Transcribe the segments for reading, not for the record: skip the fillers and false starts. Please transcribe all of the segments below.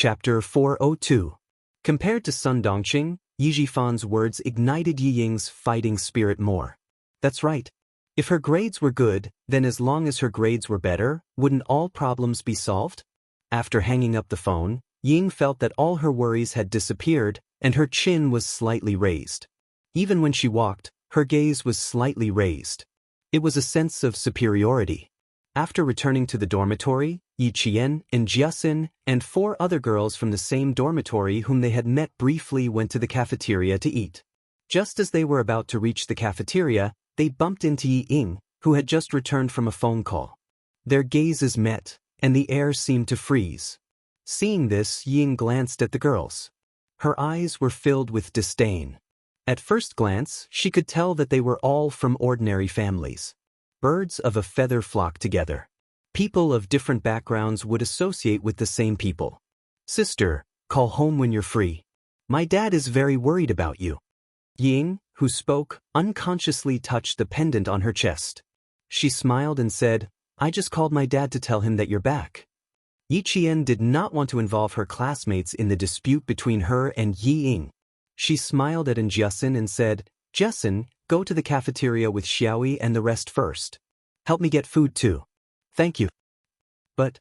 Chapter 402. Compared to Sun Dongqing, Yi Jifan's words ignited Yi Ying's fighting spirit more. That's right. If her grades were good, then as long as her grades were better, wouldn't all problems be solved? After hanging up the phone, Ying felt that all her worries had disappeared, and her chin was slightly raised. Even when she walked, her gaze was slightly raised. It was a sense of superiority. After returning to the dormitory, Yi Qian and Jiaxin and 4 other girls from the same dormitory whom they had met briefly went to the cafeteria to eat. Just as they were about to reach the cafeteria, they bumped into Yi Ying, who had just returned from a phone call. Their gazes met, and the air seemed to freeze. Seeing this, Yi Ying glanced at the girls. Her eyes were filled with disdain. At first glance, she could tell that they were all from ordinary families. Birds of a feather flock together. People of different backgrounds would associate with the same people. Sister, call home when you're free. My dad is very worried about you. Ying, who spoke, unconsciously touched the pendant on her chest. She smiled and said, I just called my dad to tell him that you're back. Yi Qian did not want to involve her classmates in the dispute between her and Yi Ying. She smiled at Jiaxin and said, Jiaxin, go to the cafeteria with Xiaoyi and the rest first. Help me get food too. Thank you. But,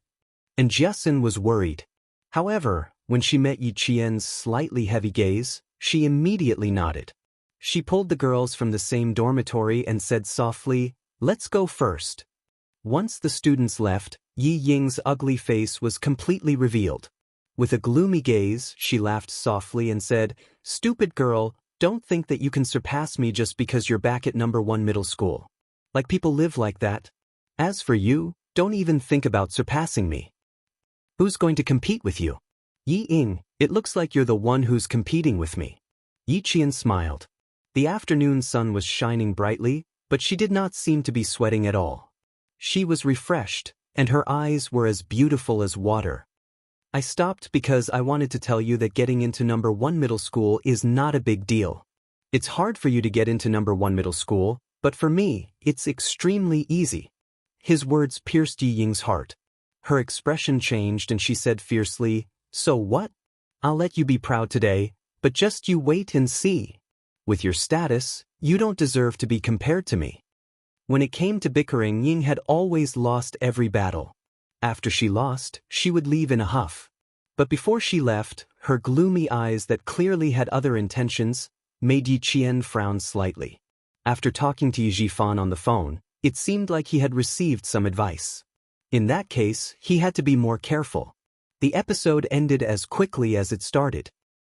Jiaxin was worried. However, when she met Yi Qian's slightly heavy gaze, she immediately nodded. She pulled the girls from the same dormitory and said softly, Let's go first. Once the students left, Yi Ying's ugly face was completely revealed. With a gloomy gaze, she laughed softly and said, Stupid girl, don't think that you can surpass me just because you're back at number 1 middle school. Like people live like that. As for you, don't even think about surpassing me. Who's going to compete with you? Yi Ying, it looks like you're the one who's competing with me. Yi Qian smiled. The afternoon sun was shining brightly, but she did not seem to be sweating at all. She was refreshed, and her eyes were as beautiful as water. I stopped because I wanted to tell you that getting into number 1 middle school is not a big deal. It's hard for you to get into number 1 middle school, but for me, it's extremely easy. His words pierced Yi Ying's heart. Her expression changed and she said fiercely, So what? I'll let you be proud today, but just you wait and see. With your status, you don't deserve to be compared to me. When it came to bickering, Ying had always lost every battle. After she lost, she would leave in a huff. But before she left, her gloomy eyes that clearly had other intentions made Yi Qian frown slightly. After talking to Yi Jifan on the phone, it seemed like he had received some advice. In that case, he had to be more careful. The episode ended as quickly as it started.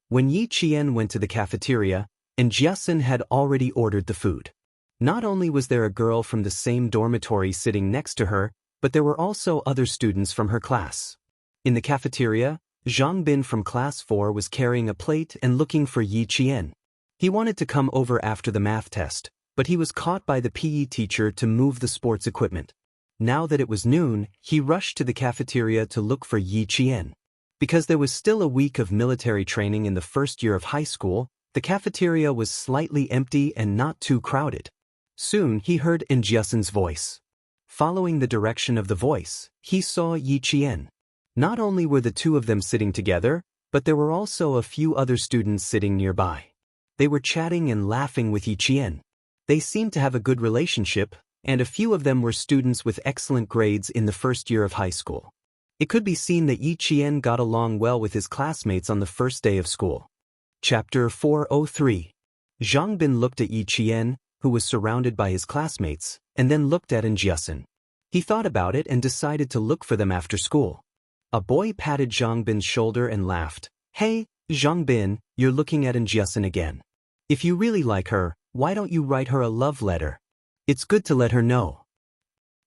When Yi Qian went to the cafeteria, and Jiaxin had already ordered the food. Not only was there a girl from the same dormitory sitting next to her, but there were also other students from her class. In the cafeteria, Zhang Bin from class 4 was carrying a plate and looking for Yi Qian. He wanted to come over after the math test, but he was caught by the PE teacher to move the sports equipment. Now that it was noon, he rushed to the cafeteria to look for Yi Qian. Because there was still a week of military training in the first year of high school, the cafeteria was slightly empty and not too crowded. Soon he heard Jiaxin's voice. Following the direction of the voice, he saw Yi Qian. Not only were the two of them sitting together, but there were also a few other students sitting nearby. They were chatting and laughing with Yi Qian. They seemed to have a good relationship, and a few of them were students with excellent grades in the first year of high school. It could be seen that Yi Qian got along well with his classmates on the first day of school. Chapter 403. Zhang Bin looked at Yi Qian, who was surrounded by his classmates, and then looked at Jiaxin. He thought about it and decided to look for them after school. A boy patted Zhang Bin's shoulder and laughed. Hey, Zhang Bin, you're looking at Jiaxin again. If you really like her, why don't you write her a love letter? It's good to let her know.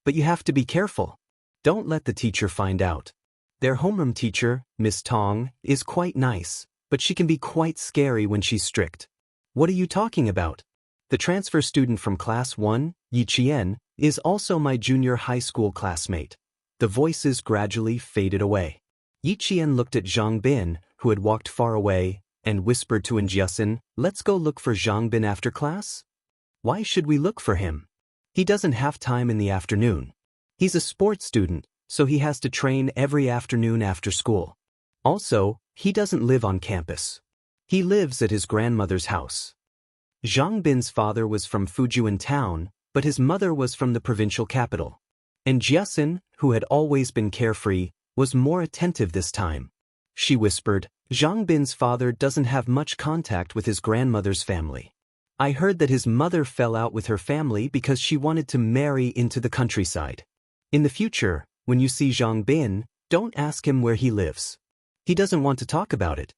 But you have to be careful. Don't let the teacher find out. Their homeroom teacher, Miss Tong, is quite nice, but she can be quite scary when she's strict. What are you talking about? The transfer student from class 1, Yi Qian, is also my junior high school classmate. The voices gradually faded away. Yi Qian looked at Zhang Bin, who had walked far away, and whispered to Jiaxin, Let's go look for Zhang Bin after class? Why should we look for him? He doesn't have time in the afternoon. He's a sports student, so he has to train every afternoon after school. Also, he doesn't live on campus. He lives at his grandmother's house. Zhang Bin's father was from Fujian town, but his mother was from the provincial capital. And Jiasin, who had always been carefree, was more attentive this time. She whispered, Zhang Bin's father doesn't have much contact with his grandmother's family. I heard that his mother fell out with her family because she wanted to marry into the countryside. In the future, when you see Zhang Bin, don't ask him where he lives. He doesn't want to talk about it.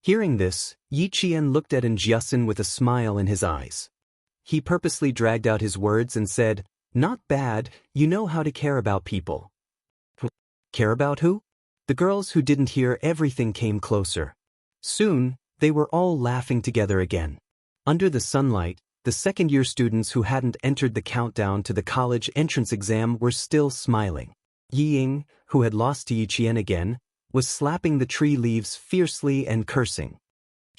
Hearing this, Yi Qian looked at Jiasin with a smile in his eyes. He purposely dragged out his words and said, Not bad, you know how to care about people. Care about who? The girls who didn't hear everything came closer. Soon, they were all laughing together again. Under the sunlight, the second-year students who hadn't entered the countdown to the college entrance exam were still smiling. Yi Ying, who had lost to Yi Qian again, was slapping the tree leaves fiercely and cursing.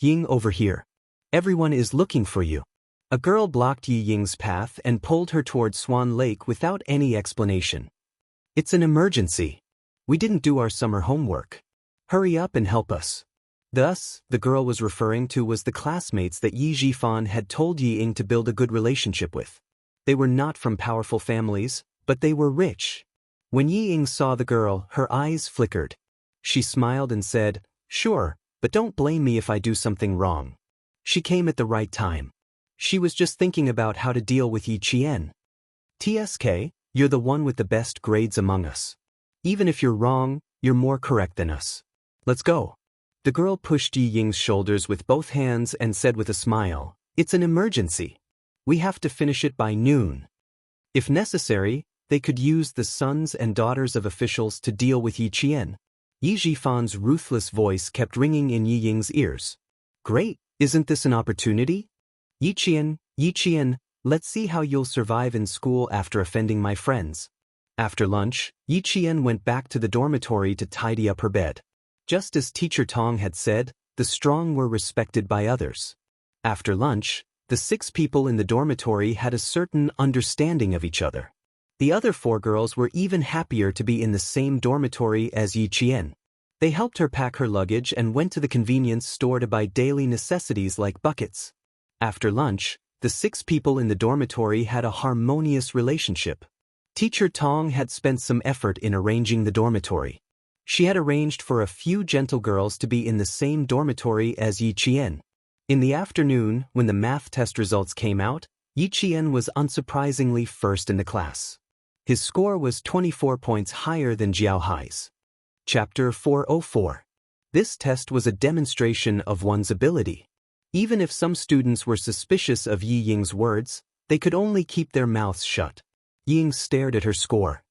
Ying, over here. Everyone is looking for you. A girl blocked Yi Ying's path and pulled her toward Swan Lake without any explanation. It's an emergency. We didn't do our summer homework. Hurry up and help us. Thus, the girl was referring to was the classmates that Yi Zhifan had told Yi Ying to build a good relationship with. They were not from powerful families, but they were rich. When Yi Ying saw the girl, her eyes flickered. She smiled and said, Sure, but don't blame me if I do something wrong. She came at the right time. She was just thinking about how to deal with Yi Qian. TSK, you're the one with the best grades among us. Even if you're wrong, you're more correct than us. Let's go. The girl pushed Yi Ying's shoulders with both hands and said with a smile, It's an emergency. We have to finish it by noon. If necessary, they could use the sons and daughters of officials to deal with Yi Qian. Yi Zhifan's ruthless voice kept ringing in Yi Ying's ears. Great, isn't this an opportunity? Yi Qian, let's see how you'll survive in school after offending my friends. After lunch, Yi Qian went back to the dormitory to tidy up her bed. Just as Teacher Tong had said, the strong were respected by others. After lunch, the 6 people in the dormitory had a certain understanding of each other. The other 4 girls were even happier to be in the same dormitory as Yi Qian. They helped her pack her luggage and went to the convenience store to buy daily necessities like buckets. After lunch, the 6 people in the dormitory had a harmonious relationship. Teacher Tong had spent some effort in arranging the dormitory. She had arranged for a few gentle girls to be in the same dormitory as Yi Qian. In the afternoon, when the math test results came out, Yi Qian was unsurprisingly first in the class. His score was 24 points higher than Jiao Hai's. Chapter 404. This test was a demonstration of one's ability. Even if some students were suspicious of Yi Ying's words, they could only keep their mouths shut. Yi Ying stared at her score.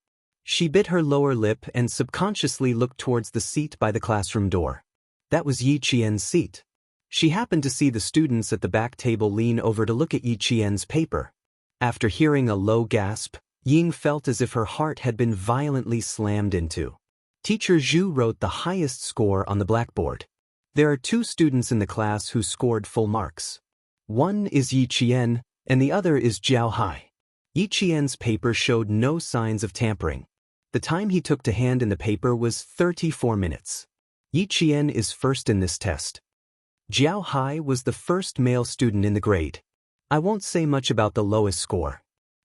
She bit her lower lip and subconsciously looked towards the seat by the classroom door. That was Yi Qian's seat. She happened to see the students at the back table lean over to look at Yi Qian's paper. After hearing a low gasp, Ying felt as if her heart had been violently slammed into. Teacher Zhu wrote the highest score on the blackboard. There are 2 students in the class who scored full marks. One is Yi Qian, and the other is Jiao Hai. Yi Qian's paper showed no signs of tampering. The time he took to hand in the paper was 34 minutes. Yi Qian is first in this test. Jiao Hai was the first male student in the grade. I won't say much about the lowest score.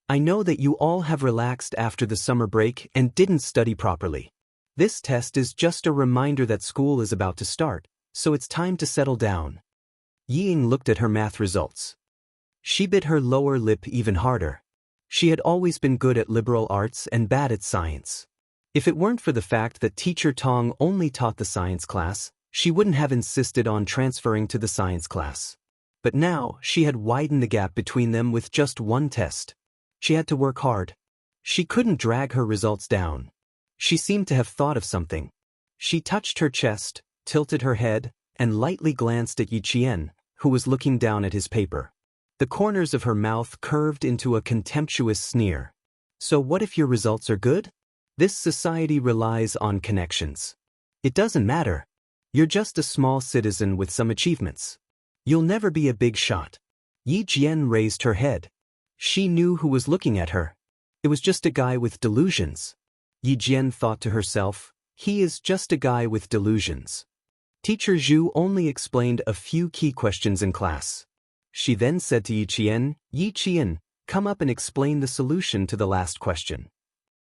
I know that you all have relaxed after the summer break and didn't study properly. This test is just a reminder that school is about to start, so it's time to settle down. Yi Ying looked at her math results. She bit her lower lip even harder. She had always been good at liberal arts and bad at science. If it weren't for the fact that Teacher Tong only taught the science class, she wouldn't have insisted on transferring to the science class. But now, she had widened the gap between them with just one test. She had to work hard. She couldn't drag her results down. She seemed to have thought of something. She touched her chest, tilted her head, and lightly glanced at Yi Qian, who was looking down at his paper. The corners of her mouth curved into a contemptuous sneer. So what if your results are good? This society relies on connections. It doesn't matter. You're just a small citizen with some achievements. You'll never be a big shot. Yi Jian raised her head. She knew who was looking at her. It was just a guy with delusions. Yi Jian thought to herself, He is just a guy with delusions. Teacher Zhu only explained a few key questions in class. She then said to Yi Qian, come up and explain the solution to the last question.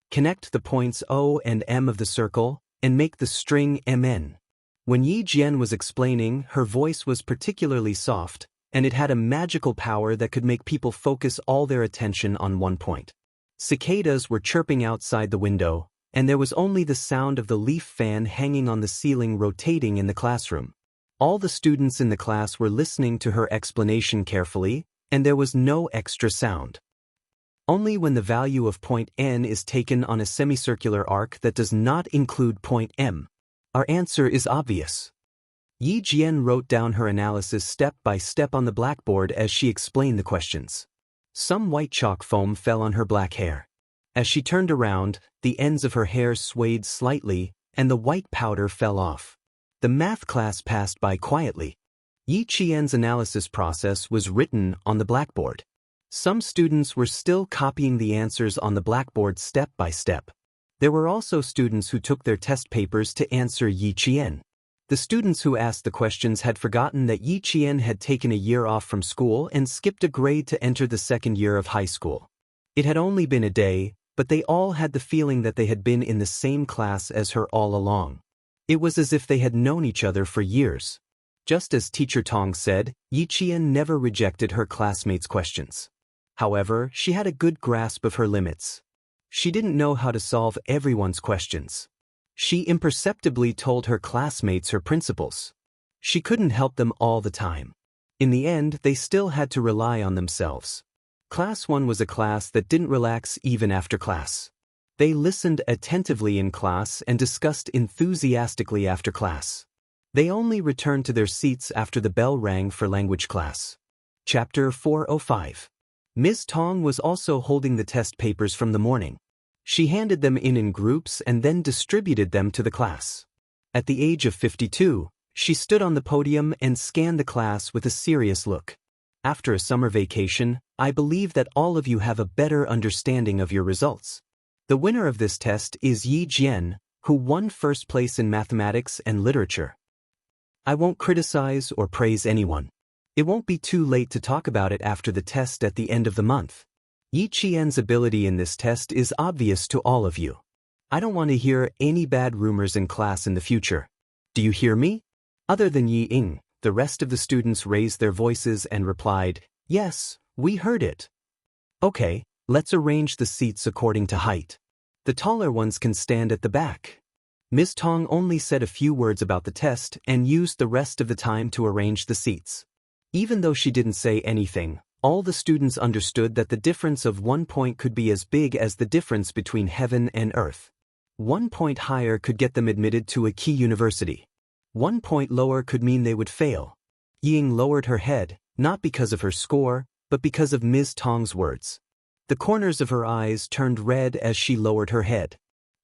Connect the points O and M of the circle, and make the string MN. When Yi Jian was explaining, her voice was particularly soft, and it had a magical power that could make people focus all their attention on one point. Cicadas were chirping outside the window, and there was only the sound of the leaf fan hanging on the ceiling rotating in the classroom. All the students in the class were listening to her explanation carefully, and there was no extra sound. Only when the value of point N is taken on a semicircular arc that does not include point M. Our answer is obvious. Yi Jian wrote down her analysis step by step on the blackboard as she explained the questions. Some white chalk foam fell on her black hair. As she turned around, the ends of her hair swayed slightly, and the white powder fell off. The math class passed by quietly. Yi Qian's analysis process was written on the blackboard. Some students were still copying the answers on the blackboard step by step. There were also students who took their test papers to answer Yi Qian. The students who asked the questions had forgotten that Yi Qian had taken a year off from school and skipped a grade to enter the second year of high school. It had only been a day, but they all had the feeling that they had been in the same class as her all along. It was as if they had known each other for years. Just as Teacher Tong said, Yi Qian never rejected her classmates' questions. However, she had a good grasp of her limits. She didn't know how to solve everyone's questions. She imperceptibly told her classmates her principles. She couldn't help them all the time. In the end, they still had to rely on themselves. Class 1 was a class that didn't relax even after class. They listened attentively in class and discussed enthusiastically after class. They only returned to their seats after the bell rang for language class. Chapter 405. Ms. Tong was also holding the test papers from the morning. She handed them in groups and then distributed them to the class. At the age of 52, she stood on the podium and scanned the class with a serious look. After a summer vacation, I believe that all of you have a better understanding of your results. The winner of this test is Yi Jian, who won first place in mathematics and literature. I won't criticize or praise anyone. It won't be too late to talk about it after the test at the end of the month. Yi Qian's ability in this test is obvious to all of you. I don't want to hear any bad rumors in class in the future. Do you hear me? Other than Yi Ying, the rest of the students raised their voices and replied, yes, we heard it. Okay, let's arrange the seats according to height. The taller ones can stand at the back. Ms. Tong only said a few words about the test and used the rest of the time to arrange the seats. Even though she didn't say anything, all the students understood that the difference of 1 point could be as big as the difference between heaven and earth. 1 point higher could get them admitted to a key university. 1 point lower could mean they would fail. Ying lowered her head, not because of her score, but because of Ms. Tong's words. The corners of her eyes turned red as she lowered her head.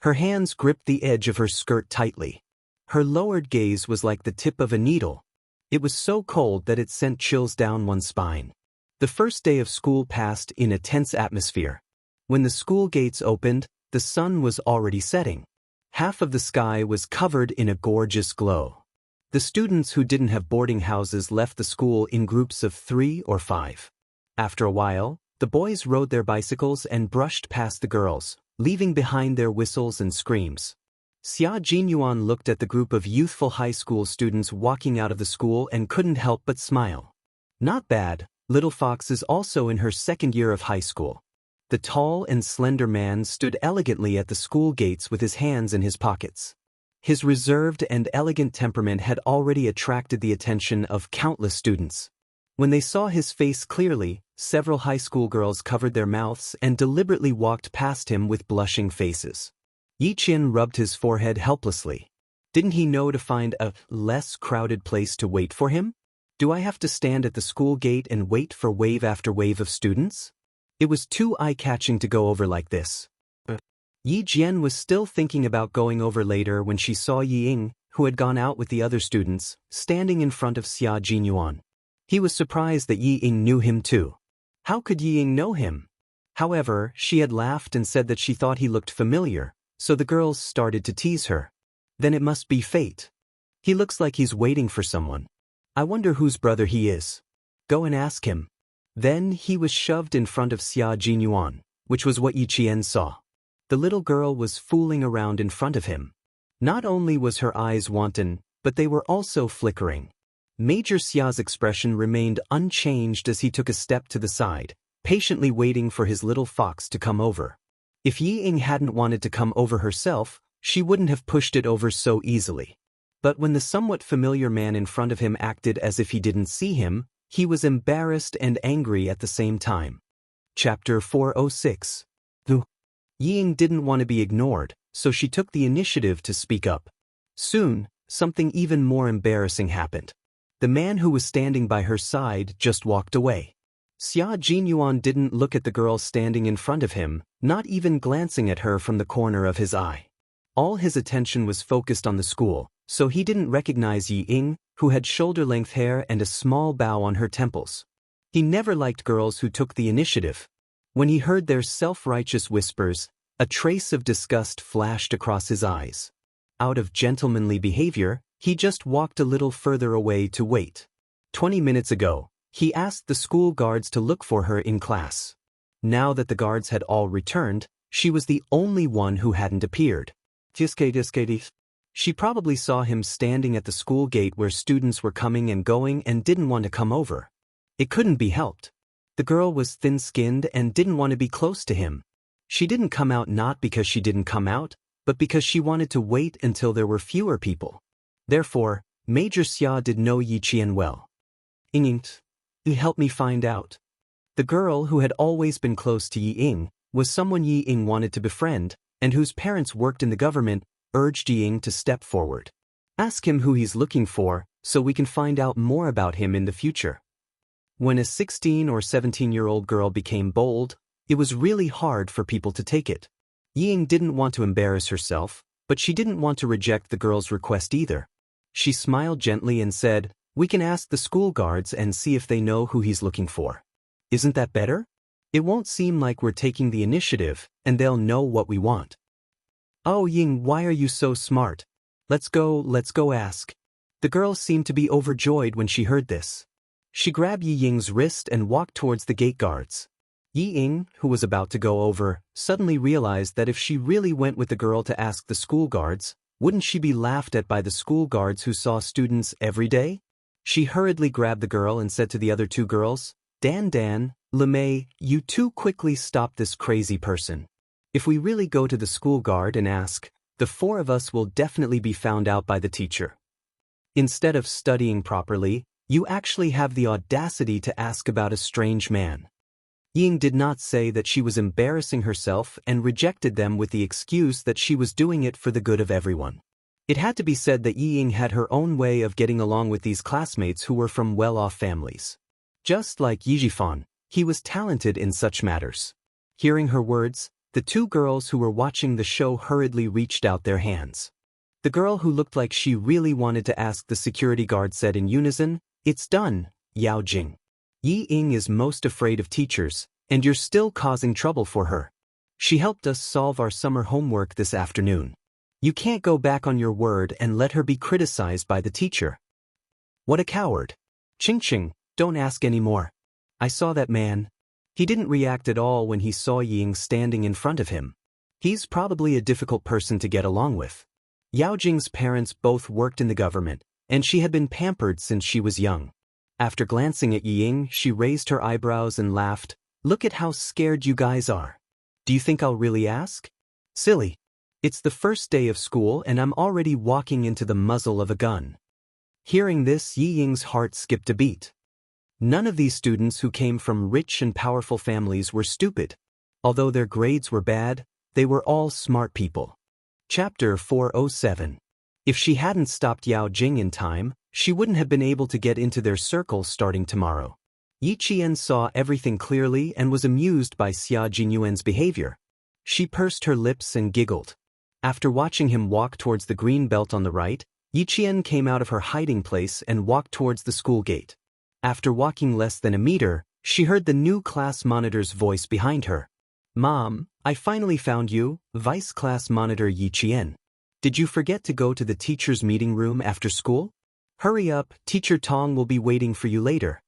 Her hands gripped the edge of her skirt tightly. Her lowered gaze was like the tip of a needle. It was so cold that it sent chills down one's spine. The first day of school passed in a tense atmosphere. When the school gates opened, the sun was already setting. Half of the sky was covered in a gorgeous glow. The students who didn't have boarding houses left the school in groups of 3 or 5. After a while, the boys rode their bicycles and brushed past the girls, leaving behind their whistles and screams. Xia Jinyuan looked at the group of youthful high school students walking out of the school and couldn't help but smile. Not bad, little Fox is also in her second year of high school. The tall and slender man stood elegantly at the school gates with his hands in his pockets. His reserved and elegant temperament had already attracted the attention of countless students. When they saw his face clearly, several high school girls covered their mouths and deliberately walked past him with blushing faces. Yi Qian rubbed his forehead helplessly. Didn't he know to find a less crowded place to wait for him? Do I have to stand at the school gate and wait for wave after wave of students? It was too eye-catching to go over like this. Yi Jian was still thinking about going over later when she saw Yi Ying, who had gone out with the other students, standing in front of Xia Jinyuan. He was surprised that Yi Ying knew him too. How could Yi Ying know him? However, she had laughed and said that she thought he looked familiar, so the girls started to tease her. Then it must be fate. He looks like he's waiting for someone. I wonder whose brother he is. Go and ask him. Then he was shoved in front of Xia Jinyuan, which was what Yi Qian saw. The little girl was fooling around in front of him. Not only was her eyes wanton, but they were also flickering. Major Xia's expression remained unchanged as he took a step to the side, patiently waiting for his little fox to come over. If Yi Ying hadn't wanted to come over herself, she wouldn't have pushed it over so easily. But when the somewhat familiar man in front of him acted as if he didn't see him, he was embarrassed and angry at the same time. Chapter 406. Yi Ying didn't want to be ignored, so she took the initiative to speak up. Soon, something even more embarrassing happened. The man who was standing by her side just walked away. Xia Jinyuan didn't look at the girl standing in front of him, not even glancing at her from the corner of his eye. All his attention was focused on the school, so he didn't recognize Yi Ying, who had shoulder-length hair and a small bow on her temples. He never liked girls who took the initiative. When he heard their self-righteous whispers, a trace of disgust flashed across his eyes. Out of gentlemanly behavior, he just walked a little further away to wait. 20 minutes ago, he asked the school guards to look for her in class. Now that the guards had all returned, she was the only one who hadn't appeared. She probably saw him standing at the school gate where students were coming and going and didn't want to come over. It couldn't be helped. The girl was thin-skinned and didn't want to be close to him. She didn't come out not because she didn't come out, but because she wanted to wait until there were fewer people. Therefore, Major Xia did know Yi Qian well. Ying, you help me find out. The girl who had always been close to Yi Ying was someone Yi Ying wanted to befriend, and whose parents worked in the government, urged Yi Ying to step forward. Ask him who he's looking for, so we can find out more about him in the future. When a 16 or 17-year-old girl became bold, it was really hard for people to take it. Yi Ying didn't want to embarrass herself, but she didn't want to reject the girl's request either. She smiled gently and said, "We can ask the school guards and see if they know who he's looking for. Isn't that better? It won't seem like we're taking the initiative, and they'll know what we want." "Oh Ying, why are you so smart? Let's go ask." The girl seemed to be overjoyed when she heard this. She grabbed Yi Ying's wrist and walked towards the gate guards. Yi Ying, who was about to go over, suddenly realized that if she really went with the girl to ask the school guards, wouldn't she be laughed at by the school guards who saw students every day? She hurriedly grabbed the girl and said to the other two girls, Dan, Lemay, you two quickly stop this crazy person. If we really go to the school guard and ask, the four of us will definitely be found out by the teacher. Instead of studying properly, you actually have the audacity to ask about a strange man. Ying did not say that she was embarrassing herself and rejected them with the excuse that she was doing it for the good of everyone. It had to be said that Yi Ying had her own way of getting along with these classmates who were from well-off families. Just like Yi Jifan, he was talented in such matters. Hearing her words, the two girls who were watching the show hurriedly reached out their hands. The girl who looked like she really wanted to ask the security guard said in unison, "It's done, Yao Jing. Yi Ying is most afraid of teachers, and you're still causing trouble for her. She helped us solve our summer homework this afternoon. You can't go back on your word and let her be criticized by the teacher." "What a coward. Ching, don't ask any more. I saw that man. He didn't react at all when he saw Ying standing in front of him. He's probably a difficult person to get along with." Yao Jing's parents both worked in the government, and she had been pampered since she was young. After glancing at Yi Ying, she raised her eyebrows and laughed. "Look at how scared you guys are. Do you think I'll really ask? Silly. It's the first day of school and I'm already walking into the muzzle of a gun." Hearing this, Yi Ying's heart skipped a beat. None of these students who came from rich and powerful families were stupid. Although their grades were bad, they were all smart people. Chapter 407. If she hadn't stopped Yao Jing in time, she wouldn't have been able to get into their circle starting tomorrow. Yi Qian saw everything clearly and was amused by Xia Jinyuan's behavior. She pursed her lips and giggled. After watching him walk towards the green belt on the right, Yi Qian came out of her hiding place and walked towards the school gate. After walking less than a meter, she heard the new class monitor's voice behind her. "Mom, I finally found you, Vice Class Monitor Yi Qian. Did you forget to go to the teacher's meeting room after school? Hurry up, Teacher Tong will be waiting for you later.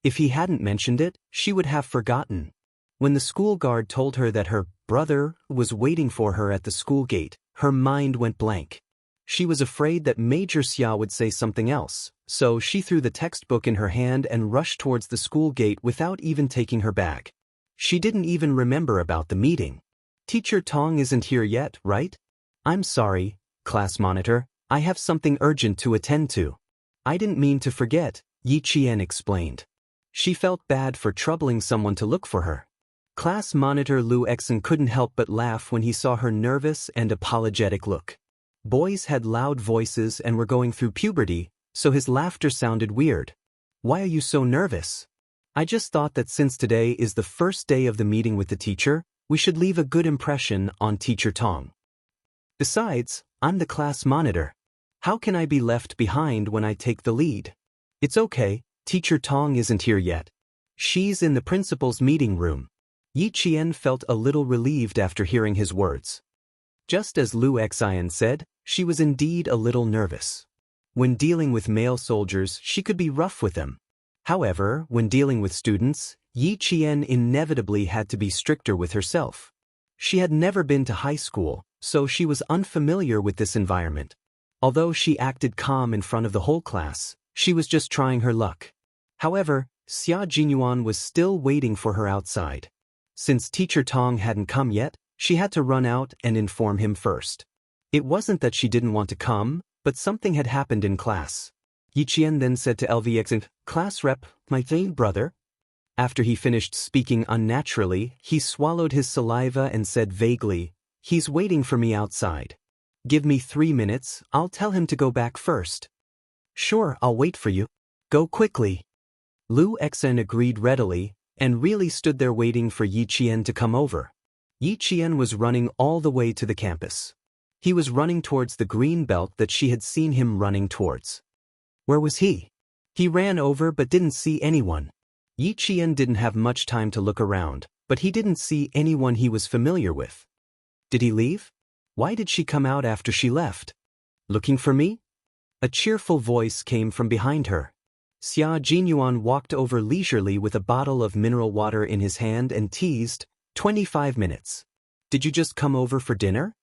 If he hadn't mentioned it, she would have forgotten. When the school guard told her that her brother was waiting for her at the school gate, her mind went blank. She was afraid that Major Xia would say something else, so she threw the textbook in her hand and rushed towards the school gate without even taking her bag. She didn't even remember about the meeting. Teacher Tong isn't here yet, right? I'm sorry, class monitor, I have something urgent to attend to. I didn't mean to forget, Yi Qian explained. She felt bad for troubling someone to look for her. Class monitor Lu Exen couldn't help but laugh when he saw her nervous and apologetic look. Boys had loud voices and were going through puberty, so his laughter sounded weird. Why are you so nervous? I just thought that since today is the first day of the meeting with the teacher, we should leave a good impression on Teacher Tong. Besides, I'm the class monitor. How can I be left behind when I take the lead? It's okay, Teacher Tong isn't here yet. She's in the principal's meeting room. Yi Qian felt a little relieved after hearing his words. Just as Lu Xian said, she was indeed a little nervous. When dealing with male soldiers, she could be rough with them. However, when dealing with students, Yi Qian inevitably had to be stricter with herself. She had never been to high school, so she was unfamiliar with this environment. Although she acted calm in front of the whole class, she was just trying her luck. However, Xia Jinyuan was still waiting for her outside. Since Teacher Tong hadn't come yet, she had to run out and inform him first. It wasn't that she didn't want to come, but something had happened in class. Yi Qian then said to LVX, "Class rep, my brother?" After he finished speaking unnaturally, he swallowed his saliva and said vaguely, "He's waiting for me outside. Give me 3 minutes, I'll tell him to go back first." "Sure, I'll wait for you. Go quickly." Lu Exen agreed readily, and really stood there waiting for Yi Qian to come over. Yi Qian was running all the way to the campus. He was running towards the green belt that she had seen him running towards. Where was he? He ran over but didn't see anyone. Yi Qian didn't have much time to look around, but he didn't see anyone he was familiar with. Did he leave? Why did she come out after she left? Looking for me? A cheerful voice came from behind her. Xia Jinyuan walked over leisurely with a bottle of mineral water in his hand and teased, 25 minutes. Did you just come over for dinner?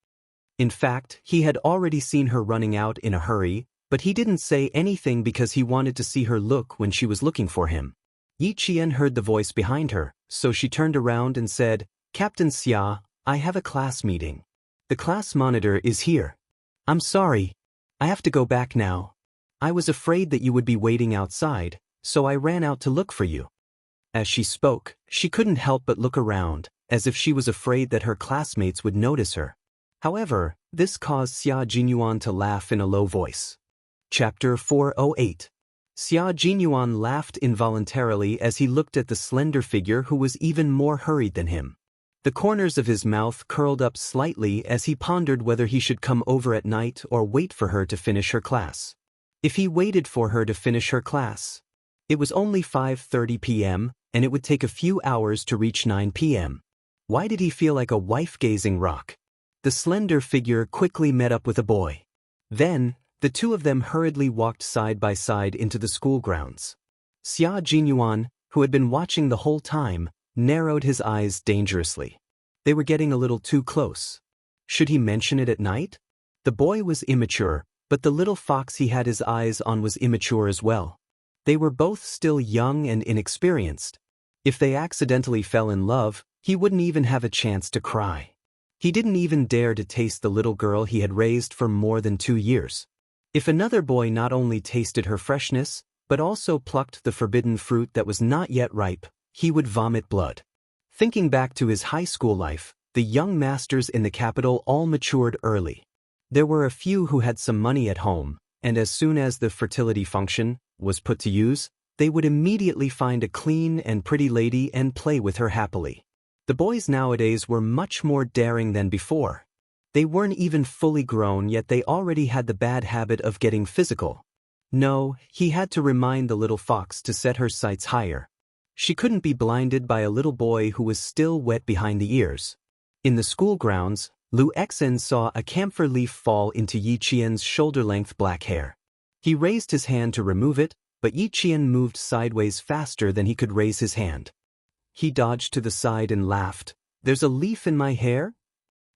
In fact, he had already seen her running out in a hurry, but he didn't say anything because he wanted to see her look when she was looking for him. Yi Qian heard the voice behind her, so she turned around and said, "Captain Xia, I have a class meeting. The class monitor is here. I'm sorry. I have to go back now. I was afraid that you would be waiting outside, so I ran out to look for you." As she spoke, she couldn't help but look around, as if she was afraid that her classmates would notice her. However, this caused Xia Jinyuan to laugh in a low voice. Chapter 408. Xia Jinyuan laughed involuntarily as he looked at the slender figure who was even more hurried than him. The corners of his mouth curled up slightly as he pondered whether he should come over at night or wait for her to finish her class. If he waited for her to finish her class, it was only 5:30 p.m., and it would take a few hours to reach 9 p.m. Why did he feel like a wife-gazing rock? The slender figure quickly met up with a boy. Then, the two of them hurriedly walked side by side into the school grounds. Xia Jinyuan, who had been watching the whole time, narrowed his eyes dangerously. They were getting a little too close. Should he mention it at night? The boy was immature, but the little fox he had his eyes on was immature as well. They were both still young and inexperienced. If they accidentally fell in love, he wouldn't even have a chance to cry. He didn't even dare to taste the little girl he had raised for more than 2 years. If another boy not only tasted her freshness, but also plucked the forbidden fruit that was not yet ripe, he would vomit blood. Thinking back to his high school life, the young masters in the capital all matured early. There were a few who had some money at home, and as soon as the fertility function was put to use, they would immediately find a clean and pretty lady and play with her happily. The boys nowadays were much more daring than before. They weren't even fully grown, yet they already had the bad habit of getting physical. No, he had to remind the little fox to set her sights higher. She couldn't be blinded by a little boy who was still wet behind the ears. In the school grounds, Lu Xen saw a camphor leaf fall into Yi Qian's shoulder-length black hair. He raised his hand to remove it, but Yi Qian moved sideways faster than he could raise his hand. He dodged to the side and laughed. "There's a leaf in my hair?"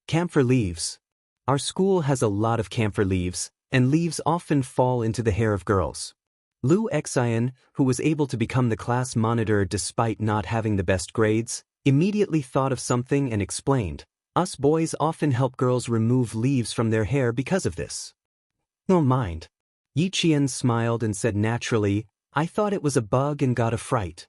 "Camphor leaves. Our school has a lot of camphor leaves, and leaves often fall into the hair of girls." Lu Xian, who was able to become the class monitor despite not having the best grades, immediately thought of something and explained, "Us boys often help girls remove leaves from their hair because of this." "Don't mind." Yi Qian smiled and said naturally, "I thought it was a bug and got a fright."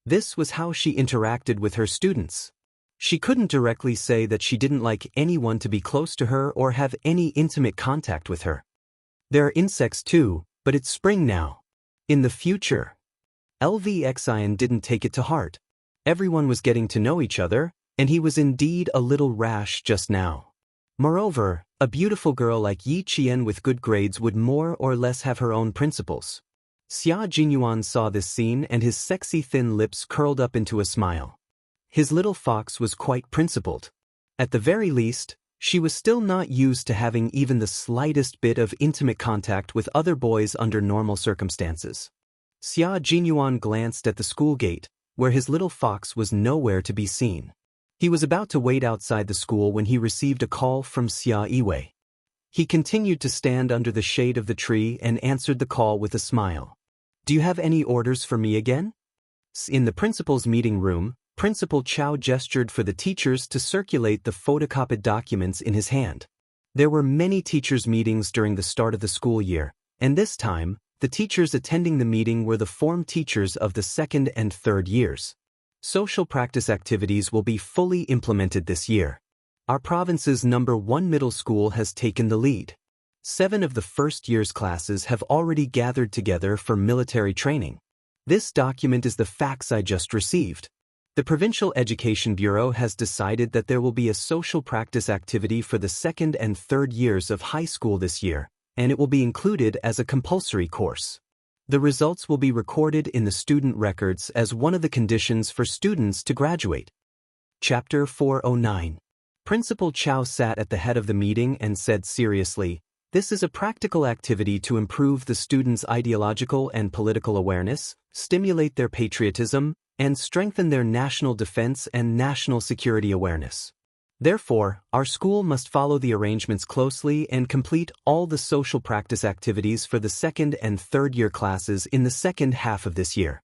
This was how she interacted with her students. She couldn't directly say that she didn't like anyone to be close to her or have any intimate contact with her. There are insects too, but it's spring now. In the future. Lvxian didn't take it to heart. Everyone was getting to know each other, and he was indeed a little rash just now. Moreover, a beautiful girl like Yi Qian with good grades would more or less have her own principles. Xia Jinyuan saw this scene and his sexy thin lips curled up into a smile. His little fox was quite principled. At the very least, she was still not used to having even the slightest bit of intimate contact with other boys under normal circumstances. Xia Jinyuan glanced at the school gate, where his little fox was nowhere to be seen. He was about to wait outside the school when he received a call from Xia Yiwei. He continued to stand under the shade of the tree and answered the call with a smile. "Do you have any orders for me again?" In the principal's meeting room, Principal Chao gestured for the teachers to circulate the photocopied documents in his hand. There were many teachers' meetings during the start of the school year, and this time, the teachers attending the meeting were the form teachers of the second and third years. Social practice activities will be fully implemented this year. Our province's #1 middle school has taken the lead. 7 of the first year's classes have already gathered together for military training. This document is the facts I just received. The Provincial Education Bureau has decided that there will be a social practice activity for the second and third years of high school this year, and it will be included as a compulsory course. The results will be recorded in the student records as one of the conditions for students to graduate. Chapter 409. Principal Chao sat at the head of the meeting and said seriously, "This is a practical activity to improve the students' ideological and political awareness, stimulate their patriotism, and strengthen their national defense and national security awareness. Therefore, our school must follow the arrangements closely and complete all the social practice activities for the second and third year classes in the second half of this year.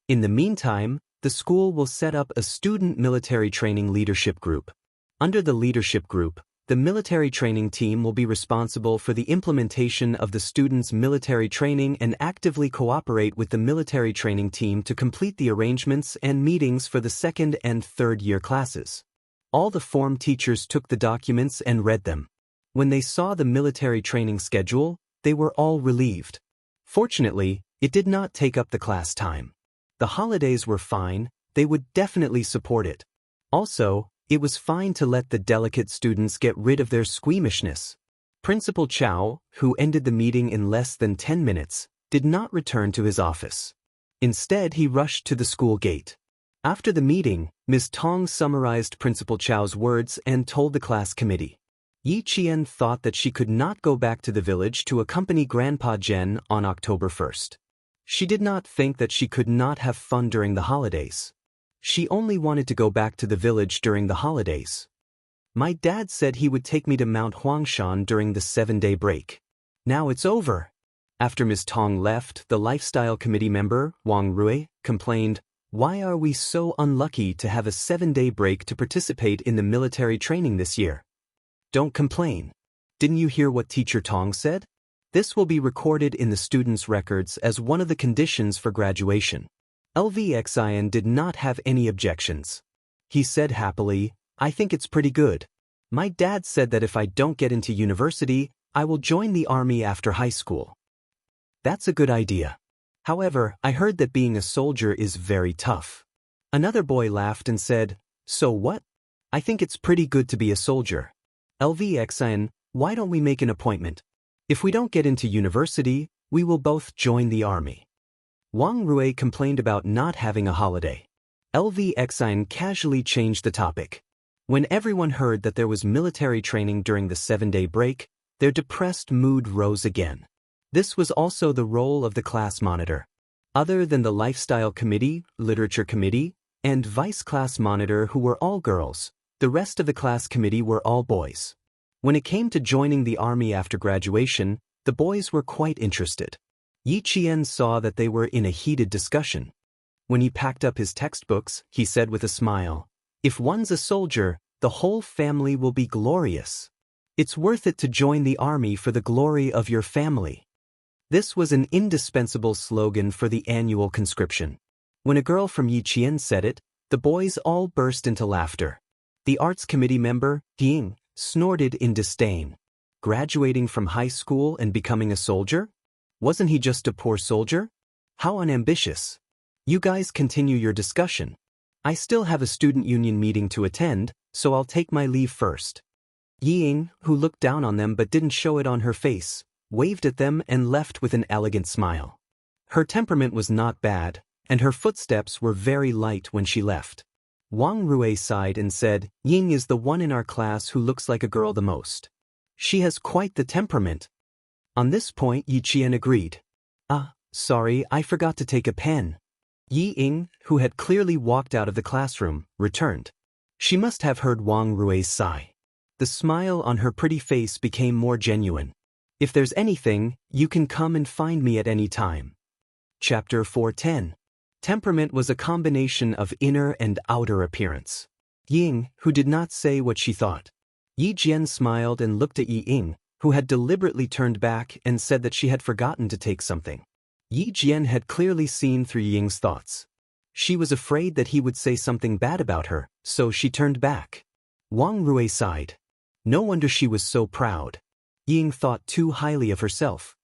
In the meantime, the school will set up a student military training leadership group. Under the leadership group, the military training team will be responsible for the implementation of the students' military training and actively cooperate with the military training team to complete the arrangements and meetings for the second and third year classes." All the form teachers took the documents and read them. When they saw the military training schedule, they were all relieved. Fortunately, it did not take up the class time. The holidays were fine, they would definitely support it. Also, it was fine to let the delicate students get rid of their squeamishness. Principal Chao, who ended the meeting in less than 10 minutes, did not return to his office. Instead, he rushed to the school gate. After the meeting, Ms. Tong summarized Principal Chao's words and told the class committee. Yi Qian thought that she could not go back to the village to accompany Grandpa Zhen on October 1st. She did not think that she could not have fun during the holidays. She only wanted to go back to the village during the holidays. "My dad said he would take me to Mount Huangshan during the 7-day break. Now it's over." After Ms. Tong left, the lifestyle committee member, Wang Rui, complained, "Why are we so unlucky to have a 7-day break to participate in the military training this year?" "Don't complain. Didn't you hear what Teacher Tong said? This will be recorded in the students' records as one of the conditions for graduation." Lvxian did not have any objections. He said happily, "I think it's pretty good. My dad said that if I don't get into university, I will join the army after high school." "That's a good idea. However, I heard that being a soldier is very tough." Another boy laughed and said, "So what? I think it's pretty good to be a soldier. Lvxian, why don't we make an appointment? If we don't get into university, we will both join the army." Wang Rui complained about not having a holiday. Lvxian casually changed the topic. When everyone heard that there was military training during the 7-day break, their depressed mood rose again. This was also the role of the class monitor. Other than the lifestyle committee, literature committee, and vice class monitor who were all girls, the rest of the class committee were all boys. When it came to joining the army after graduation, the boys were quite interested. Yi Qian saw that they were in a heated discussion. When he packed up his textbooks, he said with a smile, "If one's a soldier, the whole family will be glorious. It's worth it to join the army for the glory of your family." This was an indispensable slogan for the annual conscription. When a girl from Yi Qian said it, the boys all burst into laughter. The arts committee member, Ying, snorted in disdain. Graduating from high school and becoming a soldier? Wasn't he just a poor soldier? How unambitious. You guys continue your discussion. I still have a student union meeting to attend, so I'll take my leave first. Ying, who looked down on them but didn't show it on her face, waved at them and left with an elegant smile. Her temperament was not bad, and her footsteps were very light when she left. Wang Rui sighed and said, "Ying is the one in our class who looks like a girl the most. She has quite the temperament." On this point Yi Qian agreed. Sorry, I forgot to take a pen." Yi Ying, who had clearly walked out of the classroom, returned. She must have heard Wang Rui's sigh. The smile on her pretty face became more genuine. "If there's anything, you can come and find me at any time." Chapter 410. Temperament was a combination of inner and outer appearance. Ying, who did not say what she thought. Yi Jian smiled and looked at Yi Ying, who had deliberately turned back and said that she had forgotten to take something. Yi Jian had clearly seen through Ying's thoughts. She was afraid that he would say something bad about her, so she turned back. Wang Rui sighed. No wonder she was so proud. Ying thought too highly of herself.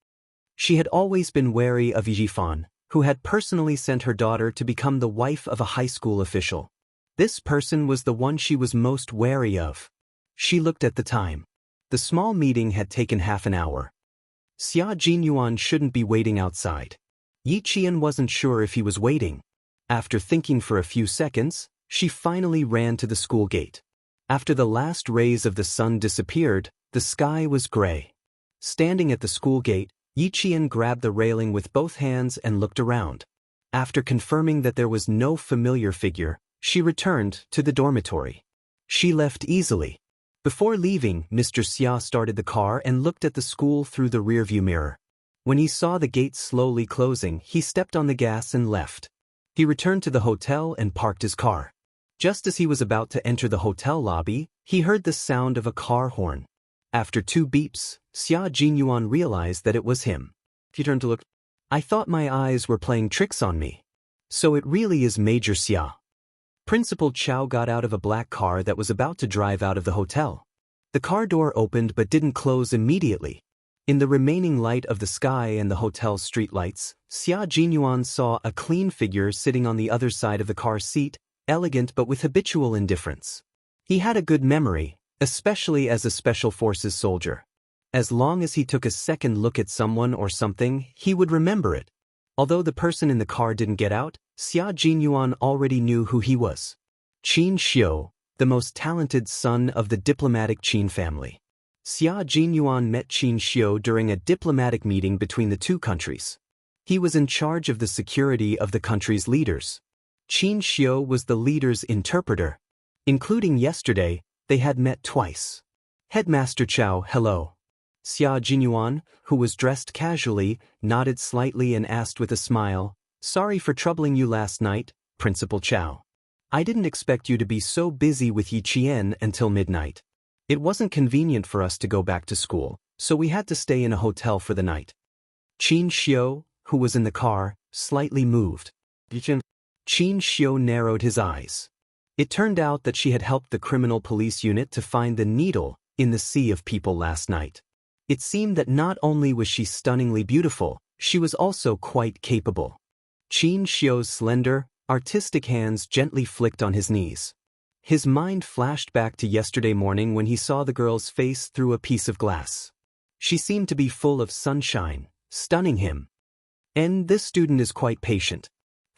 She had always been wary of Yi Jifan, who had personally sent her daughter to become the wife of a high school official. This person was the one she was most wary of. She looked at the time. The small meeting had taken half an hour. Xia Jinyuan shouldn't be waiting outside. Yi Qian wasn't sure if he was waiting. After thinking for a few seconds, she finally ran to the school gate. After the last rays of the sun disappeared, the sky was gray. Standing at the school gate, Yi Qian grabbed the railing with both hands and looked around. After confirming that there was no familiar figure, she returned to the dormitory. She left easily. Before leaving, Mr. Xia started the car and looked at the school through the rearview mirror. When he saw the gate slowly closing, he stepped on the gas and left. He returned to the hotel and parked his car. Just as he was about to enter the hotel lobby, he heard the sound of a car horn. After 2 beeps, Xia Jinyuan realized that it was him. He turned to look. "I thought my eyes were playing tricks on me. So it really is Major Xia." Principal Chow got out of a black car that was about to drive out of the hotel. The car door opened but didn't close immediately. In the remaining light of the sky and the hotel's streetlights, Xia Jinyuan saw a clean figure sitting on the other side of the car seat, elegant but with habitual indifference. He had a good memory, especially as a Special Forces soldier. As long as he took a second look at someone or something, he would remember it. Although the person in the car didn't get out, Xia Jinyuan already knew who he was. Qin Xiu, the most talented son of the diplomatic Qin family. Xia Jinyuan met Qin Xiu during a diplomatic meeting between the two countries. He was in charge of the security of the country's leaders. Qin Xiu was the leader's interpreter. Including yesterday, they had met twice. "Headmaster Chow, hello." Xia Jinyuan, who was dressed casually, nodded slightly and asked with a smile, "Sorry for troubling you last night, Principal Chow. I didn't expect you to be so busy with Yi Qian until midnight. It wasn't convenient for us to go back to school, so we had to stay in a hotel for the night." Qin Xiu, who was in the car, slightly moved. Qin Xiu narrowed his eyes. It turned out that she had helped the criminal police unit to find the needle in the sea of people last night. It seemed that not only was she stunningly beautiful, she was also quite capable. Qin Xiu's slender, artistic hands gently flicked on his knees. His mind flashed back to yesterday morning when he saw the girl's face through a piece of glass. She seemed to be full of sunshine, stunning him. And this student is quite patient.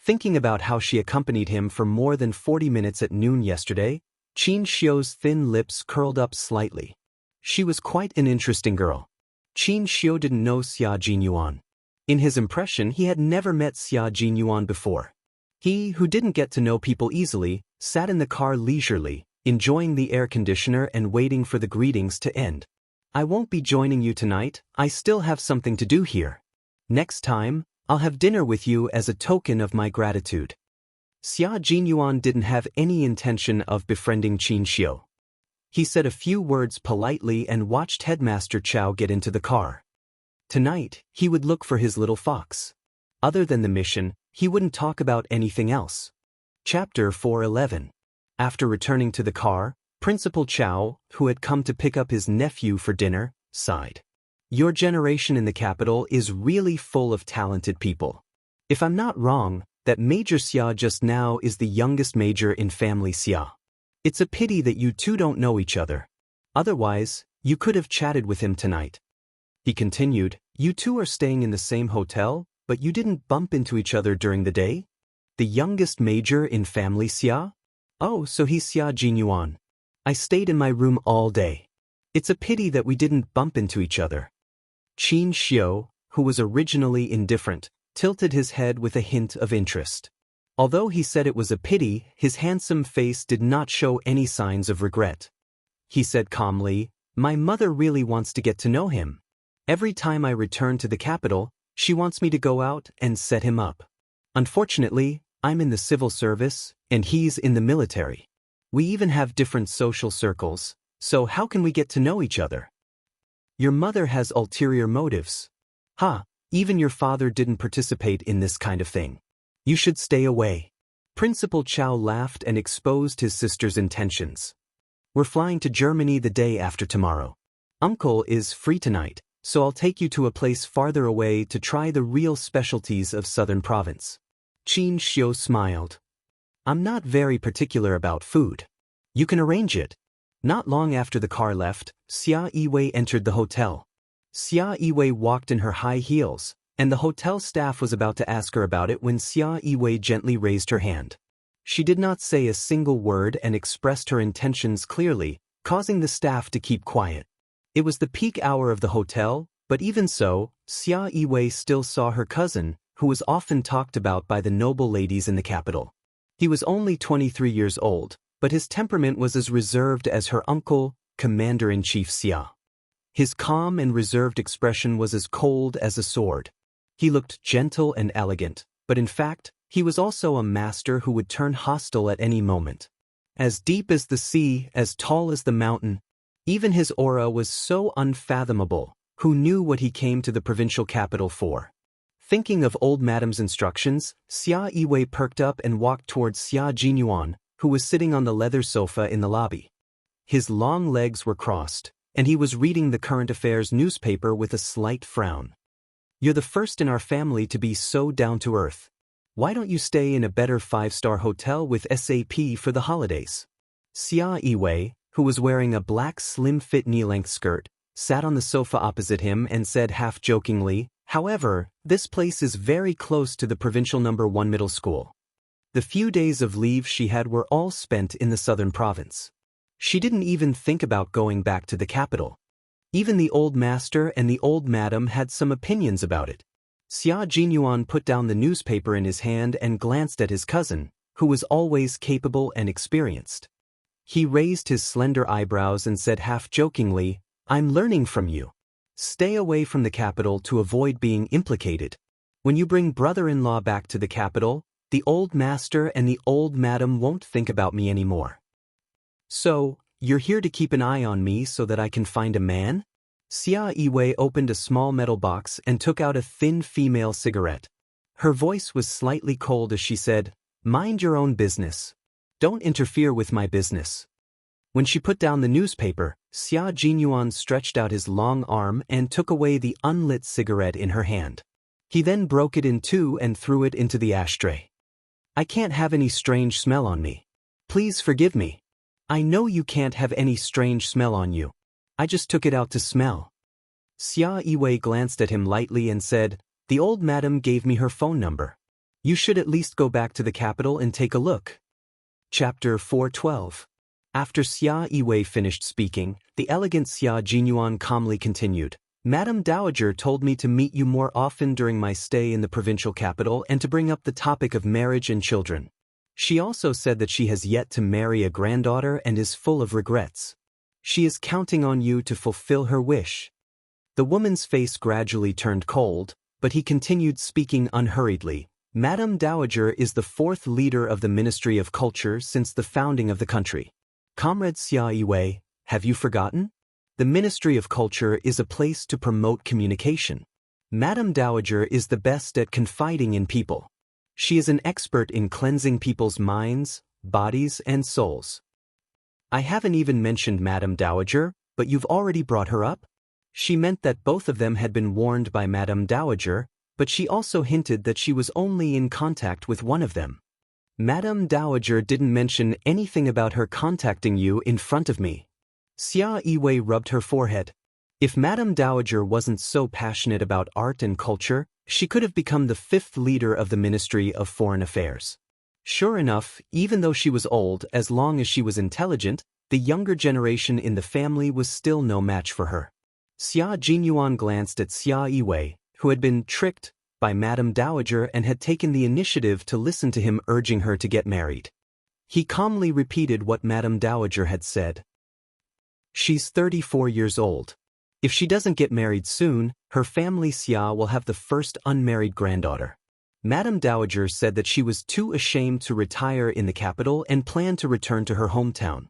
Thinking about how she accompanied him for more than 40 minutes at noon yesterday, Xianxia's thin lips curled up slightly. She was quite an interesting girl. Xianxia didn't know Xia Jinyuan. In his impression, he had never met Xia Jinyuan before. He, who didn't get to know people easily, sat in the car leisurely, enjoying the air conditioner and waiting for the greetings to end. I won't be joining you tonight, I still have something to do here. Next time, I'll have dinner with you as a token of my gratitude. Xia Jinyuan didn't have any intention of befriending Xianxia. He said a few words politely and watched Headmaster Chao get into the car. Tonight, he would look for his little fox. Other than the mission, he wouldn't talk about anything else. Chapter 4:11. After returning to the car, Principal Chao, who had come to pick up his nephew for dinner, sighed. Your generation in the capital is really full of talented people. If I'm not wrong, that Major Xia just now is the youngest major in family Xia. It's a pity that you two don't know each other. Otherwise, you could have chatted with him tonight. He continued, you two are staying in the same hotel, but you didn't bump into each other during the day? The youngest major in family Xia? Oh, so he's Xia Jinyuan. I stayed in my room all day. It's a pity that we didn't bump into each other. Xianxia, who was originally indifferent, tilted his head with a hint of interest. Although he said it was a pity, his handsome face did not show any signs of regret. He said calmly, my mother really wants to get to know him. Every time I return to the capital, she wants me to go out and set him up. Unfortunately, I'm in the civil service, and he's in the military. We even have different social circles, so how can we get to know each other? Your mother has ulterior motives. Even your father didn't participate in this kind of thing. You should stay away. Principal Chao laughed and exposed his sister's intentions. We're flying to Germany the day after tomorrow. Uncle is free tonight, so I'll take you to a place farther away to try the real specialties of Southern Province. Xianxia smiled. I'm not very particular about food. You can arrange it. Not long after the car left, Xia Yiwei entered the hotel. Xia Yiwei walked in her high heels, and the hotel staff was about to ask her about it when Xia Yiwei gently raised her hand. She did not say a single word and expressed her intentions clearly, causing the staff to keep quiet. It was the peak hour of the hotel, but even so, Xia Yiwei still saw her cousin, who was often talked about by the noble ladies in the capital. He was only 23 years old, but his temperament was as reserved as her uncle, Commander-in-Chief Xia. His calm and reserved expression was as cold as a sword. He looked gentle and elegant, but in fact, he was also a master who would turn hostile at any moment. As deep as the sea, as tall as the mountain, even his aura was so unfathomable. Who knew what he came to the provincial capital for? Thinking of old madam's instructions, Xia Yiwei perked up and walked towards Xia Jinyuan, who was sitting on the leather sofa in the lobby. His long legs were crossed, and he was reading the current affairs newspaper with a slight frown. You're the first in our family to be so down-to-earth. Why don't you stay in a better 5-star hotel with SAP for the holidays? Xia Yiwei, who was wearing a black slim-fit knee-length skirt, sat on the sofa opposite him and said half-jokingly, however, this place is very close to the provincial No. 1 middle school. The few days of leave she had were all spent in the southern province. She didn't even think about going back to the capital. Even the old master and the old madam had some opinions about it. Xia Jinyuan put down the newspaper in his hand and glanced at his cousin, who was always capable and experienced. He raised his slender eyebrows and said half-jokingly, I'm learning from you. Stay away from the capital to avoid being implicated. When you bring brother-in-law back to the capital, the old master and the old madam won't think about me anymore. So, you're here to keep an eye on me so that I can find a man? Xia Yiwei opened a small metal box and took out a thin female cigarette. Her voice was slightly cold as she said, Mind your own business. Don't interfere with my business. When she put down the newspaper, Xia Jinyuan stretched out his long arm and took away the unlit cigarette in her hand. He then broke it in two and threw it into the ashtray. I can't have any strange smell on me. Please forgive me. I know you can't have any strange smell on you. I just took it out to smell. Xia Yiwei glanced at him lightly and said, The old madam gave me her phone number. You should at least go back to the capital and take a look. Chapter 4:12. After Xia Yiwei finished speaking, the elegant Xia Jinyuan calmly continued. Madam Dowager told me to meet you more often during my stay in the provincial capital and to bring up the topic of marriage and children. She also said that she has yet to marry a granddaughter and is full of regrets. She is counting on you to fulfill her wish. The woman's face gradually turned cold, but he continued speaking unhurriedly. Madam Dowager is the fourth leader of the Ministry of Culture since the founding of the country. Comrade Xia Yiwei, have you forgotten? The Ministry of Culture is a place to promote communication. Madam Dowager is the best at confiding in people. She is an expert in cleansing people's minds, bodies, and souls. I haven't even mentioned Madam Dowager, but you've already brought her up? She meant that both of them had been warned by Madam Dowager, but she also hinted that she was only in contact with one of them. Madam Dowager didn't mention anything about her contacting you in front of me. Xia Yiwei rubbed her forehead. If Madam Dowager wasn't so passionate about art and culture, she could have become the fifth leader of the Ministry of Foreign Affairs. Sure enough, even though she was old, as long as she was intelligent, the younger generation in the family was still no match for her. Xia Jinyuan glanced at Xia Yiwei, who had been tricked by Madam Dowager and had taken the initiative to listen to him urging her to get married. He calmly repeated what Madam Dowager had said. She's 34 years old. If she doesn't get married soon, her family Xia will have the first unmarried granddaughter. Madam Dowager said that she was too ashamed to retire in the capital and planned to return to her hometown.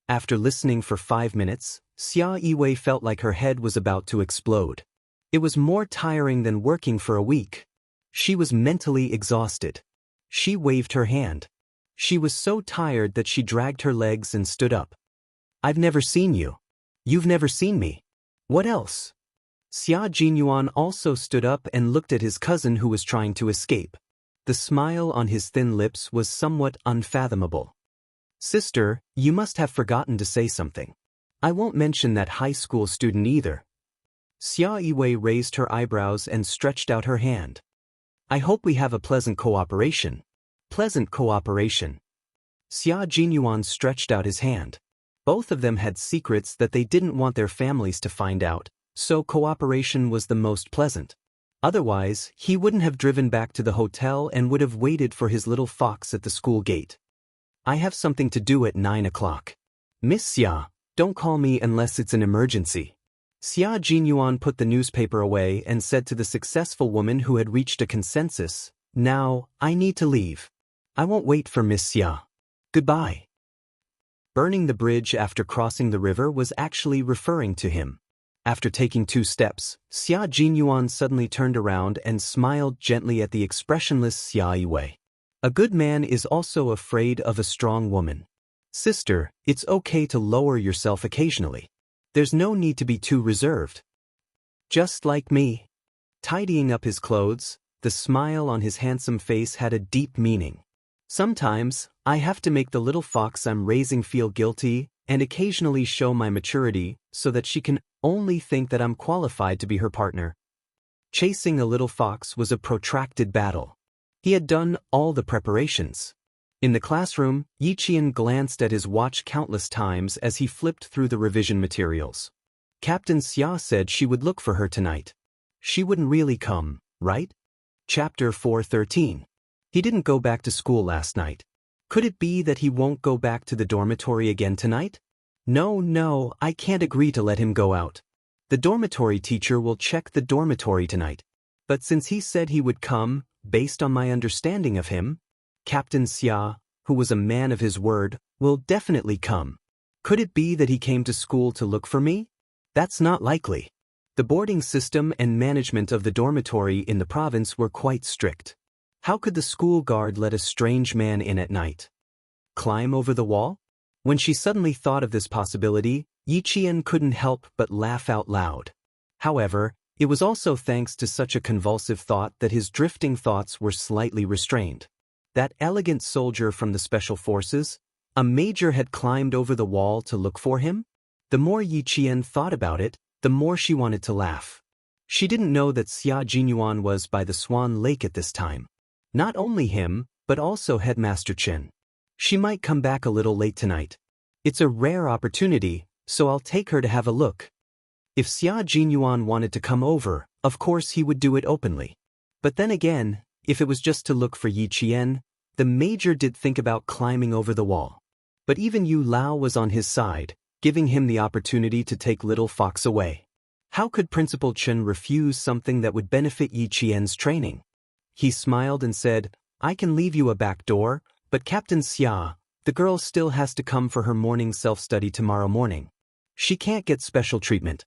After listening for 5 minutes, Xia Yiwei felt like her head was about to explode. It was more tiring than working for a week. She was mentally exhausted. She waved her hand. She was so tired that she dragged her legs and stood up. I've never seen you. You've never seen me. What else? Xia Jinyuan also stood up and looked at his cousin who was trying to escape. The smile on his thin lips was somewhat unfathomable. Sister, you must have forgotten to say something. I won't mention that high school student either. Xia Yiwei raised her eyebrows and stretched out her hand. I hope we have a pleasant cooperation. Pleasant cooperation. Xia Jinyuan stretched out his hand. Both of them had secrets that they didn't want their families to find out, so cooperation was the most pleasant. Otherwise, he wouldn't have driven back to the hotel and would have waited for his little fox at the school gate. I have something to do at 9 o'clock. Miss Xia, don't call me unless it's an emergency. Xia Jinyuan put the newspaper away and said to the successful woman who had reached a consensus, Now, I need to leave. I won't wait for Miss Xia. Goodbye. Burning the bridge after crossing the river was actually referring to him. After taking 2 steps, Xia Jinyuan suddenly turned around and smiled gently at the expressionless Xia Yiwei. A good man is also afraid of a strong woman. Sister, it's okay to lower yourself occasionally. There's no need to be too reserved. Just like me. Tidying up his clothes, the smile on his handsome face had a deep meaning. Sometimes, I have to make the little fox I'm raising feel guilty and occasionally show my maturity so that she can only think that I'm qualified to be her partner. Chasing a little fox was a protracted battle. He had done all the preparations. In the classroom, Yiqian glanced at his watch countless times as he flipped through the revision materials. Captain Xia said she would look for her tonight. She wouldn't really come, right? Chapter 413. He didn't go back to school last night. Could it be that he won't go back to the dormitory again tonight? No, I can't agree to let him go out. The dormitory teacher will check the dormitory tonight. But since he said he would come, based on my understanding of him, Captain Xia, who was a man of his word, will definitely come. Could it be that he came to school to look for me? That's not likely. The boarding system and management of the dormitory in the province were quite strict. How could the school guard let a strange man in at night? Climb over the wall? When she suddenly thought of this possibility, Yiqian couldn't help but laugh out loud. However, it was also thanks to such a convulsive thought that his drifting thoughts were slightly restrained. That elegant soldier from the special forces, a major, had climbed over the wall to look for him? The more Yiqian thought about it, the more she wanted to laugh. She didn't know that Xia Jinyuan was by the Swan Lake at this time. Not only him, but also Headmaster Chen. She might come back a little late tonight. It's a rare opportunity, so I'll take her to have a look. If Xia Jinyuan wanted to come over, of course he would do it openly. But then again, if it was just to look for Yi Qian, the major did think about climbing over the wall. But even Yu Lao was on his side, giving him the opportunity to take little Fox away. How could Principal Chen refuse something that would benefit Yi Qian's training? He smiled and said, I can leave you a back door, but Captain Xia, the girl still has to come for her morning self-study tomorrow morning. She can't get special treatment.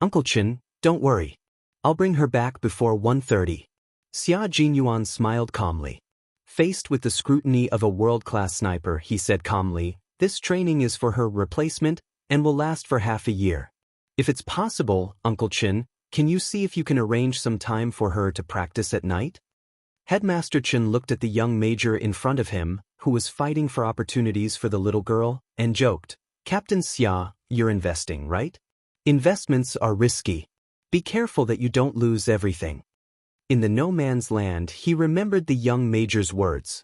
Uncle Chen, don't worry. I'll bring her back before 1:30. Xia Jinyuan smiled calmly. Faced with the scrutiny of a world-class sniper, he said calmly, this training is for her replacement and will last for half a year. If it's possible, Uncle Chen, can you see if you can arrange some time for her to practice at night? Headmaster Chen looked at the young major in front of him, who was fighting for opportunities for the little girl, and joked, Captain Xia, you're investing, right? Investments are risky. Be careful that you don't lose everything. In the no man's land, he remembered the young major's words.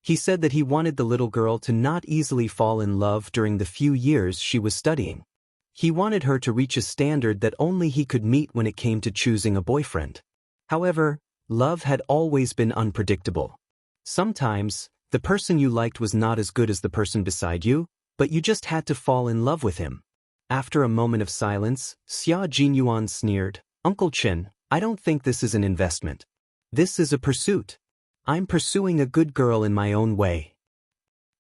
He said that he wanted the little girl to not easily fall in love during the few years she was studying. He wanted her to reach a standard that only he could meet when it came to choosing a boyfriend. However, love had always been unpredictable. Sometimes, the person you liked was not as good as the person beside you, but you just had to fall in love with him. After a moment of silence, Xia Jinyuan sneered, Uncle Chen, I don't think this is an investment. This is a pursuit. I'm pursuing a good girl in my own way.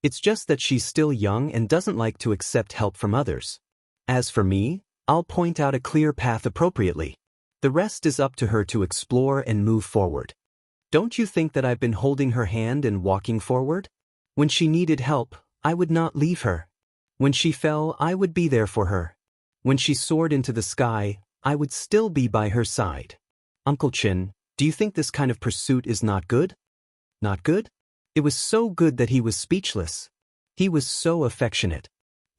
It's just that she's still young and doesn't like to accept help from others. As for me, I'll point out a clear path appropriately. The rest is up to her to explore and move forward. Don't you think that I've been holding her hand and walking forward? When she needed help, I would not leave her. When she fell, I would be there for her. When she soared into the sky, I would still be by her side. Uncle Chen, do you think this kind of pursuit is not good? Not good? It was so good that he was speechless. He was so affectionate.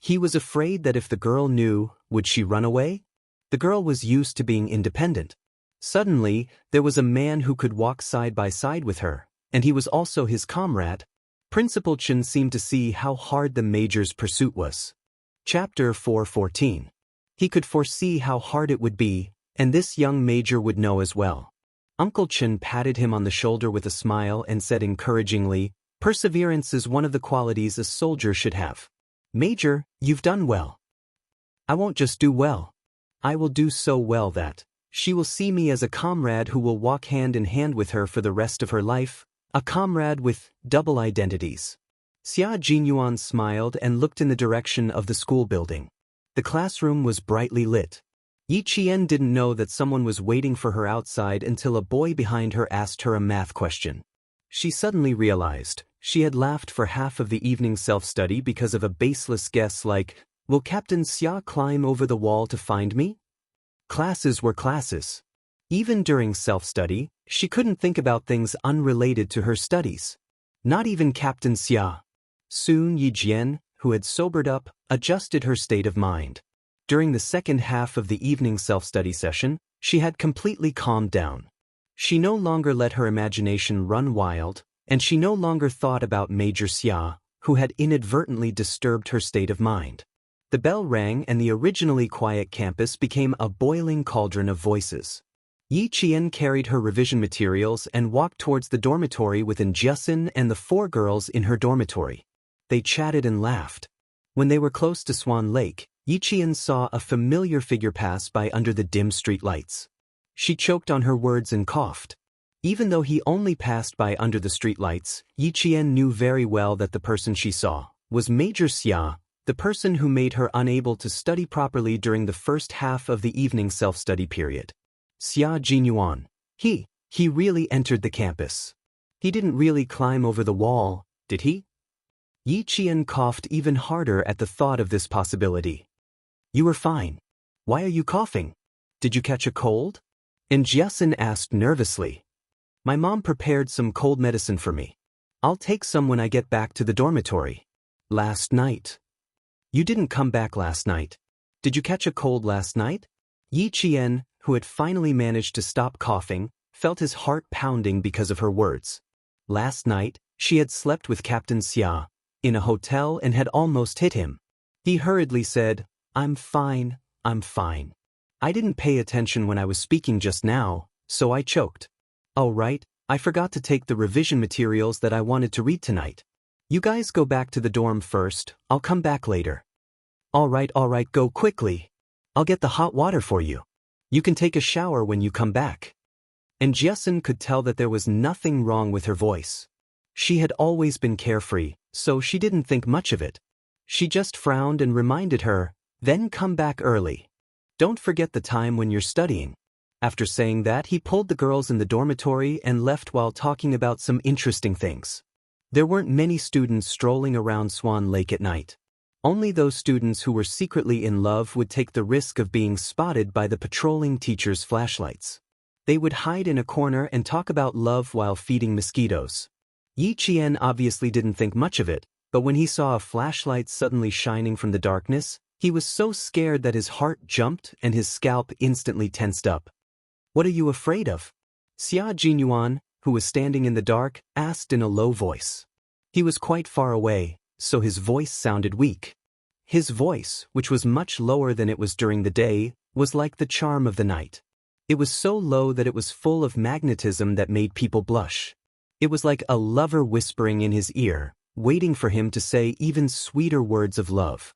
He was afraid that if the girl knew, would she run away? The girl was used to being independent. Suddenly, there was a man who could walk side by side with her, and he was also his comrade. Principal Chen seemed to see how hard the major's pursuit was. Chapter 4:14. He could foresee how hard it would be, and this young major would know as well. Uncle Chen patted him on the shoulder with a smile and said encouragingly, perseverance is one of the qualities a soldier should have. Major, you've done well. I won't just do well. I will do so well that she will see me as a comrade who will walk hand in hand with her for the rest of her life, a comrade with double identities. Xia Jinyuan smiled and looked in the direction of the school building. The classroom was brightly lit. Yi Qian didn't know that someone was waiting for her outside until a boy behind her asked her a math question. She suddenly realized she had laughed for half of the evening self-study because of a baseless guess like, will Captain Xia climb over the wall to find me? Classes were classes. Even during self-study, she couldn't think about things unrelated to her studies. Not even Captain Xia. Soon Yi Jian, who had sobered up, adjusted her state of mind. During the second half of the evening self-study session, she had completely calmed down. She no longer let her imagination run wild, and she no longer thought about Major Xia, who had inadvertently disturbed her state of mind. The bell rang and the originally quiet campus became a boiling cauldron of voices. Yi Qian carried her revision materials and walked towards the dormitory with Jiasin and the 4 girls in her dormitory. They chatted and laughed. When they were close to Swan Lake, Yi Qian saw a familiar figure pass by under the dim street lights. She choked on her words and coughed. Even though he only passed by under the street lights, Yi Qian knew very well that the person she saw was Major Xia, the person who made her unable to study properly during the first half of the evening self-study period. Xia Jinyuan. He really entered the campus. He didn't really climb over the wall, did he? Yi Qian coughed even harder at the thought of this possibility. You were fine. Why are you coughing? Did you catch a cold? And Jiasin asked nervously. My mom prepared some cold medicine for me. I'll take some when I get back to the dormitory. Last night. You didn't come back last night. Did you catch a cold last night? Yi Qian, who had finally managed to stop coughing, felt his heart pounding because of her words. Last night, she had slept with Captain Xia, in a hotel and had almost hit him. He hurriedly said, "I'm fine, I'm fine. I didn't pay attention when I was speaking just now, so I choked. Oh right, I forgot to take the revision materials that I wanted to read tonight. You guys go back to the dorm first, I'll come back later." All right, go quickly. I'll get the hot water for you. You can take a shower when you come back." And Jiasun could tell that there was nothing wrong with her voice. She had always been carefree, so she didn't think much of it. She just frowned and reminded her, "Then come back early. Don't forget the time when you're studying." After saying that, he pulled the girls in the dormitory and left while talking about some interesting things. There weren't many students strolling around Swan Lake at night. Only those students who were secretly in love would take the risk of being spotted by the patrolling teacher's flashlights. They would hide in a corner and talk about love while feeding mosquitoes. Yi Qian obviously didn't think much of it, but when he saw a flashlight suddenly shining from the darkness, he was so scared that his heart jumped and his scalp instantly tensed up. "What are you afraid of?" Xia Jinyuan, who was standing in the dark, asked in a low voice. He was quite far away, so his voice sounded weak. His voice, which was much lower than it was during the day, was like the charm of the night. It was so low that it was full of magnetism that made people blush. It was like a lover whispering in his ear, waiting for him to say even sweeter words of love.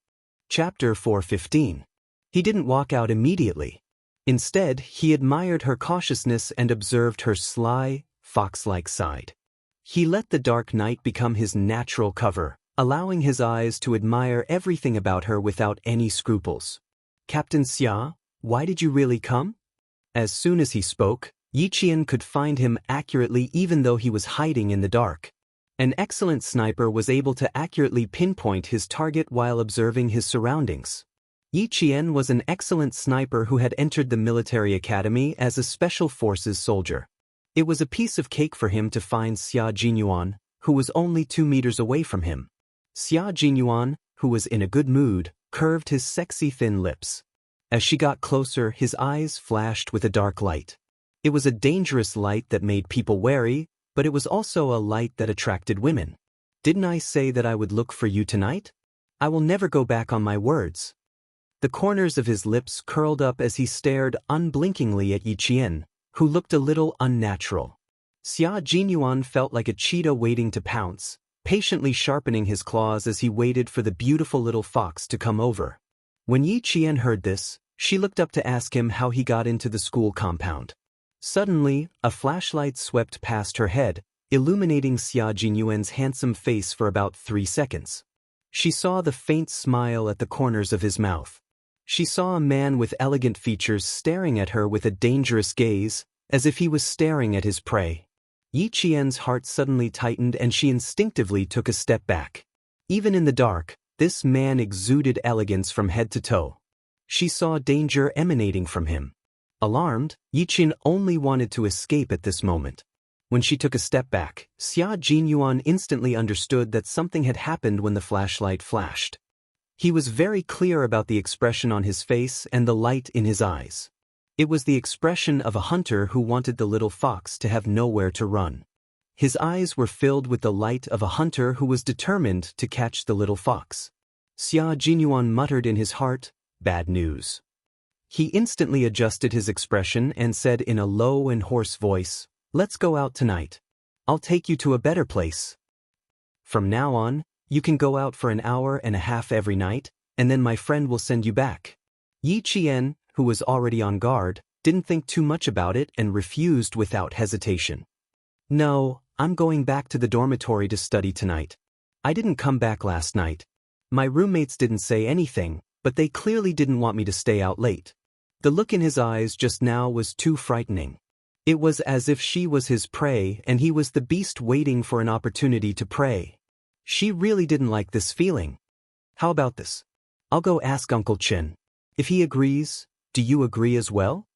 Chapter 4:15. He didn't walk out immediately. Instead, he admired her cautiousness and observed her sly, fox-like side. He let the dark night become his natural cover, allowing his eyes to admire everything about her without any scruples. "Captain Xia, why did you really come?" As soon as he spoke, Yi Qian could find him accurately even though he was hiding in the dark. An excellent sniper was able to accurately pinpoint his target while observing his surroundings. Yi Qian was an excellent sniper who had entered the military academy as a special forces soldier. It was a piece of cake for him to find Xia Jinyuan, who was only 2 meters away from him. Xia Jinyuan, who was in a good mood, curved his sexy thin lips. As she got closer, his eyes flashed with a dark light. It was a dangerous light that made people wary, but it was also a light that attracted women. "Didn't I say that I would look for you tonight? I will never go back on my words." The corners of his lips curled up as he stared unblinkingly at Yi Qian, who looked a little unnatural. Xia Jinyuan felt like a cheetah waiting to pounce, patiently sharpening his claws as he waited for the beautiful little fox to come over. When Yi Qian heard this, she looked up to ask him how he got into the school compound. Suddenly, a flashlight swept past her head, illuminating Xia Jinyuan's handsome face for about 3 seconds. She saw the faint smile at the corners of his mouth. She saw a man with elegant features staring at her with a dangerous gaze, as if he was staring at his prey. Yi Qian's heart suddenly tightened and she instinctively took a step back. Even in the dark, this man exuded elegance from head to toe. She saw danger emanating from him. Alarmed, Yi Qian only wanted to escape at this moment. When she took a step back, Xia Jinyuan instantly understood that something had happened when the flashlight flashed. He was very clear about the expression on his face and the light in his eyes. It was the expression of a hunter who wanted the little fox to have nowhere to run. His eyes were filled with the light of a hunter who was determined to catch the little fox. Xia Jinyuan muttered in his heart, "Bad news." He instantly adjusted his expression and said in a low and hoarse voice, "Let's go out tonight. I'll take you to a better place. From now on, you can go out for an hour and a half every night, and then my friend will send you back." Yi Qian, who was already on guard, didn't think too much about it and refused without hesitation. "No, I'm going back to the dormitory to study tonight. I didn't come back last night. My roommates didn't say anything, but they clearly didn't want me to stay out late." The look in his eyes just now was too frightening. It was as if she was his prey and he was the beast waiting for an opportunity to prey. She really didn't like this feeling. "How about this? I'll go ask Uncle Chen. If he agrees, do you agree as well?"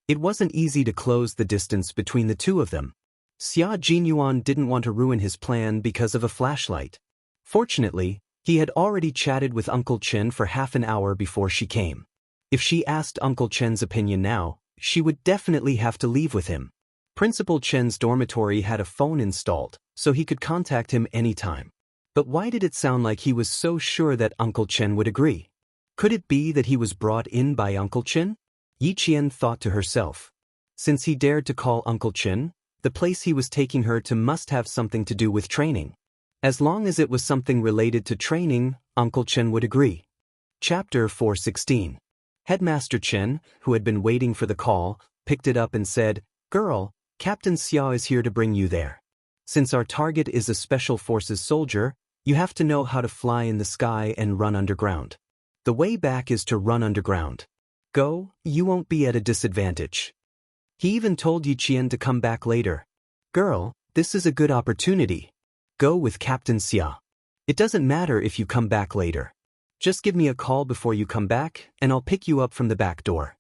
It wasn't easy to close the distance between the two of them. Xia Jinyuan didn't want to ruin his plan because of a flashlight. Fortunately, he had already chatted with Uncle Chen for half an hour before she came. If she asked Uncle Chen's opinion now, she would definitely have to leave with him. Principal Chen's dormitory had a phone installed, so he could contact him anytime. But why did it sound like he was so sure that Uncle Chen would agree? Could it be that he was brought in by Uncle Chen? Yi Qian thought to herself. Since he dared to call Uncle Chen, the place he was taking her to must have something to do with training. As long as it was something related to training, Uncle Chen would agree. Chapter 416. Headmaster Chen, who had been waiting for the call, picked it up and said, "Girl, Captain Xia is here to bring you there. Since our target is a special forces soldier, you have to know how to fly in the sky and run underground. The way back is to run underground. Go, you won't be at a disadvantage." He even told Yi Qian to come back later. "Girl, this is a good opportunity. Go with Captain Xia. It doesn't matter if you come back later. Just give me a call before you come back, and I'll pick you up from the back door."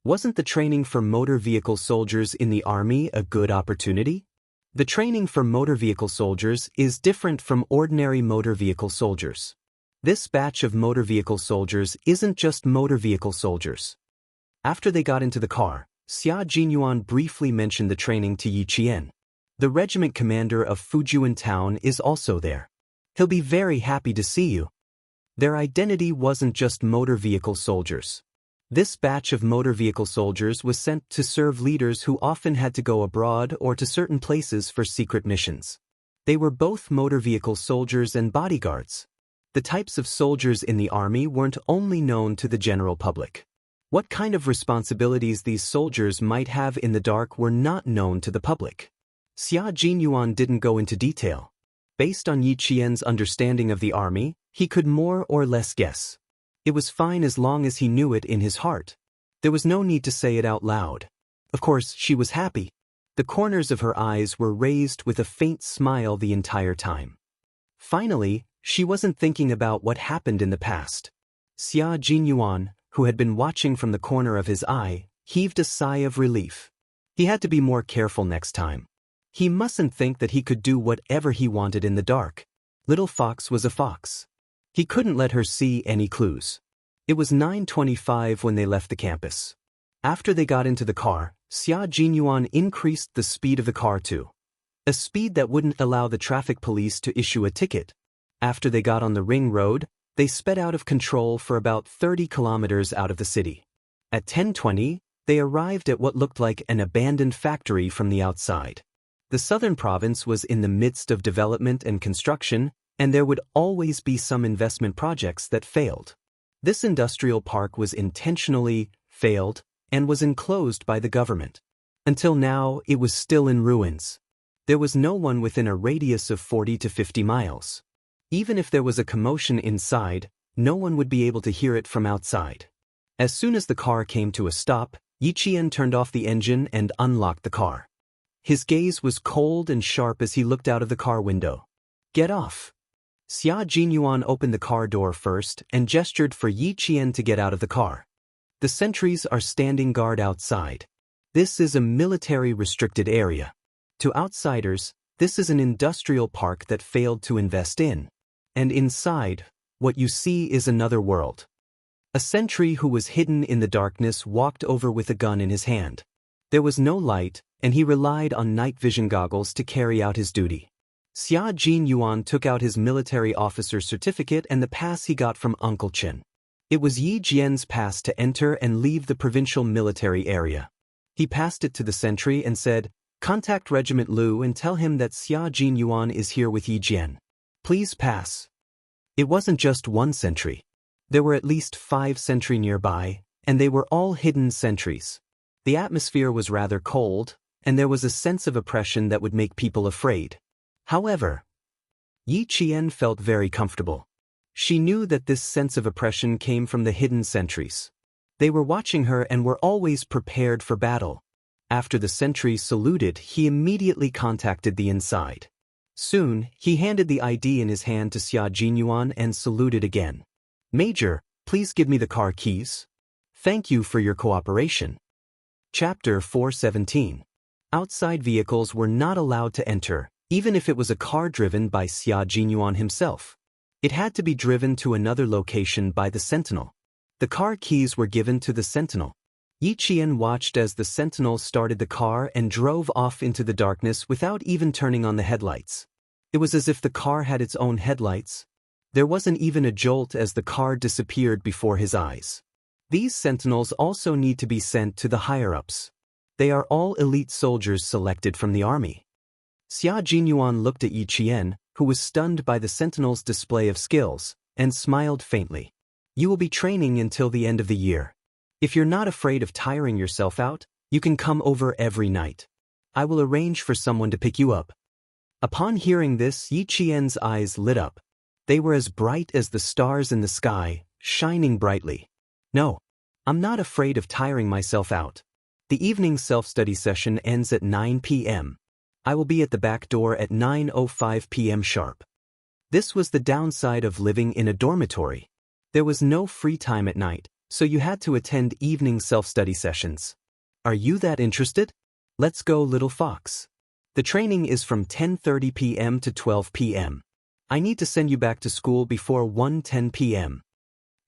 Wasn't the training for motor vehicle soldiers in the army a good opportunity? The training for motor vehicle soldiers is different from ordinary motor vehicle soldiers. This batch of motor vehicle soldiers isn't just motor vehicle soldiers. After they got into the car, Xia Jinyuan briefly mentioned the training to Yi Qian. The regiment commander of Fujian town is also there. He'll be very happy to see you. Their identity wasn't just motor vehicle soldiers. This batch of motor vehicle soldiers was sent to serve leaders who often had to go abroad or to certain places for secret missions. They were both motor vehicle soldiers and bodyguards. The types of soldiers in the army weren't only known to the general public. What kind of responsibilities these soldiers might have in the dark were not known to the public. Xia Jinyuan didn't go into detail. Based on Yi Qian's understanding of the army, he could more or less guess. It was fine as long as he knew it in his heart. There was no need to say it out loud. Of course, she was happy. The corners of her eyes were raised with a faint smile the entire time. Finally, she wasn't thinking about what happened in the past. Xia Jinyuan, who had been watching from the corner of his eye, heaved a sigh of relief. He had to be more careful next time. He mustn't think that he could do whatever he wanted in the dark. Little Fox was a fox. He couldn't let her see any clues. It was 9:25 when they left the campus. After they got into the car, Xia Jinyuan increased the speed of the car to a speed that wouldn't allow the traffic police to issue a ticket. After they got on the ring road, they sped out of control for about 30 kilometers out of the city. At 10:20, they arrived at what looked like an abandoned factory from the outside. The southern province was in the midst of development and construction, and there would always be some investment projects that failed. This industrial park was intentionally failed and was enclosed by the government. Until now, it was still in ruins. There was no one within a radius of 40 to 50 miles. Even if there was a commotion inside, no one would be able to hear it from outside. As soon as the car came to a stop, Yi Qian turned off the engine and unlocked the car. His gaze was cold and sharp as he looked out of the car window. "Get off." Xia Jinyuan opened the car door first and gestured for Yi Qian to get out of the car. The sentries are standing guard outside. This is a military-restricted area. To outsiders, this is an industrial park that failed to invest in. And inside, what you see is another world. A sentry who was hidden in the darkness walked over with a gun in his hand. There was no light, and he relied on night vision goggles to carry out his duty. Xia Jinyuan took out his military officer's certificate and the pass he got from Uncle Chen. It was Yi Jian's pass to enter and leave the provincial military area. He passed it to the sentry and said, "Contact Regiment Lu and tell him that Xia Jinyuan is here with Yi Jian. Please pass." It wasn't just one sentry. There were at least 5 sentry nearby, and they were all hidden sentries. The atmosphere was rather cold, and there was a sense of oppression that would make people afraid. However, Yi Qian felt very comfortable. She knew that this sense of oppression came from the hidden sentries. They were watching her and were always prepared for battle. After the sentry saluted, he immediately contacted the inside. Soon, he handed the ID in his hand to Xia Jinyuan and saluted again. "Major, please give me the car keys. Thank you for your cooperation." Chapter 417. Outside vehicles were not allowed to enter, even if it was a car driven by Xia Jinyuan himself. It had to be driven to another location by the sentinel. The car keys were given to the sentinel. Yi Qian watched as the sentinel started the car and drove off into the darkness without even turning on the headlights. It was as if the car had its own headlights. There wasn't even a jolt as the car disappeared before his eyes. These sentinels also need to be sent to the higher-ups. They are all elite soldiers selected from the army. Xia Jinyuan looked at Yi Qian, who was stunned by the sentinel's display of skills, and smiled faintly. You will be training until the end of the year. If you're not afraid of tiring yourself out, you can come over every night. I will arrange for someone to pick you up. Upon hearing this, Yi Qian's eyes lit up. They were as bright as the stars in the sky, shining brightly. No, I'm not afraid of tiring myself out. The evening self-study session ends at 9 p.m. I will be at the back door at 9:05 p.m. sharp. This was the downside of living in a dormitory. There was no free time at night, so you had to attend evening self-study sessions. Are you that interested? Let's go, little fox. The training is from 10:30 p.m. to 12 p.m. I need to send you back to school before 1:10 p.m.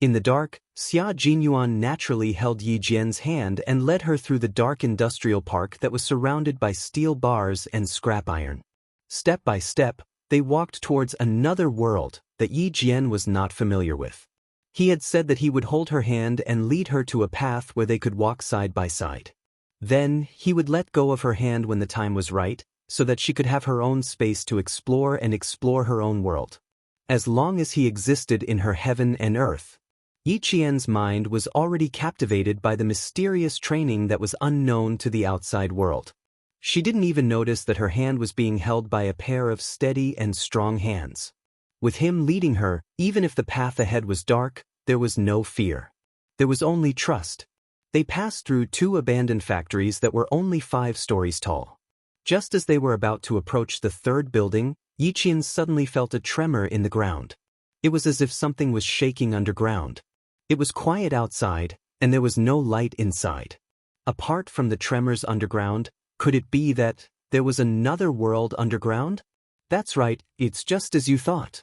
In the dark, Xia Jinyuan naturally held Yi Jian's hand and led her through the dark industrial park that was surrounded by steel bars and scrap iron. Step by step, they walked towards another world that Yi Jian was not familiar with. He had said that he would hold her hand and lead her to a path where they could walk side by side. Then, he would let go of her hand when the time was right, so that she could have her own space to explore her own world. As long as he existed in her heaven and earth, Yi Qian's mind was already captivated by the mysterious training that was unknown to the outside world. She didn't even notice that her hand was being held by a pair of steady and strong hands. With him leading her, even if the path ahead was dark, there was no fear. There was only trust. They passed through 2 abandoned factories that were only 5 stories tall. Just as they were about to approach the 3rd building, Yi Qian suddenly felt a tremor in the ground. It was as if something was shaking underground. It was quiet outside, and there was no light inside. Apart from the tremors underground, could it be that there was another world underground? That's right, it's just as you thought.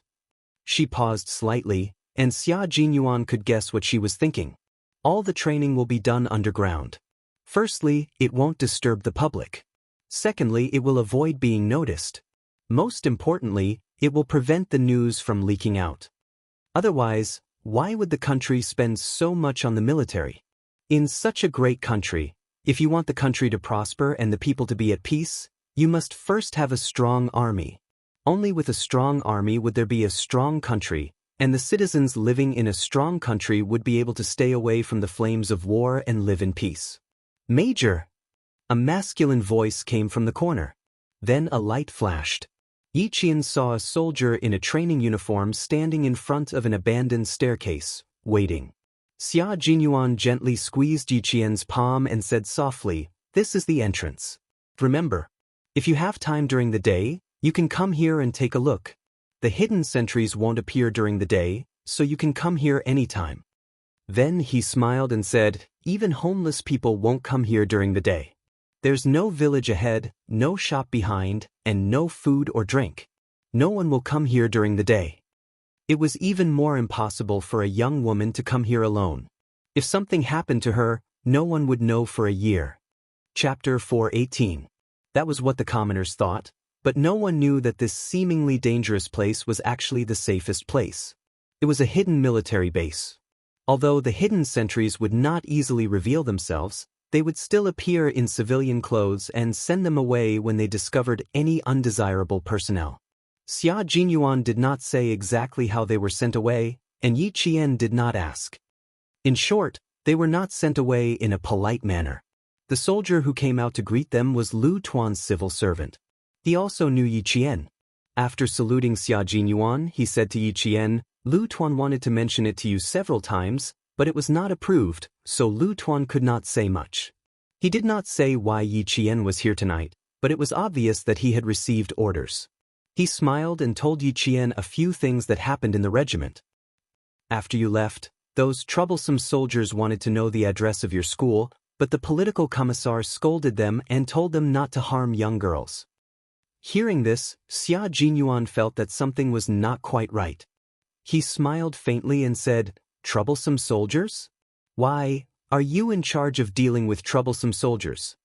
She paused slightly, and Xia Jinyuan could guess what she was thinking. All the training will be done underground. Firstly, it won't disturb the public. Secondly, it will avoid being noticed. Most importantly, it will prevent the news from leaking out. Otherwise, why would the country spend so much on the military? In such a great country, if you want the country to prosper and the people to be at peace, you must first have a strong army. Only with a strong army would there be a strong country, and the citizens living in a strong country would be able to stay away from the flames of war and live in peace. Major! A masculine voice came from the corner. Then a light flashed. Yi Qian saw a soldier in a training uniform standing in front of an abandoned staircase, waiting. Xia Jinyuan gently squeezed Yi Qian's palm and said softly, "This is the entrance. Remember, if you have time during the day, you can come here and take a look. The hidden sentries won't appear during the day, so you can come here anytime." Then he smiled and said, "Even homeless people won't come here during the day. There's no village ahead, no shop behind, and no food or drink. No one will come here during the day." It was even more impossible for a young woman to come here alone. If something happened to her, no one would know for a year. Chapter 418. That was what the commoners thought, but no one knew that this seemingly dangerous place was actually the safest place. It was a hidden military base. Although the hidden sentries would not easily reveal themselves, they would still appear in civilian clothes and send them away when they discovered any undesirable personnel. Xia Jinyuan did not say exactly how they were sent away, and Yi Qian did not ask. In short, they were not sent away in a polite manner. The soldier who came out to greet them was Lu Tuan's civil servant. He also knew Yi Qian. After saluting Xia Jinyuan, he said to Yi Qian, "Lu Tuan wanted to mention it to you several times, but it was not approved, so Lu Tuan could not say much." He did not say why Yi Qian was here tonight, but it was obvious that he had received orders. He smiled and told Yi Qian a few things that happened in the regiment. "After you left, those troublesome soldiers wanted to know the address of your school, but the political commissar scolded them and told them not to harm young girls." Hearing this, Xia Jinyuan felt that something was not quite right. He smiled faintly and said, "Troublesome soldiers? Why, are you in charge of dealing with troublesome soldiers?"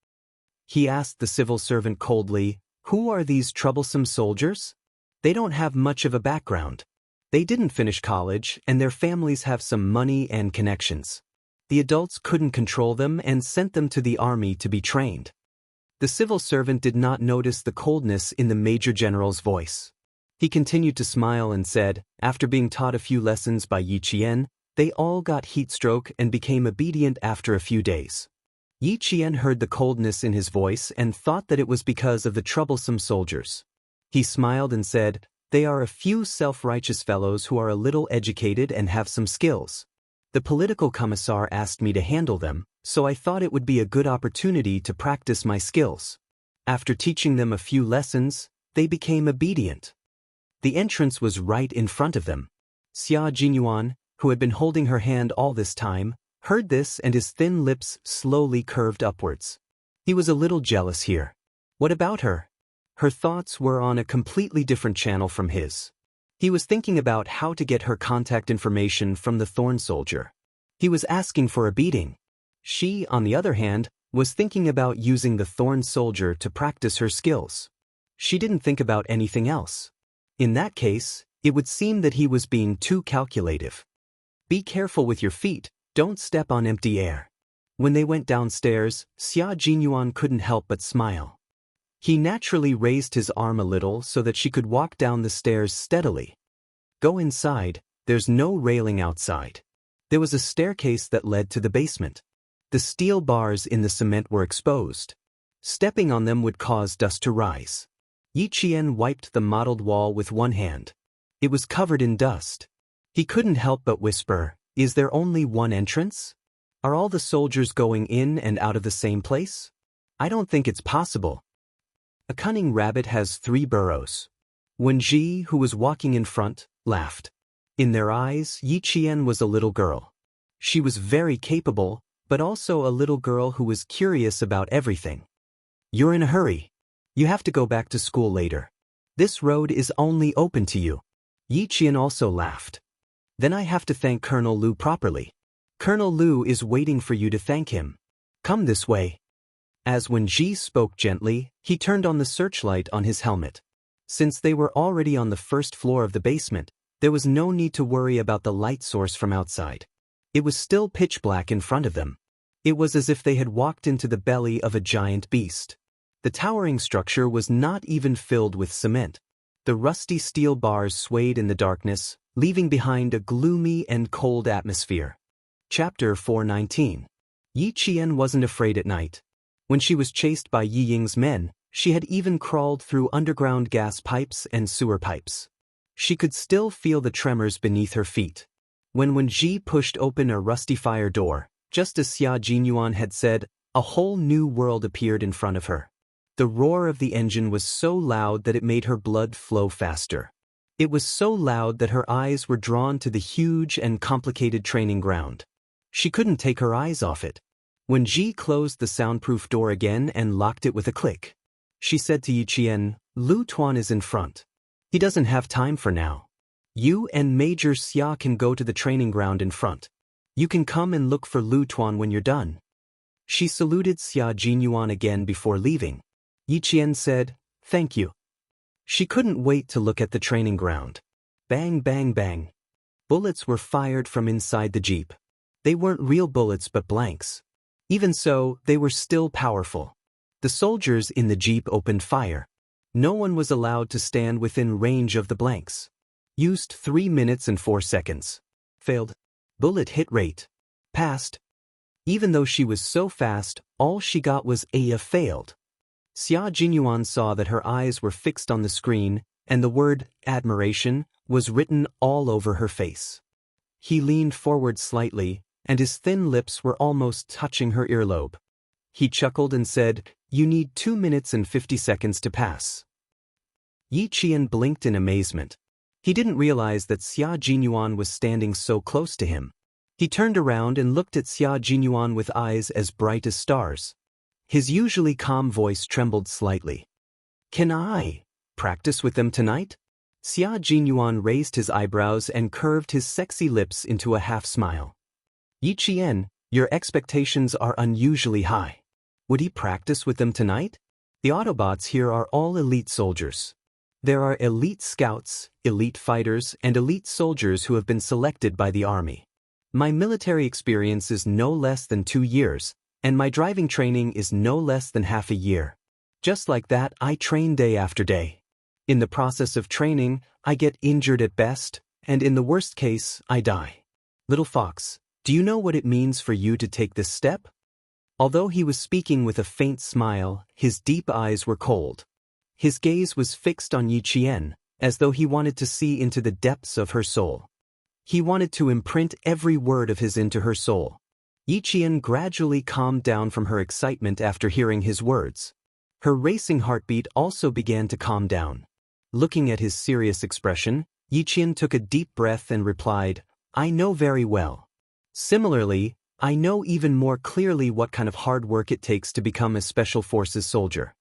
He asked the civil servant coldly, "Who are these troublesome soldiers?" They don't have much of a background. They didn't finish college, and their families have some money and connections. The adults couldn't control them and sent them to the army to be trained. The civil servant did not notice the coldness in the Major General's voice. He continued to smile and said, after being taught a few lessons by Yi Qian, they all got heat stroke and became obedient after a few days. Yi Qian heard the coldness in his voice and thought that it was because of the troublesome soldiers. He smiled and said, they are a few self-righteous fellows who are a little educated and have some skills. The political commissar asked me to handle them, so I thought it would be a good opportunity to practice my skills. After teaching them a few lessons, they became obedient. The entrance was right in front of them. Xia Jinyuan, who had been holding her hand all this time, heard this and his thin lips slowly curved upwards. He was a little jealous here. What about her? Her thoughts were on a completely different channel from his. He was thinking about how to get her contact information from the thorn soldier. He was asking for a beating. She, on the other hand, was thinking about using the thorn soldier to practice her skills. She didn't think about anything else. In that case, it would seem that he was being too calculative. Be careful with your feet, don't step on empty air. When they went downstairs, Xia Jinyuan couldn't help but smile. He naturally raised his arm a little so that she could walk down the stairs steadily. Go inside, there's no railing outside. There was a staircase that led to the basement. The steel bars in the cement were exposed. Stepping on them would cause dust to rise. Yi Qian wiped the mottled wall with one hand. It was covered in dust. He couldn't help but whisper, is there only one entrance? Are all the soldiers going in and out of the same place? I don't think it's possible. A cunning rabbit has 3 burrows. Wen Ji, who was walking in front, laughed. In their eyes, Yi Qian was a little girl. She was very capable, but also a little girl who was curious about everything. You're in a hurry. You have to go back to school later. This road is only open to you. Yi Qian also laughed. Then I have to thank Colonel Lu properly. Colonel Lu is waiting for you to thank him. Come this way. As Wen Ji spoke gently, he turned on the searchlight on his helmet. Since they were already on the first floor of the basement, there was no need to worry about the light source from outside. It was still pitch black in front of them. It was as if they had walked into the belly of a giant beast. The towering structure was not even filled with cement. The rusty steel bars swayed in the darkness, leaving behind a gloomy and cold atmosphere. Chapter 419. Yi Qian wasn't afraid at night. When she was chased by Yi Ying's men, she had even crawled through underground gas pipes and sewer pipes. She could still feel the tremors beneath her feet. When Wen Ji pushed open a rusty fire door, just as Xia Jinyuan had said, a whole new world appeared in front of her. The roar of the engine was so loud that it made her blood flow faster. It was so loud that her eyes were drawn to the huge and complicated training ground. She couldn't take her eyes off it. Wen Ji closed the soundproof door again and locked it with a click. She said to Yi Qian, Lu Tuan is in front. He doesn't have time for now. You and Major Xia can go to the training ground in front. You can come and look for Lu Tuan when you're done. She saluted Xia Jinyuan again before leaving. Yi Qian said, thank you. She couldn't wait to look at the training ground. Bang, bang, bang. Bullets were fired from inside the jeep. They weren't real bullets but blanks. Even so, they were still powerful. The soldiers in the jeep opened fire. No one was allowed to stand within range of the blanks. Used 3 minutes and 4 seconds. Failed. Bullet hit rate. Passed. Even though she was so fast, all she got was a failed. Xia Jinyuan saw that her eyes were fixed on the screen, and the word admiration was written all over her face. He leaned forward slightly, and his thin lips were almost touching her earlobe. He chuckled and said, you need 2 minutes and 50 seconds to pass. Yi Qian blinked in amazement. He didn't realize that Xia Jinyuan was standing so close to him. He turned around and looked at Xia Jinyuan with eyes as bright as stars. His usually calm voice trembled slightly. Can I practice with them tonight? Xia Jinyuan raised his eyebrows and curved his sexy lips into a half-smile. Yi Qian, your expectations are unusually high. Would he practice with them tonight? The Autobots here are all elite soldiers. There are elite scouts, elite fighters, and elite soldiers who have been selected by the army. My military experience is no less than 2 years, and my driving training is no less than half a year. Just like that, I train day after day. In the process of training, I get injured at best, and in the worst case, I die. Little fox, do you know what it means for you to take this step? Although he was speaking with a faint smile, his deep eyes were cold. His gaze was fixed on Yi Qian, as though he wanted to see into the depths of her soul. He wanted to imprint every word of his into her soul. Yi Qian gradually calmed down from her excitement after hearing his words. Her racing heartbeat also began to calm down. Looking at his serious expression, Yi Qian took a deep breath and replied, "I know very well. Similarly, I know even more clearly what kind of hard work it takes to become a special forces soldier.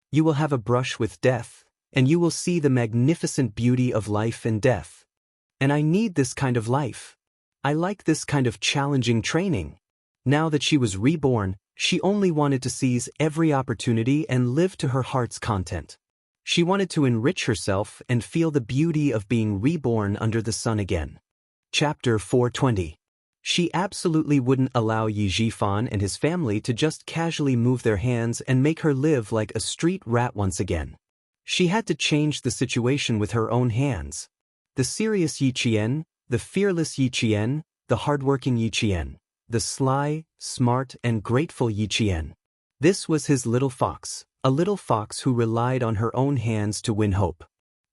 You will have a brush with death, and you will see the magnificent beauty of life and death. And I need this kind of life. I like this kind of challenging training." Now that she was reborn, she only wanted to seize every opportunity and live to her heart's content. She wanted to enrich herself and feel the beauty of being reborn under the sun again. Chapter 420. She absolutely wouldn't allow Yi Zhifan and his family to just casually move their hands and make her live like a street rat once again. She had to change the situation with her own hands. The serious Yi Qian, the fearless Yi Qian, the hardworking Yi Qian, the sly, smart, and grateful Yi Qian. This was his little fox, a little fox who relied on her own hands to win hope.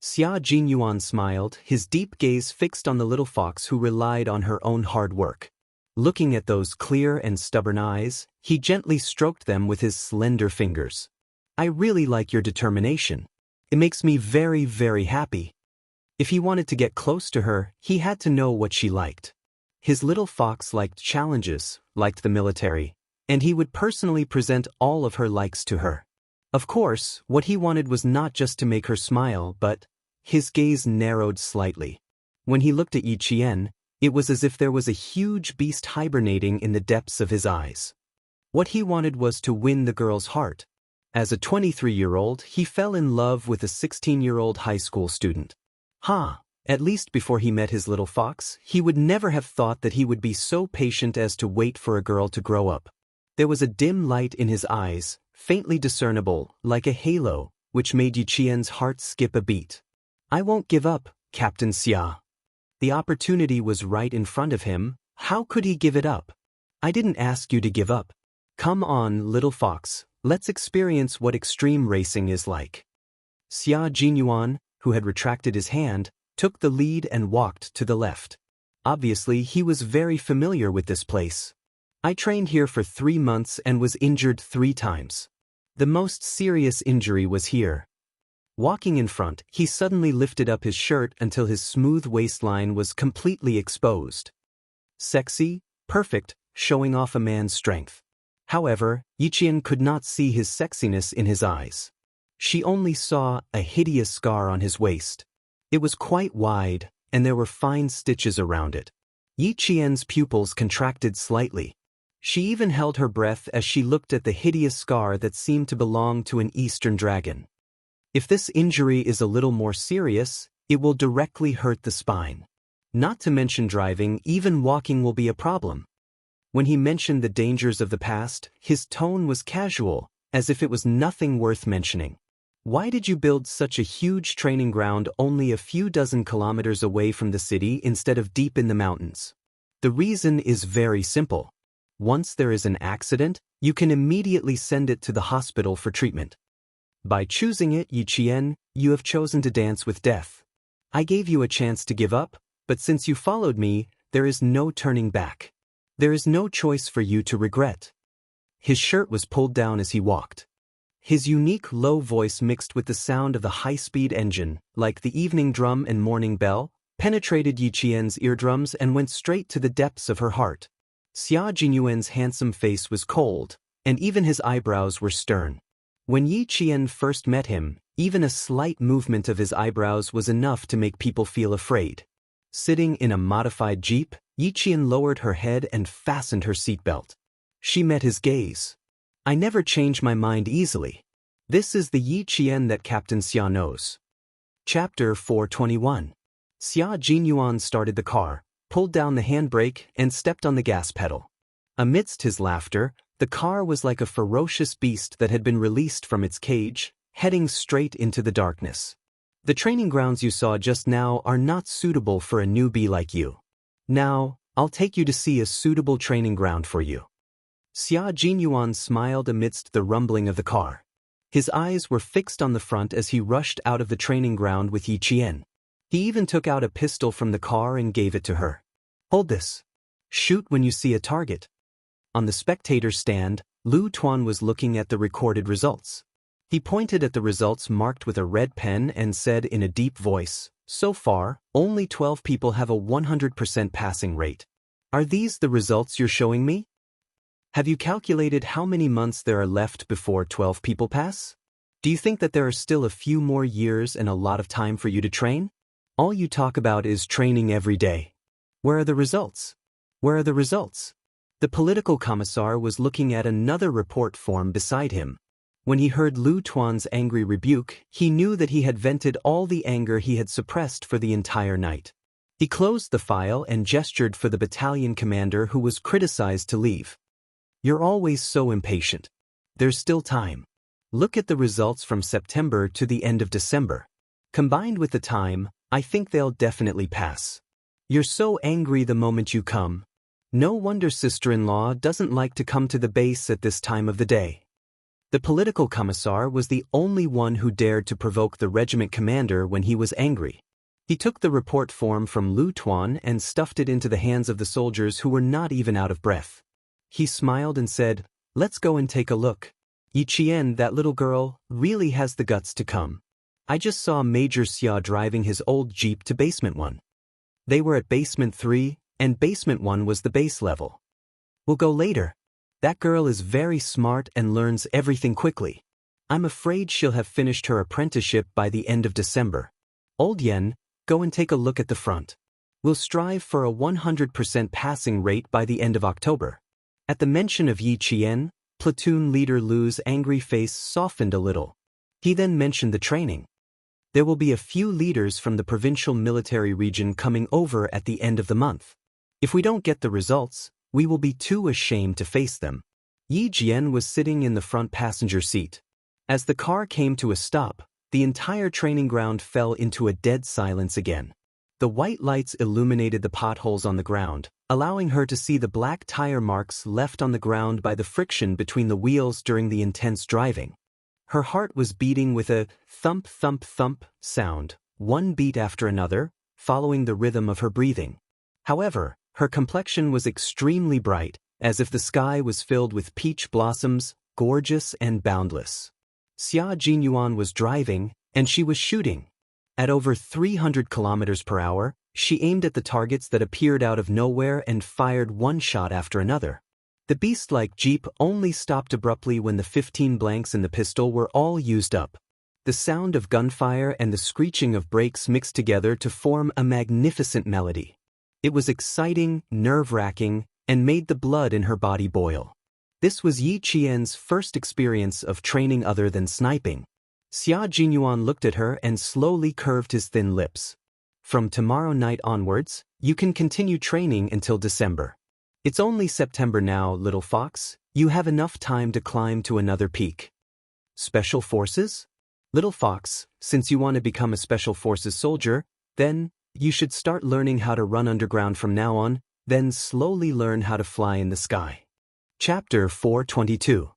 Xia Jinyuan smiled, his deep gaze fixed on the little fox who relied on her own hard work. Looking at those clear and stubborn eyes, he gently stroked them with his slender fingers. "I really like your determination. It makes me very, very happy." If he wanted to get close to her, he had to know what she liked. His little fox liked challenges, liked the military, and he would personally present all of her likes to her. Of course, what he wanted was not just to make her smile, but his gaze narrowed slightly. When he looked at Yi Qian, it was as if there was a huge beast hibernating in the depths of his eyes. What he wanted was to win the girl's heart. As a 23-year-old, he fell in love with a 16-year-old high school student. At least before he met his little fox, he would never have thought that he would be so patient as to wait for a girl to grow up. There was a dim light in his eyes, faintly discernible, like a halo, which made Yi Qian's heart skip a beat. "I won't give up, Captain Xia." The opportunity was right in front of him. How could he give it up? "I didn't ask you to give up. Come on, little fox, let's experience what extreme racing is like." Xia Jinyuan, who had retracted his hand, took the lead and walked to the left. Obviously, he was very familiar with this place. "I trained here for 3 months and was injured 3 times. The most serious injury was here." Walking in front, he suddenly lifted up his shirt until his smooth waistline was completely exposed. Sexy, perfect, showing off a man's strength. However, Yi Qian could not see his sexiness in his eyes. She only saw a hideous scar on his waist. It was quite wide, and there were fine stitches around it. Yi Qian's pupils contracted slightly. She even held her breath as she looked at the hideous scar that seemed to belong to an Eastern dragon. If this injury is a little more serious, it will directly hurt the spine. Not to mention driving, even walking will be a problem. When he mentioned the dangers of the past, his tone was casual, as if it was nothing worth mentioning. "Why did you build such a huge training ground only a few dozen kilometers away from the city instead of deep in the mountains?" The reason is very simple. Once there is an accident, you can immediately send it to the hospital for treatment. By choosing it, Yi Qian, you have chosen to dance with death. I gave you a chance to give up, but since you followed me, there is no turning back. There is no choice for you to regret. His shirt was pulled down as he walked. His unique low voice mixed with the sound of the high-speed engine, like the evening drum and morning bell, penetrated Yi Qian's eardrums and went straight to the depths of her heart. Xia Jinyuan's handsome face was cold, and even his eyebrows were stern. When Yi Qian first met him, even a slight movement of his eyebrows was enough to make people feel afraid. Sitting in a modified jeep, Yi Qian lowered her head and fastened her seatbelt. She met his gaze. "I never change my mind easily. This is the Yi Qian that Captain Xia knows. Chapter 421. Xia Jinyuan started the car, pulled down the handbrake, and stepped on the gas pedal. Amidst his laughter, the car was like a ferocious beast that had been released from its cage, heading straight into the darkness. The training grounds you saw just now are not suitable for a newbie like you. Now, I'll take you to see a suitable training ground for you. Xia Jinyuan smiled amidst the rumbling of the car. His eyes were fixed on the front as he rushed out of the training ground with Yi Qian. He even took out a pistol from the car and gave it to her. Hold this. Shoot when you see a target. On the spectator stand, Lu Tuan was looking at the recorded results. He pointed at the results marked with a red pen and said in a deep voice, "So far, only 12 people have a 100% passing rate. Are these the results you're showing me? Have you calculated how many months there are left before 12 people pass? Do you think that there are still a few more years and a lot of time for you to train? All you talk about is training every day. Where are the results? Where are the results?" The political commissar was looking at another report form beside him. When he heard Lu Tuan's angry rebuke, he knew that he had vented all the anger he had suppressed for the entire night. He closed the file and gestured for the battalion commander who was criticized to leave. "You're always so impatient. There's still time. Look at the results from September to the end of December. Combined with the time, I think they'll definitely pass. You're so angry the moment you come. No wonder sister-in-law doesn't like to come to the base at this time of the day." The political commissar was the only one who dared to provoke the regiment commander when he was angry. He took the report form from Lu Tuan and stuffed it into the hands of the soldiers who were not even out of breath. He smiled and said, "Let's go and take a look. Yi Qian, that little girl, really has the guts to come. I just saw Major Xia driving his old jeep to Basement 1. They were at Basement 3, and Basement 1 was the base level. We'll go later. That girl is very smart and learns everything quickly. I'm afraid she'll have finished her apprenticeship by the end of December. Old Yen, go and take a look at the front. We'll strive for a 100% passing rate by the end of October." At the mention of Yi Qian, platoon leader Lu's angry face softened a little. He then mentioned the training. "There will be a few leaders from the provincial military region coming over at the end of the month. If we don't get the results, we will be too ashamed to face them." Yi Jian was sitting in the front passenger seat. As the car came to a stop, the entire training ground fell into a dead silence again. The white lights illuminated the potholes on the ground, allowing her to see the black tire marks left on the ground by the friction between the wheels during the intense driving. Her heart was beating with a thump thump thump sound, one beat after another, following the rhythm of her breathing. However, her complexion was extremely bright, as if the sky was filled with peach blossoms, gorgeous and boundless. Xia Jinyuan was driving, and she was shooting. At over 300 kilometers per hour, she aimed at the targets that appeared out of nowhere and fired one shot after another. The beast-like jeep only stopped abruptly when the 15 blanks in the pistol were all used up. The sound of gunfire and the screeching of brakes mixed together to form a magnificent melody. It was exciting, nerve-wracking, and made the blood in her body boil. This was Yi Qian's first experience of training other than sniping. Xia Jinyuan looked at her and slowly curved his thin lips. "From tomorrow night onwards, you can continue training until December. It's only September now, little fox. You have enough time to climb to another peak." "Special forces? Little fox, since you want to become a special forces soldier, then you should start learning how to run underground from now on, then slowly learn how to fly in the sky." Chapter 422.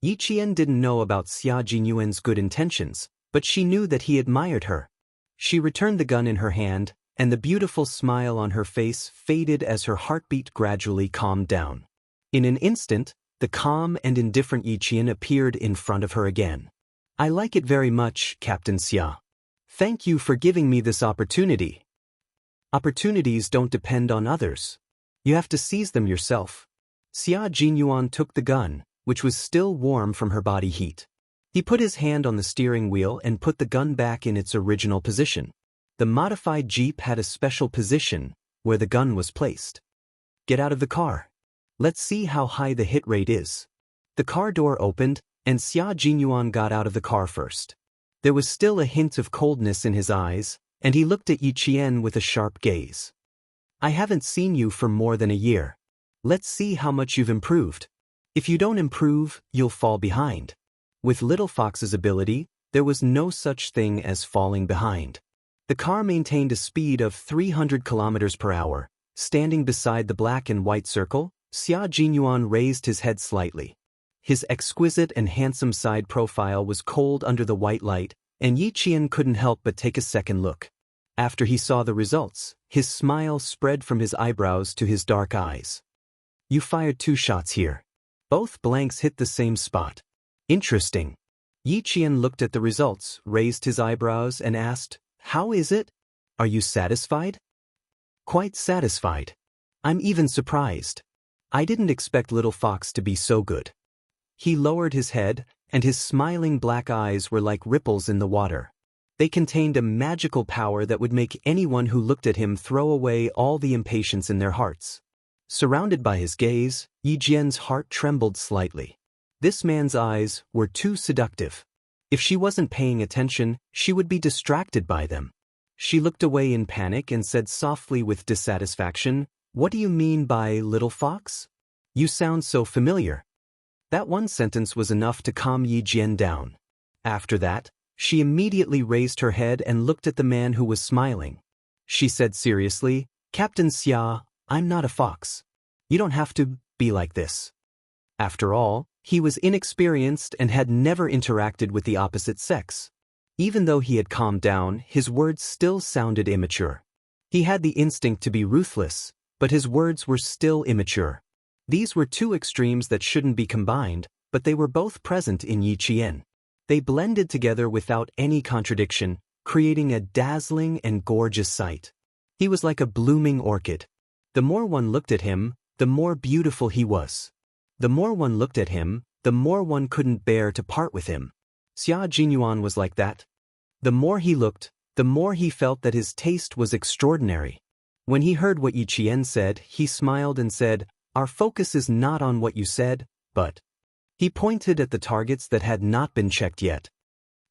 Yi Qian didn't know about Xia Jinyuan's good intentions, but she knew that he admired her. She returned the gun in her hand, and the beautiful smile on her face faded as her heartbeat gradually calmed down. In an instant, the calm and indifferent Yi Qian appeared in front of her again. "I like it very much, Captain Xia. Thank you for giving me this opportunity. Opportunities don't depend on others. You have to seize them yourself." Xia Jinyuan took the gun, which was still warm from her body heat. He put his hand on the steering wheel and put the gun back in its original position. The modified jeep had a special position where the gun was placed. "Get out of the car. Let's see how high the hit rate is." The car door opened, and Xia Jinyuan got out of the car first. There was still a hint of coldness in his eyes, and he looked at Yi Qian with a sharp gaze. I haven't seen you for more than a year. Let's see how much you've improved. If you don't improve, you'll fall behind. With Little Fox's ability, there was no such thing as falling behind. The car maintained a speed of 300 kilometers per hour. Standing beside the black and white circle, Xia Jinyuan raised his head slightly. His exquisite and handsome side profile was cold under the white light, and Yi Qian couldn't help but take a second look. After he saw the results, his smile spread from his eyebrows to his dark eyes. You fired 2 shots here. Both blanks hit the same spot. Interesting. Yi Qian looked at the results, raised his eyebrows, and asked, How is it? Are you satisfied? Quite satisfied. I'm even surprised. I didn't expect Little Fox to be so good. He lowered his head, and his smiling black eyes were like ripples in the water. They contained a magical power that would make anyone who looked at him throw away all the impatience in their hearts. Surrounded by his gaze, Yi Jian's heart trembled slightly. This man's eyes were too seductive. If she wasn't paying attention, she would be distracted by them. She looked away in panic and said softly with dissatisfaction, What do you mean by Little Fox? You sound so familiar. That one sentence was enough to calm Yi Jian down. After that, she immediately raised her head and looked at the man who was smiling. She said seriously, Captain Xia, I'm not a fox. You don't have to be like this. After all, he was inexperienced and had never interacted with the opposite sex. Even though he had calmed down, his words still sounded immature. He had the instinct to be ruthless, but his words were still immature. These were 2 extremes that shouldn't be combined, but they were both present in Yi Qian. They blended together without any contradiction, creating a dazzling and gorgeous sight. He was like a blooming orchid. The more one looked at him, the more beautiful he was. The more one looked at him, the more one couldn't bear to part with him. Xia Jinyuan was like that. The more he looked, the more he felt that his taste was extraordinary. When he heard what Yi Qian said, he smiled and said, Our focus is not on what you said, but... He pointed at the targets that had not been checked yet.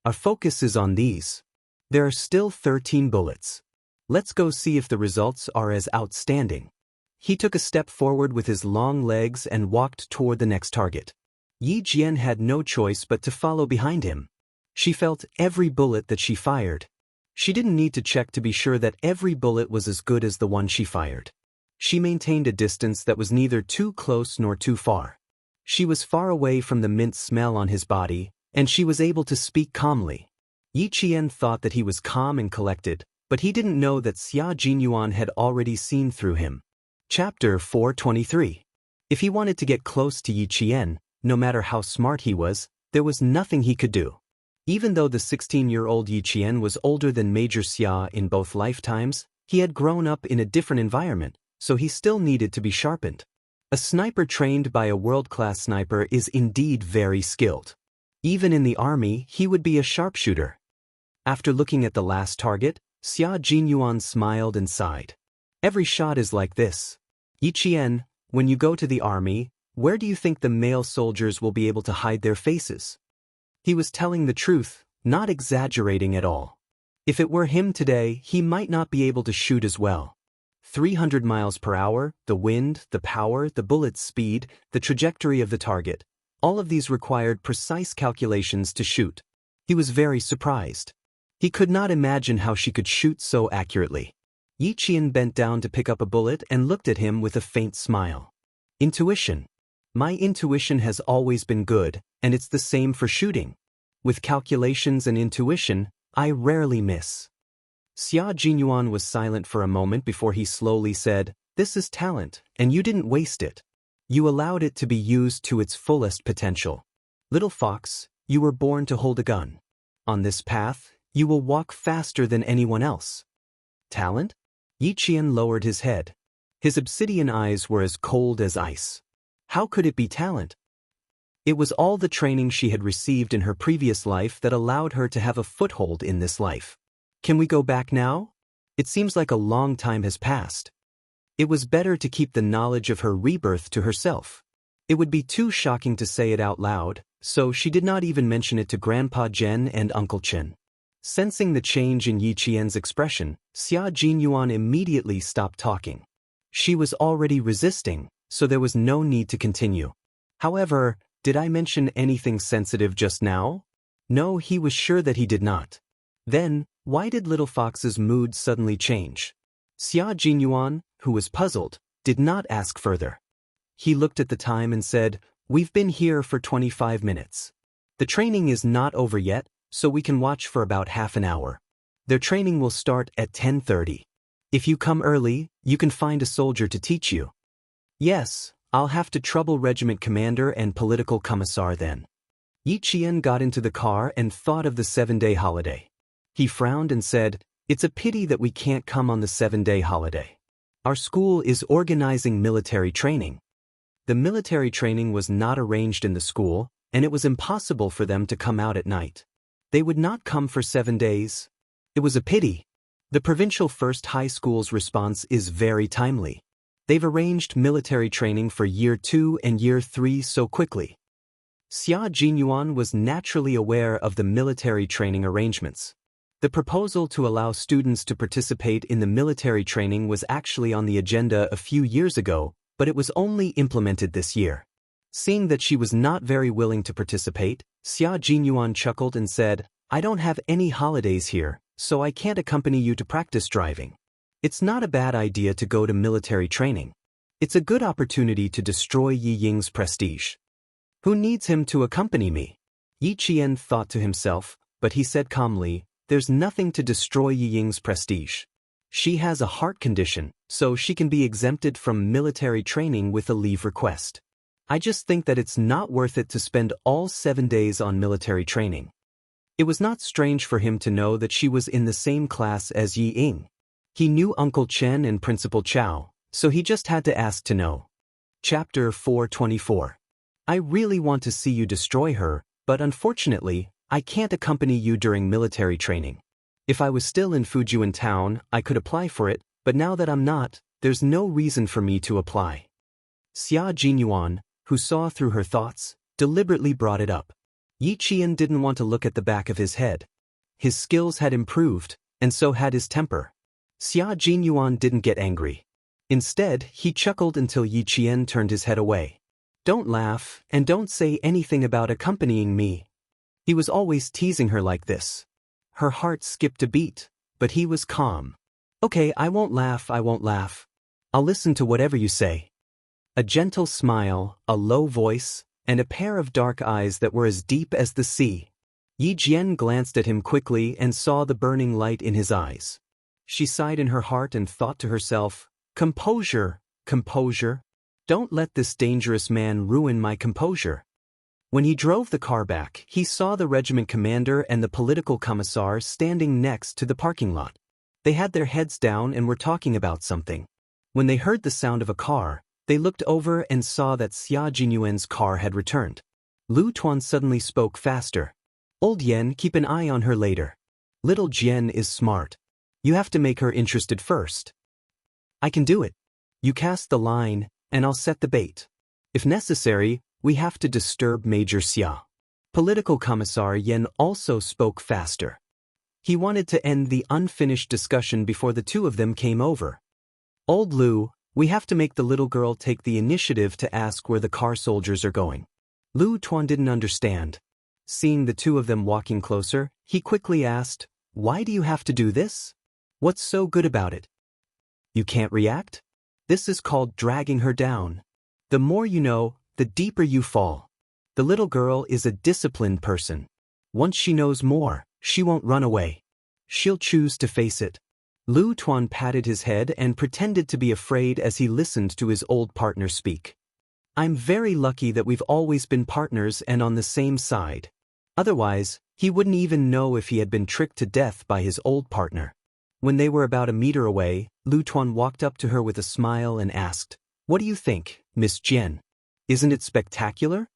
Our focus is on these. There are still 13 bullets. Let's go see if the results are as outstanding. He took a step forward with his long legs and walked toward the next target. Yi Jian had no choice but to follow behind him. She felt every bullet that she fired. She didn't need to check to be sure that every bullet was as good as the one she fired. She maintained a distance that was neither too close nor too far. She was far away from the mint smell on his body, and she was able to speak calmly. Yi Qian thought that he was calm and collected, but he didn't know that Xia Jinyuan had already seen through him. Chapter 423. If he wanted to get close to Yi Qian, no matter how smart he was, there was nothing he could do. Even though the 16-year-old Yi Qian was older than Major Xia in both lifetimes, he had grown up in a different environment, so he still needed to be sharpened. A sniper trained by a world-class sniper is indeed very skilled. Even in the army, he would be a sharpshooter. After looking at the last target, Xia Jinyuan smiled and sighed. Every shot is like this. Yi Qian, when you go to the army, where do you think the male soldiers will be able to hide their faces? He was telling the truth, not exaggerating at all. If it were him today, he might not be able to shoot as well. 300 miles per hour, the wind, the power, the bullet's speed, the trajectory of the target. All of these required precise calculations to shoot. He was very surprised. He could not imagine how she could shoot so accurately. Yi Qian bent down to pick up a bullet and looked at him with a faint smile. Intuition. My intuition has always been good, and it's the same for shooting. With calculations and intuition, I rarely miss. Xia Jinyuan was silent for a moment before he slowly said, This is talent, and you didn't waste it. You allowed it to be used to its fullest potential. Little fox, you were born to hold a gun. On this path, you will walk faster than anyone else. Talent? Yi Qian lowered his head. His obsidian eyes were as cold as ice. How could it be talent? It was all the training she had received in her previous life that allowed her to have a foothold in this life. Can we go back now? It seems like a long time has passed. It was better to keep the knowledge of her rebirth to herself. It would be too shocking to say it out loud, so she did not even mention it to Grandpa Jen and Uncle Chen. Sensing the change in Yi Qian's expression, Xia Jinyuan immediately stopped talking. She was already resisting, so there was no need to continue. However, did I mention anything sensitive just now? No, he was sure that he did not. Then, why did Little Fox's mood suddenly change? Xia Jinyuan, who was puzzled, did not ask further. He looked at the time and said, "We've been here for 25 minutes. The training is not over yet, so we can watch for about half an hour. Their training will start at 10:30. If you come early, you can find a soldier to teach you." "Yes, I'll have to trouble regiment commander and political commissar then." Yi Qian got into the car and thought of the 7-day holiday. He frowned and said, "It's a pity that we can't come on the 7-day holiday. Our school is organizing military training." The military training was not arranged in the school, and it was impossible for them to come out at night. They would not come for 7 days. It was a pity. The provincial first high school's response is very timely. They've arranged military training for Year 2 and Year 3 so quickly. Xia Jinyuan was naturally aware of the military training arrangements. The proposal to allow students to participate in the military training was actually on the agenda a few years ago, but it was only implemented this year. Seeing that she was not very willing to participate, Xia Jinyuan chuckled and said, "I don't have any holidays here, so I can't accompany you to practice driving. It's not a bad idea to go to military training. It's a good opportunity to destroy Yi Ying's prestige. Who needs him to accompany me?" Yi Qian thought to himself, but he said calmly, "There's nothing to destroy Yi Ying's prestige. She has a heart condition, so she can be exempted from military training with a leave request. I just think that it's not worth it to spend all 7 days on military training." It was not strange for him to know that she was in the same class as Yi Ying. He knew Uncle Chen and Principal Chow, so he just had to ask to know. Chapter 424. I really want to see you destroy her, but unfortunately, I can't accompany you during military training. If I was still in Fujian town, I could apply for it, but now that I'm not, there's no reason for me to apply. Xia Jinyuan, who saw through her thoughts, deliberately brought it up. Yi Qian didn't want to look at the back of his head. His skills had improved, and so had his temper. Xia Jinyuan didn't get angry. Instead, he chuckled until Yi Qian turned his head away. "Don't laugh, and don't say anything about accompanying me." He was always teasing her like this. Her heart skipped a beat, but he was calm. "Okay, I won't laugh, I won't laugh. I'll listen to whatever you say." A gentle smile, a low voice, and a pair of dark eyes that were as deep as the sea. Yi Jian glanced at him quickly and saw the burning light in his eyes. She sighed in her heart and thought to herself, "Composure, composure. Don't let this dangerous man ruin my composure." When he drove the car back, he saw the regiment commander and the political commissar standing next to the parking lot. They had their heads down and were talking about something. When they heard the sound of a car, they looked over and saw that Xia Jinyuan's car had returned. Lu Tuan suddenly spoke faster. "Old Yen, keep an eye on her later. Little Jian is smart. You have to make her interested first." "I can do it. You cast the line, and I'll set the bait. If necessary, we have to disturb Major Xia." Political Commissar Yen also spoke faster. He wanted to end the unfinished discussion before the two of them came over. "Old Lu, we have to make the little girl take the initiative to ask where the car soldiers are going." Lu Tuan didn't understand. Seeing the two of them walking closer, he quickly asked, "Why do you have to do this? What's so good about it?" "You can't react? This is called dragging her down. The more you know, the deeper you fall. The little girl is a disciplined person. Once she knows more, she won't run away. She'll choose to face it." Lu Tuan patted his head and pretended to be afraid as he listened to his old partner speak. "I'm very lucky that we've always been partners and on the same side. Otherwise, he wouldn't even know if he had been tricked to death by his old partner." When they were about a meter away, Lu Tuan walked up to her with a smile and asked, "What do you think, Miss Jian? Isn't it spectacular?"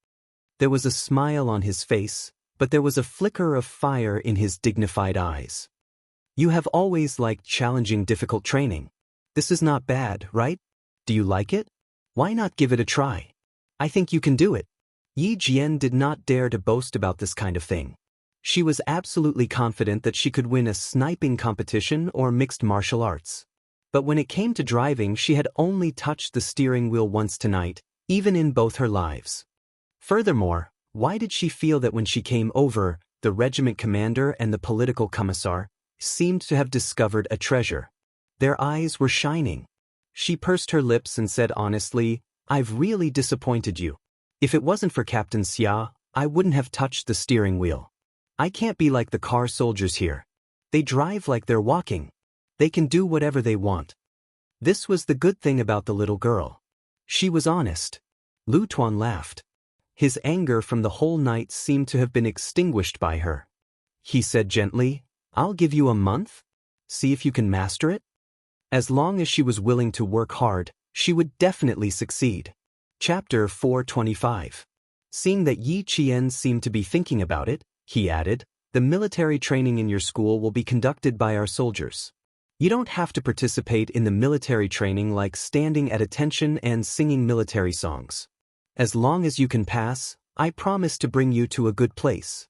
There was a smile on his face, but there was a flicker of fire in his dignified eyes. "You have always liked challenging, difficult training. This is not bad, right? Do you like it? Why not give it a try? I think you can do it." Yi Jian did not dare to boast about this kind of thing. She was absolutely confident that she could win a sniping competition or mixed martial arts. But when it came to driving, she had only touched the steering wheel once tonight, even in both her lives. Furthermore, why did she feel that when she came over, the regiment commander and the political commissar seemed to have discovered a treasure? Their eyes were shining. She pursed her lips and said honestly, "I've really disappointed you. If it wasn't for Captain Xia, I wouldn't have touched the steering wheel. I can't be like the car soldiers here. They drive like they're walking. They can do whatever they want." This was the good thing about the little girl. She was honest. Lu Tuan laughed. His anger from the whole night seemed to have been extinguished by her. He said gently, "I'll give you a month. See if you can master it." As long as she was willing to work hard, she would definitely succeed. Chapter 425. Seeing that Yi Qian seemed to be thinking about it, he added, "The military training in your school will be conducted by our soldiers. You don't have to participate in the military training like standing at attention and singing military songs. As long as you can pass, I promise to bring you to a good place."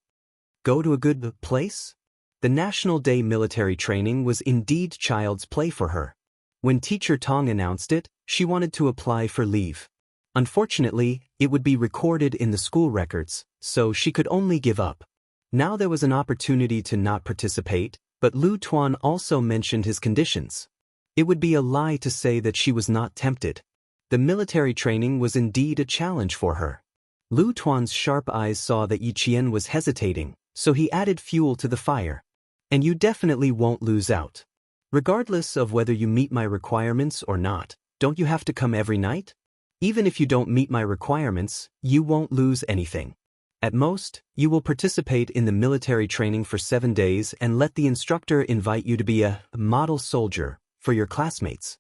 Go to a good place? The National Day military training was indeed child's play for her. When Teacher Tong announced it, she wanted to apply for leave. Unfortunately, it would be recorded in the school records, so she could only give up. Now there was an opportunity to not participate, but Lu Tuan also mentioned his conditions. It would be a lie to say that she was not tempted. The military training was indeed a challenge for her. Lu Tuan's sharp eyes saw that Yi Qian was hesitating, so he added fuel to the fire. "And you definitely won't lose out. Regardless of whether you meet my requirements or not, don't you have to come every night? Even if you don't meet my requirements, you won't lose anything. At most, you will participate in the military training for 7 days and let the instructor invite you to be a model soldier for your classmates."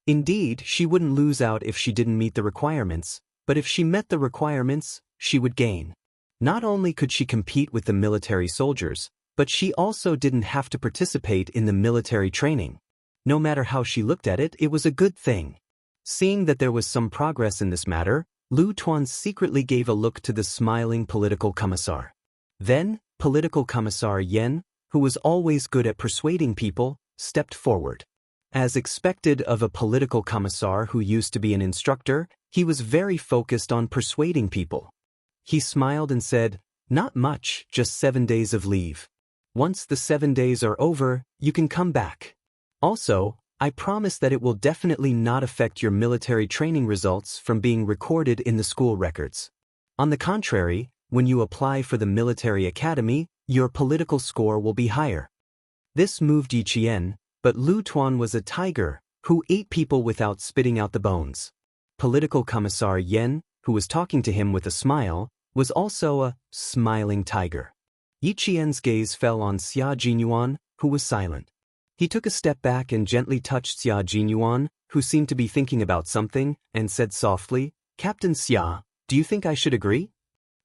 Indeed, she wouldn't lose out if she didn't meet the requirements, but if she met the requirements, she would gain. Not only could she compete with the military soldiers, but she also didn't have to participate in the military training. No matter how she looked at it, it was a good thing. Seeing that there was some progress in this matter, Lu Tuan secretly gave a look to the smiling political commissar. Then, political commissar Yen, who was always good at persuading people, stepped forward. As expected of a political commissar who used to be an instructor, he was very focused on persuading people. He smiled and said, "Not much, just 7 days of leave. Once the 7 days are over, you can come back. Also, I promise that it will definitely not affect your military training results from being recorded in the school records. On the contrary, when you apply for the military academy, your political score will be higher." This moved Yi Qian, but Lu Tuan was a tiger who ate people without spitting out the bones. Political commissar Yen, who was talking to him with a smile, was also a smiling tiger. Yi Qian's gaze fell on Xia Jinyuan, who was silent. He took a step back and gently touched Xia Jinyuan, who seemed to be thinking about something, and said softly, "Captain Xia, do you think I should agree?"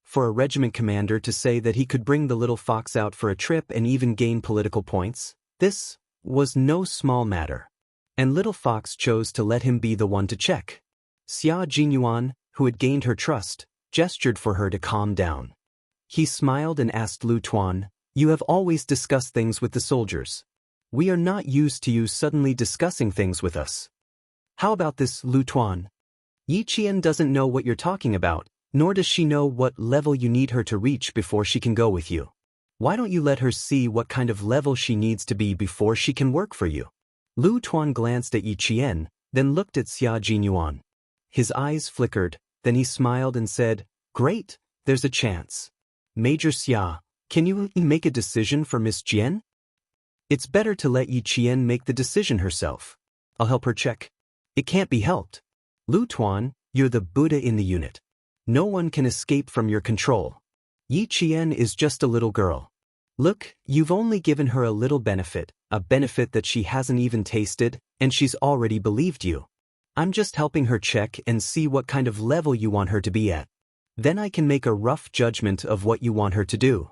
For a regiment commander to say that he could bring the little fox out for a trip and even gain political points, this was no small matter. And little fox chose to let him be the one to check. Xia Jinyuan, who had gained her trust, gestured for her to calm down. He smiled and asked Lu Tuan, "You have always discussed things with the soldiers. We are not used to you suddenly discussing things with us. How about this, Lu Tuan? Yi Qian doesn't know what you're talking about, nor does she know what level you need her to reach before she can go with you. Why don't you let her see what kind of level she needs to be before she can work for you?" Lu Tuan glanced at Yi Qian, then looked at Xia Jinyuan. His eyes flickered, then he smiled and said, "Great, there's a chance. Major Xia, can you make a decision for Miss Jian?" "It's better to let Yi Qian make the decision herself. I'll help her check." "It can't be helped. Lu Tuan, you're the Buddha in the unit. No one can escape from your control. Yi Qian is just a little girl. Look, you've only given her a little benefit, a benefit that she hasn't even tasted, and she's already believed you. I'm just helping her check and see what kind of level you want her to be at. Then I can make a rough judgment of what you want her to do."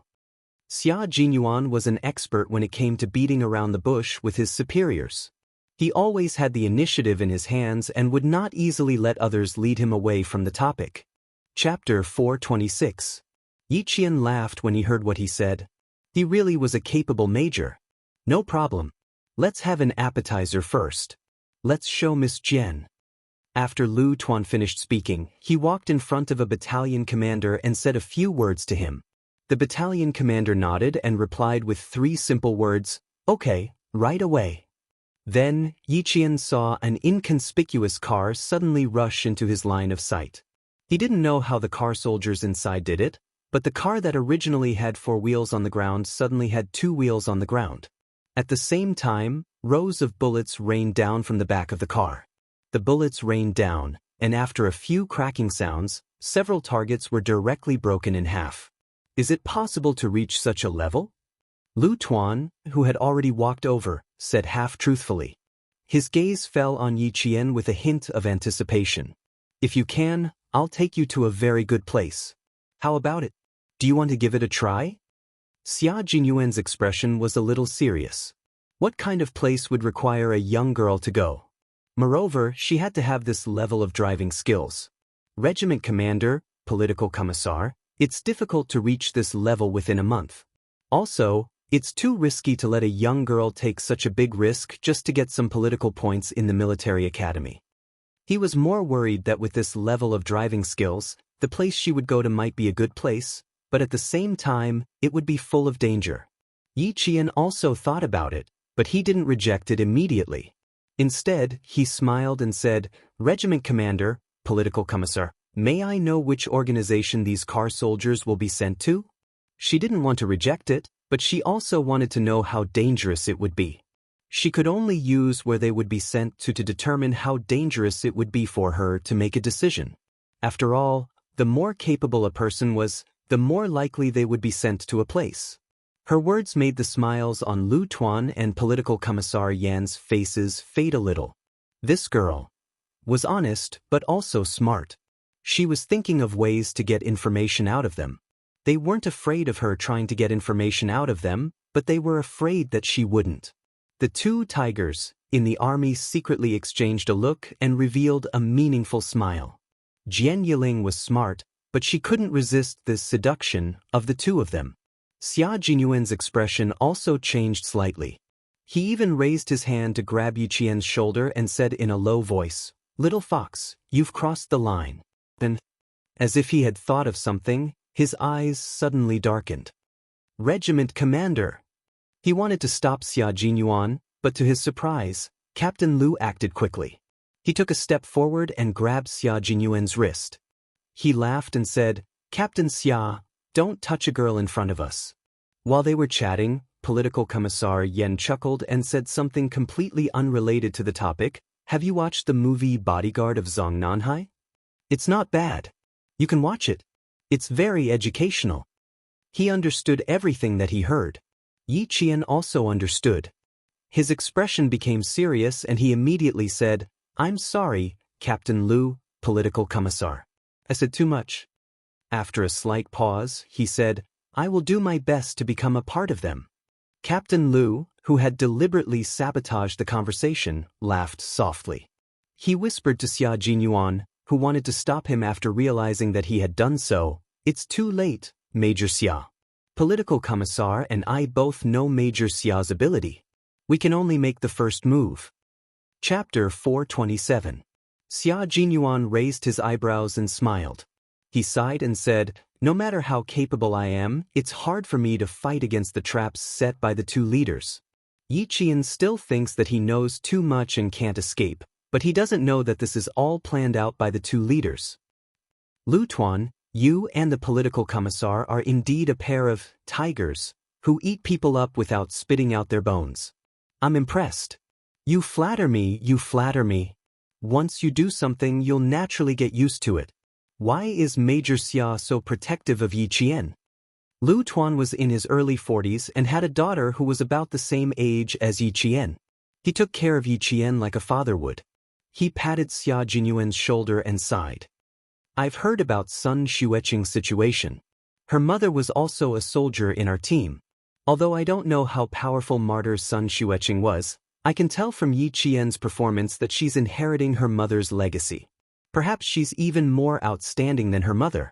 Xia Jinyuan was an expert when it came to beating around the bush with his superiors. He always had the initiative in his hands and would not easily let others lead him away from the topic. Chapter 426. Yi Qian laughed when he heard what he said. He really was a capable major. No problem. Let's have an appetizer first. Let's show Miss Jian. After Lu Tuan finished speaking, he walked in front of a battalion commander and said a few words to him. The battalion commander nodded and replied with 3 simple words, "Okay, right away." Then, Yiqian saw an inconspicuous car suddenly rush into his line of sight. He didn't know how the car soldiers inside did it, but the car that originally had 4 wheels on the ground suddenly had 2 wheels on the ground. At the same time, rows of bullets rained down from the back of the car. The bullets rained down, and after a few cracking sounds, several targets were directly broken in half. Is it possible to reach such a level? Lu Tuan, who had already walked over, said half-truthfully. His gaze fell on Yiqian with a hint of anticipation. "If you can, I'll take you to a very good place. How about it? Do you want to give it a try?" Xia Jinyuan's expression was a little serious. What kind of place would require a young girl to go? Moreover, she had to have this level of driving skills. Regiment commander, political commissar, it's difficult to reach this level within a month. Also, it's too risky to let a young girl take such a big risk just to get some political points in the military academy. He was more worried that with this level of driving skills, the place she would go to might be a good place, but at the same time, it would be full of danger. Yiqian also thought about it, but he didn't reject it immediately. Instead, he smiled and said, "Regiment commander, political commissar, may I know which organization these car soldiers will be sent to?" She didn't want to reject it, but she also wanted to know how dangerous it would be. She could only use where they would be sent to determine how dangerous it would be for her to make a decision. After all, the more capable a person was, the more likely they would be sent to a place. Her words made the smiles on Lu Tuan and political commissar Yan's faces fade a little. This girl was honest but also smart. She was thinking of ways to get information out of them. They weren't afraid of her trying to get information out of them, but they were afraid that she wouldn't. The 2 tigers in the army secretly exchanged a look and revealed a meaningful smile. Jian Yiling was smart, but she couldn't resist this seduction of the 2 of them. Xia Jinyuan's expression also changed slightly. He even raised his hand to grab Yiqian's shoulder and said in a low voice, "Little fox, you've crossed the line." Then, as if he had thought of something, his eyes suddenly darkened. "Regiment commander." He wanted to stop Xia Jinyuan, but to his surprise, Captain Lu acted quickly. He took a step forward and grabbed Xia Jinyuan's wrist. He laughed and said, "Captain Xia, don't touch a girl in front of us." While they were chatting, political commissar Yan chuckled and said something completely unrelated to the topic. "Have you watched the movie Bodyguard of Zhong Nanhai? It's not bad. You can watch it. It's very educational." He understood everything that he heard. Yiqian also understood. His expression became serious and he immediately said, "I'm sorry, Captain Lu, political commissar. I said too much." After a slight pause, he said, "I will do my best to become a part of them." Captain Lu, who had deliberately sabotaged the conversation, laughed softly. He whispered to Xia Jinyuan, who wanted to stop him after realizing that he had done so, "It's too late, Major Xia. Political commissar and I both know Major Xia's ability. We can only make the first move." Chapter 427. Xia Jinyuan raised his eyebrows and smiled. He sighed and said, "No matter how capable I am, it's hard for me to fight against the traps set by the 2 leaders. Yiqian still thinks that he knows too much and can't escape, but he doesn't know that this is all planned out by the 2 leaders. Lu Tuan, you and the political commissar are indeed a pair of tigers who eat people up without spitting out their bones. I'm impressed. You flatter me, you flatter me. Once you do something, you'll naturally get used to it. Why is Major Xia so protective of Yiqian?" Lu Tuan was in his early 40s and had a daughter who was about the same age as Yiqian. He took care of Yiqian like a father would. He patted Xia Jinyuan's shoulder and sighed. "I've heard about Sun Xueqing's situation. Her mother was also a soldier in our team. Although I don't know how powerful martyr Sun Xueqing was, I can tell from Yiqian's performance that she's inheriting her mother's legacy. Perhaps she's even more outstanding than her mother.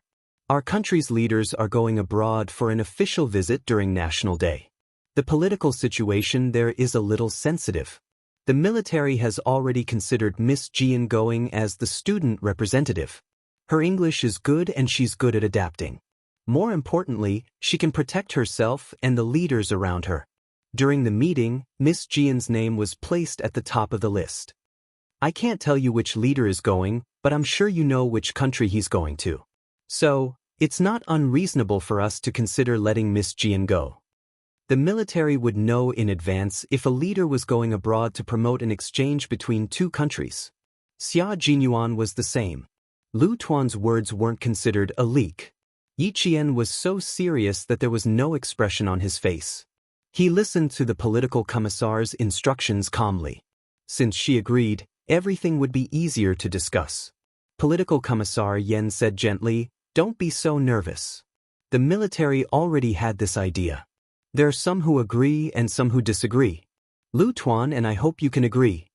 Our country's leaders are going abroad for an official visit during National Day. The political situation there is a little sensitive. The military has already considered Miss Jian going as the student representative. Her English is good and she's good at adapting. More importantly, she can protect herself and the leaders around her. During the meeting, Miss Jian's name was placed at the top of the list. I can't tell you which leader is going, but I'm sure you know which country he's going to. So, it's not unreasonable for us to consider letting Miss Jian go. The military would know in advance if a leader was going abroad to promote an exchange between two countries. Xia Jinyuan was the same. Lu Tuan's words weren't considered a leak. Yi Qian was so serious that there was no expression on his face. He listened to the political commissar's instructions calmly. Since she agreed, everything would be easier to discuss. Political Commissar Yen said gently, "Don't be so nervous. The military already had this idea. There are some who agree and some who disagree. Lu Tuan and I hope you can agree.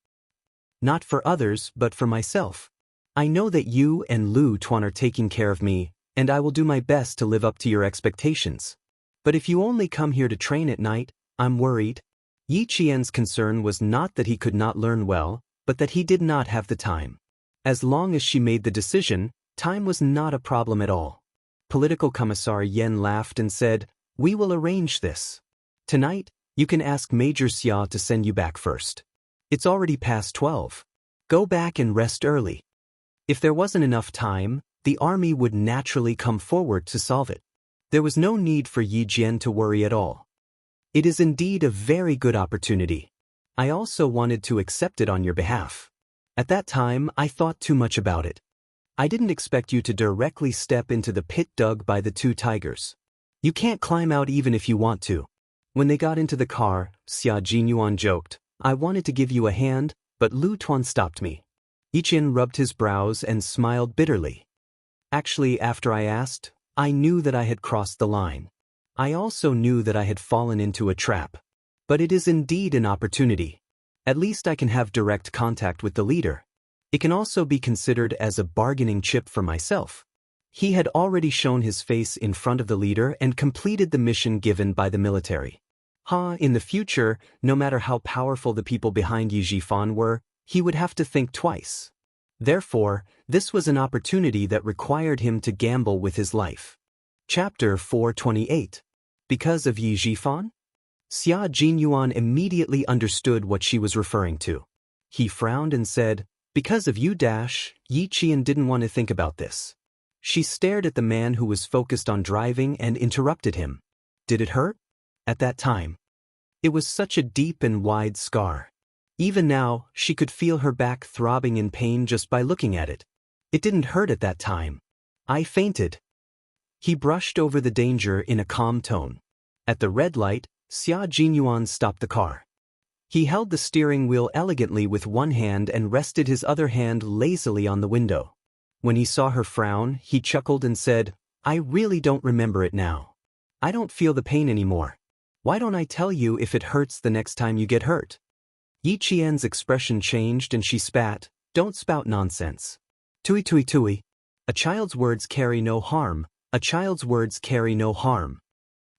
Not for others, but for myself. I know that you and Lu Tuan are taking care of me, and I will do my best to live up to your expectations. But if you only come here to train at night, I'm worried." Yi Qian's concern was not that he could not learn well, but that he did not have the time. As long as she made the decision, time was not a problem at all. Political Commissar Yen laughed and said, "We will arrange this. Tonight, you can ask Major Xia to send you back first. It's already past 12. Go back and rest early." If there wasn't enough time, the army would naturally come forward to solve it. There was no need for Yi Jian to worry at all. It is indeed a very good opportunity. I also wanted to accept it on your behalf. At that time, I thought too much about it. I didn't expect you to directly step into the pit dug by the two tigers. You can't climb out even if you want to. When they got into the car, Xia Jinyuan joked, "I wanted to give you a hand, but Lu Tuan stopped me." Yi Qian rubbed his brows and smiled bitterly. Actually, after I asked, I knew that I had crossed the line. I also knew that I had fallen into a trap. But it is indeed an opportunity. At least I can have direct contact with the leader. It can also be considered as a bargaining chip for myself. He had already shown his face in front of the leader and completed the mission given by the military. In the future, no matter how powerful the people behind Yi Jifan were, he would have to think twice. Therefore, this was an opportunity that required him to gamble with his life. Chapter 428. Because of Yi Jifan? Xia Jinyuan immediately understood what she was referring to. He frowned and said, "Because of you, Yi Qian didn't want to think about this." She stared at the man who was focused on driving and interrupted him. Did it hurt? At that time. It was such a deep and wide scar. Even now, she could feel her back throbbing in pain just by looking at it. It didn't hurt at that time. I fainted. He brushed over the danger in a calm tone. At the red light, Xia Jinyuan stopped the car. He held the steering wheel elegantly with one hand and rested his other hand lazily on the window. When he saw her frown, he chuckled and said, "I really don't remember it now. I don't feel the pain anymore. Why don't I tell you if it hurts the next time you get hurt?" Yi Qian's expression changed and she spat, "Don't spout nonsense. Tui tui tui. A child's words carry no harm. A child's words carry no harm."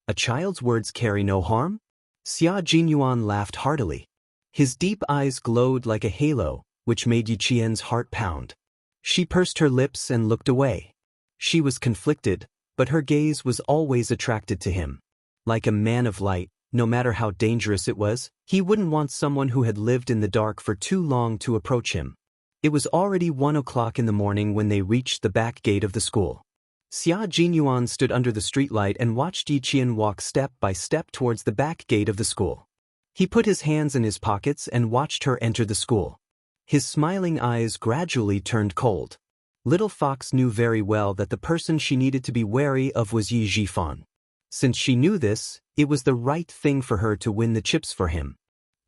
A child's words carry no harm? Xia Jinyuan laughed heartily. His deep eyes glowed like a halo, which made Yi Qian's heart pound. She pursed her lips and looked away. She was conflicted, but her gaze was always attracted to him. Like a man of light, no matter how dangerous it was, he wouldn't want someone who had lived in the dark for too long to approach him. It was already 1 o'clock in the morning when they reached the back gate of the school. Xia Jinyuan stood under the streetlight and watched Yi Qian walk step by step towards the back gate of the school. He put his hands in his pockets and watched her enter the school. His smiling eyes gradually turned cold. Little Fox knew very well that the person she needed to be wary of was Yi Jifan. Since she knew this, it was the right thing for her to win the chips for him.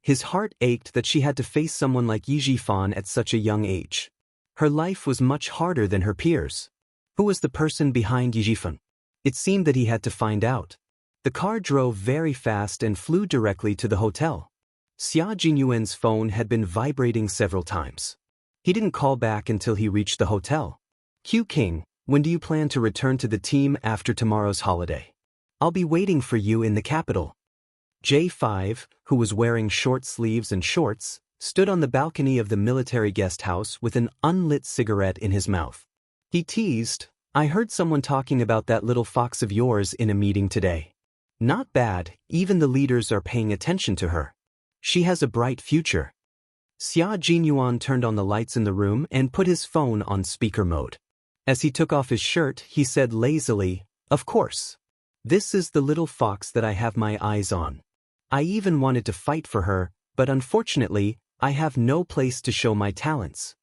His heart ached that she had to face someone like Yi Jifan at such a young age. Her life was much harder than her peers. Who was the person behind Yi Jifan? It seemed that he had to find out. The car drove very fast and flew directly to the hotel. Xia Jinyuan's phone had been vibrating several times. He didn't call back until he reached the hotel. "Q King, When do you plan to return to the team after tomorrow's holiday? I'll be waiting for you in the capital. J5, who was wearing short sleeves and shorts, stood on the balcony of the military guest house with an unlit cigarette in his mouth. He teased, I heard someone talking about that little fox of yours in a meeting today. Not bad, even the leaders are paying attention to her. She has a bright future. Xia Jinyuan turned on the lights in the room and put his phone on speaker mode. As he took off his shirt, he said lazily, Of course. This is the little fox that I have my eyes on. I even wanted to fight for her, but unfortunately, I have no place to show my talents.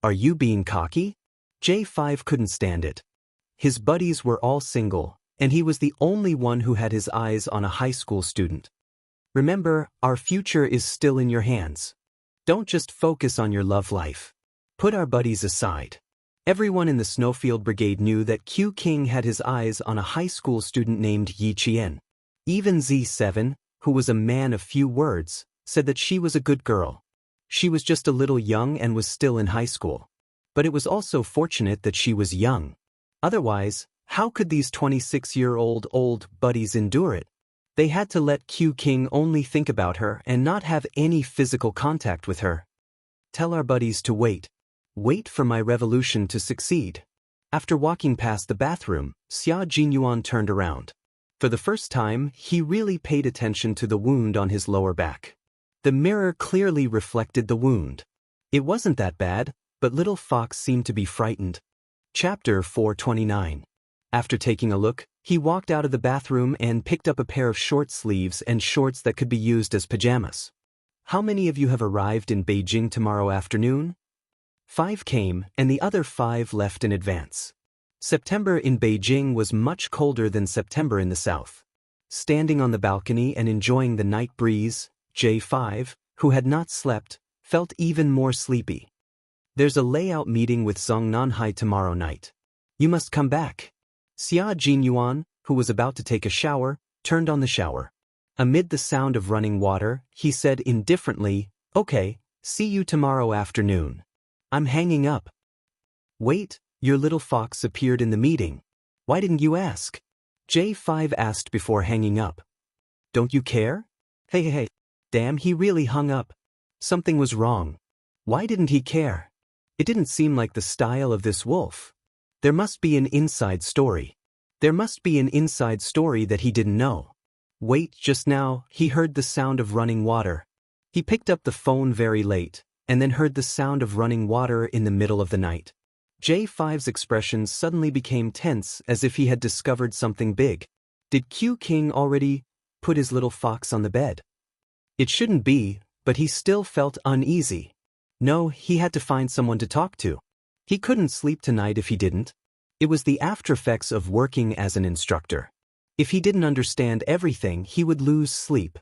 Are you being cocky? J5 couldn't stand it. His buddies were all single, and he was the only one who had his eyes on a high school student. Remember, our future is still in your hands. Don't just focus on your love life. Put our buddies aside. Everyone in the Snowfield Brigade knew that Q King had his eyes on a high school student named Yi Qian. Even Z7, who was a man of few words, said that she was a good girl. She was just a little young and was still in high school. But it was also fortunate that she was young. Otherwise, how could these 26-year-old buddies endure it? They had to let Q King only think about her and not have any physical contact with her. Tell our buddies to wait. Wait for my revolution to succeed. After walking past the bathroom, Xia Jinyuan turned around. For the first time, he really paid attention to the wound on his lower back. The mirror clearly reflected the wound. It wasn't that bad, but little fox seemed to be frightened. Chapter 429. After taking a look, he walked out of the bathroom and picked up a pair of short sleeves and shorts that could be used as pajamas. How many of you have arrived in Beijing tomorrow afternoon? 5 came, and the other 5 left in advance. September in Beijing was much colder than September in the south. Standing on the balcony and enjoying the night breeze, J5, who had not slept, felt even more sleepy. There's a layout meeting with Zhang Nanhai tomorrow night. You must come back. Xia Jinyuan, who was about to take a shower, turned on the shower. Amid the sound of running water, he said indifferently, Okay, see you tomorrow afternoon. I'm hanging up. Wait, your little fox appeared in the meeting. Why didn't you ask? J5 asked before hanging up. Don't you care? Hey. Damn, he really hung up. Something was wrong. Why didn't he care? It didn't seem like the style of this wolf. There must be an inside story. There must be an inside story that he didn't know. Wait, just now, he heard the sound of running water. He picked up the phone very late, and then heard the sound of running water in the middle of the night. J5's expressions suddenly became tense as if he had discovered something big. Did Q King already put his little fox on the bed? It shouldn't be, but he still felt uneasy. No, he had to find someone to talk to. He couldn't sleep tonight if he didn't. It was the aftereffects of working as an instructor. If he didn't understand everything, he would lose sleep.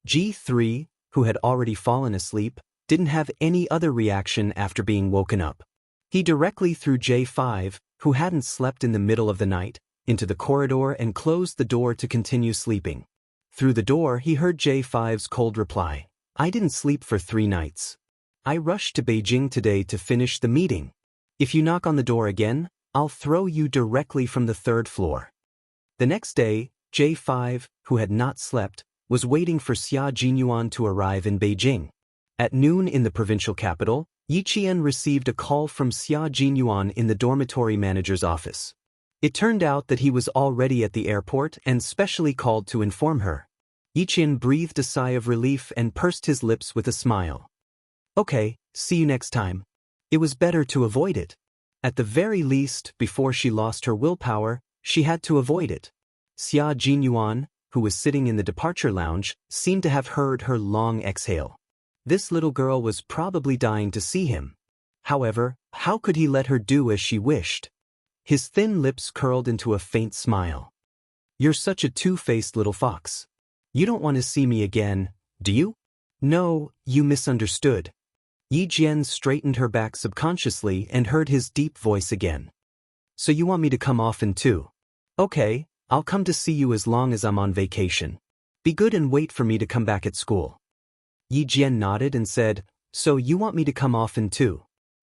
G3, who had already fallen asleep, didn't have any other reaction after being woken up. He directly threw J5, who hadn't slept in the middle of the night, into the corridor and closed the door to continue sleeping. Through the door, he heard J5's cold reply, I didn't sleep for 3 nights. I rushed to Beijing today to finish the meeting. If you knock on the door again, I'll throw you directly from the 3rd floor. The next day, J5, who had not slept, was waiting for Xia Jinyuan to arrive in Beijing. At noon in the provincial capital, Yi Qian received a call from Xia Jinyuan in the dormitory manager's office. It turned out that he was already at the airport and specially called to inform her. Yi Qian breathed a sigh of relief and pursed his lips with a smile. Okay, see you next time. It was better to avoid it. At the very least, before she lost her willpower, she had to avoid it. Xia Jinyuan, who was sitting in the departure lounge, seemed to have heard her long exhale. This little girl was probably dying to see him. However, how could he let her do as she wished? His thin lips curled into a faint smile. You're such a two-faced little fox. You don't want to see me again, do you? No, you misunderstood. Yi Jian straightened her back subconsciously and heard his deep voice again. So you want me to come often too? Okay, I'll come to see you as long as I'm on vacation. Be good and wait for me to come back at school. Yi Jian nodded and said, So you want me to come often too?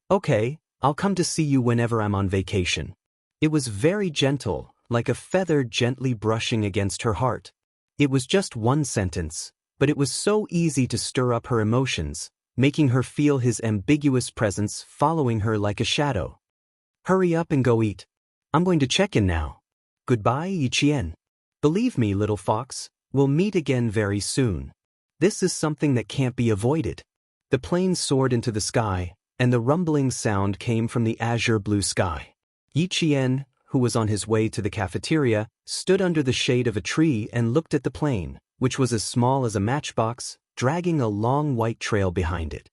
Okay, I'll come to see you whenever I'm on vacation. It was very gentle, like a feather gently brushing against her heart. It was just one sentence, but it was so easy to stir up her emotions, making her feel his ambiguous presence following her like a shadow. Hurry up and go eat. I'm going to check in now. Goodbye, Yiqian. Believe me, little fox, we'll meet again very soon. This is something that can't be avoided. The plane soared into the sky, and the rumbling sound came from the azure blue sky. Yiqian, who was on his way to the cafeteria, stood under the shade of a tree and looked at the plane, which was as small as a matchbox, dragging a long white trail behind it.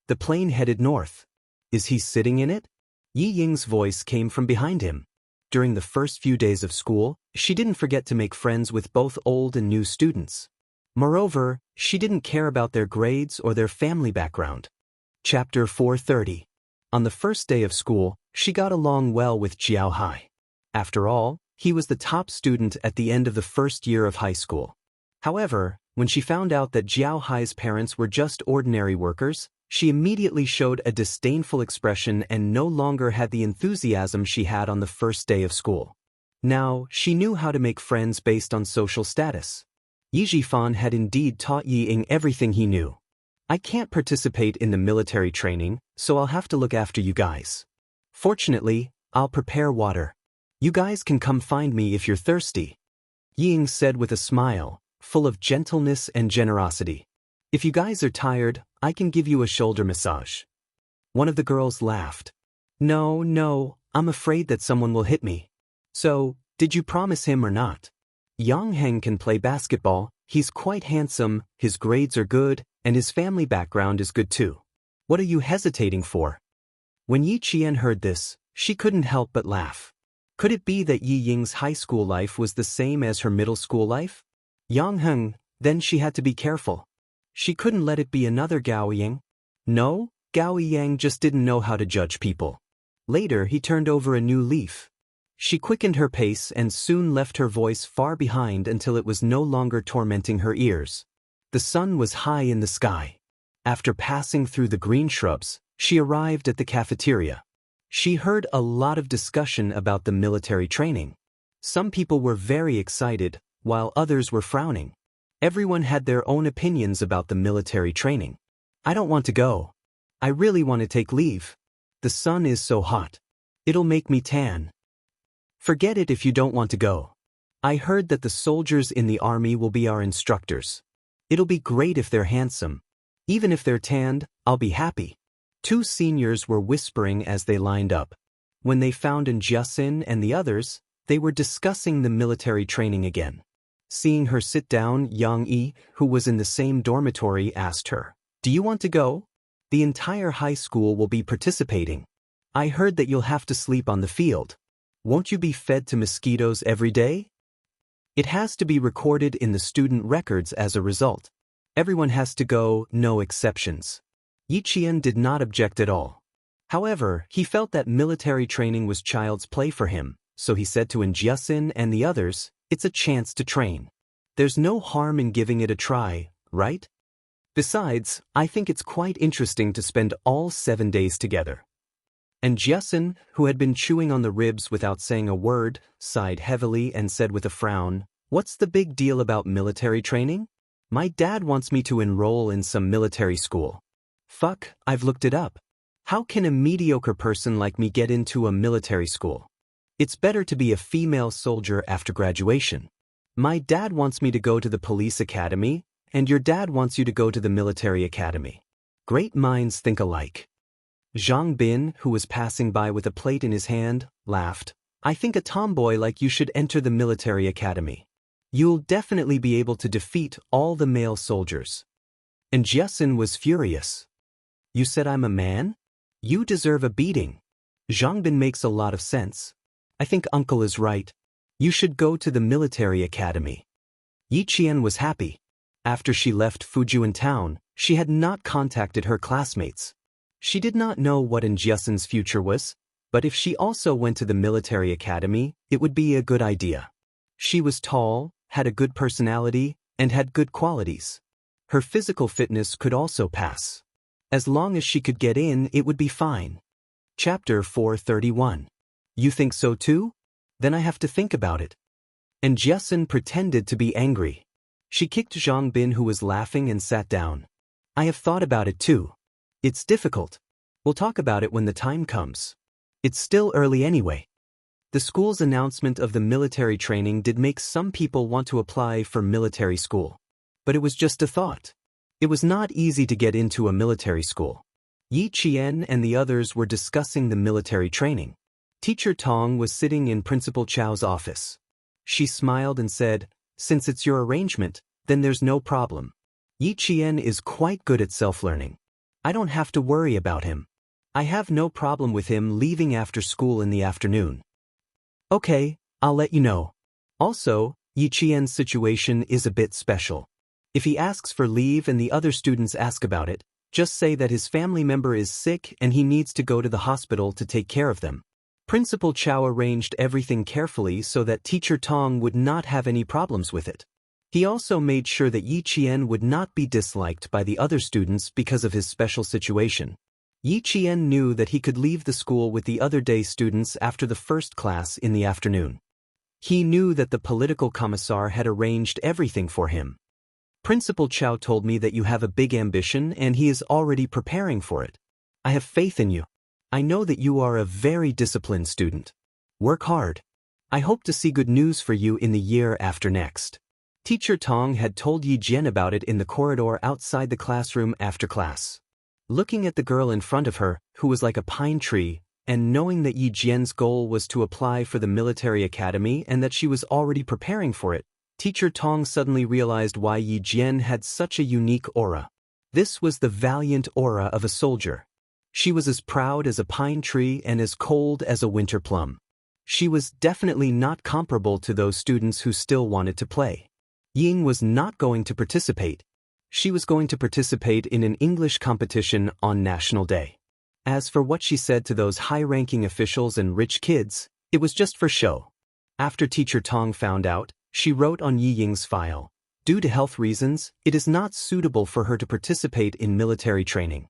The plane headed north. Is he sitting in it? Yi Ying's voice came from behind him. During the first few days of school, she didn't forget to make friends with both old and new students. Moreover, she didn't care about their grades or their family background. Chapter 430. On the first day of school, she got along well with Jiao Hai. After all, he was the top student at the end of the first year of high school. However, when she found out that Jiao Hai's parents were just ordinary workers, she immediately showed a disdainful expression and no longer had the enthusiasm she had on the first day of school. Now, she knew how to make friends based on social status. Yi Jifan had indeed taught Yi Ying everything he knew. I can't participate in the military training, so I'll have to look after you guys. Fortunately, I'll prepare water. You guys can come find me if you're thirsty. Yi Ying said with a smile, full of gentleness and generosity. If you guys are tired, I can give you a shoulder massage. One of the girls laughed. No, I'm afraid that someone will hit me. So, did you promise him or not? Yang Heng can play basketball, he's quite handsome, his grades are good, and his family background is good too. What are you hesitating for? When Yi Qian heard this, she couldn't help but laugh. Could it be that Yi Ying's high school life was the same as her middle school life? Yang Heng, then she had to be careful. She couldn't let it be another Gao Yang. No, Gao Yang just didn't know how to judge people. Later he turned over a new leaf. She quickened her pace and soon left her voice far behind until it was no longer tormenting her ears. The sun was high in the sky. After passing through the green shrubs, she arrived at the cafeteria. She heard a lot of discussion about the military training. Some people were very excited, while others were frowning. Everyone had their own opinions about the military training. I don't want to go. I really want to take leave. The sun is so hot. It'll make me tan. Forget it if you don't want to go. I heard that the soldiers in the army will be our instructors. It'll be great if they're handsome. Even if they're tanned, I'll be happy. Two seniors were whispering as they lined up. When they found Jiasin and the others, they were discussing the military training again. Seeing her sit down, Yang Yi, who was in the same dormitory, asked her, "Do you want to go? The entire high school will be participating. I heard that you'll have to sleep on the field. Won't you be fed to mosquitoes every day? It has to be recorded in the student records as a result. Everyone has to go, no exceptions." Yi Qian did not object at all. However, he felt that military training was child's play for him, so he said to Jiasin and the others, "It's a chance to train. There's no harm in giving it a try, right? Besides, I think it's quite interesting to spend all 7 days together." And Jiasin, who had been chewing on the ribs without saying a word, sighed heavily and said with a frown, "What's the big deal about military training? My dad wants me to enroll in some military school. Fuck, I've looked it up. How can a mediocre person like me get into a military school? It's better to be a female soldier after graduation. My dad wants me to go to the police academy, and your dad wants you to go to the military academy. Great minds think alike." Zhang Bin, who was passing by with a plate in his hand, laughed. "I think a tomboy like you should enter the military academy. You'll definitely be able to defeat all the male soldiers." And Jiasin was furious. "You said I'm a man? You deserve a beating." Zhang Bin makes a lot of sense. "I think uncle is right. You should go to the military academy." Yi Qian was happy. After she left Fujian town, she had not contacted her classmates. She did not know what Jiasin's future was, but if she also went to the military academy, it would be a good idea. She was tall, had a good personality, and had good qualities. Her physical fitness could also pass. As long as she could get in, it would be fine. Chapter 431. You think so too? Then I have to think about it. And Jiasun pretended to be angry. She kicked Zhang Bin, who was laughing, and sat down. I have thought about it too. It's difficult. We'll talk about it when the time comes. It's still early anyway. The school's announcement of the military training did make some people want to apply for military school. But it was just a thought. It was not easy to get into a military school. Yi Qian and the others were discussing the military training. Teacher Tong was sitting in Principal Chao's office. She smiled and said, "Since it's your arrangement, then there's no problem. Yi Qian is quite good at self-learning. I don't have to worry about him. I have no problem with him leaving after school in the afternoon." Okay, I'll let you know. Also, Yi Qian's situation is a bit special. If he asks for leave and the other students ask about it, just say that his family member is sick and he needs to go to the hospital to take care of them. Principal Chao arranged everything carefully so that Teacher Tong would not have any problems with it. He also made sure that Yi Qian would not be disliked by the other students because of his special situation. Yi Qian knew that he could leave the school with the other day students after the first class in the afternoon. He knew that the political commissar had arranged everything for him. Principal Chao told me that you have a big ambition and he is already preparing for it. I have faith in you. I know that you are a very disciplined student. Work hard. I hope to see good news for you in the year after next. Teacher Tong had told Yi Jian about it in the corridor outside the classroom after class. Looking at the girl in front of her, who was like a pine tree, and knowing that Yi Jian's goal was to apply for the military academy and that she was already preparing for it, Teacher Tong suddenly realized why Yi Jian had such a unique aura. This was the valiant aura of a soldier. She was as proud as a pine tree and as cold as a winter plum. She was definitely not comparable to those students who still wanted to play. Ying was not going to participate. She was going to participate in an English competition on National Day. As for what she said to those high-ranking officials and rich kids, it was just for show. After Teacher Tong found out, she wrote on Yi Ying's file, "Due to health reasons, it is not suitable for her to participate in military training."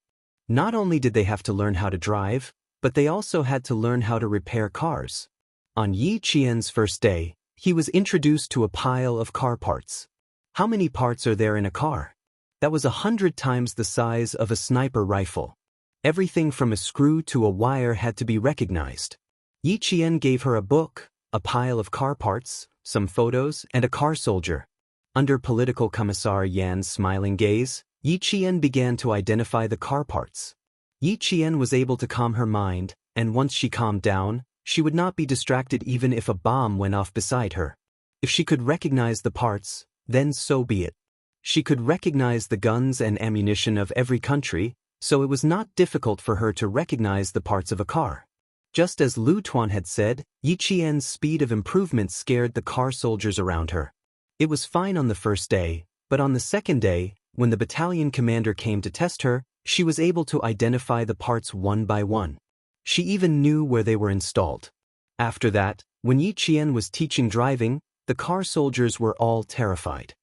Not only did they have to learn how to drive, but they also had to learn how to repair cars. On Yi Qian's first day, he was introduced to a pile of car parts. How many parts are there in a car? That was 100 times the size of a sniper rifle. Everything from a screw to a wire had to be recognized. Yi Qian gave her a book, a pile of car parts, some photos, and a car soldier. Under Political Commissar Yan's smiling gaze, Yi Qian began to identify the car parts. Yi Qian was able to calm her mind, and once she calmed down, she would not be distracted even if a bomb went off beside her. If she could recognize the parts, then so be it. She could recognize the guns and ammunition of every country, so it was not difficult for her to recognize the parts of a car. Just as Lu Tuan had said, Yi Qian's speed of improvement scared the car soldiers around her. It was fine on the first day, but on the second day, when the battalion commander came to test her, she was able to identify the parts one by one. She even knew where they were installed. After that, when Yi Qian was teaching driving, the car soldiers were all terrified.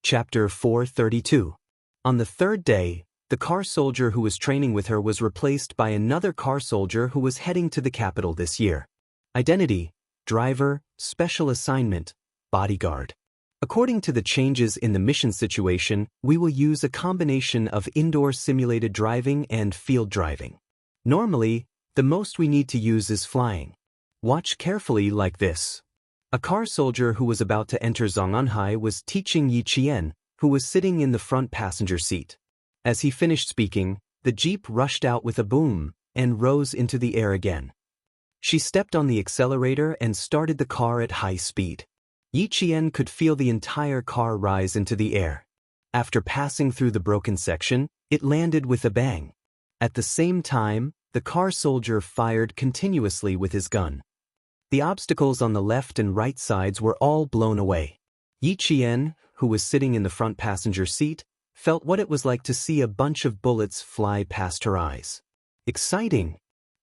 Chapter 432. On the third day, the car soldier who was training with her was replaced by another car soldier who was heading to the capital this year. Identity: driver, special assignment, bodyguard. According to the changes in the mission situation, we will use a combination of indoor simulated driving and field driving. Normally, the most we need to use is flying. Watch carefully like this. A car soldier who was about to enter Zhongnanhai was teaching Yi Qian, who was sitting in the front passenger seat. As he finished speaking, the jeep rushed out with a boom and rose into the air again. She stepped on the accelerator and started the car at high speed. Yi Qian could feel the entire car rise into the air. After passing through the broken section, it landed with a bang. At the same time, the car soldier fired continuously with his gun. The obstacles on the left and right sides were all blown away. Yi Qian, who was sitting in the front passenger seat, felt what it was like to see a bunch of bullets fly past her eyes. Exciting!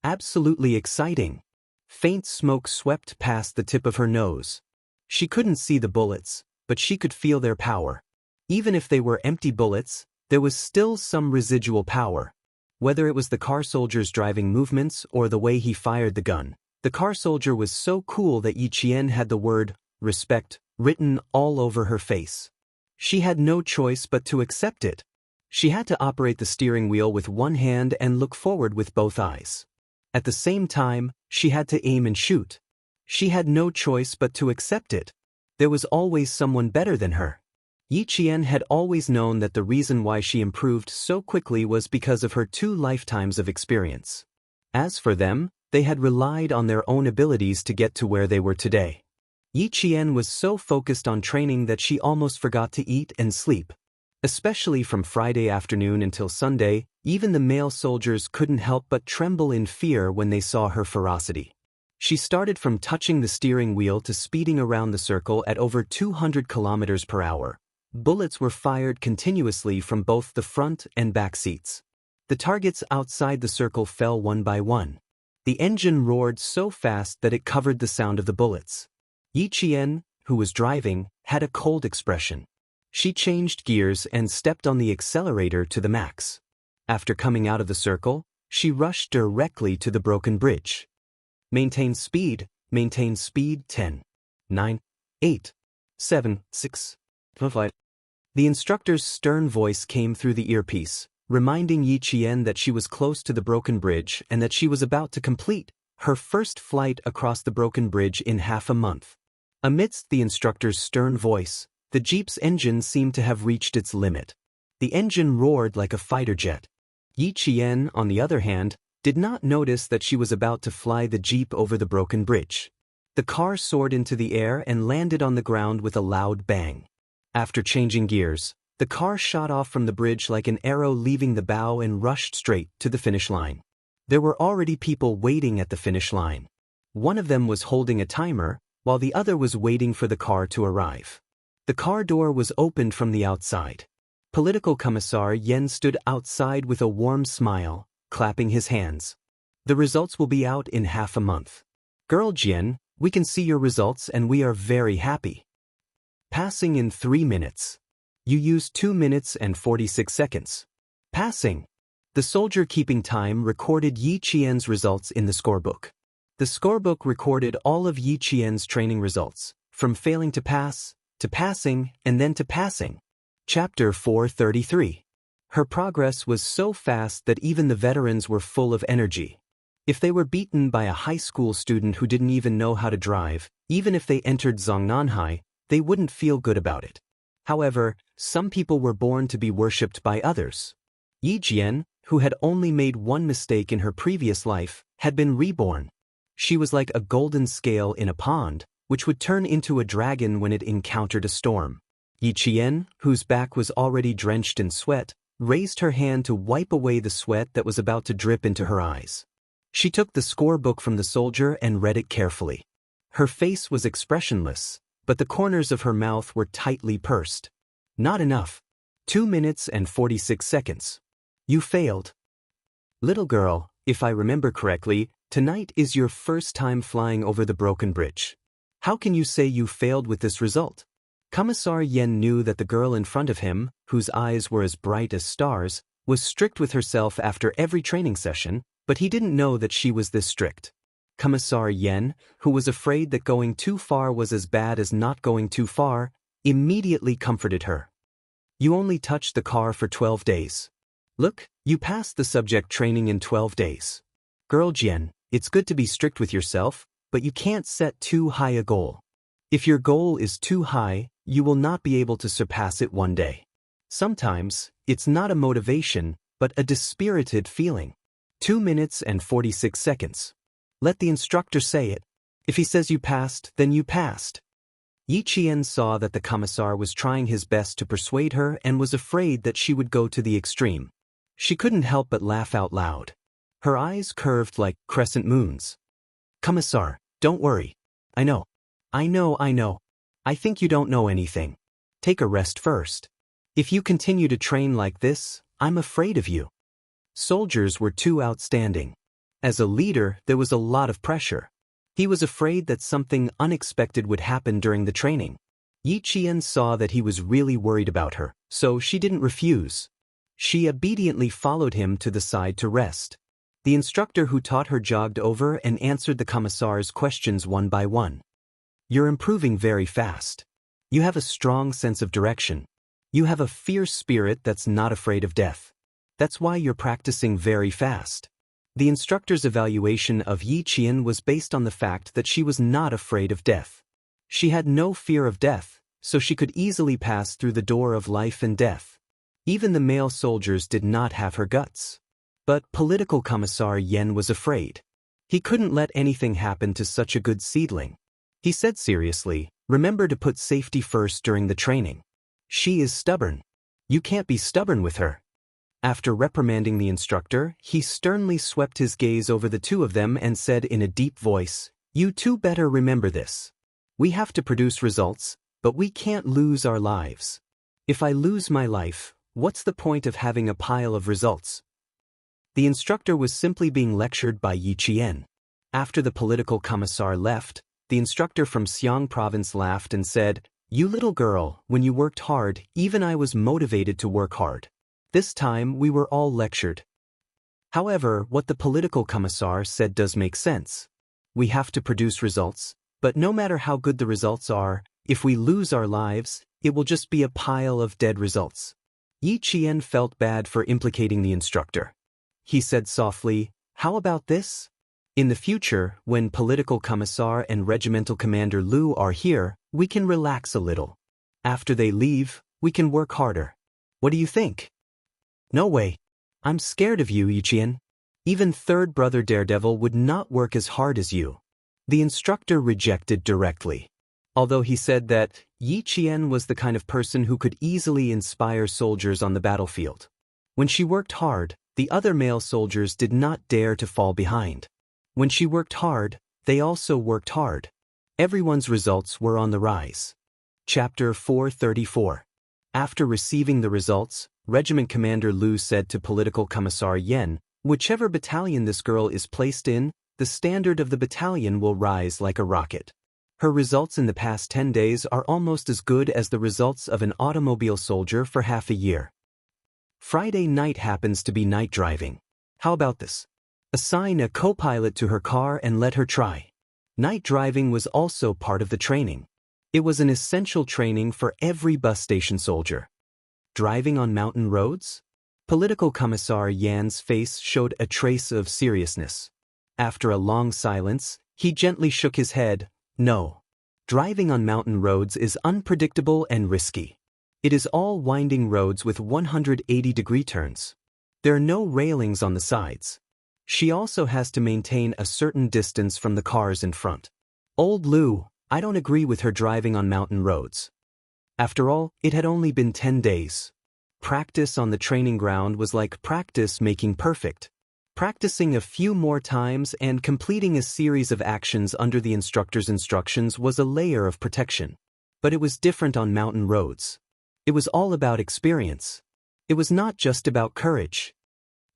Absolutely exciting! Faint smoke swept past the tip of her nose. She couldn't see the bullets, but she could feel their power. Even if they were empty bullets, there was still some residual power. Whether it was the car soldier's driving movements or the way he fired the gun, The car soldier was so cool that Yi Qian had the word respect written all over her face. She had no choice but to accept it. She had to operate the steering wheel with one hand and look forward with both eyes. At the same time, she had to aim and shoot. She had no choice but to accept it. There was always someone better than her. Yi Qian had always known that the reason why she improved so quickly was because of her 2 lifetimes of experience. As for them, they had relied on their own abilities to get to where they were today. Yi Qian was so focused on training that she almost forgot to eat and sleep. Especially from Friday afternoon until Sunday, even the male soldiers couldn't help but tremble in fear when they saw her ferocity. She started from touching the steering wheel to speeding around the circle at over 200 kilometers per hour. Bullets were fired continuously from both the front and back seats. The targets outside the circle fell one by one. The engine roared so fast that it covered the sound of the bullets. Yi Qian, who was driving, had a cold expression. She changed gears and stepped on the accelerator to the max. After coming out of the circle, she rushed directly to the broken bridge. Maintain speed 10, 9, 8, 7, 6, 5. The instructor's stern voice came through the earpiece, reminding Yi Qian that she was close to the broken bridge and that she was about to complete her first flight across the broken bridge in half a month. Amidst the instructor's stern voice, the Jeep's engine seemed to have reached its limit. The engine roared like a fighter jet. Yi Qian, on the other hand, did not notice that she was about to fly the Jeep over the broken bridge. The car soared into the air and landed on the ground with a loud bang. After changing gears, the car shot off from the bridge like an arrow leaving the bow and rushed straight to the finish line. There were already people waiting at the finish line. One of them was holding a timer, while the other was waiting for the car to arrive. The car door was opened from the outside. Political Commissar Yen stood outside with a warm smile, clapping his hands. The results will be out in half a month. Girl Jian, we can see your results and we are very happy. Passing in 3 minutes. You used 2 minutes and 46 seconds. Passing. The soldier keeping time recorded Yi Qian's results in the scorebook. The scorebook recorded all of Yi Qian's training results, from failing to pass, to passing, and then to passing. Chapter 433. Her progress was so fast that even the veterans were full of energy. If they were beaten by a high school student who didn't even know how to drive, even if they entered Zongnanhai, they wouldn't feel good about it. However, some people were born to be worshipped by others. Yi Jian, who had only made one mistake in her previous life, had been reborn. She was like a golden scale in a pond, which would turn into a dragon when it encountered a storm. Yi Qian, whose back was already drenched in sweat, raised her hand to wipe away the sweat that was about to drip into her eyes. She took the scorebook from the soldier and read it carefully. Her face was expressionless, but the corners of her mouth were tightly pursed. Not enough. 2 minutes and 46 seconds. You failed. Little girl, if I remember correctly, tonight is your first time flying over the broken bridge. How can you say you failed with this result? Commissar Yen knew that the girl in front of him, whose eyes were as bright as stars, was strict with herself after every training session, but he didn't know that she was this strict. Commissar Yen, who was afraid that going too far was as bad as not going too far, immediately comforted her. You only touched the car for 12 days. Look, you passed the subject training in 12 days. Girl Jian, it's good to be strict with yourself, but you can't set too high a goal. If your goal is too high, you will not be able to surpass it one day. Sometimes, it's not a motivation, but a dispirited feeling. 2 minutes and 46 seconds. Let the instructor say it. If he says you passed, then you passed. Yi Qian saw that the commissar was trying his best to persuade her and was afraid that she would go to the extreme. She couldn't help but laugh out loud. Her eyes curved like crescent moons. Commissar, don't worry. I know. I think you don't know anything. Take a rest first. If you continue to train like this, I'm afraid of you. Soldiers were too outstanding. As a leader, there was a lot of pressure. He was afraid that something unexpected would happen during the training. Yi Qian saw that he was really worried about her, so she didn't refuse. She obediently followed him to the side to rest. The instructor who taught her jogged over and answered the commissar's questions one by one. You're improving very fast. You have a strong sense of direction. You have a fierce spirit that's not afraid of death. That's why you're practicing very fast. The instructor's evaluation of Yi Qian was based on the fact that she was not afraid of death. She had no fear of death, so she could easily pass through the door of life and death. Even the male soldiers did not have her guts. But political commissar Yen was afraid. He couldn't let anything happen to such a good seedling. He said seriously, "Remember to put safety first during the training. She is stubborn. You can't be stubborn with her." After reprimanding the instructor, he sternly swept his gaze over the two of them and said in a deep voice, "You two better remember this. We have to produce results, but we can't lose our lives. If I lose my life, what's the point of having a pile of results?" The instructor was simply being lectured by Yi Qian. After the political commissar left, the instructor from Xiang province laughed and said, "You little girl, when you worked hard, even I was motivated to work hard. This time we were all lectured." However, what the political commissar said does make sense. We have to produce results, but no matter how good the results are, if we lose our lives, it will just be a pile of dead results. Yi Qian felt bad for implicating the instructor. He said softly, "How about this? In the future, when political commissar and regimental commander Lu are here, we can relax a little. After they leave, we can work harder. What do you think?" "No way. I'm scared of you, Yi Qian. Even third brother Daredevil would not work as hard as you." The instructor rejected directly. Although he said that Yi Qian was the kind of person who could easily inspire soldiers on the battlefield. When she worked hard, the other male soldiers did not dare to fall behind. When she worked hard, they also worked hard. Everyone's results were on the rise. Chapter 434. After receiving the results, Regiment Commander Lu said to Political Commissar Yen, "Whichever battalion this girl is placed in, the standard of the battalion will rise like a rocket. Her results in the past 10 days are almost as good as the results of an automobile soldier for half a year." Friday night happens to be night driving. How about this? Assign a co-pilot to her car and let her try. Night driving was also part of the training. It was an essential training for every bus station soldier. Driving on mountain roads? Political Commissar Yan's face showed a trace of seriousness. After a long silence, he gently shook his head. "No. Driving on mountain roads is unpredictable and risky. It is all winding roads with 180-degree turns. There are no railings on the sides. She also has to maintain a certain distance from the cars in front. Old Lu, I don't agree with her driving on mountain roads." After all, it had only been 10 days. Practice on the training ground was like practice making perfect. Practicing a few more times and completing a series of actions under the instructor's instructions was a layer of protection. But it was different on mountain roads. It was all about experience. It was not just about courage.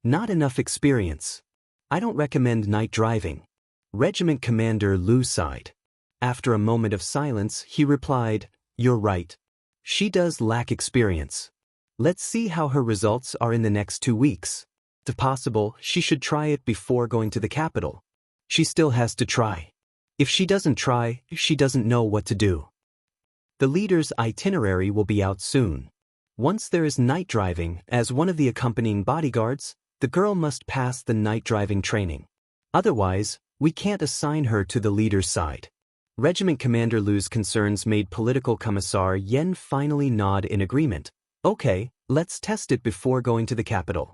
Not enough experience. "I don't recommend night driving." Regiment Commander Lu sighed. After a moment of silence, he replied, "You're right. She does lack experience. Let's see how her results are in the next 2 weeks. If possible, she should try it before going to the capital. She still has to try. If she doesn't try, she doesn't know what to do." The leader's itinerary will be out soon. Once there is night driving, as one of the accompanying bodyguards, the girl must pass the night driving training. Otherwise, we can't assign her to the leader's side. Regiment Commander Lu's concerns made Political Commissar Yen finally nod in agreement. "Okay, let's test it before going to the capital."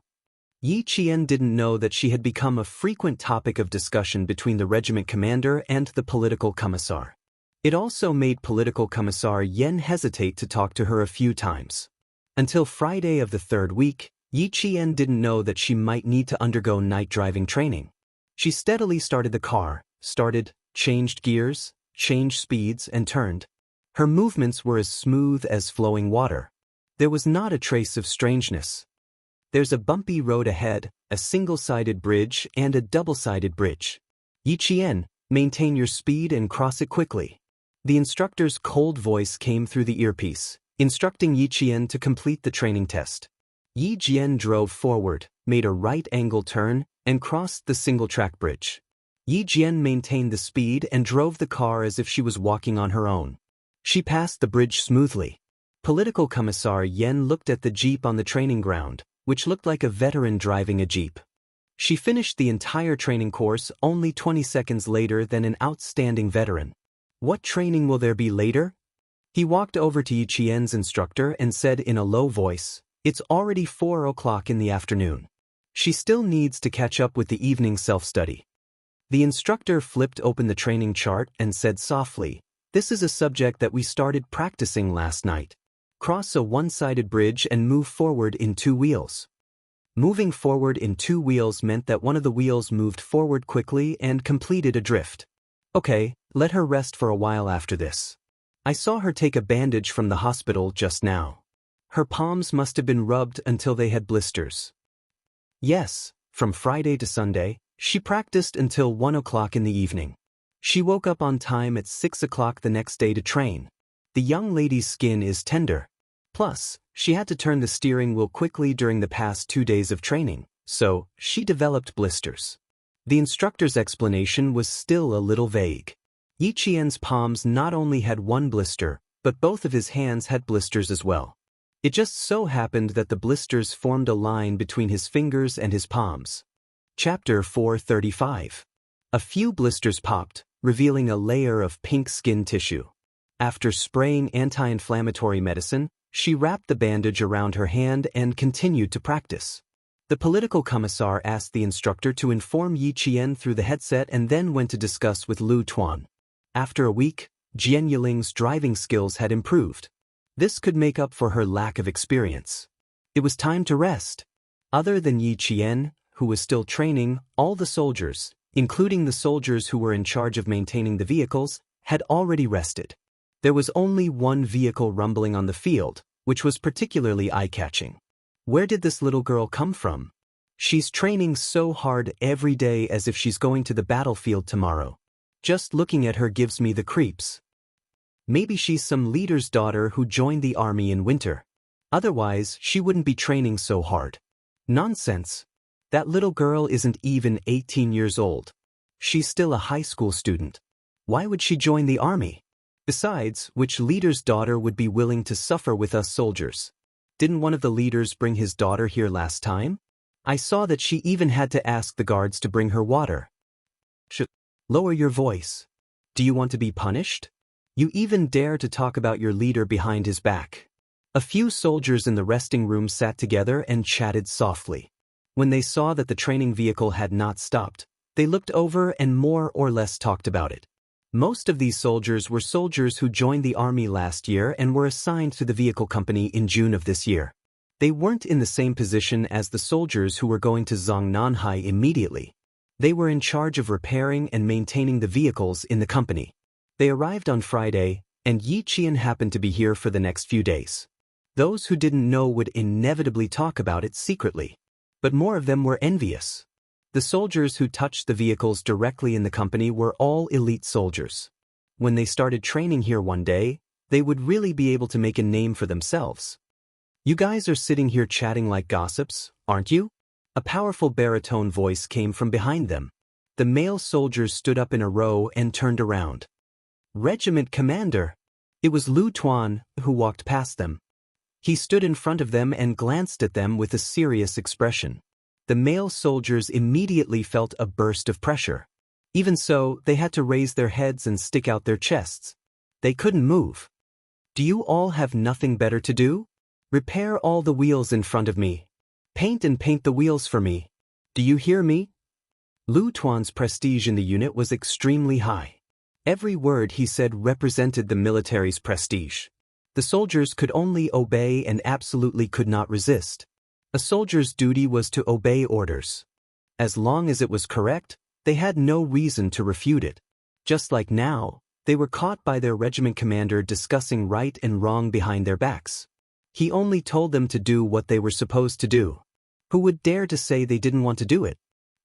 Yi Qian didn't know that she had become a frequent topic of discussion between the regiment commander and the political commissar. It also made Political Commissar Yen hesitate to talk to her a few times. Until Friday of the 3rd week, Yi Qian didn't know that she might need to undergo night driving training. She steadily started the car, changed gears, changed speeds, and turned. Her movements were as smooth as flowing water. There was not a trace of strangeness. There's a bumpy road ahead, a single-sided bridge, and a double-sided bridge. Yi Qian, maintain your speed and cross it quickly. The instructor's cold voice came through the earpiece, instructing Yi Qian to complete the training test. Yi Jian drove forward, made a right-angle turn, and crossed the single-track bridge. Yi Jian maintained the speed and drove the car as if she was walking on her own. She passed the bridge smoothly. Political Commissar Yen looked at the jeep on the training ground, which looked like a veteran driving a jeep. She finished the entire training course only 20 seconds later than an outstanding veteran. What training will there be later? He walked over to Yi Jian's instructor and said in a low voice, "It's already 4 o'clock in the afternoon. She still needs to catch up with the evening self-study." The instructor flipped open the training chart and said softly, "This is a subject that we started practicing last night. Cross a one-sided bridge and move forward in 2 wheels." Moving forward in 2 wheels meant that one of the wheels moved forward quickly and completed a drift. "Okay, let her rest for a while after this. I saw her take a bandage from the hospital just now. Her palms must have been rubbed until they had blisters." Yes, from Friday to Sunday, she practiced until 1 o'clock in the evening. She woke up on time at 6 o'clock the next day to train. The young lady's skin is tender. Plus, she had to turn the steering wheel quickly during the past 2 days of training, so she developed blisters. The instructor's explanation was still a little vague. Yi Jian's palms not only had 1 blister, but both of his hands had blisters as well. It just so happened that the blisters formed a line between his fingers and his palms. Chapter 435. A few blisters popped, revealing a layer of pink skin tissue. After spraying anti-inflammatory medicine, she wrapped the bandage around her hand and continued to practice. The political commissar asked the instructor to inform Yi Jian through the headset and then went to discuss with Lu Tuan. After a week, Jian Yiling's driving skills had improved. This could make up for her lack of experience. It was time to rest. Other than Yi Jian, who was still training, all the soldiers, including the soldiers who were in charge of maintaining the vehicles, had already rested. There was only one vehicle rumbling on the field, which was particularly eye-catching. Where did this little girl come from? She's training so hard every day as if she's going to the battlefield tomorrow. Just looking at her gives me the creeps. Maybe she's some leader's daughter who joined the army in winter. Otherwise, she wouldn't be training so hard. Nonsense. That little girl isn't even 18 years old. She's still a high school student. Why would she join the army? Besides, which leader's daughter would be willing to suffer with us soldiers? Didn't one of the leaders bring his daughter here last time? I saw that she even had to ask the guards to bring her water. Lower your voice. Do you want to be punished? You even dare to talk about your leader behind his back. A few soldiers in the resting room sat together and chatted softly. When they saw that the training vehicle had not stopped, they looked over and more or less talked about it. Most of these soldiers were soldiers who joined the army last year and were assigned to the vehicle company in June of this year. They weren't in the same position as the soldiers who were going to Zongnanhai immediately. They were in charge of repairing and maintaining the vehicles in the company. They arrived on Friday, and Yi Jian happened to be here for the next few days. Those who didn't know would inevitably talk about it secretly. But more of them were envious. The soldiers who touched the vehicles directly in the company were all elite soldiers. When they started training here one day, they would really be able to make a name for themselves. You guys are sitting here chatting like gossips, aren't you? A powerful baritone voice came from behind them. The male soldiers stood up in a row and turned around. Regiment commander! It was Lu Tuan, who walked past them. He stood in front of them and glanced at them with a serious expression. The male soldiers immediately felt a burst of pressure. Even so, they had to raise their heads and stick out their chests. They couldn't move. Do you all have nothing better to do? Repair all the wheels in front of me. Paint the wheels for me. Do you hear me? Lu Tuan's prestige in the unit was extremely high. Every word he said represented the military's prestige. The soldiers could only obey and absolutely could not resist. A soldier's duty was to obey orders. As long as it was correct, they had no reason to refute it. Just like now, they were caught by their regiment commander discussing right and wrong behind their backs. He only told them to do what they were supposed to do. Who would dare to say they didn't want to do it?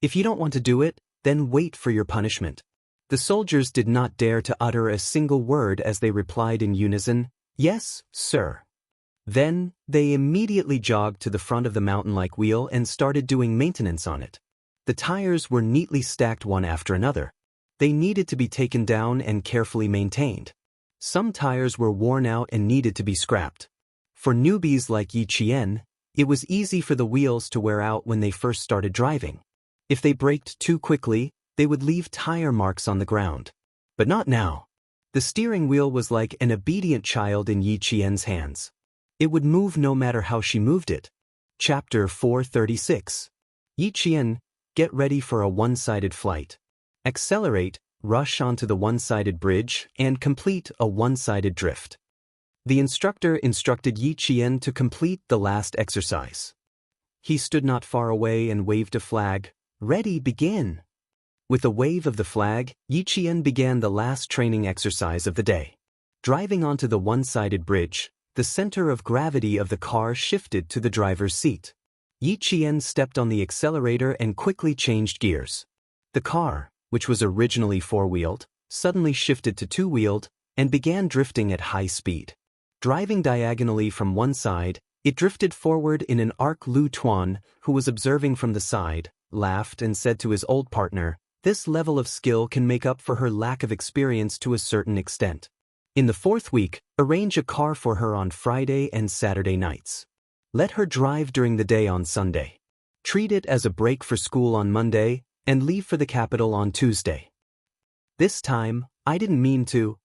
If you don't want to do it, then wait for your punishment. The soldiers did not dare to utter a single word as they replied in unison, "Yes, sir." Then, they immediately jogged to the front of the mountain-like wheel and started doing maintenance on it. The tires were neatly stacked one after another. They needed to be taken down and carefully maintained. Some tires were worn out and needed to be scrapped. For newbies like Yi Qian, it was easy for the wheels to wear out when they first started driving. If they braked too quickly, they would leave tire marks on the ground. But not now. The steering wheel was like an obedient child in Yi Qian's hands. It would move no matter how she moved it. Chapter 436. Yi Qian, get ready for a one-sided flight. Accelerate, rush onto the one-sided bridge, and complete a one-sided drift. The instructor instructed Yi Qian to complete the last exercise. He stood not far away and waved a flag. Ready, begin. With a wave of the flag, Yi Qian began the last training exercise of the day. Driving onto the one-sided bridge, the center of gravity of the car shifted to the driver's seat. Yi Qian stepped on the accelerator and quickly changed gears. The car, which was originally four-wheeled, suddenly shifted to two-wheeled and began drifting at high speed. Driving diagonally from one side, it drifted forward in an arc. Lu Tuan, who was observing from the side, laughed and said to his old partner, "This level of skill can make up for her lack of experience to a certain extent. In the fourth week, arrange a car for her on Friday and Saturday nights. Let her drive during the day on Sunday. Treat it as a break for school on Monday, and leave for the capital on Tuesday." This time, I didn't mean to.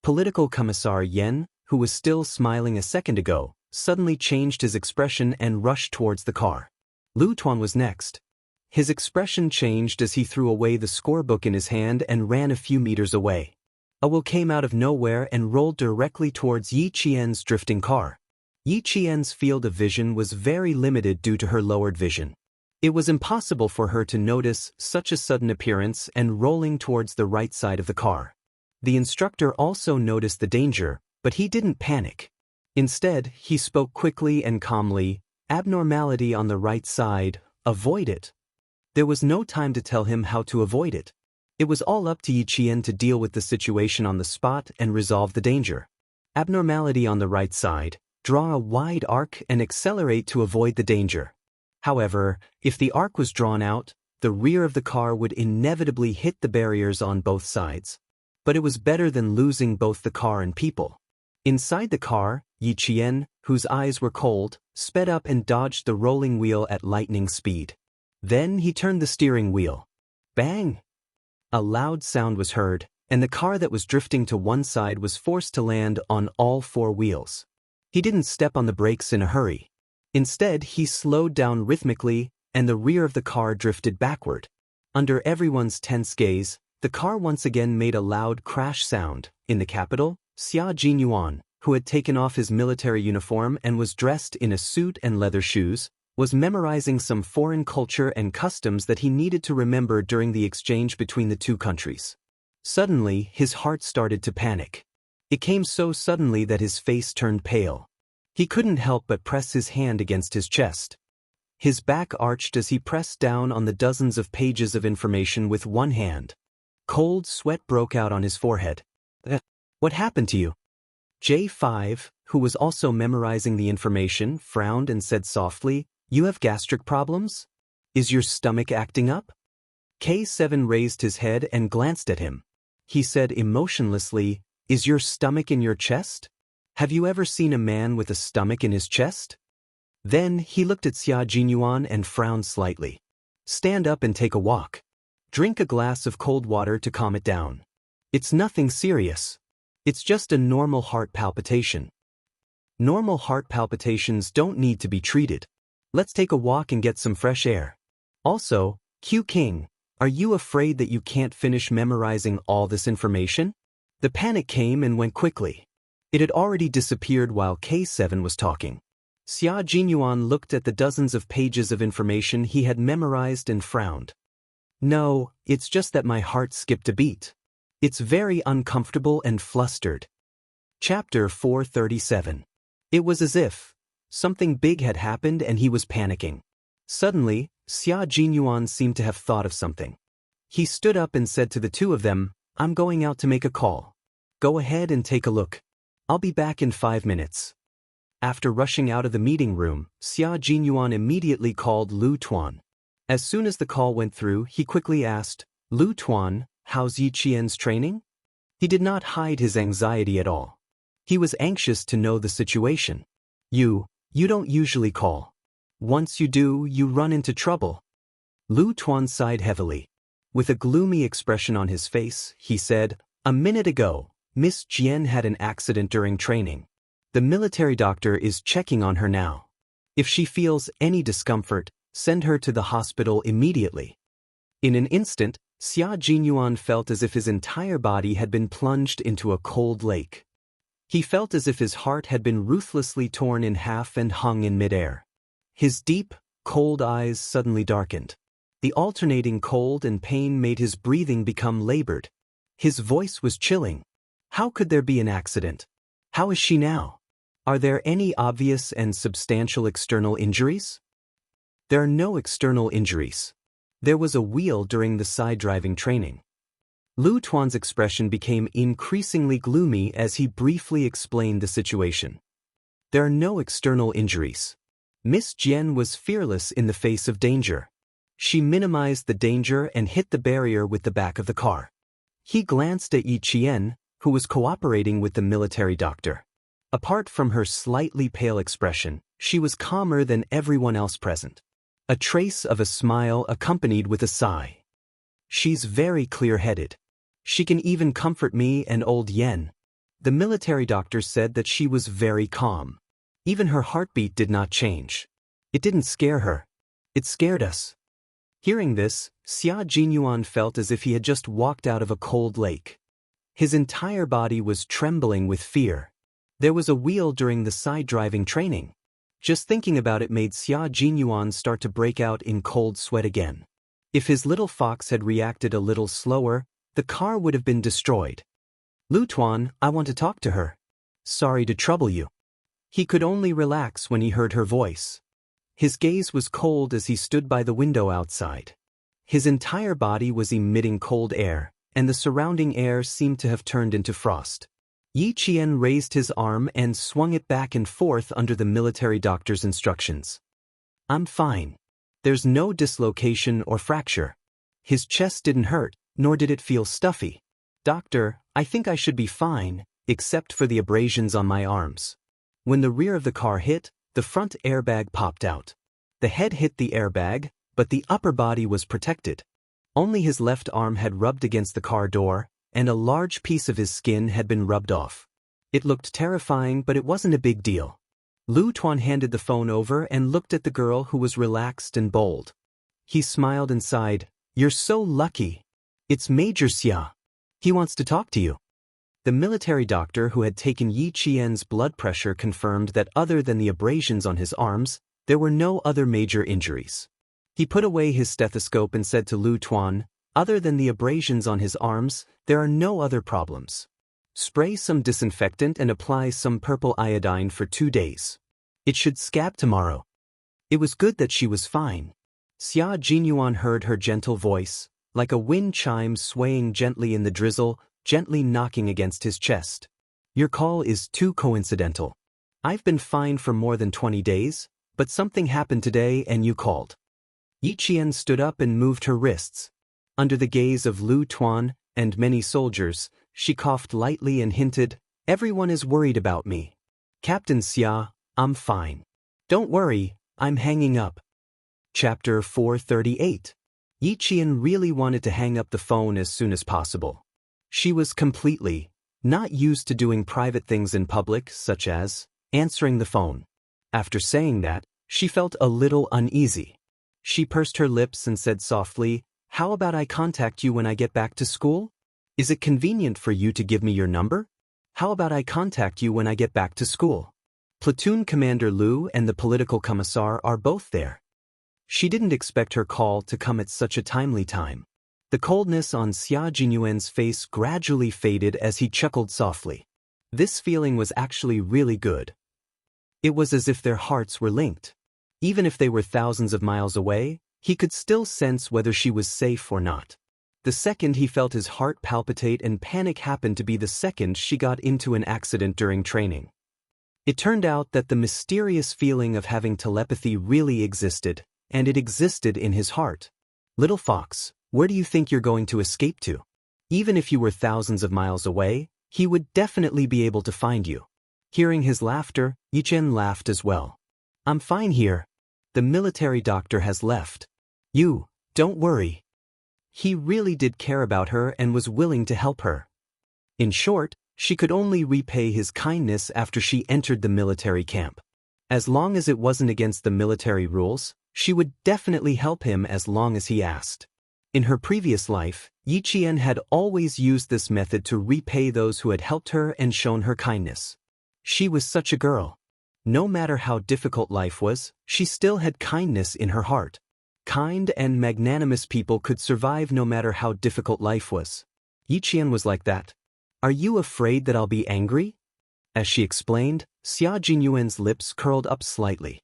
Political Commissar Yen, who was still smiling a second ago, suddenly changed his expression and rushed towards the car. Lu Tuan was next. His expression changed as he threw away the scorebook in his hand and ran a few meters away. A will came out of nowhere and rolled directly towards Yi Qian's drifting car. Yi Qian's field of vision was very limited due to her lowered vision. It was impossible for her to notice such a sudden appearance and rolling towards the right side of the car. The instructor also noticed the danger, but he didn't panic. Instead, he spoke quickly and calmly, "Abnormality on the right side, avoid it." There was no time to tell him how to avoid it. It was all up to Yi Qian to deal with the situation on the spot and resolve the danger. Abnormality on the right side, draw a wide arc and accelerate to avoid the danger. However, if the arc was drawn out, the rear of the car would inevitably hit the barriers on both sides. But it was better than losing both the car and people. Inside the car, Yi Qian, whose eyes were cold, sped up and dodged the rolling wheel at lightning speed. Then he turned the steering wheel. Bang! A loud sound was heard, and the car that was drifting to one side was forced to land on all four wheels. He didn't step on the brakes in a hurry. Instead, he slowed down rhythmically, and the rear of the car drifted backward. Under everyone's tense gaze, the car once again made a loud crash sound. In the capital, Xia Jinyuan, who had taken off his military uniform and was dressed in a suit and leather shoes, was memorizing some foreign culture and customs that he needed to remember during the exchange between the two countries. Suddenly, his heart started to panic. It came so suddenly that his face turned pale. He couldn't help but press his hand against his chest. His back arched as he pressed down on the dozens of pages of information with one hand. Cold sweat broke out on his forehead. What happened to you? J5, who was also memorizing the information, frowned and said softly, "You have gastric problems? Is your stomach acting up?" K7 raised his head and glanced at him. He said emotionlessly, "Is your stomach in your chest? Have you ever seen a man with a stomach in his chest?" Then he looked at Xia Jinyuan and frowned slightly. "Stand up and take a walk. Drink a glass of cold water to calm it down. It's nothing serious. It's just a normal heart palpitation. Normal heart palpitations don't need to be treated. Let's take a walk and get some fresh air. Also, Q King, are you afraid that you can't finish memorizing all this information?" The panic came and went quickly. It had already disappeared while K7 was talking. Xia Jinyuan looked at the dozens of pages of information he had memorized and frowned. "No, it's just that my heart skipped a beat. It's very uncomfortable and flustered." Chapter 437. It was as if something big had happened and he was panicking. Suddenly, Xia Jinyuan seemed to have thought of something. He stood up and said to the two of them, "I'm going out to make a call. Go ahead and take a look. I'll be back in 5 minutes." After rushing out of the meeting room, Xia Jinyuan immediately called Lu Tuan. As soon as the call went through, he quickly asked, Lu Tuan, how's Yi Qian's training? He did not hide his anxiety at all. He was anxious to know the situation. You don't usually call. Once you do, you run into trouble. Lu Tuan sighed heavily. With a gloomy expression on his face, he said, a minute ago, Miss Jian had an accident during training. The military doctor is checking on her now. If she feels any discomfort, send her to the hospital immediately. In an instant, Xia Jinyuan felt as if his entire body had been plunged into a cold lake. He felt as if his heart had been ruthlessly torn in half and hung in midair. His deep, cold eyes suddenly darkened. The alternating cold and pain made his breathing become labored. His voice was chilling. How could there be an accident? How is she now? Are there any obvious and substantial external injuries? There are no external injuries. There was a wheel during the side-driving training. Lu Tuan's expression became increasingly gloomy as he briefly explained the situation. There are no external injuries. Miss Jian was fearless in the face of danger. She minimized the danger and hit the barrier with the back of the car. He glanced at Yi Qian, who was cooperating with the military doctor. Apart from her slightly pale expression, she was calmer than everyone else present. A trace of a smile accompanied with a sigh. She's very clear-headed. She can even comfort me and old Yen. The military doctor said that she was very calm. Even her heartbeat did not change. It didn't scare her. It scared us. Hearing this, Xia Jinyuan felt as if he had just walked out of a cold lake. His entire body was trembling with fear. There was a wheel during the side-driving training. Just thinking about it made Xia Jinyuan start to break out in cold sweat again. If his little fox had reacted a little slower, the car would have been destroyed. Lu Tuan, I want to talk to her. Sorry to trouble you. He could only relax when he heard her voice. His gaze was cold as he stood by the window outside. His entire body was emitting cold air, and the surrounding air seemed to have turned into frost. Yi Qian raised his arm and swung it back and forth under the military doctor's instructions. I'm fine. There's no dislocation or fracture. His chest didn't hurt, nor did it feel stuffy. Doctor, I think I should be fine, except for the abrasions on my arms. When the rear of the car hit, the front airbag popped out. The head hit the airbag, but the upper body was protected. Only his left arm had rubbed against the car door, and a large piece of his skin had been rubbed off. It looked terrifying, but it wasn't a big deal. Lu Tuan handed the phone over and looked at the girl who was relaxed and bold. He smiled and sighed, You're so lucky. It's Major Xia. He wants to talk to you. The military doctor who had taken Yi Qian's blood pressure confirmed that other than the abrasions on his arms, there were no other major injuries. He put away his stethoscope and said to Lu Tuan, Other than the abrasions on his arms, there are no other problems. Spray some disinfectant and apply some purple iodine for 2 days. It should scab tomorrow. It was good that she was fine. Xia Jinyuan heard her gentle voice, like a wind chime swaying gently in the drizzle, gently knocking against his chest. Your call is too coincidental. I've been fine for more than 20 days, but something happened today and you called. Yi Qian stood up and moved her wrists. Under the gaze of Lu Tuan and many soldiers, she coughed lightly and hinted, Everyone is worried about me. Captain Xia, I'm fine. Don't worry, I'm hanging up. Chapter 438. Yi Qian really wanted to hang up the phone as soon as possible. She was completely not used to doing private things in public, such as answering the phone. After saying that, she felt a little uneasy. She pursed her lips and said softly, How about I contact you when I get back to school? Is it convenient for you to give me your number? How about I contact you when I get back to school? Platoon Commander Lu and the political commissar are both there. She didn't expect her call to come at such a timely time. The coldness on Xia Jinyuan's face gradually faded as he chuckled softly. This feeling was actually really good. It was as if their hearts were linked. Even if they were thousands of miles away, he could still sense whether she was safe or not. The second he felt his heart palpitate and panic happened to be the second she got into an accident during training. It turned out that the mysterious feeling of having telepathy really existed, and it existed in his heart. Little fox, where do you think you're going to escape to? Even if you were thousands of miles away, he would definitely be able to find you. Hearing his laughter, Yichen laughed as well. I'm fine here. The military doctor has left. You, don't worry. He really did care about her and was willing to help her. In short, she could only repay his kindness after she entered the military camp. As long as it wasn't against the military rules, she would definitely help him as long as he asked. In her previous life, Yichen had always used this method to repay those who had helped her and shown her kindness. She was such a girl. No matter how difficult life was, she still had kindness in her heart. Kind and magnanimous people could survive no matter how difficult life was. Yichen was like that. Are you afraid that I'll be angry? As she explained, Xia Jinyuan's lips curled up slightly.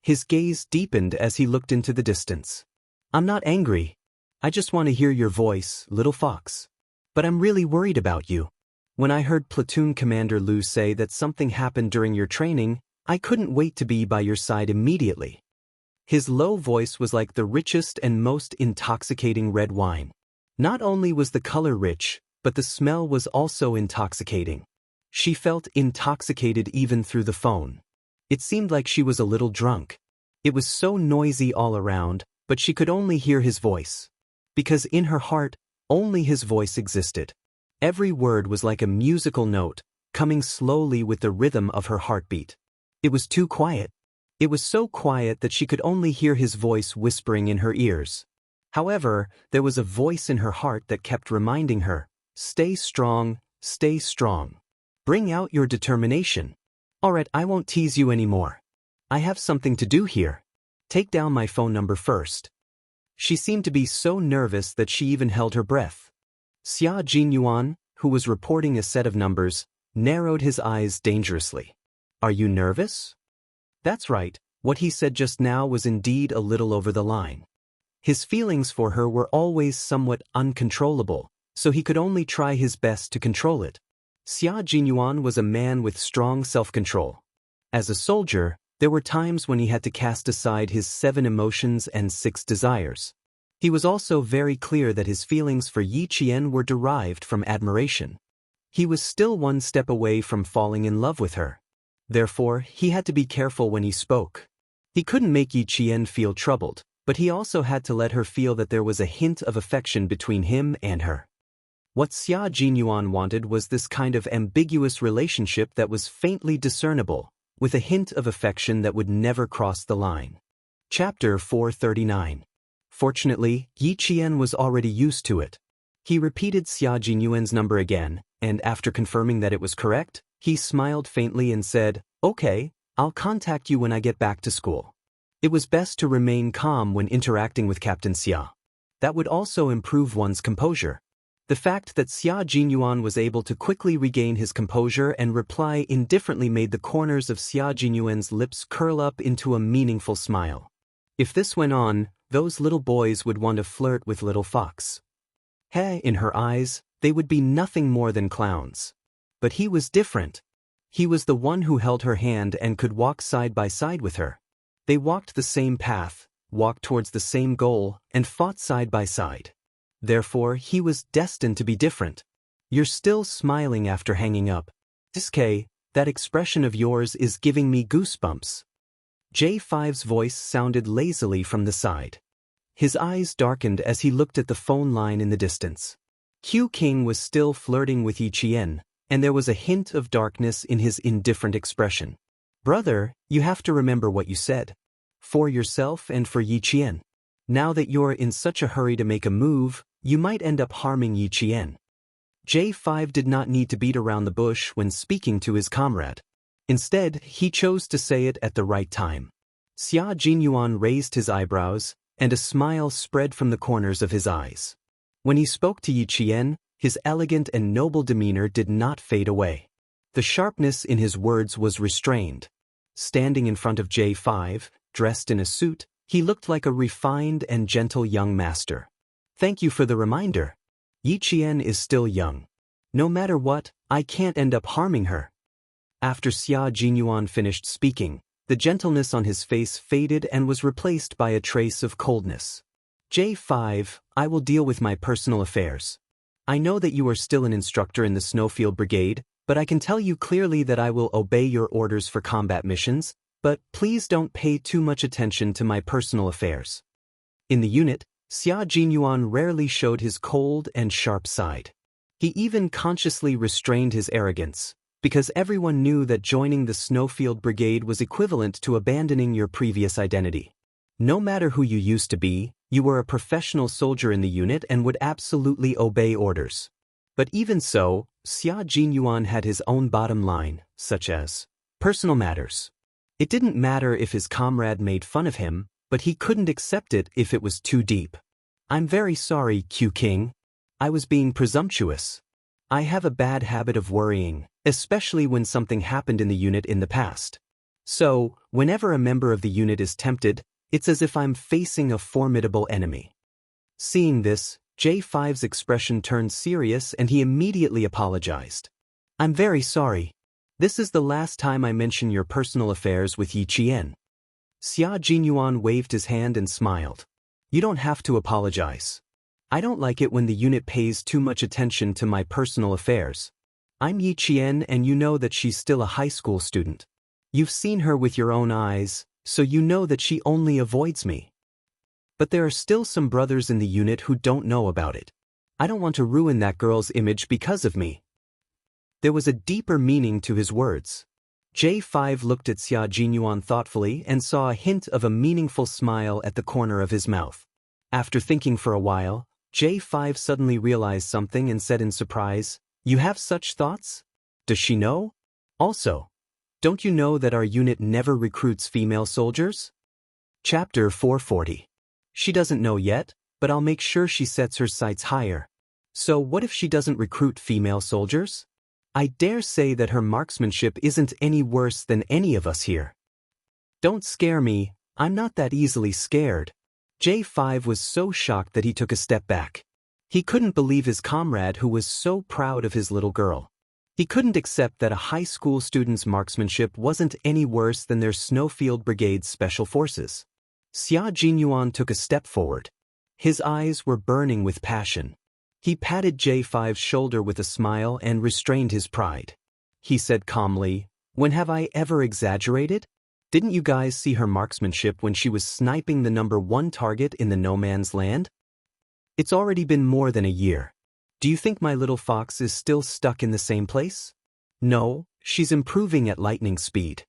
His gaze deepened as he looked into the distance. I'm not angry. I just want to hear your voice, little fox. But I'm really worried about you. When I heard Platoon Commander Lu say that something happened during your training, I couldn't wait to be by your side immediately. His low voice was like the richest and most intoxicating red wine. Not only was the color rich, but the smell was also intoxicating. She felt intoxicated even through the phone. It seemed like she was a little drunk. It was so noisy all around, but she could only hear his voice. Because in her heart, only his voice existed. Every word was like a musical note, coming slowly with the rhythm of her heartbeat. It was too quiet. It was so quiet that she could only hear his voice whispering in her ears. However, there was a voice in her heart that kept reminding her, stay strong, stay strong. Bring out your determination. Alright, I won't tease you anymore. I have something to do here. Take down my phone number first. She seemed to be so nervous that she even held her breath. Xia Jinyuan, who was reporting a set of numbers, narrowed his eyes dangerously. Are you nervous? That's right, what he said just now was indeed a little over the line. His feelings for her were always somewhat uncontrollable, so he could only try his best to control it. Xia Jinyuan was a man with strong self-control. As a soldier, there were times when he had to cast aside his 7 emotions and 6 desires. He was also very clear that his feelings for Yichen were derived from admiration. He was still one step away from falling in love with her. Therefore, he had to be careful when he spoke. He couldn't make Yichen feel troubled, but he also had to let her feel that there was a hint of affection between him and her. What Xia Jinyuan wanted was this kind of ambiguous relationship that was faintly discernible, with a hint of affection that would never cross the line. Chapter 439. Fortunately, Yichen was already used to it. He repeated Xia Jinyuan's number again, and after confirming that it was correct, he smiled faintly and said, Okay, I'll contact you when I get back to school. It was best to remain calm when interacting with Captain Xia. That would also improve one's composure. The fact that Xia Jinyuan was able to quickly regain his composure and reply indifferently made the corners of Xia Jinyuan's lips curl up into a meaningful smile. If this went on, those little boys would want to flirt with little fox. In her eyes, they would be nothing more than clowns. But he was different. He was the one who held her hand and could walk side by side with her. They walked the same path, walked towards the same goal, and fought side by side. Therefore, he was destined to be different. You're still smiling after hanging up. Xiske, that expression of yours is giving me goosebumps. J5's voice sounded lazily from the side. His eyes darkened as he looked at the phone line in the distance. Q King was still flirting with Yichen, and there was a hint of darkness in his indifferent expression. Brother, you have to remember what you said. For yourself and for Yichen. Now that you're in such a hurry to make a move, you might end up harming Yichen. J5 did not need to beat around the bush when speaking to his comrade. Instead, he chose to say it at the right time. Xia Jinyuan raised his eyebrows, and a smile spread from the corners of his eyes. When he spoke to Yichen, his elegant and noble demeanor did not fade away. The sharpness in his words was restrained. Standing in front of J5, dressed in a suit, he looked like a refined and gentle young master. Thank you for the reminder. Yichen is still young. No matter what, I can't end up harming her. After Xia Jinyuan finished speaking, the gentleness on his face faded and was replaced by a trace of coldness. J5, I will deal with my personal affairs. I know that you are still an instructor in the Snowfield Brigade, but I can tell you clearly that I will obey your orders for combat missions, but please don't pay too much attention to my personal affairs. In the unit, Xia Jinyuan rarely showed his cold and sharp side. He even consciously restrained his arrogance, because everyone knew that joining the Snowfield Brigade was equivalent to abandoning your previous identity. No matter who you used to be, you were a professional soldier in the unit and would absolutely obey orders. But even so, Xia Jinyuan had his own bottom line, such as personal matters. It didn't matter if his comrade made fun of him, but he couldn't accept it if it was too deep. I'm very sorry, Q King. I was being presumptuous. I have a bad habit of worrying, especially when something happened in the unit in the past. So, whenever a member of the unit is tempted, it's as if I'm facing a formidable enemy. Seeing this, J5's expression turned serious and he immediately apologized. I'm very sorry. This is the last time I mention your personal affairs with Yi Qian. Xia Jinyuan waved his hand and smiled. You don't have to apologize. I don't like it when the unit pays too much attention to my personal affairs. I'm Yi Qian and you know that she's still a high school student. You've seen her with your own eyes, so you know that she only avoids me. But there are still some brothers in the unit who don't know about it. I don't want to ruin that girl's image because of me. There was a deeper meaning to his words. J5 looked at Xia Jinyuan thoughtfully and saw a hint of a meaningful smile at the corner of his mouth. After thinking for a while, J5 suddenly realized something and said in surprise, You have such thoughts? Does she know? Also, don't you know that our unit never recruits female soldiers? Chapter 440. She doesn't know yet, but I'll make sure she sets her sights higher. So what if she doesn't recruit female soldiers? I dare say that her marksmanship isn't any worse than any of us here. Don't scare me, I'm not that easily scared. J5 was so shocked that he took a step back. He couldn't believe his comrade who was so proud of his little girl. He couldn't accept that a high school student's marksmanship wasn't any worse than their Snowfield Brigade's special forces. Xia Jinyuan took a step forward. His eyes were burning with passion. He patted J5's shoulder with a smile and restrained his pride. He said calmly, When have I ever exaggerated? Didn't you guys see her marksmanship when she was sniping the #1 target in the no man's land? It's already been more than a year. Do you think my little fox is still stuck in the same place? No, she's improving at lightning speed.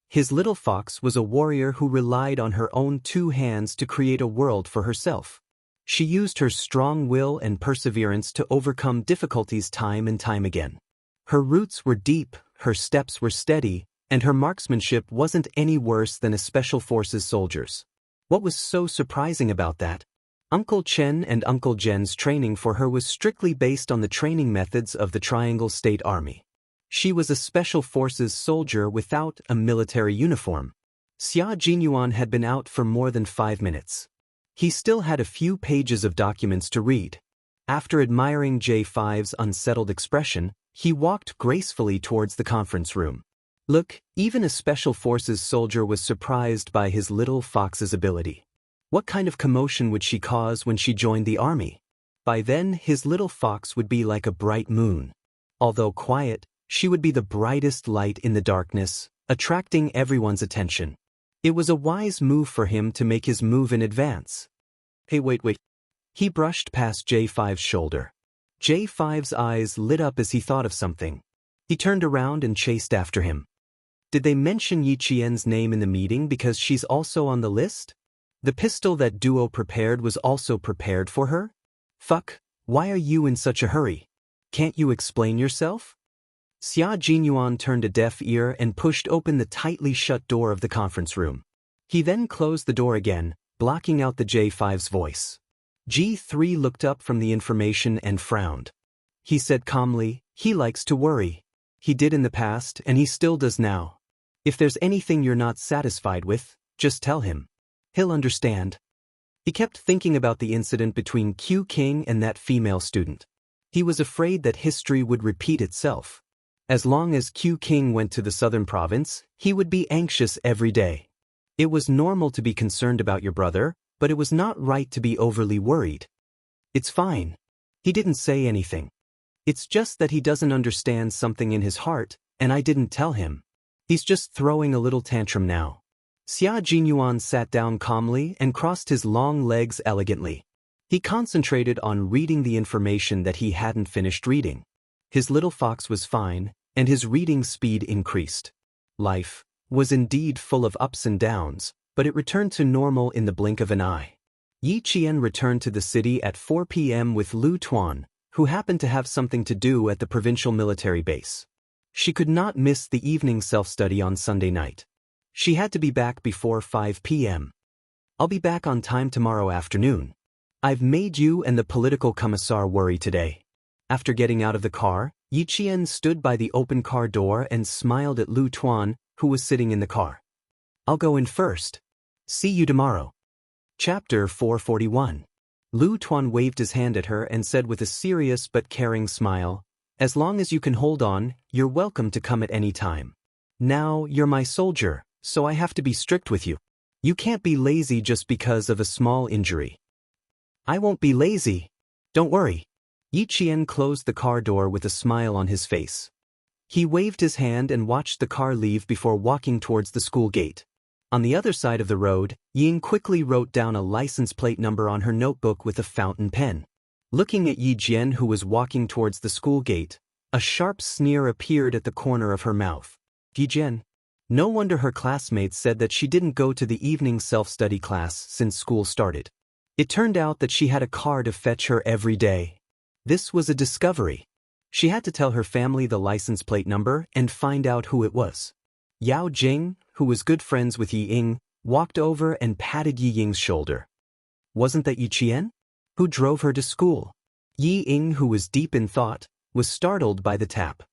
His little fox was a warrior who relied on her own 2 hands to create a world for herself. She used her strong will and perseverance to overcome difficulties time and time again. Her roots were deep, her steps were steady, and her marksmanship wasn't any worse than a Special Forces soldier's. What was so surprising about that? Uncle Chen and Uncle Jen's training for her was strictly based on the training methods of the Triangle State Army. She was a Special Forces soldier without a military uniform. Xia Jinyuan had been out for more than 5 minutes. He still had a few pages of documents to read. After admiring J5's unsettled expression, he walked gracefully towards the conference room. Look, even a Special Forces soldier was surprised by his little fox's ability. What kind of commotion would she cause when she joined the army? By then, his little fox would be like a bright moon. Although quiet, she would be the brightest light in the darkness, attracting everyone's attention. It was a wise move for him to make his move in advance. Hey, wait. He brushed past J5's shoulder. J5's eyes lit up as he thought of something. He turned around and chased after him. Did they mention Yi Qian's name in the meeting because she's also on the list? The pistol that Duo prepared was also prepared for her? Fuck, why are you in such a hurry? Can't you explain yourself? Xia Jinyuan turned a deaf ear and pushed open the tightly shut door of the conference room. He then closed the door again, blocking out the J5's voice. G3 looked up from the information and frowned. He said calmly, he likes to worry. He did in the past and he still does now. If there's anything you're not satisfied with, just tell him. He'll understand. He kept thinking about the incident between Q King and that female student. He was afraid that history would repeat itself. As long as Q King went to the southern province, he would be anxious every day. It was normal to be concerned about your brother, but it was not right to be overly worried. It's fine. He didn't say anything. It's just that he doesn't understand something in his heart, and I didn't tell him. He's just throwing a little tantrum now. Xia Jinyuan sat down calmly and crossed his long legs elegantly. He concentrated on reading the information that he hadn't finished reading. His little fox was fine, and his reading speed increased. Life was indeed full of ups and downs, but it returned to normal in the blink of an eye. Yi Qian returned to the city at 4 p.m. with Lu Tuan, who happened to have something to do at the provincial military base. She could not miss the evening self-study on Sunday night. She had to be back before 5 p.m. I'll be back on time tomorrow afternoon. I've made you and the political commissar worry today. After getting out of the car, Yi Qian stood by the open car door and smiled at Lu Tuan, who was sitting in the car. I'll go in first. See you tomorrow. Chapter 441. Lu Tuan waved his hand at her and said with a serious but caring smile, "As long as you can hold on, you're welcome to come at any time. Now, you're my soldier, so I have to be strict with you. You can't be lazy just because of a small injury." "I won't be lazy. Don't worry." Yi Qian closed the car door with a smile on his face. He waved his hand and watched the car leave before walking towards the school gate. On the other side of the road, Ying quickly wrote down a license plate number on her notebook with a fountain pen. Looking at Yi Jian, who was walking towards the school gate, a sharp sneer appeared at the corner of her mouth. Yi Jian. No wonder her classmates said that she didn't go to the evening self-study class since school started. It turned out that she had a car to fetch her every day. This was a discovery. She had to tell her family the license plate number and find out who it was. Yao Jing, who was good friends with Yi Ying, walked over and patted Yi Ying's shoulder. Wasn't that Yi Qian? Who drove her to school? Yi Ying, who was deep in thought, was startled by the tap.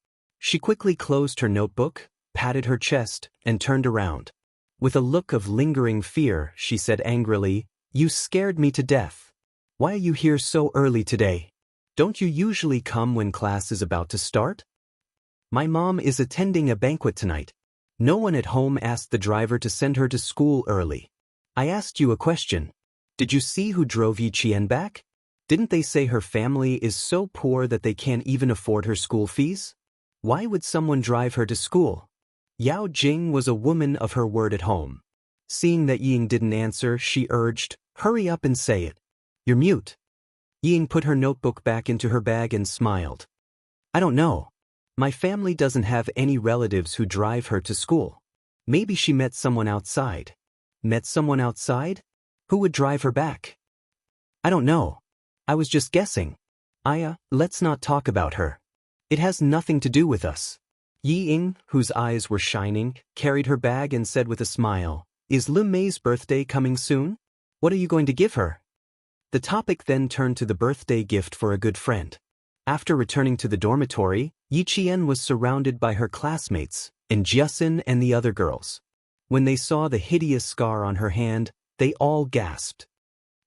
She quickly closed her notebook, patted her chest, and turned around. With a look of lingering fear, she said angrily, "You scared me to death. Why are you here so early today? Don't you usually come when class is about to start?" "My mom is attending a banquet tonight. No one at home asked the driver to send her to school early. I asked you a question. Did you see who drove Yi Qian back? Didn't they say her family is so poor that they can't even afford her school fees? Why would someone drive her to school?" Yao Jing was a woman of her word at home. Seeing that Ying didn't answer, she urged, "Hurry up and say it. You're mute." Ying put her notebook back into her bag and smiled. "I don't know. My family doesn't have any relatives who drive her to school. Maybe she met someone outside." "Met someone outside? Who would drive her back?" "I don't know. I was just guessing. Let's not talk about her. It has nothing to do with us." Yi Ying, whose eyes were shining, carried her bag and said with a smile, "Is Lu Mei's birthday coming soon? What are you going to give her?" The topic then turned to the birthday gift for a good friend. After returning to the dormitory, Yi Qian was surrounded by her classmates, and Jiasin and the other girls. When they saw the hideous scar on her hand, they all gasped.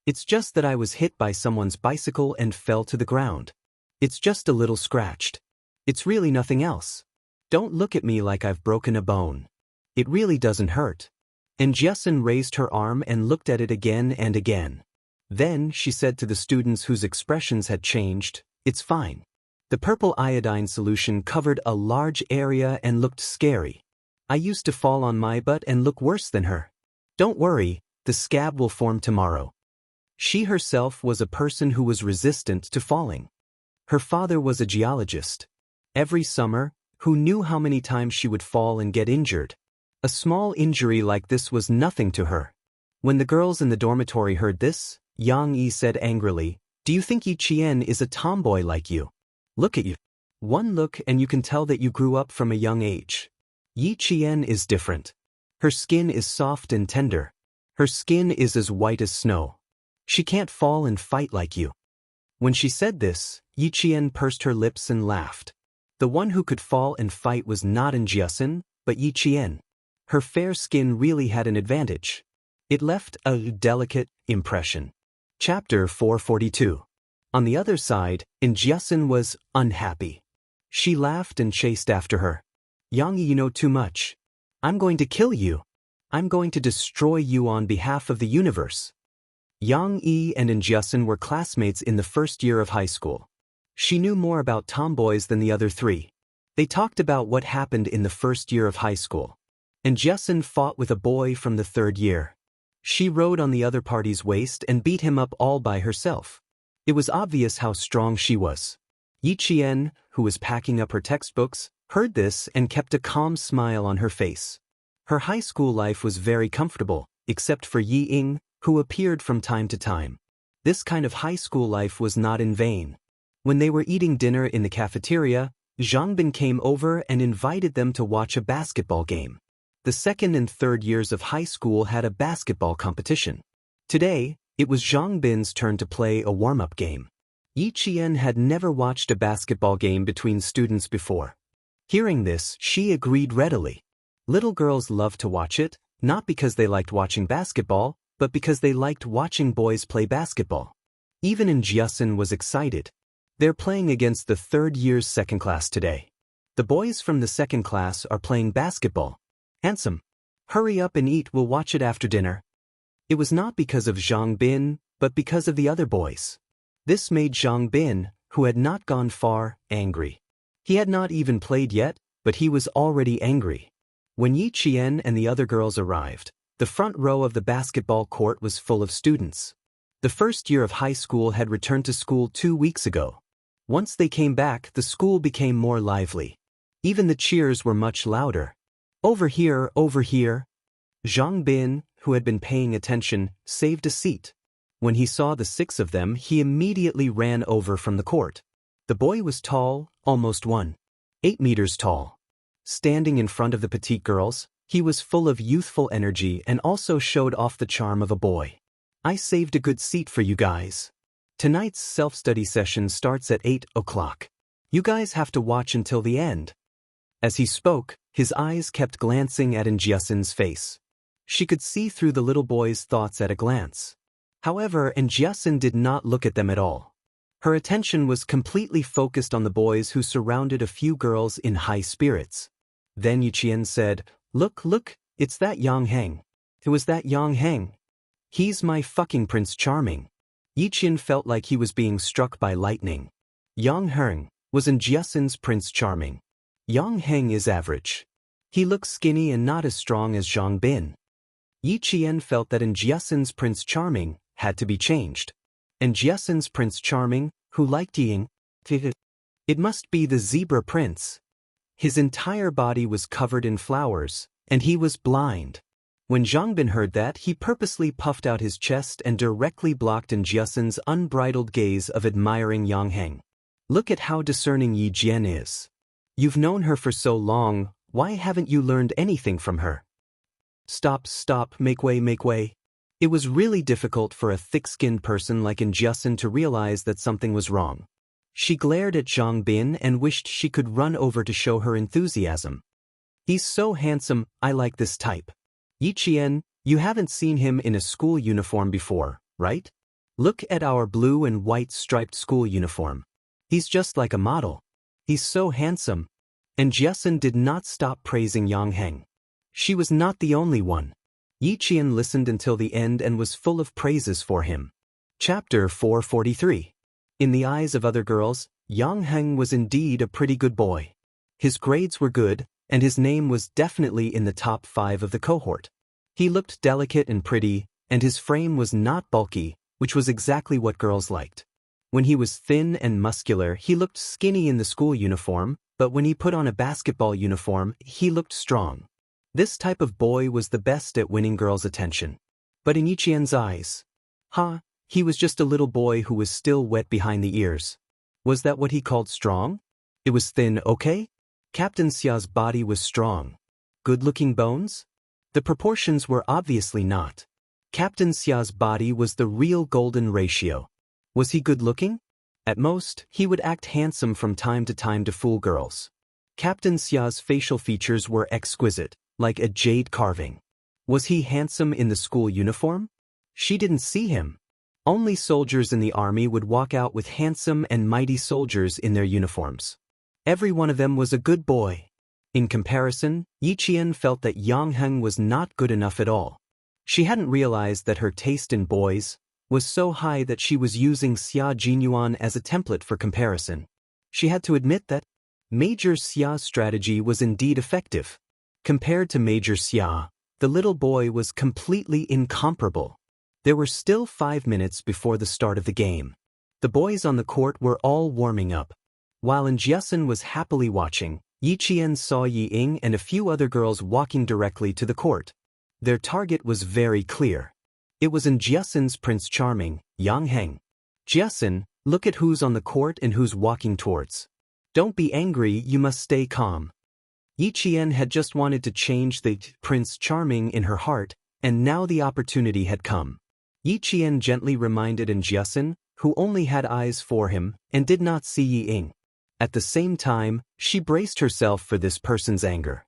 "It's just that I was hit by someone's bicycle and fell to the ground. It's just a little scratched. It's really nothing else. Don't look at me like I've broken a bone. It really doesn't hurt." And Jiasin raised her arm and looked at it again and again. Then she said to the students whose expressions had changed, "It's fine." The purple iodine solution covered a large area and looked scary. "I used to fall on my butt and look worse than her. Don't worry, the scab will form tomorrow." She herself was a person who was resistant to falling. Her father was a geologist. Every summer, who knew how many times she would fall and get injured? A small injury like this was nothing to her. When the girls in the dormitory heard this, Yang Yi said angrily, "Do you think Yi Qian is a tomboy like you? Look at you. One look and you can tell that you grew up from a young age. Yi Qian is different. Her skin is soft and tender. Her skin is as white as snow. She can't fall and fight like you." When she said this, Yi Qian pursed her lips and laughed. The one who could fall and fight was not in Jiasin, but Yi Qian. Her fair skin really had an advantage. It left a delicate impression. Chapter 442. On the other side, Jiasin was unhappy. She laughed and chased after her. Yang Yi, you know too much. I'm going to kill you. I'm going to destroy you on behalf of the universe. Yang Yi and Jiasun were classmates in the first year of high school. She knew more about tomboys than the other three. They talked about what happened in the first year of high school. And Jiasun fought with a boy from the third year. She rode on the other party's waist and beat him up all by herself. It was obvious how strong she was. Yi Qian, who was packing up her textbooks, heard this and kept a calm smile on her face. Her high school life was very comfortable, except for Yi Ying, who appeared from time to time. This kind of high school life was not in vain. When they were eating dinner in the cafeteria, Zhang Bin came over and invited them to watch a basketball game. The second and third years of high school had a basketball competition. Today, it was Zhang Bin's turn to play a warm-up game. Yi Qian had never watched a basketball game between students before. Hearing this, she agreed readily. Little girls loved to watch it, not because they liked watching basketball, but because they liked watching boys play basketball. Even Jiasun was excited. They're playing against the third year's second class today. The boys from the second class are playing basketball. Handsome. Hurry up and eat, we'll watch it after dinner. It was not because of Zhang Bin, but because of the other boys. This made Zhang Bin, who had not gone far, angry. He had not even played yet, but he was already angry. When Yi Qian and the other girls arrived, the front row of the basketball court was full of students. The first year of high school had returned to school 2 weeks ago. Once they came back, the school became more lively. Even the cheers were much louder. Over here, over here. Zhang Bin, who had been paying attention, saved a seat. When he saw the 6 of them, he immediately ran over from the court. The boy was tall, almost 1.8 meters tall. Standing in front of the petite girls, he was full of youthful energy and also showed off the charm of a boy. I saved a good seat for you guys. Tonight's self-study session starts at 8 o'clock. You guys have to watch until the end. As he spoke, his eyes kept glancing at Jiasun's face. She could see through the little boy's thoughts at a glance. However, Jiasun did not look at them at all. Her attention was completely focused on the boys who surrounded a few girls in high spirits. Then Yi Qian said, Look, it's that Yang Heng. Who is that Yang Heng? He's my fucking Prince Charming. Yi Qian felt like he was being struck by lightning. Yang Heng was Jiasun's Prince Charming. Yang Heng is average. He looks skinny and not as strong as Zhang Bin. Yi Qian felt that Jiasun's Prince Charming had to be changed. Jiasun's Prince Charming, who liked Ying, it must be the Zebra Prince. His entire body was covered in flowers, and he was blind. When Zhang Bin heard that, he purposely puffed out his chest and directly blocked Jiasun's unbridled gaze of admiring Yang Heng. Look at how discerning Yi Jian is. You've known her for so long, why haven't you learned anything from her? Stop, make way. It was really difficult for a thick-skinned person like Jiasun to realize that something was wrong. She glared at Zhang Bin and wished she could run over to show her enthusiasm. He's so handsome, I like this type. Yi Qian, you haven't seen him in a school uniform before, right? Look at our blue and white striped school uniform. He's just like a model. He's so handsome. Jiasun did not stop praising Yang Heng. She was not the only one. Yi Qian listened until the end and was full of praises for him. Chapter 443. In the eyes of other girls, Yang Heng was indeed a pretty good boy. His grades were good, and his name was definitely in the top 5 of the cohort. He looked delicate and pretty, and his frame was not bulky, which was exactly what girls liked. When he was thin and muscular, he looked skinny in the school uniform, but when he put on a basketball uniform, he looked strong. This type of boy was the best at winning girls' attention. But in Yi Qian's eyes, he was just a little boy who was still wet behind the ears. Was that what he called strong? It was thin, okay? Captain Xia's body was strong. Good-looking bones? The proportions were obviously not. Captain Xia's body was the real golden ratio. Was he good-looking? At most, he would act handsome from time to time to fool girls. Captain Xia's facial features were exquisite, like a jade carving. Was he handsome in the school uniform? She didn't see him. Only soldiers in the army would walk out with handsome and mighty soldiers in their uniforms. Every one of them was a good boy. In comparison, Yi Qian felt that Yang Heng was not good enough at all. She hadn't realized that her taste in boys was so high that she was using Xia Jinyuan as a template for comparison. She had to admit that Major Xia's strategy was indeed effective. Compared to Major Xia, the little boy was completely incomparable. There were still 5 minutes before the start of the game. The boys on the court were all warming up. While Jiasun was happily watching, Yi Qian saw Yi Ying and a few other girls walking directly to the court. Their target was very clear. It was Jiasun's Prince Charming, Yang Heng. Jiasun, look at who's on the court and who's walking towards. Don't be angry, you must stay calm. Yi Qian had just wanted to change the Prince Charming in her heart, and now the opportunity had come. Yi Qian gently reminded Jiasun, who only had eyes for him and did not see Yi Ying. At the same time, she braced herself for this person's anger.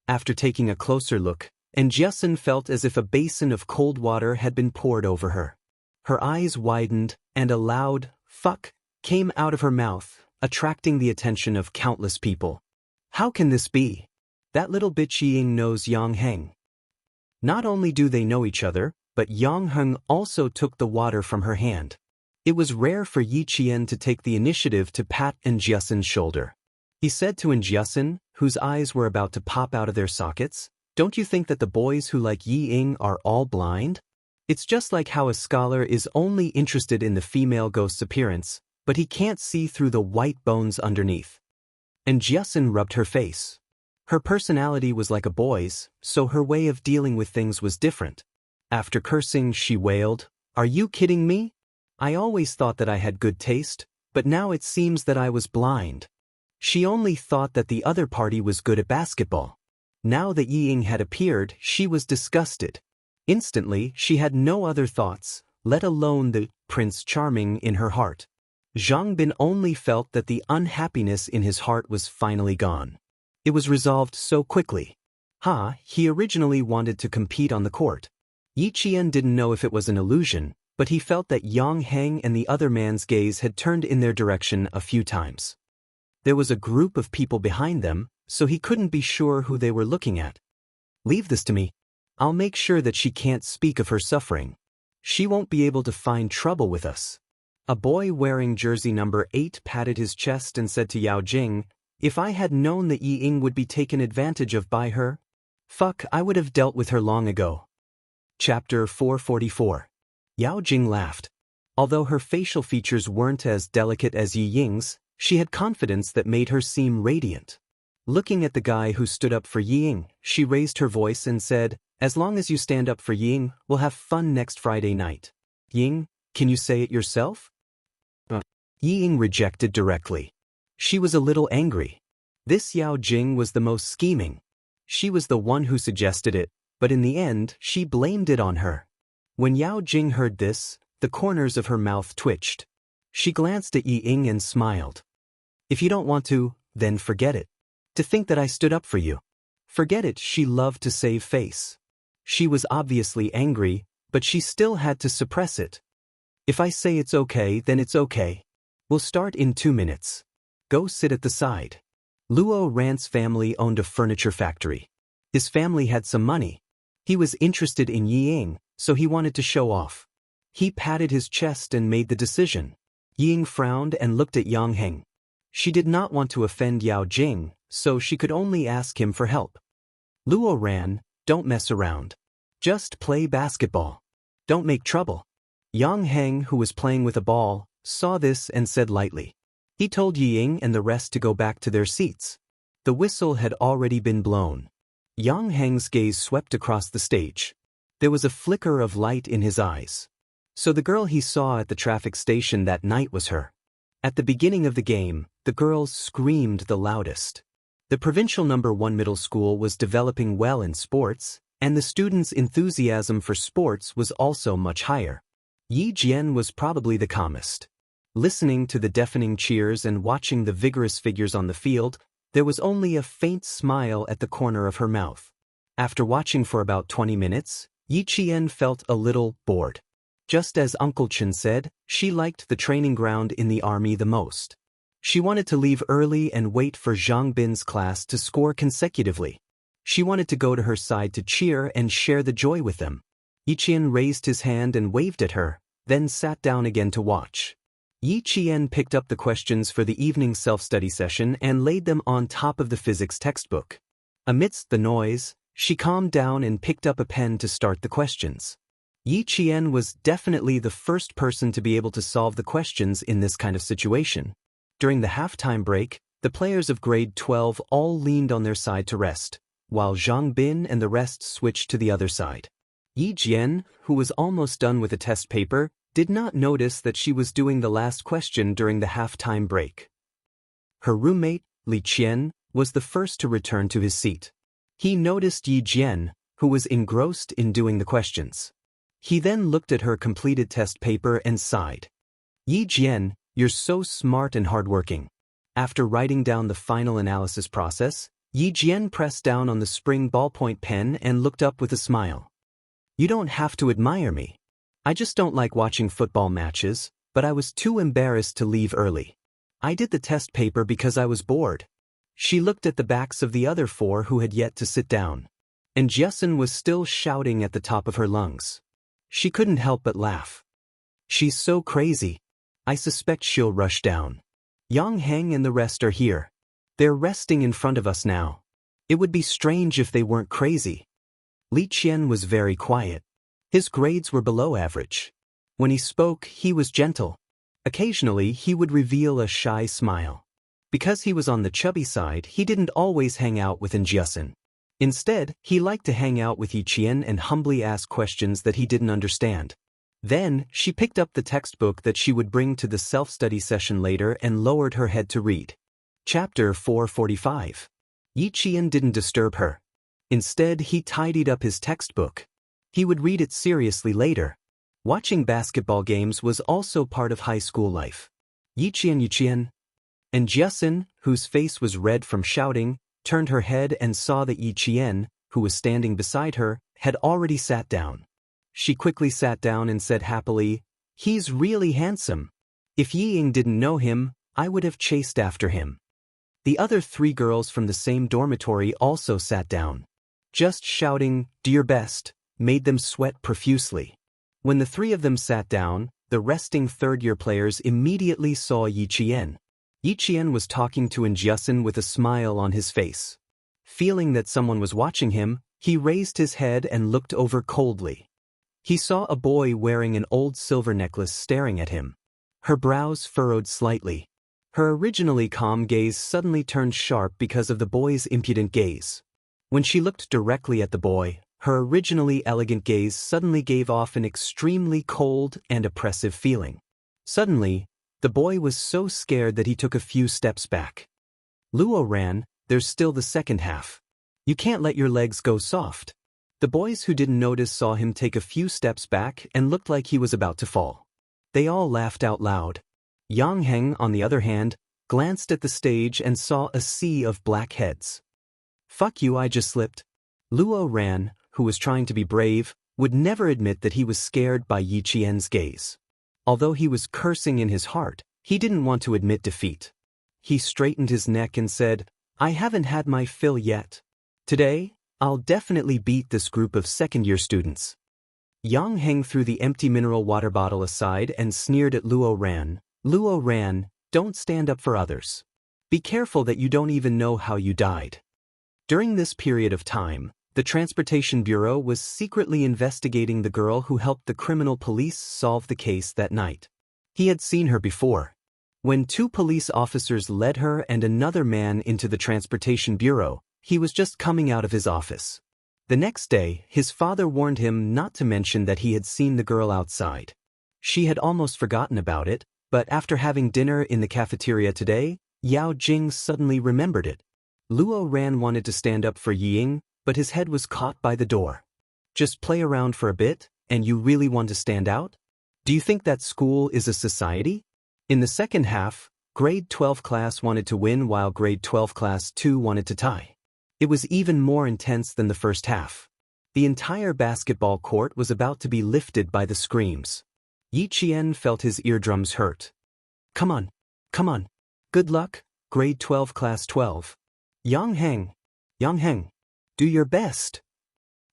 After taking a closer look, Jiasun felt as if a basin of cold water had been poured over her. Her eyes widened, and a loud "fuck" came out of her mouth, attracting the attention of countless people. How can this be? That little bitch Yi Ying knows Yang Heng. Not only do they know each other, but Yang Heng also took the water from her hand. It was rare for Yi Qian to take the initiative to pat Jiasun's shoulder. He said to Jiasun, whose eyes were about to pop out of their sockets, "Don't you think that the boys who like Yi Ying are all blind? It's just like how a scholar is only interested in the female ghost's appearance, but he can't see through the white bones underneath." Jiasun rubbed her face. Her personality was like a boy's, so her way of dealing with things was different. After cursing, she wailed, "Are you kidding me? I always thought that I had good taste, but now it seems that I was blind." She only thought that the other party was good at basketball. Now that Yi Ying had appeared, she was disgusted. Instantly, she had no other thoughts, let alone the Prince Charming in her heart. Zhang Bin only felt that the unhappiness in his heart was finally gone. It was resolved so quickly. He originally wanted to compete on the court. Yi Qian didn't know if it was an illusion, but he felt that Yang Heng and the other man's gaze had turned in their direction a few times. There was a group of people behind them, so he couldn't be sure who they were looking at. "Leave this to me. I'll make sure that she can't speak of her suffering. She won't be able to find trouble with us." A boy wearing jersey number 8 patted his chest and said to Yao Jing, "If I had known that Yi Ying would be taken advantage of by her, I would have dealt with her long ago." Chapter 444. Yao Jing laughed. Although her facial features weren't as delicate as Yi Ying's, she had confidence that made her seem radiant. Looking at the guy who stood up for Yi Ying, she raised her voice and said, "As long as you stand up for Yi Ying, we'll have fun next Friday night." "Ying, can you say it yourself?" Yi Ying rejected directly. She was a little angry. This Yao Jing was the most scheming. She was the one who suggested it, but in the end, she blamed it on her. When Yao Jing heard this, the corners of her mouth twitched. She glanced at Yi Ying and smiled. "If you don't want to, then forget it. To think that I stood up for you." Forget it, she loved to save face. She was obviously angry, but she still had to suppress it. "If I say it's okay, then it's okay. We'll start in 2 minutes. Go sit at the side." Luo Ran's family owned a furniture factory. His family had some money. He was interested in Yi Ying, so he wanted to show off. He patted his chest and made the decision. Yi Ying frowned and looked at Yang Heng. She did not want to offend Yao Jing, so she could only ask him for help. "Luo Ran, don't mess around. Just play basketball. Don't make trouble." Yang Heng, who was playing with a ball, saw this and said lightly. He told Yi Ying and the rest to go back to their seats. The whistle had already been blown. Yang Heng's gaze swept across the stage. There was a flicker of light in his eyes. So the girl he saw at the traffic station that night was her. At the beginning of the game, the girls screamed the loudest. The provincial number 1 middle school was developing well in sports, and the students' enthusiasm for sports was also much higher. Yi Jian was probably the calmest. Listening to the deafening cheers and watching the vigorous figures on the field, there was only a faint smile at the corner of her mouth. After watching for about 20 minutes, Yi Qian felt a little bored. Just as Uncle Chen said, she liked the training ground in the army the most. She wanted to leave early and wait for Zhang Bin's class to score consecutively. She wanted to go to her side to cheer and share the joy with them. Yi Qian raised his hand and waved at her, then sat down again to watch. Yi Qian picked up the questions for the evening self-study session and laid them on top of the physics textbook. Amidst the noise, she calmed down and picked up a pen to start the questions. Yi Qian was definitely the first person to be able to solve the questions in this kind of situation. During the halftime break, the players of grade 12 all leaned on their side to rest, while Zhang Bin and the rest switched to the other side. Yi Jian, who was almost done with a test paper, did not notice that she was doing the last question during the halftime break. Her roommate, Li Qian, was the first to return to his seat. He noticed Yi Jian, who was engrossed in doing the questions. He then looked at her completed test paper and sighed. Yi Jian, you're so smart and hardworking. After writing down the final analysis process, Yi Jian pressed down on the spring ballpoint pen and looked up with a smile. You don't have to admire me. I just don't like watching football matches, but I was too embarrassed to leave early. I did the test paper because I was bored. She looked at the backs of the other four who had yet to sit down. And Jiasun was still shouting at the top of her lungs. She couldn't help but laugh. She's so crazy. I suspect she'll rush down. Yang Heng and the rest are here. They're resting in front of us now. It would be strange if they weren't crazy. Li Qian was very quiet. His grades were below average. When he spoke, he was gentle. Occasionally, he would reveal a shy smile. Because he was on the chubby side, he didn't always hang out with Jiasun. Instead, he liked to hang out with Yi Qian and humbly ask questions that he didn't understand. Then, she picked up the textbook that she would bring to the self-study session later and lowered her head to read. Chapter 445. Yi Qian didn't disturb her. Instead, he tidied up his textbook. He would read it seriously later. Watching basketball games was also part of high school life. Yi Qian, and Jiasun, whose face was red from shouting, turned her head and saw that Yi Qian, who was standing beside her, had already sat down. She quickly sat down and said happily, "He's really handsome. If Yi Ying didn't know him, I would have chased after him." The other three girls from the same dormitory also sat down. Just shouting, "Do your best," made them sweat profusely. When the three of them sat down, the resting third-year players immediately saw Yi Qian. Yi Qian was talking to Jiasun with a smile on his face. Feeling that someone was watching him, he raised his head and looked over coldly. He saw a boy wearing an old silver necklace staring at him. Her brows furrowed slightly. Her originally calm gaze suddenly turned sharp because of the boy's impudent gaze. When she looked directly at the boy, her originally elegant gaze suddenly gave off an extremely cold and oppressive feeling. Suddenly, the boy was so scared that he took a few steps back. Luo ran, there's still the second half. You can't let your legs go soft. The boys who didn't notice saw him take a few steps back and looked like he was about to fall. They all laughed out loud. Yang Heng, on the other hand, glanced at the stage and saw a sea of black heads. Fuck you, I just slipped. Luo ran, who was trying to be brave, would never admit that he was scared by Yi Qian's gaze. Although he was cursing in his heart, he didn't want to admit defeat. He straightened his neck and said, I haven't had my fill yet. Today, I'll definitely beat this group of second-year students. Yang Heng threw the empty mineral water bottle aside and sneered at Luo Ran. Luo Ran, don't stand up for others. Be careful that you don't even know how you died. During this period of time, the Transportation Bureau was secretly investigating the girl who helped the criminal police solve the case that night. He had seen her before. When two police officers led her and another man into the Transportation Bureau, he was just coming out of his office. The next day, his father warned him not to mention that he had seen the girl outside. She had almost forgotten about it, but after having dinner in the cafeteria today, Yao Jing suddenly remembered it. Luo Ran wanted to stand up for Yi Ying, but his head was caught by the door. Just play around for a bit, and you really want to stand out? Do you think that school is a society? In the second half, grade 12 class wanted to win while grade 12 class 2 wanted to tie. It was even more intense than the first half. The entire basketball court was about to be lifted by the screams. Yi Qian felt his eardrums hurt. Come on, Good luck, grade 12 class 12. Yang Heng, do your best.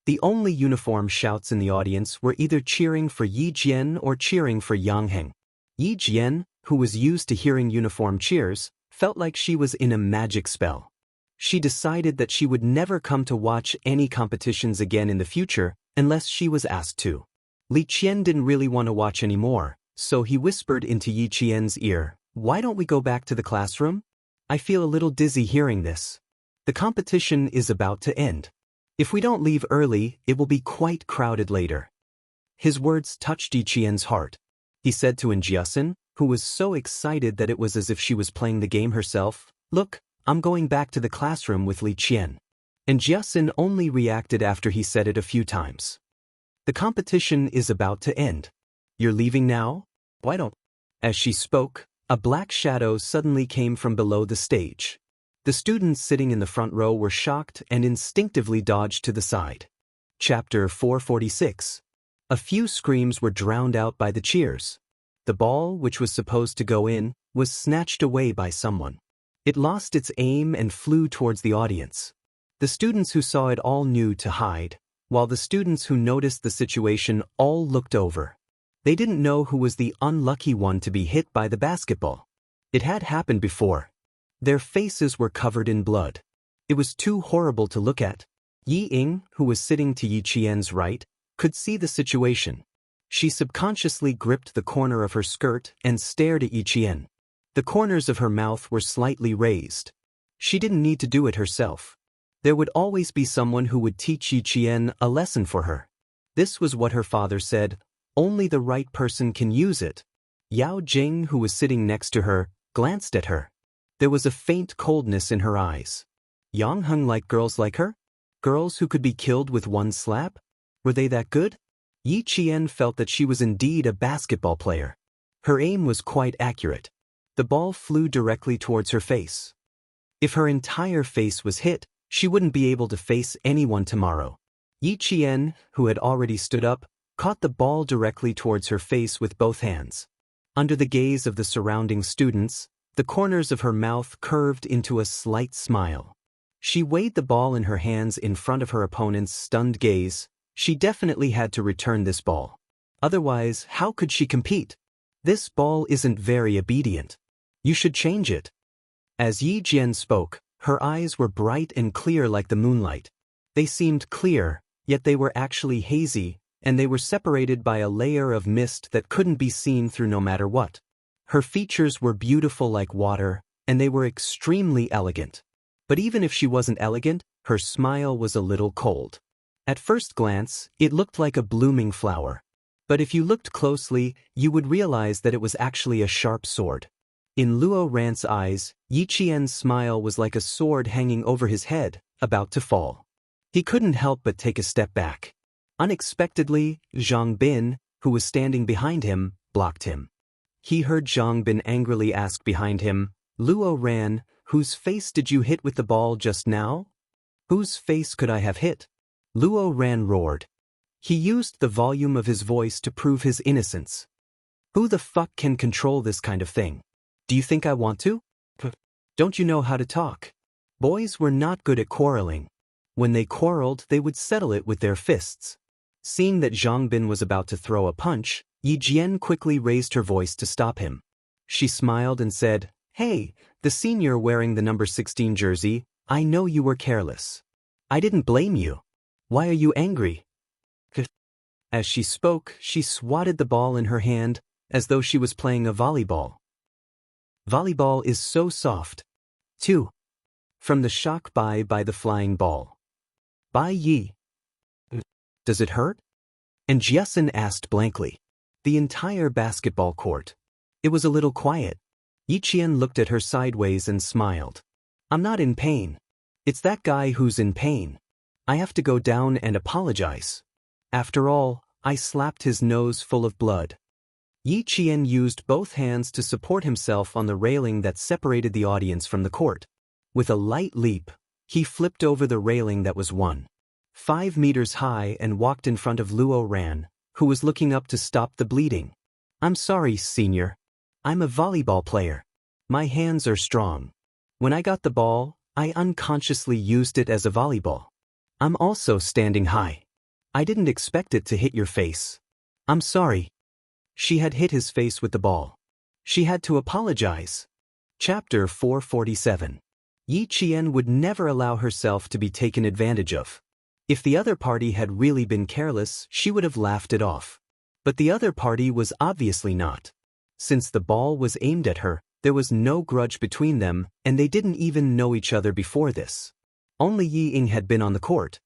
The only uniform shouts in the audience were either cheering for Yi Jian or cheering for Yang Heng. Yi Jian, who was used to hearing uniform cheers, felt like she was in a magic spell. She decided that she would never come to watch any competitions again in the future unless she was asked to. Li Qian didn't really want to watch anymore, so he whispered into Yi Qian's ear, "Why don't we go back to the classroom? I feel a little dizzy hearing this. The competition is about to end. If we don't leave early, it will be quite crowded later." His words touched Yi Qian's heart. He said to Jiasin, who was so excited that it was as if she was playing the game herself, "Look, I'm going back to the classroom with Li Qian." And Jiasin only reacted after he said it a few times. "The competition is about to end. You're leaving now? Why don't?" As she spoke, a black shadow suddenly came from below the stage. The students sitting in the front row were shocked and instinctively dodged to the side. Chapter 446. A few screams were drowned out by the cheers. The ball, which was supposed to go in, was snatched away by someone. It lost its aim and flew towards the audience. The students who saw it all knew to hide, while the students who noticed the situation all looked over. They didn't know who was the unlucky one to be hit by the basketball. It had happened before. Their faces were covered in blood. It was too horrible to look at. Yi Ying, who was sitting to Yi Qian's right, could see the situation. She subconsciously gripped the corner of her skirt and stared at Yi Qian. The corners of her mouth were slightly raised. She didn't need to do it herself. There would always be someone who would teach Yi Qian a lesson for her. This was what her father said, only the right person can use it. Yao Jing, who was sitting next to her, glanced at her. There was a faint coldness in her eyes. Yang Heng liked girls like her? Girls who could be killed with one slap? Were they that good? Yi Qian felt that she was indeed a basketball player. Her aim was quite accurate. The ball flew directly towards her face. If her entire face was hit, she wouldn't be able to face anyone tomorrow. Yi Qian, who had already stood up, caught the ball directly towards her face with both hands. Under the gaze of the surrounding students, the corners of her mouth curved into a slight smile. She weighed the ball in her hands in front of her opponent's stunned gaze. She definitely had to return this ball. Otherwise, how could she compete? This ball isn't very obedient. You should change it. As Yi Jian spoke, her eyes were bright and clear like the moonlight. They seemed clear, yet they were actually hazy, and they were separated by a layer of mist that couldn't be seen through no matter what. Her features were beautiful like water, and they were extremely elegant. But even if she wasn't elegant, her smile was a little cold. At first glance, it looked like a blooming flower. But if you looked closely, you would realize that it was actually a sharp sword. In Luo Ran's eyes, Yi Qian's smile was like a sword hanging over his head, about to fall. He couldn't help but take a step back. Unexpectedly, Zhang Bin, who was standing behind him, blocked him. He heard Zhang Bin angrily ask behind him, "Luo Ran, whose face did you hit with the ball just now?" "Whose face could I have hit?" Luo Ran roared. He used the volume of his voice to prove his innocence. "Who the fuck can control this kind of thing? Do you think I want to? Don't you know how to talk?" Boys were not good at quarreling. When they quarreled, they would settle it with their fists. Seeing that Zhang Bin was about to throw a punch, Yi Jian quickly raised her voice to stop him. She smiled and said, "Hey, the senior wearing the number 16 jersey, I know you were careless. I didn't blame you. Why are you angry?" As she spoke, she swatted the ball in her hand, as though she was playing a volleyball. Volleyball is so soft. 2. From the shock by the flying ball. Bai Yi. Does it hurt? And Jiasin asked blankly. The entire basketball court. It was a little quiet. Yi Qian looked at her sideways and smiled. "I'm not in pain. It's that guy who's in pain. I have to go down and apologize. After all, I slapped his nose full of blood." Yi Qian used both hands to support himself on the railing that separated the audience from the court. With a light leap, he flipped over the railing that was 1.5 meters high and walked in front of Luo Ran, who was looking up to stop the bleeding. "I'm sorry, senior. I'm a volleyball player. My hands are strong. When I got the ball, I unconsciously used it as a volleyball. I'm also standing high. I didn't expect it to hit your face. I'm sorry. She had hit his face with the ball. She had to apologize. Chapter 447. Yi Qian would never allow herself to be taken advantage of. If the other party had really been careless, she would have laughed it off. But the other party was obviously not. Since the ball was aimed at her, there was no grudge between them, and they didn't even know each other before this. Only Yi Ying had been on the court.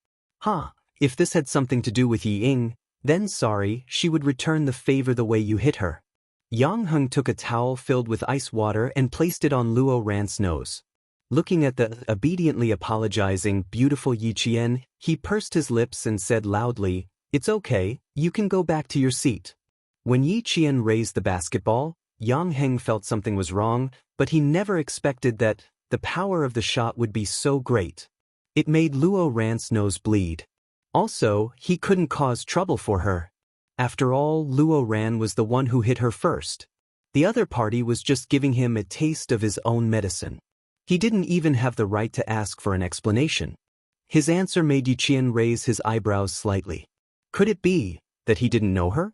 If this had something to do with Yi Ying, then sorry, she would return the favor the way you hit her. Yang Heng took a towel filled with ice water and placed it on Luo Ran's nose. Looking at the obediently apologizing, beautiful Yi Qian, he pursed his lips and said loudly, "It's okay, you can go back to your seat." When Yi Qian raised the basketball, Yang Heng felt something was wrong, but he never expected that the power of the shot would be so great. It made Luo Ran's nose bleed. Also, he couldn't cause trouble for her. After all, Luo Ran was the one who hit her first. The other party was just giving him a taste of his own medicine. He didn't even have the right to ask for an explanation. His answer made Yi Qian raise his eyebrows slightly. Could it be that he didn't know her?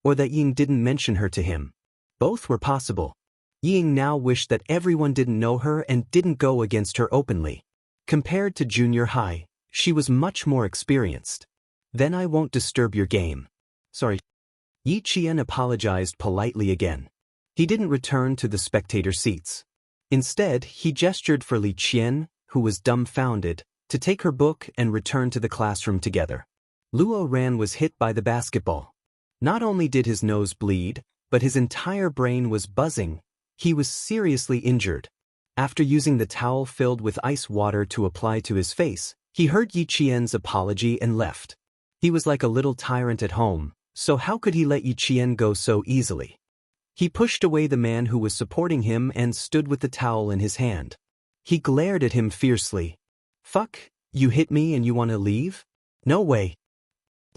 Or that Ying didn't mention her to him? Both were possible. Ying now wished that everyone didn't know her and didn't go against her openly. Compared to junior high, she was much more experienced. Then I won't disturb your game. Sorry. Yi Qian apologized politely again. He didn't return to the spectator seats. Instead, he gestured for Li Qian, who was dumbfounded, to take her book and return to the classroom together. Luo Ran was hit by the basketball. Not only did his nose bleed, but his entire brain was buzzing. He was seriously injured. After using the towel filled with ice water to apply to his face, he heard Yi Qian's apology and left. He was like a little tyrant at home, so how could he let Yi Qian go so easily? He pushed away the man who was supporting him and stood with the towel in his hand. He glared at him fiercely. "Fuck, you hit me and you want to leave? No way.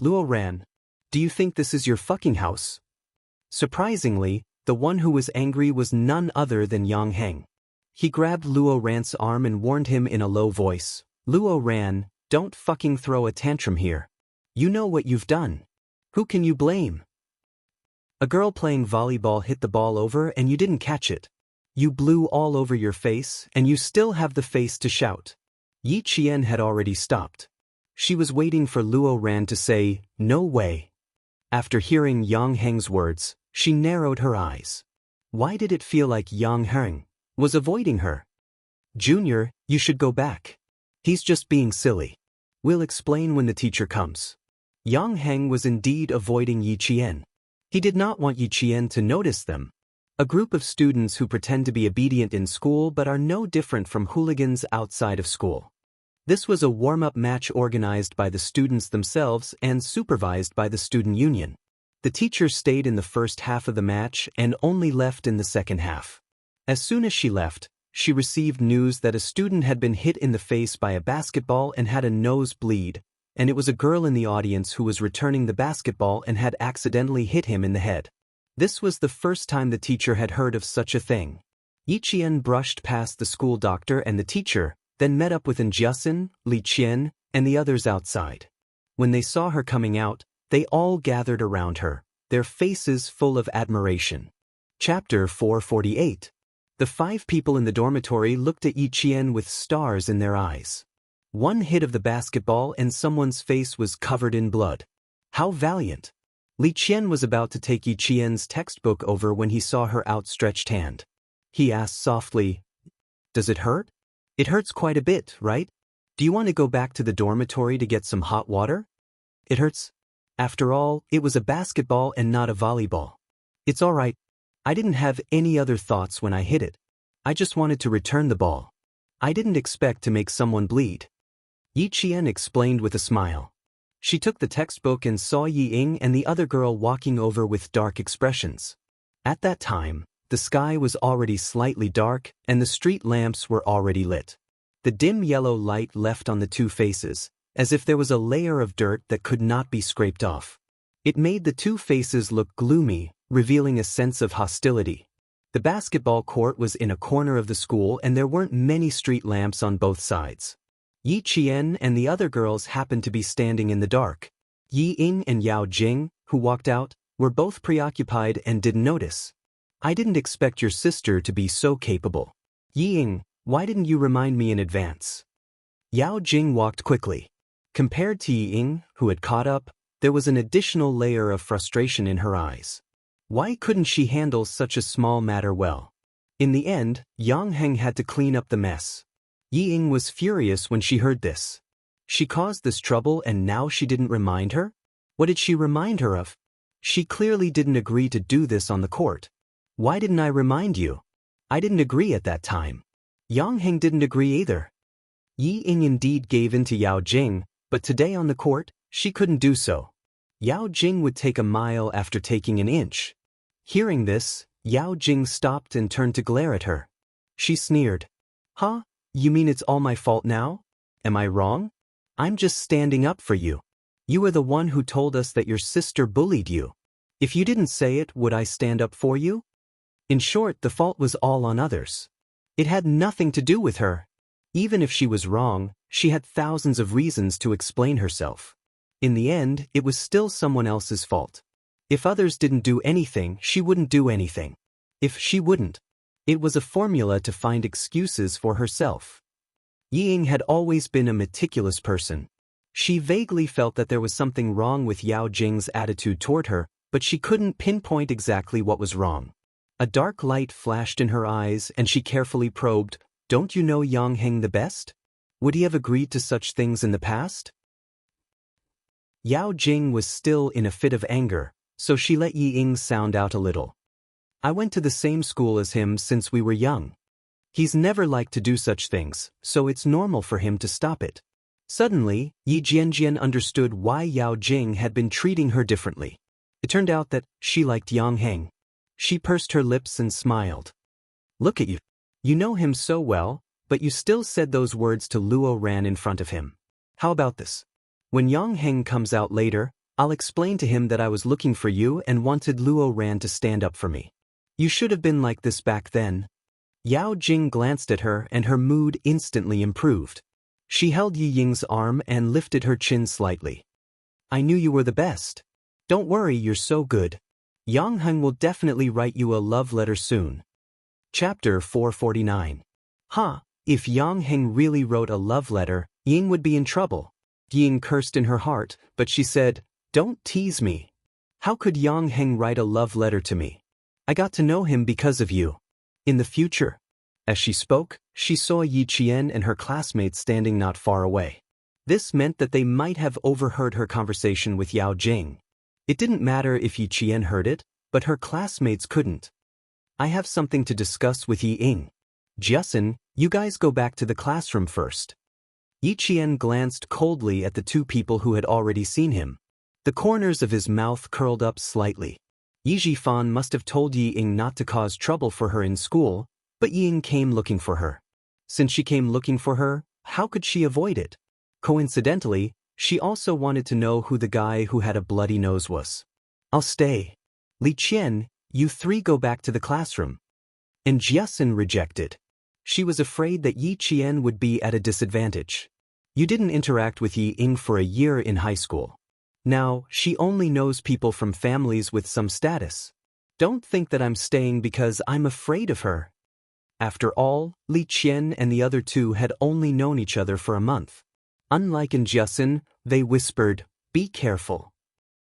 Luo Ran, do you think this is your fucking house?" Surprisingly, the one who was angry was none other than Yang Heng. He grabbed Luo Ran's arm and warned him in a low voice, "Luo Ran, don't fucking throw a tantrum here. You know what you've done. Who can you blame? A girl playing volleyball hit the ball over and you didn't catch it. You blew all over your face and you still have the face to shout." Yi Qian had already stopped. She was waiting for Luo Ran to say, "No way." After hearing Yang Heng's words, she narrowed her eyes. Why did it feel like Yang Heng was avoiding her? "Junior, you should go back. He's just being silly. We'll explain when the teacher comes." Yang Heng was indeed avoiding Yi Qian. He did not want Yi Qian to notice them. A group of students who pretend to be obedient in school but are no different from hooligans outside of school. This was a warm-up match organized by the students themselves and supervised by the student union. The teacher stayed in the first half of the match and only left in the second half. As soon as she left, she received news that a student had been hit in the face by a basketball and had a nosebleed, and it was a girl in the audience who was returning the basketball and had accidentally hit him in the head. This was the first time the teacher had heard of such a thing. Yi Qian brushed past the school doctor and the teacher, then met up with Jiasin, Li Qian, and the others outside. When they saw her coming out, they all gathered around her, their faces full of admiration. Chapter 448. The 5 people in the dormitory looked at Yi Qian with stars in their eyes. One hit of the basketball and someone's face was covered in blood. How valiant! Li Qian was about to take Yi Qian's textbook over when he saw her outstretched hand. He asked softly, "Does it hurt? It hurts quite a bit, right? Do you want to go back to the dormitory to get some hot water?" "It hurts." After all, it was a basketball and not a volleyball. "It's all right. I didn't have any other thoughts when I hit it. I just wanted to return the ball. I didn't expect to make someone bleed." Yi Qian explained with a smile. She took the textbook and saw Yi Ying and the other girl walking over with dark expressions. At that time, the sky was already slightly dark and the street lamps were already lit. The dim yellow light left on the 2 faces, as if there was a layer of dirt that could not be scraped off. It made the 2 faces look gloomy, revealing a sense of hostility. The basketball court was in a corner of the school and there weren't many street lamps on both sides. Yi Qian and the other girls happened to be standing in the dark. Yi Ying and Yao Jing, who walked out, were both preoccupied and didn't notice. I didn't expect your sister to be so capable. Yi Ying, why didn't you remind me in advance? Yao Jing walked quickly. Compared to Yi Ying, who had caught up, there was an additional layer of frustration in her eyes. Why couldn't she handle such a small matter well? In the end, Yang Heng had to clean up the mess. Yi Ying was furious when she heard this. She caused this trouble and now she didn't remind her? What did she remind her of? She clearly didn't agree to do this on the court. Why didn't I remind you? I didn't agree at that time. Yang Heng didn't agree either. Yi Ying indeed gave in to Yao Jing, but today on the court, she couldn't do so. Yao Jing would take a mile after taking an inch. Hearing this, Yao Jing stopped and turned to glare at her. She sneered. Huh? You mean it's all my fault now? Am I wrong? I'm just standing up for you. You were the one who told us that your sister bullied you. If you didn't say it, would I stand up for you? In short, the fault was all on others. It had nothing to do with her. Even if she was wrong, she had thousands of reasons to explain herself. In the end, it was still someone else's fault. If others didn't do anything, she wouldn't do anything. If she wouldn't, it was a formula to find excuses for herself. Yi Ying had always been a meticulous person. She vaguely felt that there was something wrong with Yao Jing's attitude toward her, but she couldn't pinpoint exactly what was wrong. A dark light flashed in her eyes and she carefully probed, "Don't you know Yang Heng the best? Would he have agreed to such things in the past?" Yao Jing was still in a fit of anger, so she let Yi Ying sound out a little. "I went to the same school as him since we were young. He's never liked to do such things, so it's normal for him to stop it." Suddenly, Yi Jianjian understood why Yao Jing had been treating her differently. It turned out that she liked Yang Heng. She pursed her lips and smiled. "Look at you. You know him so well, but you still said those words to Luo Ran in front of him. How about this? When Yang Heng comes out later, I'll explain to him that I was looking for you and wanted Luo Ran to stand up for me. You should have been like this back then." Yao Jing glanced at her and her mood instantly improved. She held Yi Ying's arm and lifted her chin slightly. "I knew you were the best. Don't worry, you're so good. Yang Heng will definitely write you a love letter soon." Chapter 449. If Yang Heng really wrote a love letter, Ying would be in trouble. Ying cursed in her heart, but she said, "Don't tease me. How could Yang Heng write a love letter to me? I got to know him because of you. In the future." As she spoke, she saw Yi Qian and her classmates standing not far away. This meant that they might have overheard her conversation with Yao Jing. It didn't matter if Yi Qian heard it, but her classmates couldn't. "I have something to discuss with Yi Ying. Jiasun, you guys go back to the classroom first." Yi Qian glanced coldly at the two people who had already seen him. The corners of his mouth curled up slightly. Yi Jifan must have told Yi Ying not to cause trouble for her in school, but Yi Ying came looking for her. Since she came looking for her, how could she avoid it? Coincidentally, she also wanted to know who the guy who had a bloody nose was. "I'll stay. Li Qian, you three go back to the classroom." And Jiasun rejected. She was afraid that Yi Qian would be at a disadvantage. You didn't interact with Yi Ying for a year in high school. Now, she only knows people from families with some status. Don't think that I'm staying because I'm afraid of her. After all, Li Qian and the other two had only known each other for a month. Unlike in Jiasun, they whispered, "Be careful."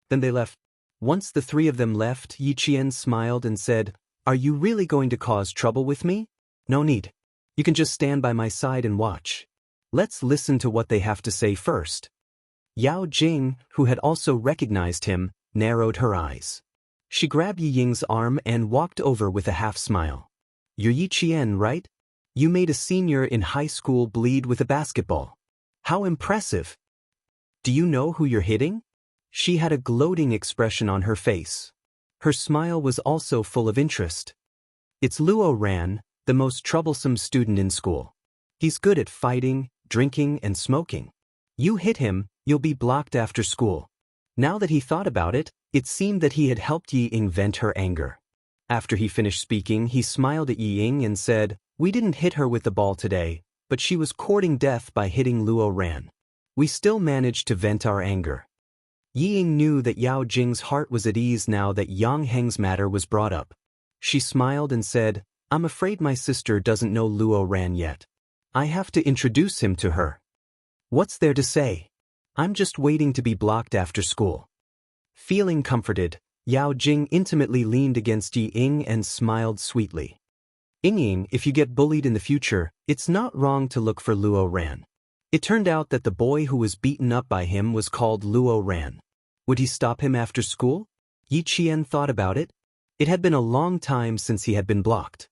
Then they left. Once the three of them left, Yi Qian smiled and said, "Are you really going to cause trouble with me? No need. You can just stand by my side and watch. Let's listen to what they have to say first." Yao Jing, who had also recognized him, narrowed her eyes. She grabbed Yi Ying's arm and walked over with a half-smile. "You're Yi Qian, right? You made a senior in high school bleed with a basketball. How impressive. Do you know who you're hitting?" She had a gloating expression on her face. Her smile was also full of interest. "It's Luo Ran, the most troublesome student in school. He's good at fighting, drinking, and smoking. You hit him, you'll be blocked after school." Now that he thought about it, it seemed that he had helped Yi Ying vent her anger. After he finished speaking, he smiled at Yi Ying and said, "We didn't hit her with the ball today, but she was courting death by hitting Luo Ran. We still managed to vent our anger." Yi Ying knew that Yao Jing's heart was at ease now that Yang Heng's matter was brought up. She smiled and said, "I'm afraid my sister doesn't know Luo Ran yet. I have to introduce him to her." "What's there to say? I'm just waiting to be blocked after school." Feeling comforted, Yao Jing intimately leaned against Yi Ying and smiled sweetly. "Ying, if you get bullied in the future, it's not wrong to look for Luo Ran." It turned out that the boy who was beaten up by him was called Luo Ran. Would he stop him after school? Yi Qian thought about it. It had been a long time since he had been blocked.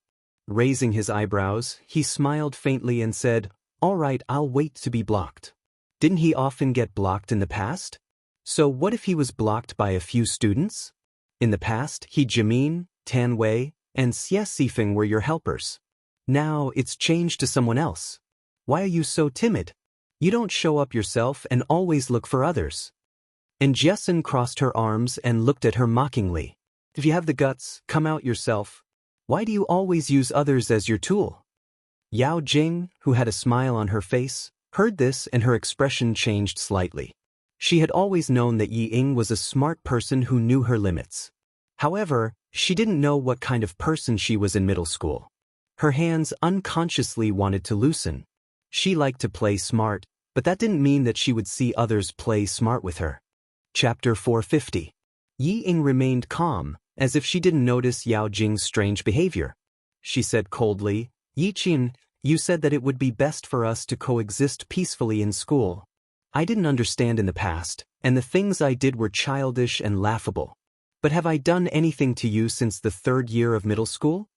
Raising his eyebrows, he smiled faintly and said, "All right, I'll wait to be blocked." Didn't he often get blocked in the past? So what if he was blocked by a few students? In the past, He Jimin, Tan Wei, and Xie Sifeng were your helpers. Now it's changed to someone else. Why are you so timid? You don't show up yourself and always look for others. And Jessen crossed her arms and looked at her mockingly. If you have the guts, come out yourself. Why do you always use others as your tool? Yao Jing, who had a smile on her face, heard this and her expression changed slightly. She had always known that Yi Ying was a smart person who knew her limits. However, she didn't know what kind of person she was in middle school. Her hands unconsciously wanted to loosen. She liked to play smart, but that didn't mean that she would see others play smart with her. Chapter 450. Yi Ying remained calm, as if she didn't notice Yao Jing's strange behavior. She said coldly, "Yi Qian, you said that it would be best for us to coexist peacefully in school. I didn't understand in the past, and the things I did were childish and laughable. But have I done anything to you since the 3rd year of middle school?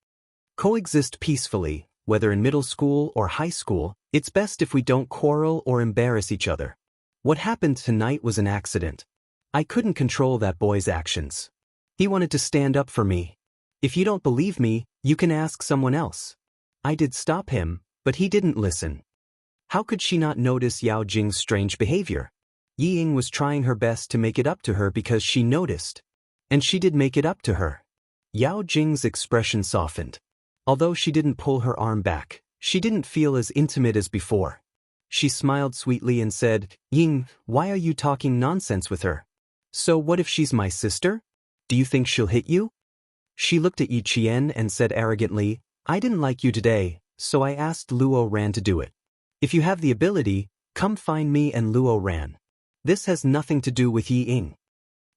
Coexist peacefully, whether in middle school or high school, it's best if we don't quarrel or embarrass each other. What happened tonight was an accident. I couldn't control that boy's actions. He wanted to stand up for me. If you don't believe me, you can ask someone else. I did stop him, but he didn't listen." How could she not notice Yao Jing's strange behavior? Yi Ying was trying her best to make it up to her because she noticed. And she did make it up to her. Yao Jing's expression softened. Although she didn't pull her arm back, she didn't feel as intimate as before. She smiled sweetly and said, "Ying, why are you talking nonsense with her? So what if she's my sister? Do you think she'll hit you?" She looked at Yi Qian and said arrogantly, "I didn't like you today, so I asked Luo Ran to do it. If you have the ability, come find me and Luo Ran. This has nothing to do with Yi Ying."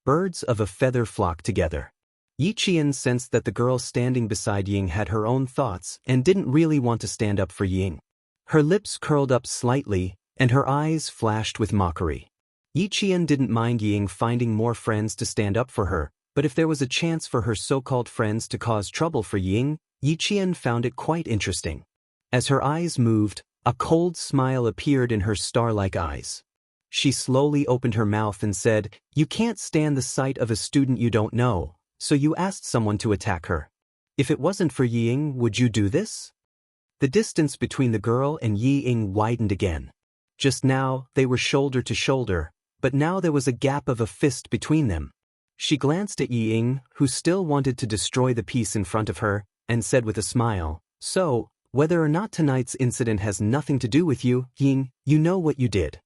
Birds of a feather flock together. Yi Qian sensed that the girl standing beside Ying had her own thoughts and didn't really want to stand up for Ying. Her lips curled up slightly, and her eyes flashed with mockery. Yi Qian didn't mind Ying finding more friends to stand up for her, but if there was a chance for her so-called friends to cause trouble for Ying, Yi Qian found it quite interesting. As her eyes moved, a cold smile appeared in her star-like eyes. She slowly opened her mouth and said, "You can't stand the sight of a student you don't know, so you asked someone to attack her. If it wasn't for Yi Ying, would you do this?" The distance between the girl and Yi Ying widened again. Just now, they were shoulder to shoulder, but now there was a gap of a fist between them. She glanced at Yi Ying, who still wanted to destroy the piece in front of her, and said with a smile, "So, whether or not tonight's incident has nothing to do with you, Ying, you know what you did.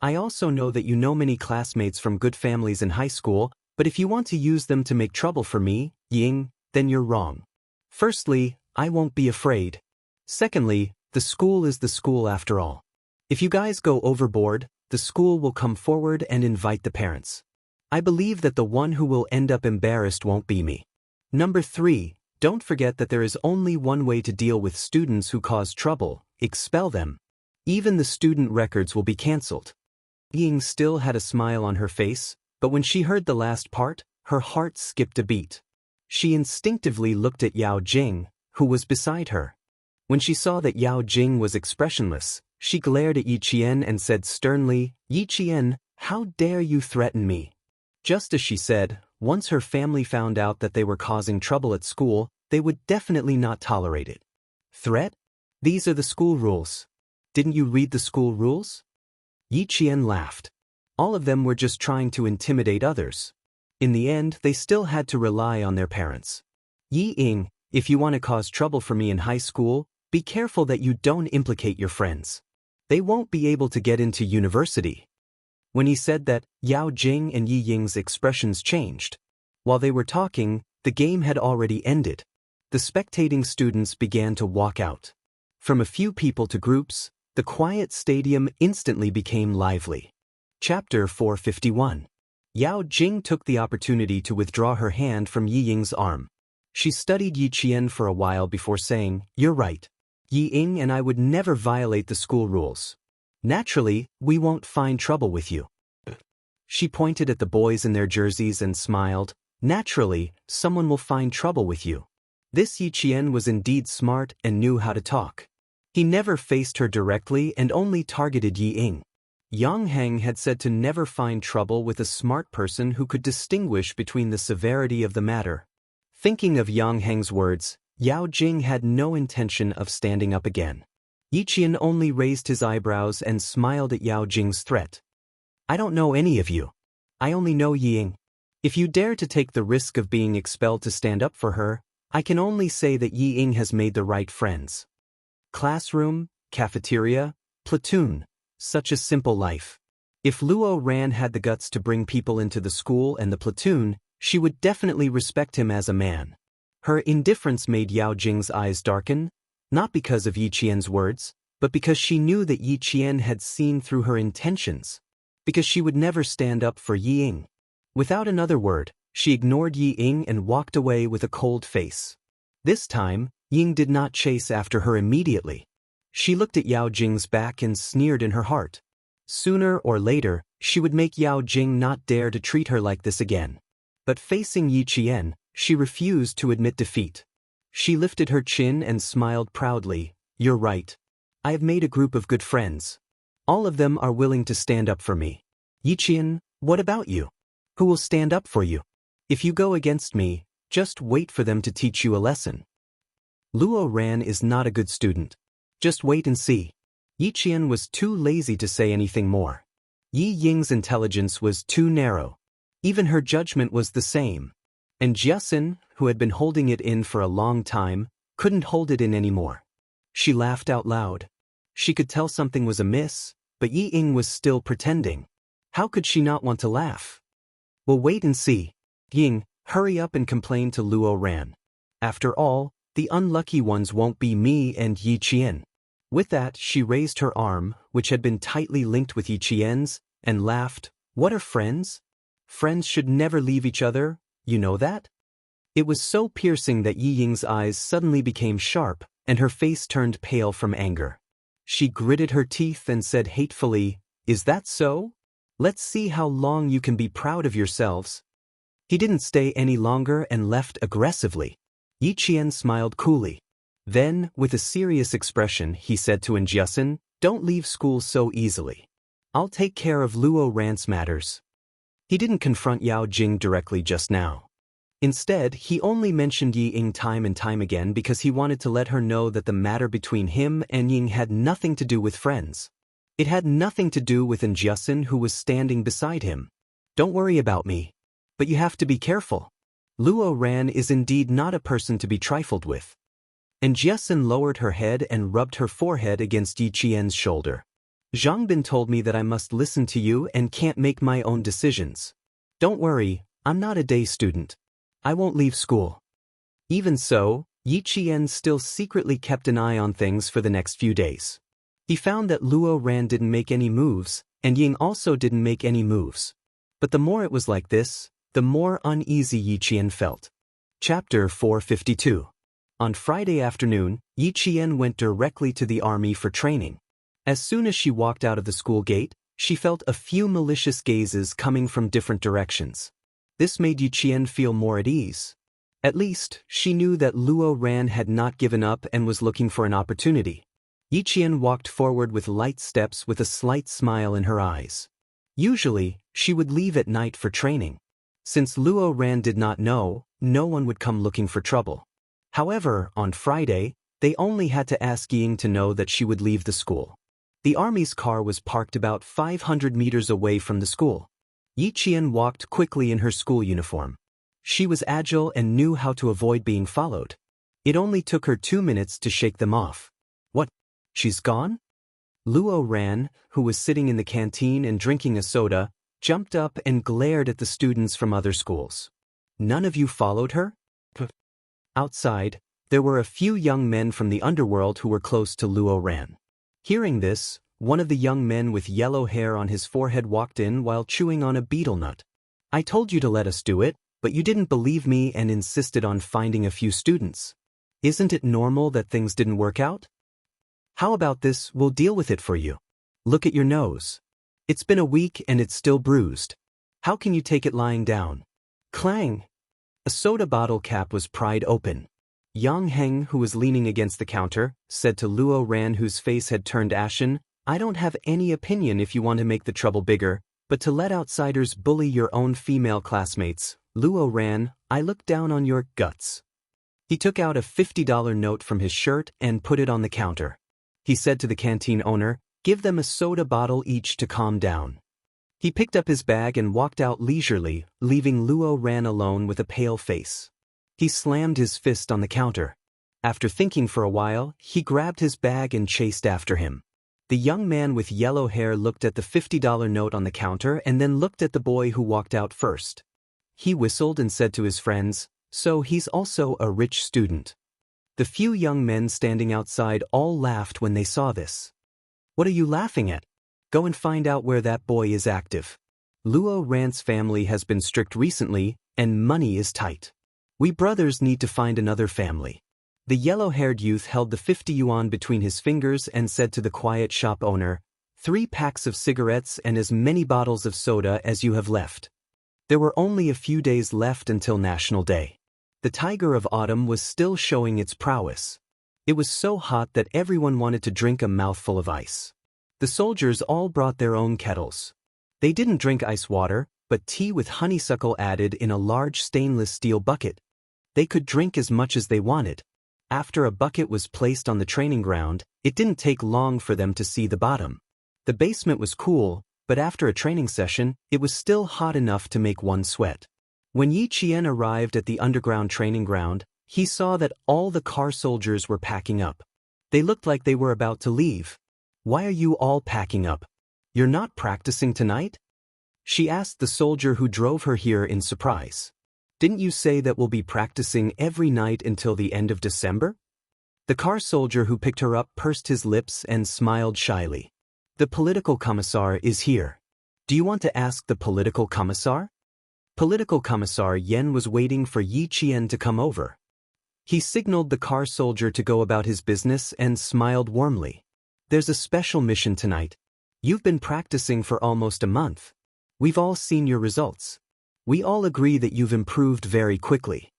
I also know that you know many classmates from good families in high school, but if you want to use them to make trouble for me, Ying, then you're wrong. Firstly, I won't be afraid. Secondly, the school is the school after all. If you guys go overboard, the school will come forward and invite the parents. I believe that the one who will end up embarrassed won't be me. Number 3, don't forget that there is only one way to deal with students who cause trouble: expel them. Even the student records will be cancelled." Ying still had a smile on her face, but when she heard the last part, her heart skipped a beat. She instinctively looked at Yao Jing, who was beside her. When she saw that Yao Jing was expressionless, she glared at Yi Qian and said sternly, "Yi Qian, how dare you threaten me?" Just as she said, once her family found out that they were causing trouble at school, they would definitely not tolerate it. Threat? These are the school rules. Didn't you read the school rules? Yi Qian laughed. All of them were just trying to intimidate others. In the end, they still had to rely on their parents. Yi Ying, if you want to cause trouble for me in high school, be careful that you don't implicate your friends. They won't be able to get into university. When he said that, Yao Jing and Yi Ying's expressions changed. While they were talking, the game had already ended. The spectating students began to walk out. From a few people to groups, the quiet stadium instantly became lively. Chapter 451. Yao Jing took the opportunity to withdraw her hand from Yi Ying's arm. She studied Yi Qian for a while before saying, "You're right. Yi Ying and I would never violate the school rules. Naturally, we won't find trouble with you." She pointed at the boys in their jerseys and smiled. "Naturally, someone will find trouble with you." This Yi Qian was indeed smart and knew how to talk. He never faced her directly and only targeted Yi Ying. Yang Heng had said to never find trouble with a smart person who could distinguish between the severity of the matter. Thinking of Yang Heng's words, Yao Jing had no intention of standing up again. Yi Qian only raised his eyebrows and smiled at Yao Jing's threat. "I don't know any of you. I only know Yi Ying. If you dare to take the risk of being expelled to stand up for her, I can only say that Yi Ying has made the right friends." Classroom, cafeteria, platoon, such a simple life. If Luo Ran had the guts to bring people into the school and the platoon, she would definitely respect him as a man. Her indifference made Yao Jing's eyes darken, not because of Yi Qian's words, but because she knew that Yi Qian had seen through her intentions, because she would never stand up for Yi Ying. Without another word, she ignored Yi Ying and walked away with a cold face. This time, Ying did not chase after her immediately. She looked at Yao Jing's back and sneered in her heart. Sooner or later, she would make Yao Jing not dare to treat her like this again. But facing Yi Qian, she refused to admit defeat. She lifted her chin and smiled proudly. "You're right. I have made a group of good friends. All of them are willing to stand up for me. Yi Qian, what about you? Who will stand up for you? If you go against me, just wait for them to teach you a lesson." Luo Ran is not a good student. Just wait and see. Yi Qian was too lazy to say anything more. Yi Ying's intelligence was too narrow. Even her judgment was the same. And Jiasin, who had been holding it in for a long time, couldn't hold it in anymore. She laughed out loud. She could tell something was amiss, but Yi Ying was still pretending. How could she not want to laugh? "We'll wait and see. Ying, hurry up and complain to Luo Ran. After all, the unlucky ones won't be me and Yi Qian." With that, she raised her arm, which had been tightly linked with Yi Qian's, and laughed. "What are friends? Friends should never leave each other, you know that?" It was so piercing that Yi Ying's eyes suddenly became sharp, and her face turned pale from anger. She gritted her teeth and said hatefully, "Is that so? Let's see how long you can be proud of yourselves." He didn't stay any longer and left aggressively. Yi Qian smiled coolly. Then, with a serious expression, he said to Jiasin, "Don't leave school so easily. I'll take care of Luo Ran's matters." He didn't confront Yao Jing directly just now. Instead, he only mentioned Yi Ying time and time again because he wanted to let her know that the matter between him and Ying had nothing to do with friends. It had nothing to do with Jiasin, who was standing beside him. "Don't worry about me. But you have to be careful. Luo Ran is indeed not a person to be trifled with." And Jiasin lowered her head and rubbed her forehead against Yi Qian's shoulder. "Zhangbin told me that I must listen to you and can't make my own decisions. Don't worry, I'm not a day student. I won't leave school." Even so, Yi Qian still secretly kept an eye on things for the next few days. He found that Luo Ran didn't make any moves, and Ying also didn't make any moves. But the more it was like this, the more uneasy Yi Qian felt. Chapter 452. On Friday afternoon, Yi Qian went directly to the army for training. As soon as she walked out of the school gate, she felt a few malicious gazes coming from different directions. This made Yi Qian feel more at ease. At least, she knew that Luo Ran had not given up and was looking for an opportunity. Yi Qian walked forward with light steps with a slight smile in her eyes. Usually, she would leave at night for training. Since Luo Ran did not know, no one would come looking for trouble. However, on Friday, they only had to ask Ying to know that she would leave the school. The army's car was parked about 500 meters away from the school. Yi Qian walked quickly in her school uniform. She was agile and knew how to avoid being followed. It only took her 2 minutes to shake them off. What? She's gone? Luo Ran, who was sitting in the canteen and drinking a soda, jumped up and glared at the students from other schools. None of you followed her? Outside, there were a few young men from the underworld who were close to Luo Ran. Hearing this, one of the young men with yellow hair on his forehead walked in while chewing on a betel nut. I told you to let us do it, but you didn't believe me and insisted on finding a few students. Isn't it normal that things didn't work out? How about this? We'll deal with it for you. Look at your nose. It's been a week and it's still bruised. How can you take it lying down? Clang! A soda bottle cap was pried open. Yang Heng, who was leaning against the counter, said to Luo Ran, whose face had turned ashen, I don't have any opinion if you want to make the trouble bigger, but to let outsiders bully your own female classmates, Luo Ran, I look down on your guts. He took out a $50 note from his shirt and put it on the counter. He said to the canteen owner, give them a soda bottle each to calm down. He picked up his bag and walked out leisurely, leaving Luo Ran alone with a pale face. He slammed his fist on the counter. After thinking for a while, he grabbed his bag and chased after him. The young man with yellow hair looked at the $50 note on the counter and then looked at the boy who walked out first. He whistled and said to his friends, so he's also a rich student. The few young men standing outside all laughed when they saw this. What are you laughing at? Go and find out where that boy is active. Luo Ran's family has been strict recently, and money is tight. We brothers need to find another family. The yellow-haired youth held the 50 yuan between his fingers and said to the quiet shop owner, 3 packs of cigarettes and as many bottles of soda as you have left. There were only a few days left until National Day. The tiger of autumn was still showing its prowess. It was so hot that everyone wanted to drink a mouthful of ice. The soldiers all brought their own kettles. They didn't drink ice water, but tea with honeysuckle added in a large stainless steel bucket. They could drink as much as they wanted. After a bucket was placed on the training ground, it didn't take long for them to see the bottom. The basement was cool, but after a training session, it was still hot enough to make one sweat. When Yi Qian arrived at the underground training ground, he saw that all the car soldiers were packing up. They looked like they were about to leave. Why are you all packing up? You're not practicing tonight? She asked the soldier who drove her here in surprise. Didn't you say that we'll be practicing every night until the end of December? The car soldier who picked her up pursed his lips and smiled shyly. The political commissar is here. Do you want to ask the political commissar? Political Commissar Yen was waiting for Yi Qian to come over. He signaled the car soldier to go about his business and smiled warmly. There's a special mission tonight. You've been practicing for almost a month. We've all seen your results. We all agree that you've improved very quickly.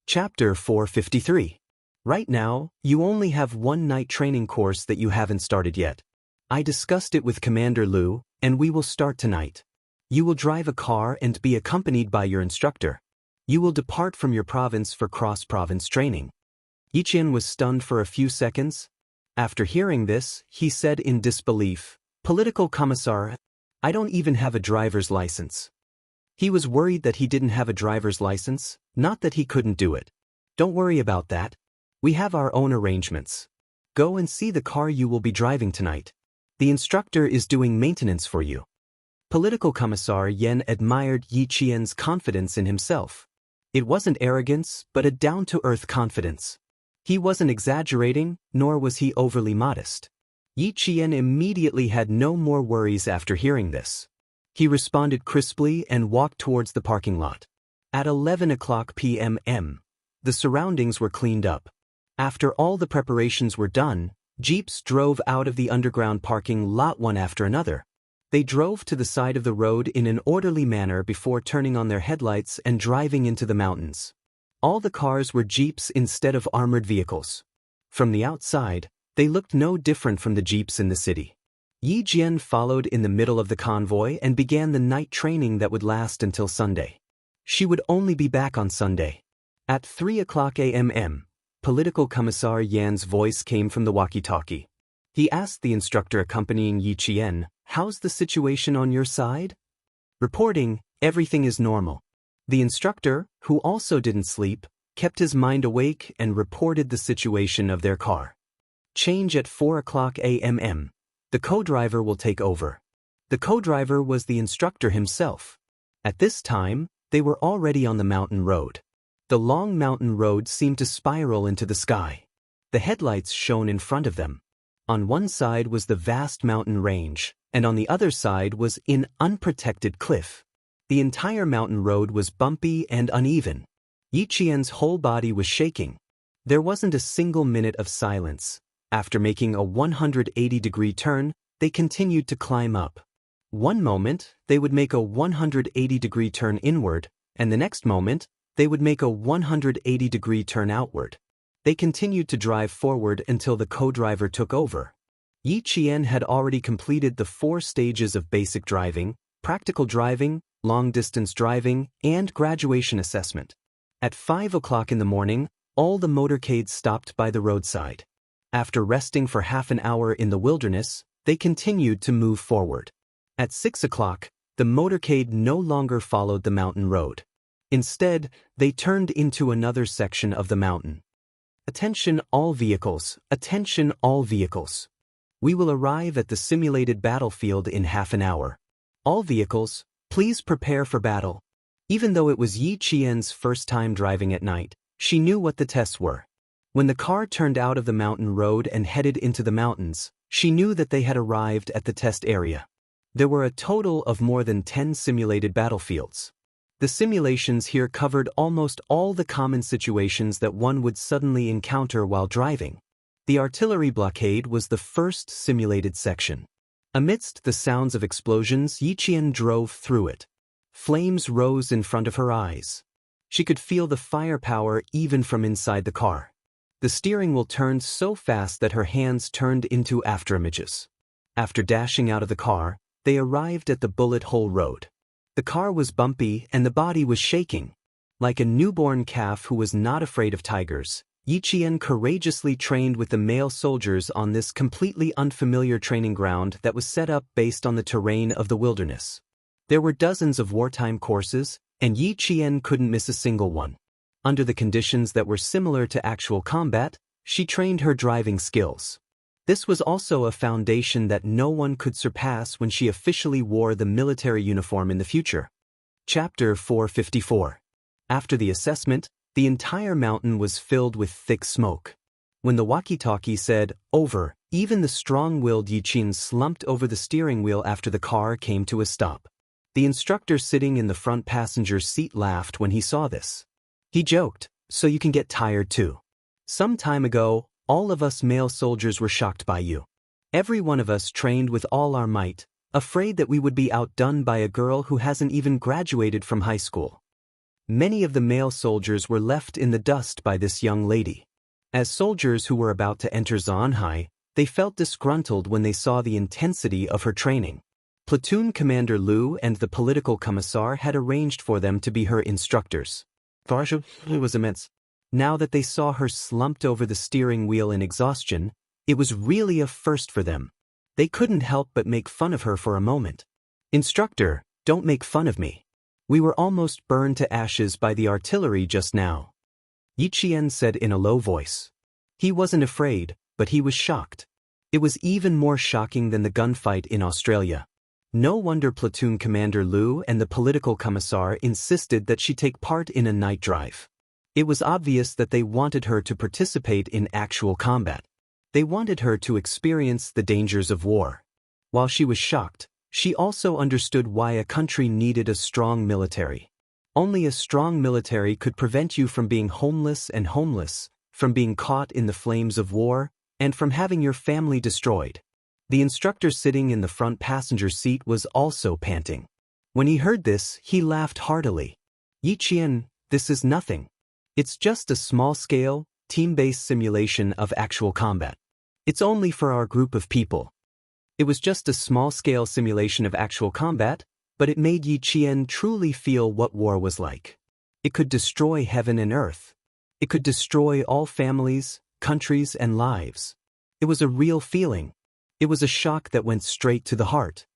Chapter 453. Right now, you only have one night training course that you haven't started yet. I discussed it with Commander Liu, and we will start tonight. You will drive a car and be accompanied by your instructor. You will depart from your province for cross-province training. Yi Qian was stunned for a few seconds. After hearing this, he said in disbelief, Political Commissar, I don't even have a driver's license. He was worried that he didn't have a driver's license, not that he couldn't do it. Don't worry about that. We have our own arrangements. Go and see the car you will be driving tonight. The instructor is doing maintenance for you. Political Commissar Yen admired Yi Qian's confidence in himself. It wasn't arrogance, but a down-to-earth confidence. He wasn't exaggerating, nor was he overly modest. Yi Qian immediately had no more worries after hearing this. He responded crisply and walked towards the parking lot. At 11 o'clock p.m., the surroundings were cleaned up. After all the preparations were done, jeeps drove out of the underground parking lot one after another. They drove to the side of the road in an orderly manner before turning on their headlights and driving into the mountains. All the cars were jeeps instead of armored vehicles. From the outside, they looked no different from the jeeps in the city. Yi Jian followed in the middle of the convoy and began the night training that would last until Sunday. She would only be back on Sunday. At 3 o'clock a.m., Political Commissar Yan's voice came from the walkie-talkie. He asked the instructor accompanying Yi Qian, How's the situation on your side? Reporting, everything is normal. The instructor, who also didn't sleep, kept his mind awake and reported the situation of their car. Change at 4 a.m. The co-driver will take over. The co-driver was the instructor himself. At this time, they were already on the mountain road. The long mountain road seemed to spiral into the sky. The headlights shone in front of them. On one side was the vast mountain range, and on the other side was an unprotected cliff. The entire mountain road was bumpy and uneven. Yi Qian's whole body was shaking. There wasn't a single minute of silence. After making a 180-degree turn, they continued to climb up. One moment, they would make a 180-degree turn inward, and the next moment, they would make a 180-degree turn outward. They continued to drive forward until the co-driver took over. Yi Qian had already completed the 4 stages of basic driving, practical driving, long-distance driving, and graduation assessment. At 5 o'clock in the morning, all the motorcades stopped by the roadside. After resting for half an hour in the wilderness, they continued to move forward. At 6 o'clock, the motorcade no longer followed the mountain road. Instead, they turned into another section of the mountain. Attention all vehicles, attention all vehicles. We will arrive at the simulated battlefield in half an hour. All vehicles, please prepare for battle. Even though it was Yi Qian's first time driving at night, she knew what the tests were. When the car turned out of the mountain road and headed into the mountains, she knew that they had arrived at the test area. There were a total of more than 10 simulated battlefields. The simulations here covered almost all the common situations that one would suddenly encounter while driving. The artillery blockade was the first simulated section. Amidst the sounds of explosions, Yi Qian drove through it. Flames rose in front of her eyes. She could feel the firepower even from inside the car. The steering wheel turned so fast that her hands turned into afterimages. After dashing out of the car, they arrived at the bullet hole road. The car was bumpy and the body was shaking. Like a newborn calf who was not afraid of tigers, Yi Qian courageously trained with the male soldiers on this completely unfamiliar training ground that was set up based on the terrain of the wilderness. There were dozens of wartime courses, and Yi Qian couldn't miss a single one. Under the conditions that were similar to actual combat, she trained her driving skills. This was also a foundation that no one could surpass when she officially wore the military uniform in the future. Chapter 454. After the assessment, the entire mountain was filled with thick smoke. When the walkie-talkie said, "Over," even the strong-willed Yi Qian slumped over the steering wheel after the car came to a stop. The instructor sitting in the front passenger seat laughed when he saw this. He joked, "So you can get tired too. Some time ago, all of us male soldiers were shocked by you. Every one of us trained with all our might, afraid that we would be outdone by a girl who hasn't even graduated from high school." Many of the male soldiers were left in the dust by this young lady. As soldiers who were about to enter Xianxia, they felt disgruntled when they saw the intensity of her training. Platoon Commander Liu and the political commissar had arranged for them to be her instructors. It was immense. Now that they saw her slumped over the steering wheel in exhaustion, it was really a first for them. They couldn't help but make fun of her for a moment. "Instructor, don't make fun of me. We were almost burned to ashes by the artillery just now," Yi Qian said in a low voice. He wasn't afraid, but he was shocked. It was even more shocking than the gunfight in Australia. No wonder Platoon Commander Liu and the political commissar insisted that she take part in a night drive. It was obvious that they wanted her to participate in actual combat. They wanted her to experience the dangers of war. While she was shocked, she also understood why a country needed a strong military. Only a strong military could prevent you from being homeless, from being caught in the flames of war, and from having your family destroyed. The instructor sitting in the front passenger seat was also panting. When he heard this, he laughed heartily. "Yi Qian, this is nothing. It's just a small-scale, team-based simulation of actual combat. It's only for our group of people." It was just a small-scale simulation of actual combat, but it made Yi Qian truly feel what war was like. It could destroy heaven and earth. It could destroy all families, countries, and lives. It was a real feeling. It was a shock that went straight to the heart.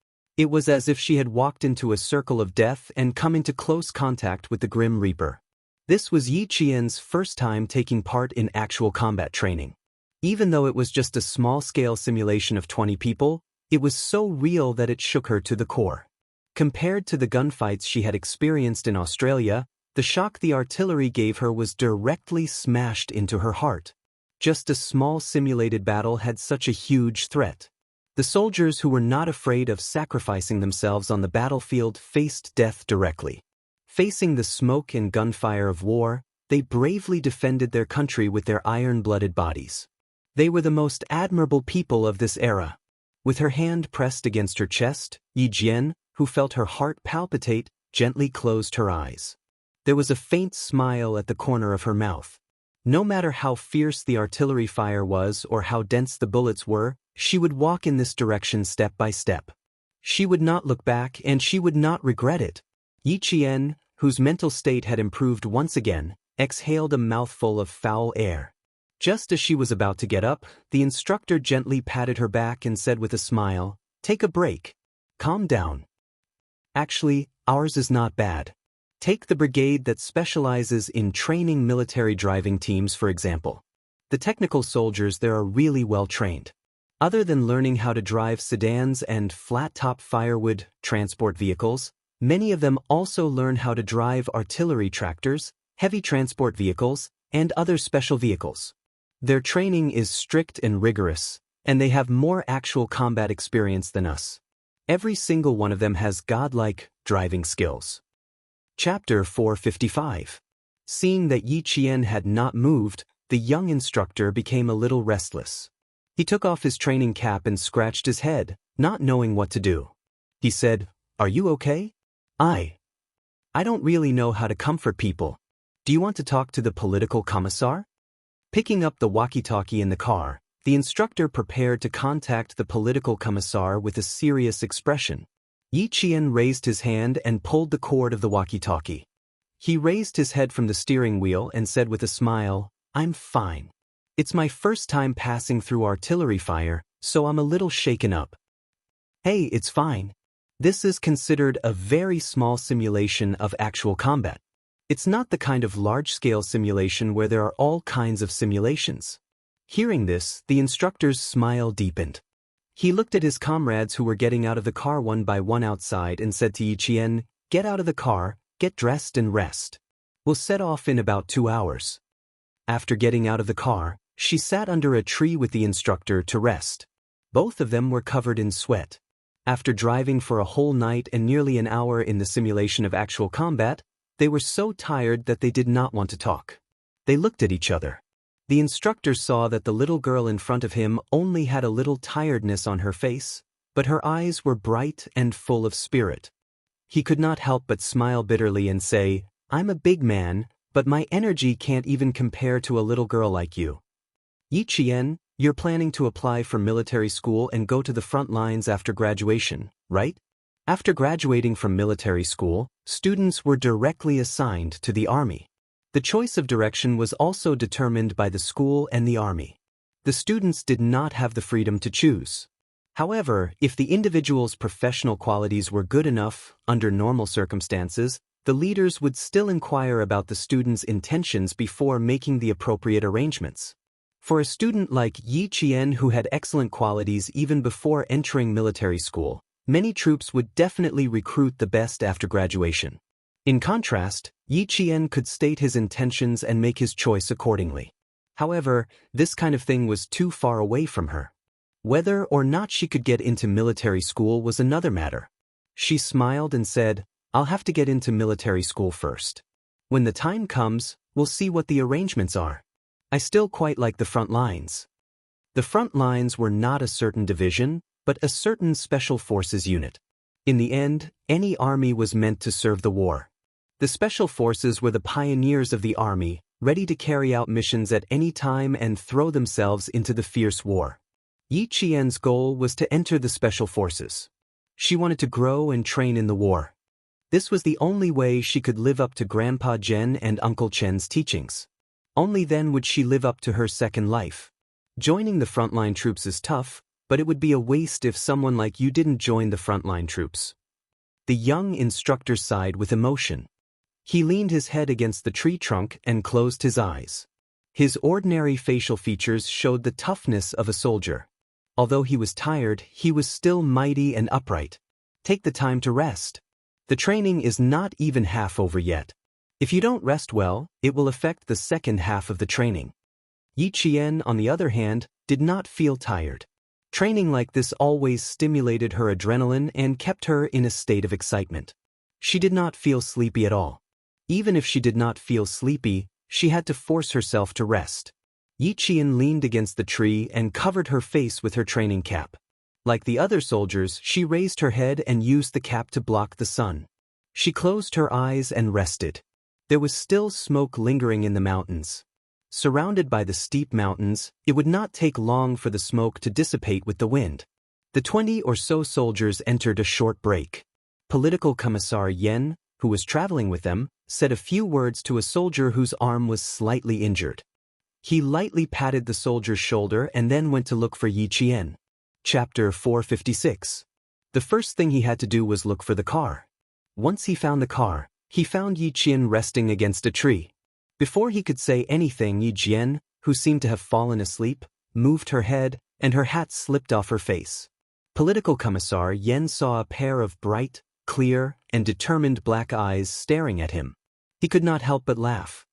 It was as if she had walked into a circle of death and come into close contact with the Grim Reaper. This was Yi Qian's first time taking part in actual combat training. Even though it was just a small-scale simulation of 20 people, it was so real that it shook her to the core. Compared to the gunfights she had experienced in Australia, the shock the artillery gave her was directly smashed into her heart. Just a small simulated battle had such a huge threat. The soldiers who were not afraid of sacrificing themselves on the battlefield faced death directly. Facing the smoke and gunfire of war, they bravely defended their country with their iron-blooded bodies. They were the most admirable people of this era. With her hand pressed against her chest, Yi Jian, who felt her heart palpitate, gently closed her eyes. There was a faint smile at the corner of her mouth. No matter how fierce the artillery fire was or how dense the bullets were, she would walk in this direction step by step. She would not look back and she would not regret it. Yi Qian, whose mental state had improved once again, exhaled a mouthful of foul air. Just as she was about to get up, the instructor gently patted her back and said with a smile, "Take a break. Calm down. Actually, ours is not bad. Take the brigade that specializes in training military driving teams, for example. The technical soldiers there are really well trained. Other than learning how to drive sedans and flat-top firewood transport vehicles, many of them also learn how to drive artillery tractors, heavy transport vehicles, and other special vehicles. Their training is strict and rigorous, and they have more actual combat experience than us. Every single one of them has godlike driving skills." Chapter 455. Seeing that Yi Qian had not moved, the young instructor became a little restless. He took off his training cap and scratched his head, not knowing what to do. He said, "Are you okay?" I don't really know how to comfort people. Do you want to talk to the political commissar?" Picking up the walkie-talkie in the car, the instructor prepared to contact the political commissar with a serious expression. Yi Qian raised his hand and pulled the cord of the walkie-talkie. He raised his head from the steering wheel and said with a smile, "I'm fine. It's my first time passing through artillery fire, so I'm a little shaken up." "Hey, it's fine. This is considered a very small simulation of actual combat. It's not the kind of large-scale simulation where there are all kinds of simulations." Hearing this, the instructor's smile deepened. He looked at his comrades who were getting out of the car one by one outside and said to Yi Qian, "Get out of the car, get dressed and rest. We'll set off in about 2 hours." After getting out of the car, she sat under a tree with the instructor to rest. Both of them were covered in sweat. After driving for a whole night and nearly an hour in the simulation of actual combat, they were so tired that they did not want to talk. They looked at each other. The instructor saw that the little girl in front of him only had a little tiredness on her face, but her eyes were bright and full of spirit. He could not help but smile bitterly and say, "I'm a big man, but my energy can't even compare to a little girl like you. Yi Qian, you're planning to apply for military school and go to the front lines after graduation, right?" After graduating from military school, students were directly assigned to the army. The choice of direction was also determined by the school and the army. The students did not have the freedom to choose. However, if the individual's professional qualities were good enough, under normal circumstances, the leaders would still inquire about the student's intentions before making the appropriate arrangements. For a student like Yi Qian who had excellent qualities even before entering military school, many troops would definitely recruit the best after graduation. In contrast, Yi Qian could state his intentions and make his choice accordingly. However, this kind of thing was too far away from her. Whether or not she could get into military school was another matter. She smiled and said, "I'll have to get into military school first. When the time comes, we'll see what the arrangements are. I still quite like the front lines." The front lines were not a certain division, but a certain special forces unit. In the end, any army was meant to serve the war. The special forces were the pioneers of the army, ready to carry out missions at any time and throw themselves into the fierce war. Yi Qian's goal was to enter the special forces. She wanted to grow and train in the war. This was the only way she could live up to Grandpa Zhen and Uncle Chen's teachings. Only then would she live up to her second life. Joining the frontline troops is tough, but it would be a waste if someone like you didn't join the frontline troops. The young instructor sighed with emotion. He leaned his head against the tree trunk and closed his eyes. His ordinary facial features showed the toughness of a soldier. Although he was tired, he was still mighty and upright. Take the time to rest. The training is not even half over yet. If you don't rest well, it will affect the second half of the training. Yi Qian, on the other hand, did not feel tired. Training like this always stimulated her adrenaline and kept her in a state of excitement. She did not feel sleepy at all. Even if she did not feel sleepy, she had to force herself to rest. Yi Qian leaned against the tree and covered her face with her training cap. Like the other soldiers, she raised her head and used the cap to block the sun. She closed her eyes and rested. There was still smoke lingering in the mountains. Surrounded by the steep mountains, it would not take long for the smoke to dissipate with the wind. The 20 or so soldiers entered a short break. Political Commissar Yen, who was traveling with them, said a few words to a soldier whose arm was slightly injured. He lightly patted the soldier's shoulder and then went to look for Yi Qian. Chapter 456. The first thing he had to do was look for the car. Once he found the car, he found Yi Qian resting against a tree. Before he could say anything, Yi Qian, who seemed to have fallen asleep, moved her head, and her hat slipped off her face. Political Commissar Yen saw a pair of bright, clear, and determined black eyes staring at him. He could not help but laugh.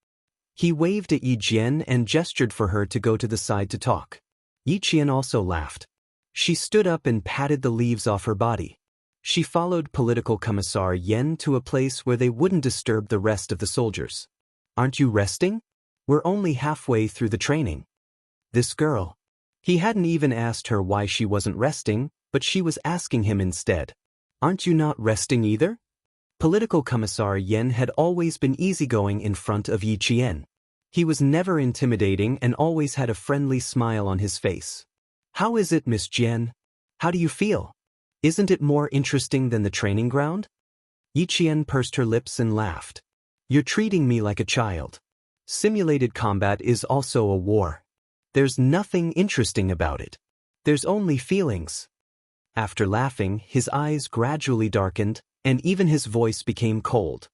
He waved at Yi Qian and gestured for her to go to the side to talk. Yi Qian also laughed. She stood up and patted the leaves off her body. She followed Political Commissar Yen to a place where they wouldn't disturb the rest of the soldiers. "Aren't you resting? We're only halfway through the training." This girl. He hadn't even asked her why she wasn't resting, but she was asking him instead. "Aren't you not resting either?" Political Commissar Yen had always been easygoing in front of Yi Qian. He was never intimidating and always had a friendly smile on his face. "How is it, Miss Jian? How do you feel? Isn't it more interesting than the training ground?" Yi Qian pursed her lips and laughed. "You're treating me like a child. Simulated combat is also a war. There's nothing interesting about it. There's only feelings." After laughing, his eyes gradually darkened, and even his voice became cold.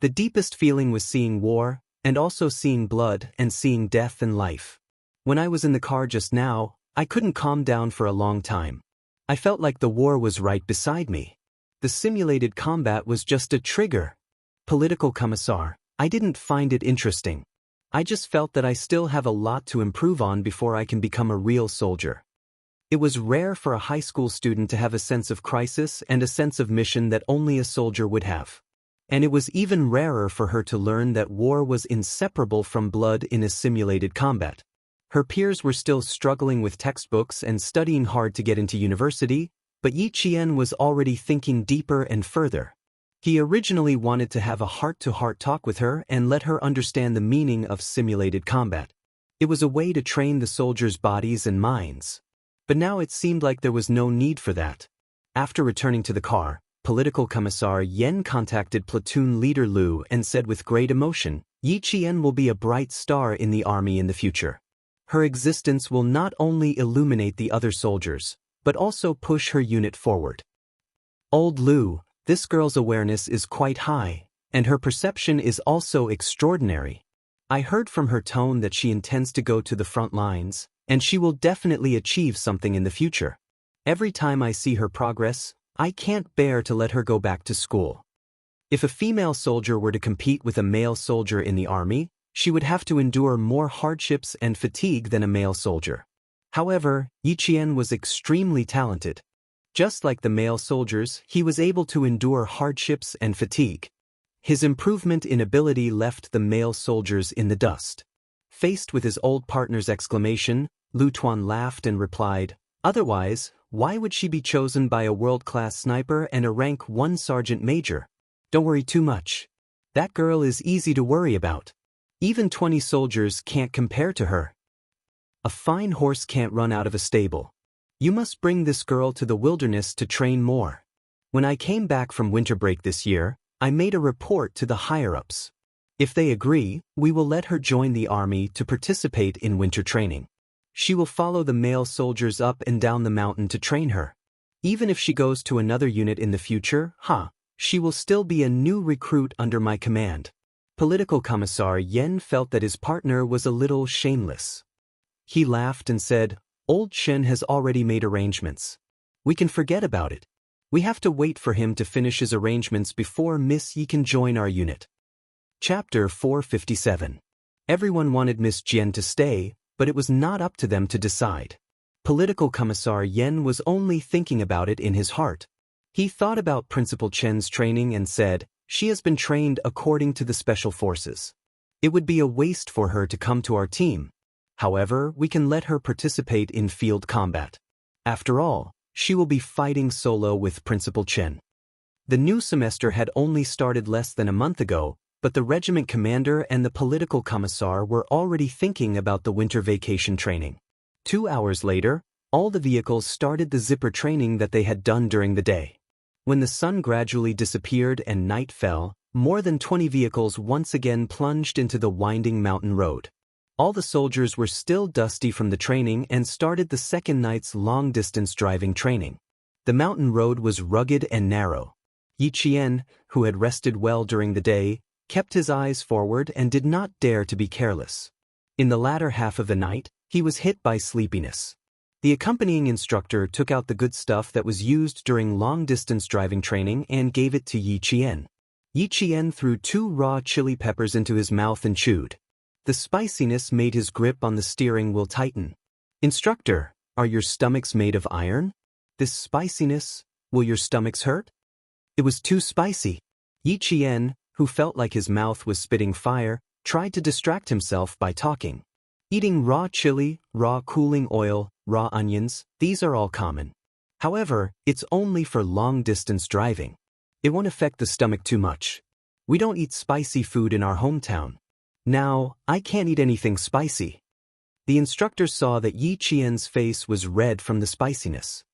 The deepest feeling was seeing war, and also seeing blood and seeing death and life. When I was in the car just now, I couldn't calm down for a long time. I felt like the war was right beside me. The simulated combat was just a trigger. Political Commissar, I didn't find it interesting. I just felt that I still have a lot to improve on before I can become a real soldier. It was rare for a high school student to have a sense of crisis and a sense of mission that only a soldier would have. And it was even rarer for her to learn that war was inseparable from blood in a simulated combat. Her peers were still struggling with textbooks and studying hard to get into university, but Yi Qian was already thinking deeper and further. He originally wanted to have a heart-to-heart talk with her and let her understand the meaning of simulated combat. It was a way to train the soldiers' bodies and minds. But now it seemed like there was no need for that. After returning to the car, Political Commissar Yen contacted Platoon Leader Lu and said with great emotion, "Yi Qian will be a bright star in the army in the future. Her existence will not only illuminate the other soldiers, but also push her unit forward." "Old Lu, this girl's awareness is quite high, and her perception is also extraordinary. I heard from her tone that she intends to go to the front lines, and she will definitely achieve something in the future. Every time I see her progress, I can't bear to let her go back to school." If a female soldier were to compete with a male soldier in the army, she would have to endure more hardships and fatigue than a male soldier. However, Yi Qian was extremely talented. Just like the male soldiers, he was able to endure hardships and fatigue. His improvement in ability left the male soldiers in the dust. Faced with his old partner's exclamation, Lu Tuan laughed and replied, "Otherwise, why would she be chosen by a world-class sniper and a rank 1 sergeant major? Don't worry too much. That girl is easy to worry about. Even 20 soldiers can't compare to her. A fine horse can't run out of a stable. You must bring this girl to the wilderness to train more." When I came back from winter break this year, I made a report to the higher-ups. If they agree, we will let her join the army to participate in winter training. She will follow the male soldiers up and down the mountain to train her. Even if she goes to another unit in the future, she will still be a new recruit under my command. Political Commissar Yen felt that his partner was a little shameless. He laughed and said, "Old Shen has already made arrangements. We can forget about it. We have to wait for him to finish his arrangements before Miss Yi can join our unit." Chapter 457. Everyone wanted Miss Jian to stay, but it was not up to them to decide. Political Commissar Yen was only thinking about it in his heart. He thought about Principal Chen's training and said, "She has been trained according to the special forces. It would be a waste for her to come to our team. However, we can let her participate in field combat. After all, she will be fighting solo with Principal Chen." The new semester had only started less than a month ago, but the regiment commander and the political commissar were already thinking about the winter vacation training. 2 hours later, all the vehicles started the zipper training that they had done during the day. When the sun gradually disappeared and night fell, more than 20 vehicles once again plunged into the winding mountain road. All the soldiers were still dusty from the training and started the second night's long-distance driving training. The mountain road was rugged and narrow. Yi Qian, who had rested well during the day, kept his eyes forward and did not dare to be careless. In the latter half of the night, he was hit by sleepiness. The accompanying instructor took out the good stuff that was used during long-distance driving training and gave it to Yi Qian. Yi Qian threw 2 raw chili peppers into his mouth and chewed. The spiciness made his grip on the steering wheel tighten. "Instructor, are your stomachs made of iron? This spiciness, will your stomachs hurt?" It was too spicy. Yi Qian, who felt like his mouth was spitting fire, tried to distract himself by talking. Eating raw chili, raw cooling oil, raw onions, these are all common. However, it's only for long-distance driving. It won't affect the stomach too much. We don't eat spicy food in our hometown. Now, I can't eat anything spicy. The instructor saw that Yi Qian's face was red from the spiciness.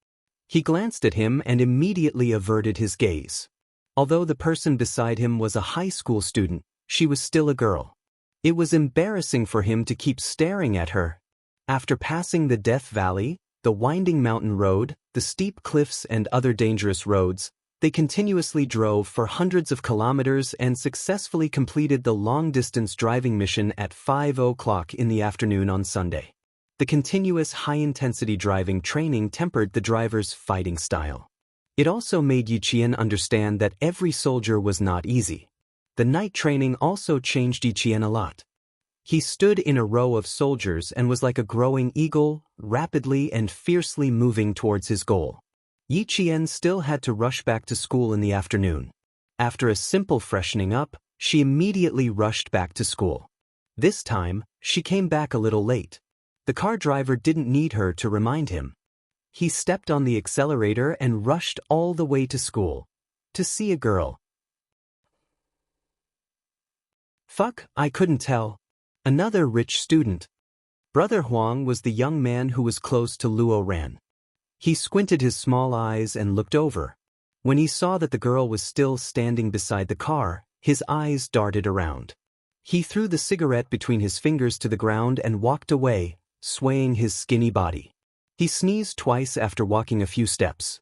He glanced at him and immediately averted his gaze. Although the person beside him was a high school student, she was still a girl. It was embarrassing for him to keep staring at her. After passing the Death Valley, the winding mountain road, the steep cliffs and other dangerous roads, they continuously drove for hundreds of kilometers and successfully completed the long-distance driving mission at 5:00 in the afternoon on Sunday. The continuous high-intensity driving training tempered the driver's fighting style. It also made Yi Qian understand that every soldier was not easy. The night training also changed Yi Qian a lot. He stood in a row of soldiers and was like a growing eagle, rapidly and fiercely moving towards his goal. Yi Qian still had to rush back to school in the afternoon. After a simple freshening up, she immediately rushed back to school. This time, she came back a little late. The car driver didn't need her to remind him. He stepped on the accelerator and rushed all the way to school. To see a girl. Fuck, I couldn't tell. Another rich student. Brother Huang was the young man who was close to Luo Ran. He squinted his small eyes and looked over. When he saw that the girl was still standing beside the car, his eyes darted around. He threw the cigarette between his fingers to the ground and walked away, swaying his skinny body. He sneezed twice after walking a few steps.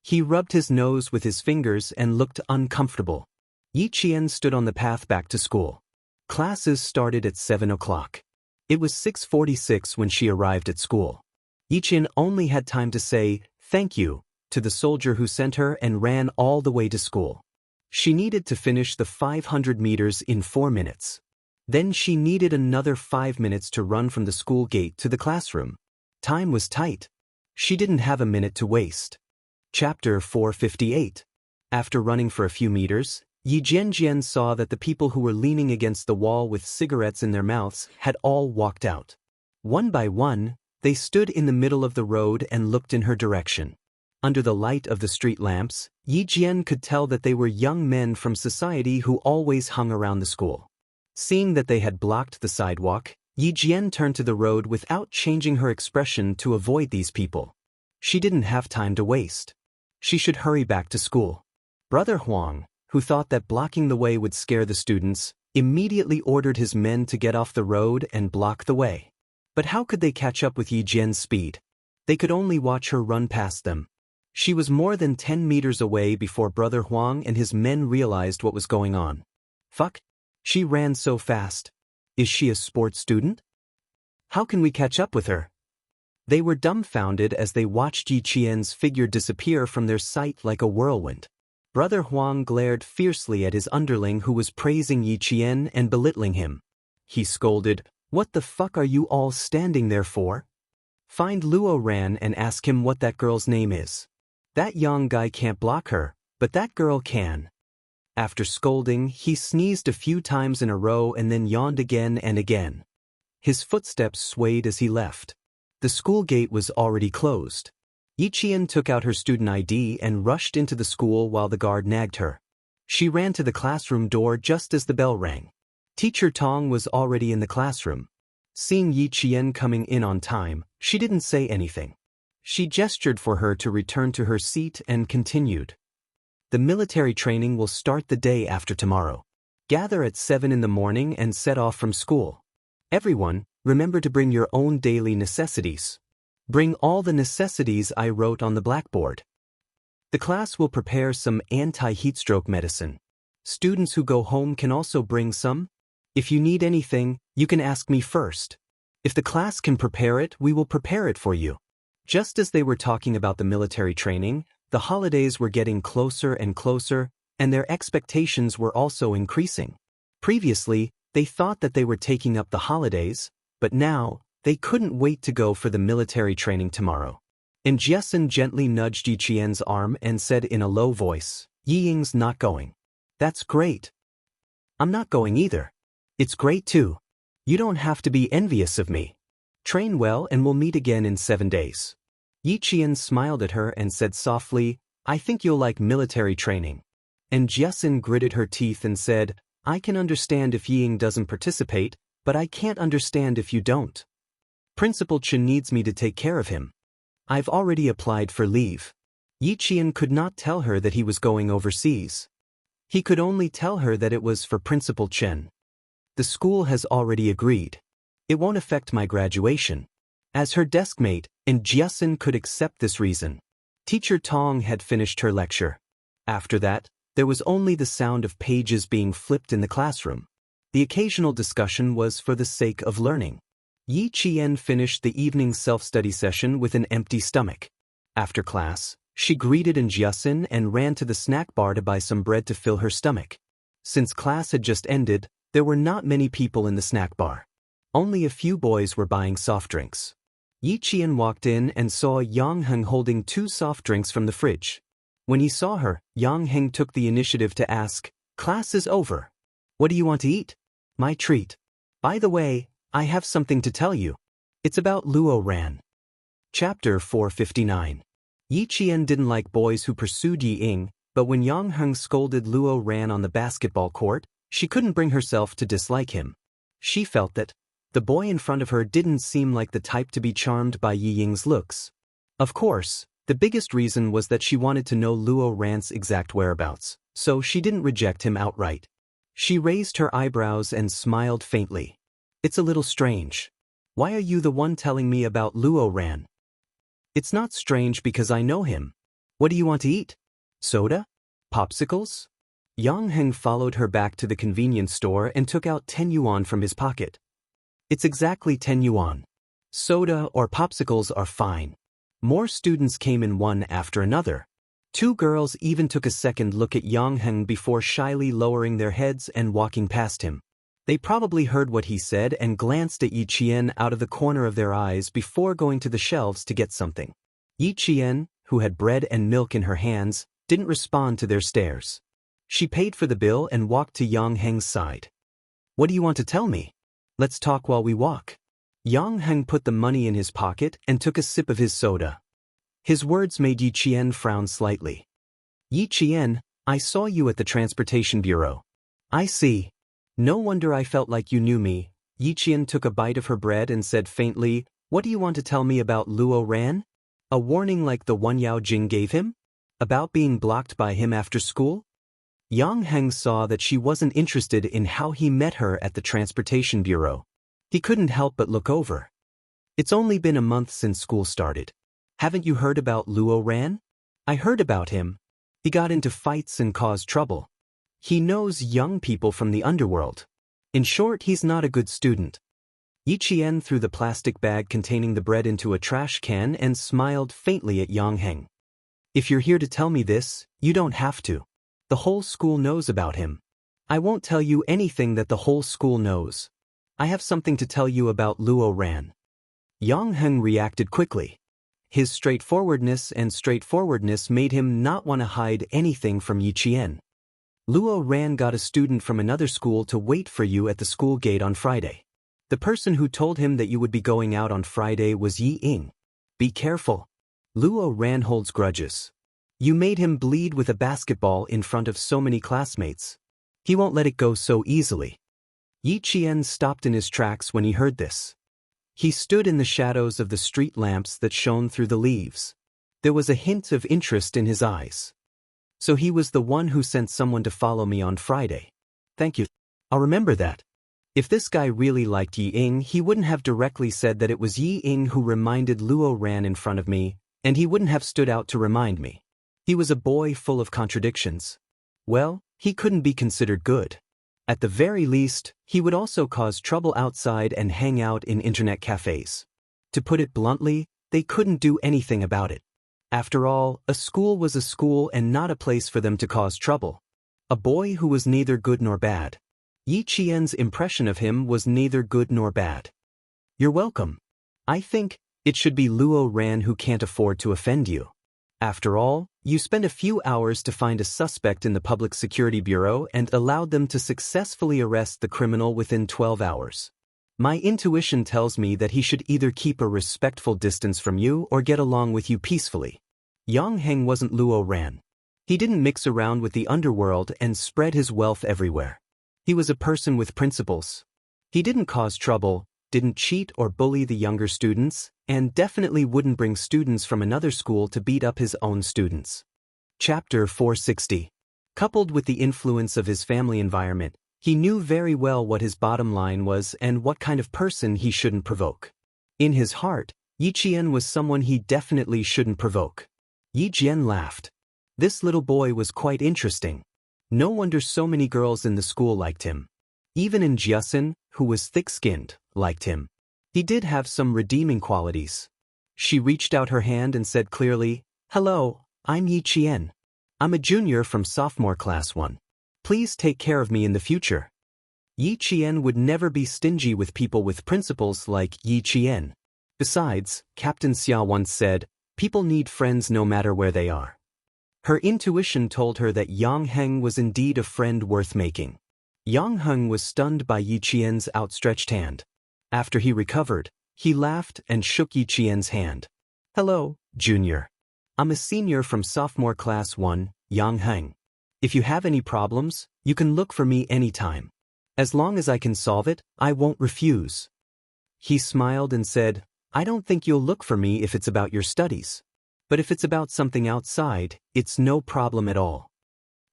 He rubbed his nose with his fingers and looked uncomfortable. Yi Qian stood on the path back to school. Classes started at 7:00. It was 6:46 when she arrived at school. Yi Qian only had time to say, "Thank you," to the soldier who sent her and ran all the way to school. She needed to finish the 500 meters in 4 minutes. Then she needed another 5 minutes to run from the school gate to the classroom. Time was tight. She didn't have a minute to waste. Chapter 458. After running for a few meters, Yi Jianjian saw that the people who were leaning against the wall with cigarettes in their mouths had all walked out. One by one, they stood in the middle of the road and looked in her direction. Under the light of the street lamps, Yi Jian could tell that they were young men from society who always hung around the school. Seeing that they had blocked the sidewalk, Yi Jian turned to the road without changing her expression to avoid these people. She didn't have time to waste. She should hurry back to school. Brother Huang, who thought that blocking the way would scare the students, immediately ordered his men to get off the road and block the way. But how could they catch up with Yi Jian's speed? They could only watch her run past them. She was more than 10 meters away before Brother Huang and his men realized what was going on. Fuck? She ran so fast. Is she a sports student? How can we catch up with her? They were dumbfounded as they watched Yi Qian's figure disappear from their sight like a whirlwind. Brother Huang glared fiercely at his underling who was praising Yi Qian and belittling him. He scolded, "What the fuck are you all standing there for? Find Luo Ran and ask him what that girl's name is. That young guy can't block her, but that girl can." After scolding, he sneezed a few times in a row and then yawned again and again. His footsteps swayed as he left. The school gate was already closed. Yi Qian took out her student ID and rushed into the school while the guard nagged her. She ran to the classroom door just as the bell rang. Teacher Tong was already in the classroom. Seeing Yi Qian coming in on time, she didn't say anything. She gestured for her to return to her seat and continued. "The military training will start the day after tomorrow. Gather at 7 in the morning and set off from school. Everyone, remember to bring your own daily necessities. Bring all the necessities I wrote on the blackboard. The class will prepare some anti-heatstroke medicine. Students who go home can also bring some. If you need anything, you can ask me first. If the class can prepare it, we will prepare it for you." Just as they were talking about the military training, the holidays were getting closer and closer, and their expectations were also increasing. Previously, they thought that they were taking up the holidays, but now, they couldn't wait to go for the military training tomorrow. And Jiasun gently nudged Yi Qian's arm and said in a low voice, "Yi Ying's not going." "That's great. I'm not going either." "It's great too. You don't have to be envious of me. Train well and we'll meet again in 7 days." Yi Qian smiled at her and said softly, "I think you'll like military training." And Jiasun gritted her teeth and said, "I can understand if Yi Ying doesn't participate, but I can't understand if you don't. Principal Chen needs me to take care of him. I've already applied for leave." Yi Qian could not tell her that he was going overseas. He could only tell her that it was for Principal Chen. "The school has already agreed. It won't affect my graduation." As her deskmate, and Jiasun could accept this reason. Teacher Tong had finished her lecture. After that, there was only the sound of pages being flipped in the classroom. The occasional discussion was for the sake of learning. Yi Qian finished the evening self-study session with an empty stomach. After class, she greeted Jiasun and ran to the snack bar to buy some bread to fill her stomach. Since class had just ended, there were not many people in the snack bar. Only a few boys were buying soft drinks. Yi Qian walked in and saw Yang Heng holding 2 soft drinks from the fridge. When he saw her, Yang Heng took the initiative to ask, "Class is over. What do you want to eat?" "My treat. By the way, I have something to tell you. It's about Luo Ran." Chapter 459. Yi Qian didn't like boys who pursued Yi Ying, but when Yang Heng scolded Luo Ran on the basketball court, she couldn't bring herself to dislike him. She felt that the boy in front of her didn't seem like the type to be charmed by Yi Ying's looks. Of course, the biggest reason was that she wanted to know Luo Ran's exact whereabouts, so she didn't reject him outright. She raised her eyebrows and smiled faintly. "It's a little strange. Why are you the one telling me about Luo Ran?" "It's not strange because I know him. What do you want to eat? Soda? Popsicles?" Yang Heng followed her back to the convenience store and took out 10 yuan from his pocket. "It's exactly 10 yuan. Soda or popsicles are fine." More students came in one after another. 2 girls even took a second look at Yang Heng before shyly lowering their heads and walking past him. They probably heard what he said and glanced at Yi Qian out of the corner of their eyes before going to the shelves to get something. Yi Qian, who had bread and milk in her hands, didn't respond to their stares. She paid for the bill and walked to Yang Heng's side. "What do you want to tell me? Let's talk while we walk." Yang Heng put the money in his pocket and took a sip of his soda. His words made Yi Qian frown slightly. "Yi Qian, I saw you at the Transportation Bureau." "I see. No wonder I felt like you knew me." Yi Qian took a bite of her bread and said faintly, "What do you want to tell me about Luo Ran? A warning like the one Yao Jing gave him? About being blocked by him after school?" Yang Heng saw that she wasn't interested in how he met her at the Transportation Bureau. He couldn't help but look over. It's only been a month since school started. Haven't you heard about Luo Ran? I heard about him. He got into fights and caused trouble. He knows young people from the underworld. In short, he's not a good student. Yi Qian threw the plastic bag containing the bread into a trash can and smiled faintly at Yang Heng. If you're here to tell me this, you don't have to. The whole school knows about him. I won't tell you anything that the whole school knows. I have something to tell you about Luo Ran. Yang Heng reacted quickly. His straightforwardness made him not want to hide anything from Yi Qian. Luo Ran got a student from another school to wait for you at the school gate on Friday. The person who told him that you would be going out on Friday was Yi Ying. Be careful. Luo Ran holds grudges. You made him bleed with a basketball in front of so many classmates. He won't let it go so easily. Yi Qian stopped in his tracks when he heard this. He stood in the shadows of the street lamps that shone through the leaves. There was a hint of interest in his eyes. So he was the one who sent someone to follow me on Friday. Thank you. I'll remember that. If this guy really liked Yi Ying, he wouldn't have directly said that it was Yi Ying who reminded Luo Ran in front of me, and he wouldn't have stood out to remind me. He was a boy full of contradictions. Well, he couldn't be considered good. At the very least, he would also cause trouble outside and hang out in internet cafes. To put it bluntly, they couldn't do anything about it. After all, a school was a school and not a place for them to cause trouble. A boy who was neither good nor bad. Yi Qian's impression of him was neither good nor bad. You're welcome. I think it should be Luo Ran who can't afford to offend you. After all, you spent a few hours to find a suspect in the Public Security Bureau and allowed them to successfully arrest the criminal within 12 hours. My intuition tells me that he should either keep a respectful distance from you or get along with you peacefully. Yang Heng wasn't Luo Ran. He didn't mix around with the underworld and spread his wealth everywhere. He was a person with principles. He didn't cause trouble, didn't cheat or bully the younger students, and definitely wouldn't bring students from another school to beat up his own students. Chapter 460. Coupled with the influence of his family environment, he knew very well what his bottom line was and what kind of person he shouldn't provoke. In his heart, Yi Qian was someone he definitely shouldn't provoke. Yi Jian laughed. This little boy was quite interesting. No wonder so many girls in the school liked him. Even in Jiasen, who was thick-skinned, liked him. He did have some redeeming qualities. She reached out her hand and said clearly, "Hello, I'm Yi Qian. I'm a junior from sophomore class 1. Please take care of me in the future." Yi Qian would never be stingy with people with principles like Yi Qian. Besides, Captain Xia once said, people need friends no matter where they are. Her intuition told her that Yang Heng was indeed a friend worth making. Yang Heng was stunned by Yi Qian's outstretched hand. After he recovered, he laughed and shook Yi Qian's hand. "Hello, junior. I'm a senior from sophomore class 1, Yang Heng. If you have any problems, you can look for me anytime. As long as I can solve it, I won't refuse." He smiled and said, "I don't think you'll look for me if it's about your studies. But if it's about something outside, it's no problem at all."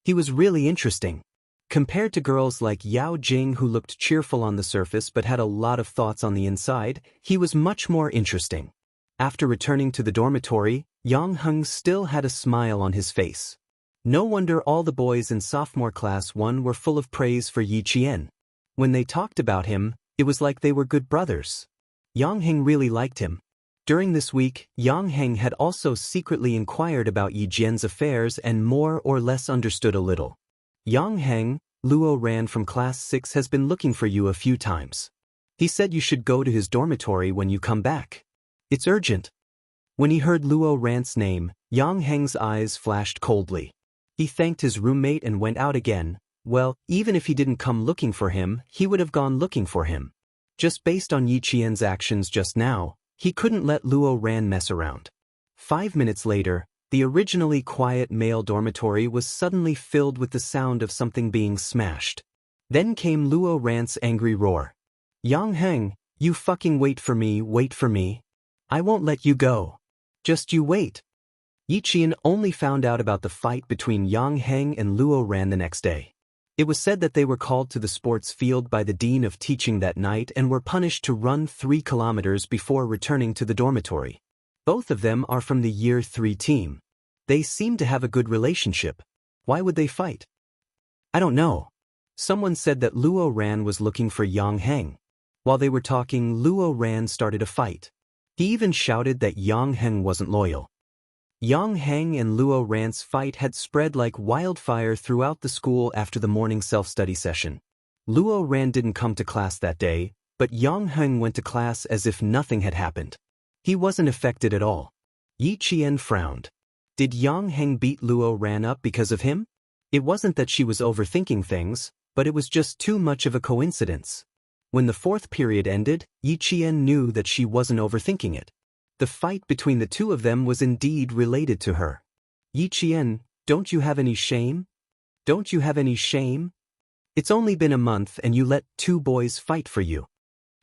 He was really interesting. Compared to girls like Yao Jing who looked cheerful on the surface but had a lot of thoughts on the inside, he was much more interesting. After returning to the dormitory, Yang Heng still had a smile on his face. No wonder all the boys in sophomore class 1 were full of praise for Yi Qian. When they talked about him, it was like they were good brothers. Yang Heng really liked him. During this week, Yang Heng had also secretly inquired about Yi Jian's affairs and more or less understood a little. "Yang Heng, Luo Ran from class 6 has been looking for you a few times. He said you should go to his dormitory when you come back. It's urgent." When he heard Luo Ran's name, Yang Heng's eyes flashed coldly. He thanked his roommate and went out again. Well, even if he didn't come looking for him, he would have gone looking for him. Just based on Yi Qian's actions just now, he couldn't let Luo Ran mess around. 5 minutes later, the originally quiet male dormitory was suddenly filled with the sound of something being smashed. Then came Luo Ran's angry roar. "Yang Heng, you fucking wait for me, wait for me. I won't let you go. Just you wait." Yi Qian only found out about the fight between Yang Heng and Luo Ran the next day. It was said that they were called to the sports field by the dean of teaching that night and were punished to run 3 kilometers before returning to the dormitory. Both of them are from the Year 3 team. They seem to have a good relationship. Why would they fight? I don't know. Someone said that Luo Ran was looking for Yang Heng. While they were talking, Luo Ran started a fight. He even shouted that Yang Heng wasn't loyal. Yang Heng and Luo Ran's fight had spread like wildfire throughout the school after the morning self-study session. Luo Ran didn't come to class that day, but Yang Heng went to class as if nothing had happened. He wasn't affected at all. Yi Qian frowned. Did Yang Heng beat Luo Ran up because of him? It wasn't that she was overthinking things, but it was just too much of a coincidence. When the 4th period ended, Yi Qian knew that she wasn't overthinking it. The fight between the two of them was indeed related to her. Yi Qian, don't you have any shame? Don't you have any shame? It's only been a month and you let 2 boys fight for you.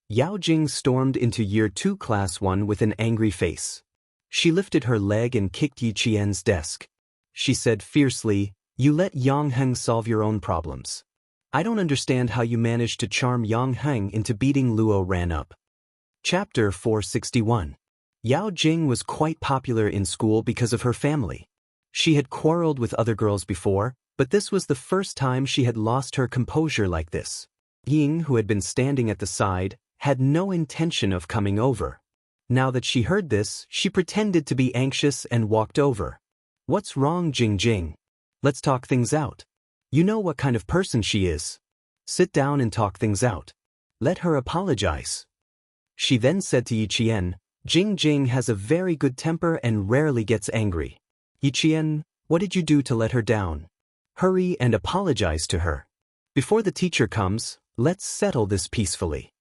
Yao Jing stormed into Year 2 Class 1 with an angry face. She lifted her leg and kicked Yi Qian's desk. She said fiercely, "You let Yang Heng solve your own problems. I don't understand how you managed to charm Yang Heng into beating Luo Ran up." Chapter 461. Yao Jing was quite popular in school because of her family. She had quarreled with other girls before, but this was the first time she had lost her composure like this. Ying, who had been standing at the side, had no intention of coming over. Now that she heard this, she pretended to be anxious and walked over. "What's wrong, Jing Jing? Let's talk things out. You know what kind of person she is. Sit down and talk things out. Let her apologize." She then said to Yi Qian, "Jing Jing has a very good temper and rarely gets angry. Yi Qian, what did you do to let her down? Hurry and apologize to her. Before the teacher comes, let's settle this peacefully."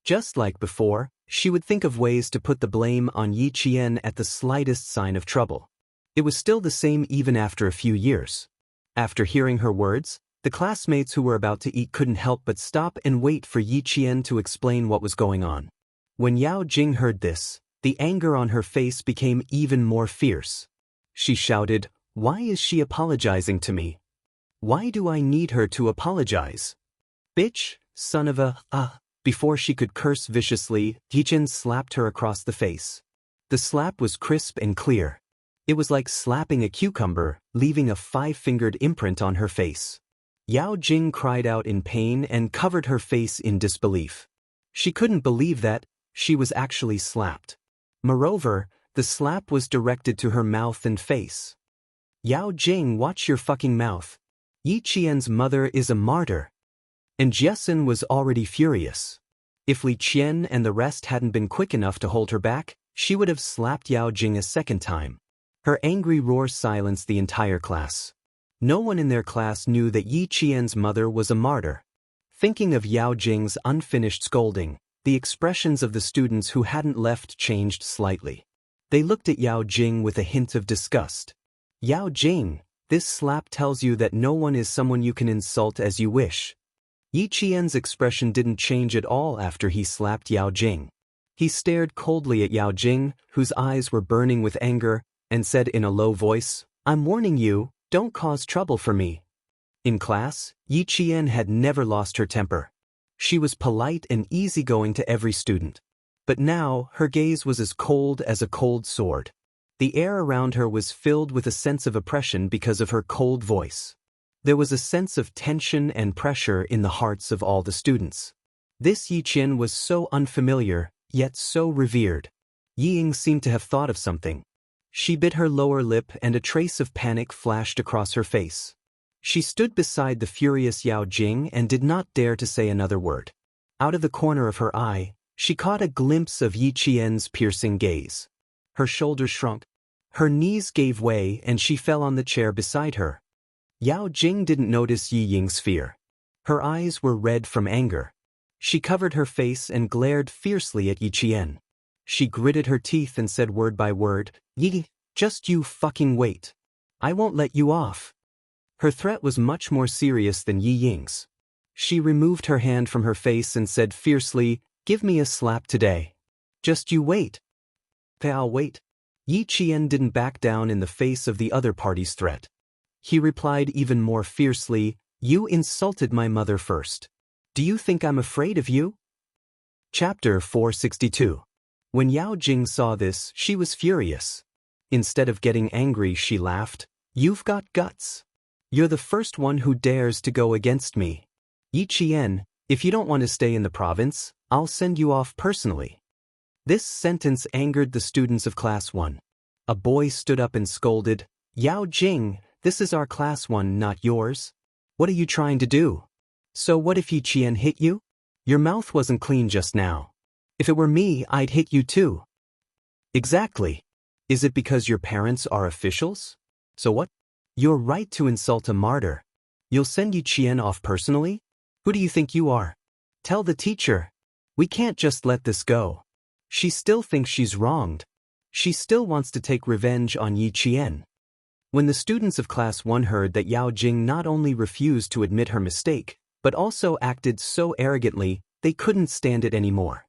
Just like before, she would think of ways to put the blame on Yi Qian at the slightest sign of trouble. It was still the same even after a few years. After hearing her words, the classmates who were about to eat couldn't help but stop and wait for Yi Qian to explain what was going on. When Yao Jing heard this, the anger on her face became even more fierce. She shouted, "Why is she apologizing to me? Why do I need her to apologize? Bitch, son of a, Before she could curse viciously, Yi Qian slapped her across the face. The slap was crisp and clear. It was like slapping a cucumber, leaving a 5-fingered imprint on her face. Yao Jing cried out in pain and covered her face in disbelief. She couldn't believe that she was actually slapped. Moreover, the slap was directed to her mouth and face. "Yao Jing, watch your fucking mouth. Yi Qian's mother is a martyr." And Jiesun was already furious. If Li Qian and the rest hadn't been quick enough to hold her back, she would have slapped Yao Jing a second time. Her angry roar silenced the entire class. No one in their class knew that Yi Qian's mother was a martyr. Thinking of Yao Jing's unfinished scolding, the expressions of the students who hadn't left changed slightly. They looked at Yao Jing with a hint of disgust. "Yao Jing, this slap tells you that no one is someone you can insult as you wish." Yi Qian's expression didn't change at all after he slapped Yao Jing. He stared coldly at Yao Jing, whose eyes were burning with anger, and said in a low voice, "I'm warning you, don't cause trouble for me." In class, Yi Qian had never lost her temper. She was polite and easygoing to every student. But now, her gaze was as cold as a cold sword. The air around her was filled with a sense of oppression because of her cold voice. There was a sense of tension and pressure in the hearts of all the students. This Yi Qian was so unfamiliar, yet so revered. Yi Ying seemed to have thought of something. She bit her lower lip and a trace of panic flashed across her face. She stood beside the furious Yao Jing and did not dare to say another word. Out of the corner of her eye, she caught a glimpse of Yi Qian's piercing gaze. Her shoulders shrunk. Her knees gave way and she fell on the chair beside her. Yao Jing didn't notice Yi Ying's fear. Her eyes were red from anger. She covered her face and glared fiercely at Yi Qian. She gritted her teeth and said word by word, "Yi, just you fucking wait. I won't let you off." Her threat was much more serious than Yi Ying's. She removed her hand from her face and said fiercely, "Give me a slap today. Just you wait." "I'll wait." Yi Qian didn't back down in the face of the other party's threat. He replied even more fiercely, You insulted my mother first. Do you think I'm afraid of you? Chapter 462. When Yao Jing saw this, she was furious. Instead of getting angry, she laughed. You've got guts. You're the first one who dares to go against me. Yi Qian, if you don't want to stay in the province, I'll send you off personally. This sentence angered the students of Class 1. A boy stood up and scolded, Yao Jing, this is our Class 1, not yours. What are you trying to do? So what if Yi Qian hit you? Your mouth wasn't clean just now. If it were me, I'd hit you too. Exactly. Is it because your parents are officials? So what? You're right to insult a martyr. You'll send Yi Qian off personally? Who do you think you are? Tell the teacher. We can't just let this go. She still thinks she's wronged. She still wants to take revenge on Yi Qian. When the students of Class 1 heard that Yao Jing not only refused to admit her mistake, but also acted so arrogantly, they couldn't stand it anymore.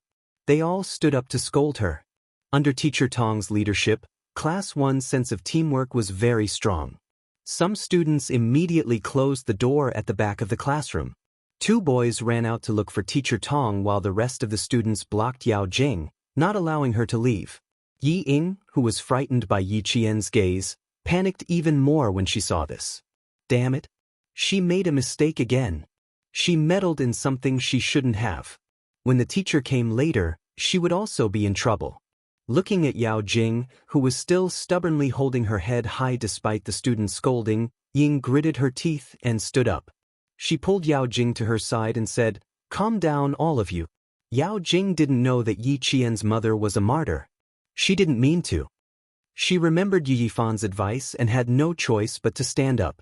They all stood up to scold her. Under Teacher Tong's leadership, Class 1's sense of teamwork was very strong. Some students immediately closed the door at the back of the classroom. 2 boys ran out to look for Teacher Tong while the rest of the students blocked Yao Jing, not allowing her to leave. Yi Ying, who was frightened by Yi Qian's gaze, panicked even more when she saw this. Damn it! She made a mistake again. She meddled in something she shouldn't have. When the teacher came later, she would also be in trouble. Looking at Yao Jing, who was still stubbornly holding her head high despite the student's scolding, Ying gritted her teeth and stood up. She pulled Yao Jing to her side and said, Calm down, all of you. Yao Jing didn't know that Yi Qian's mother was a martyr. She didn't mean to. She remembered Yi Yifan's advice and had no choice but to stand up.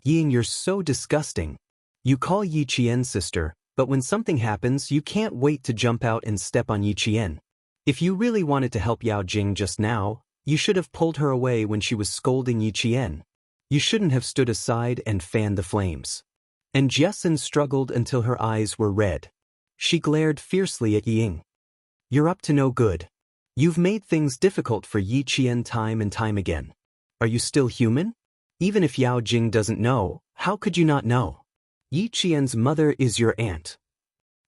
Ying, you're so disgusting. You call Yi Qian sister, but when something happens, you can't wait to jump out and step on Yi Qian. If you really wanted to help Yao Jing just now, you should have pulled her away when she was scolding Yi Qian. You shouldn't have stood aside and fanned the flames. And Jiasun struggled until her eyes were red. She glared fiercely at Ying. You're up to no good. You've made things difficult for Yi Qian time and time again. Are you still human? Even if Yao Jing doesn't know, how could you not know? Yi Qian's mother is your aunt.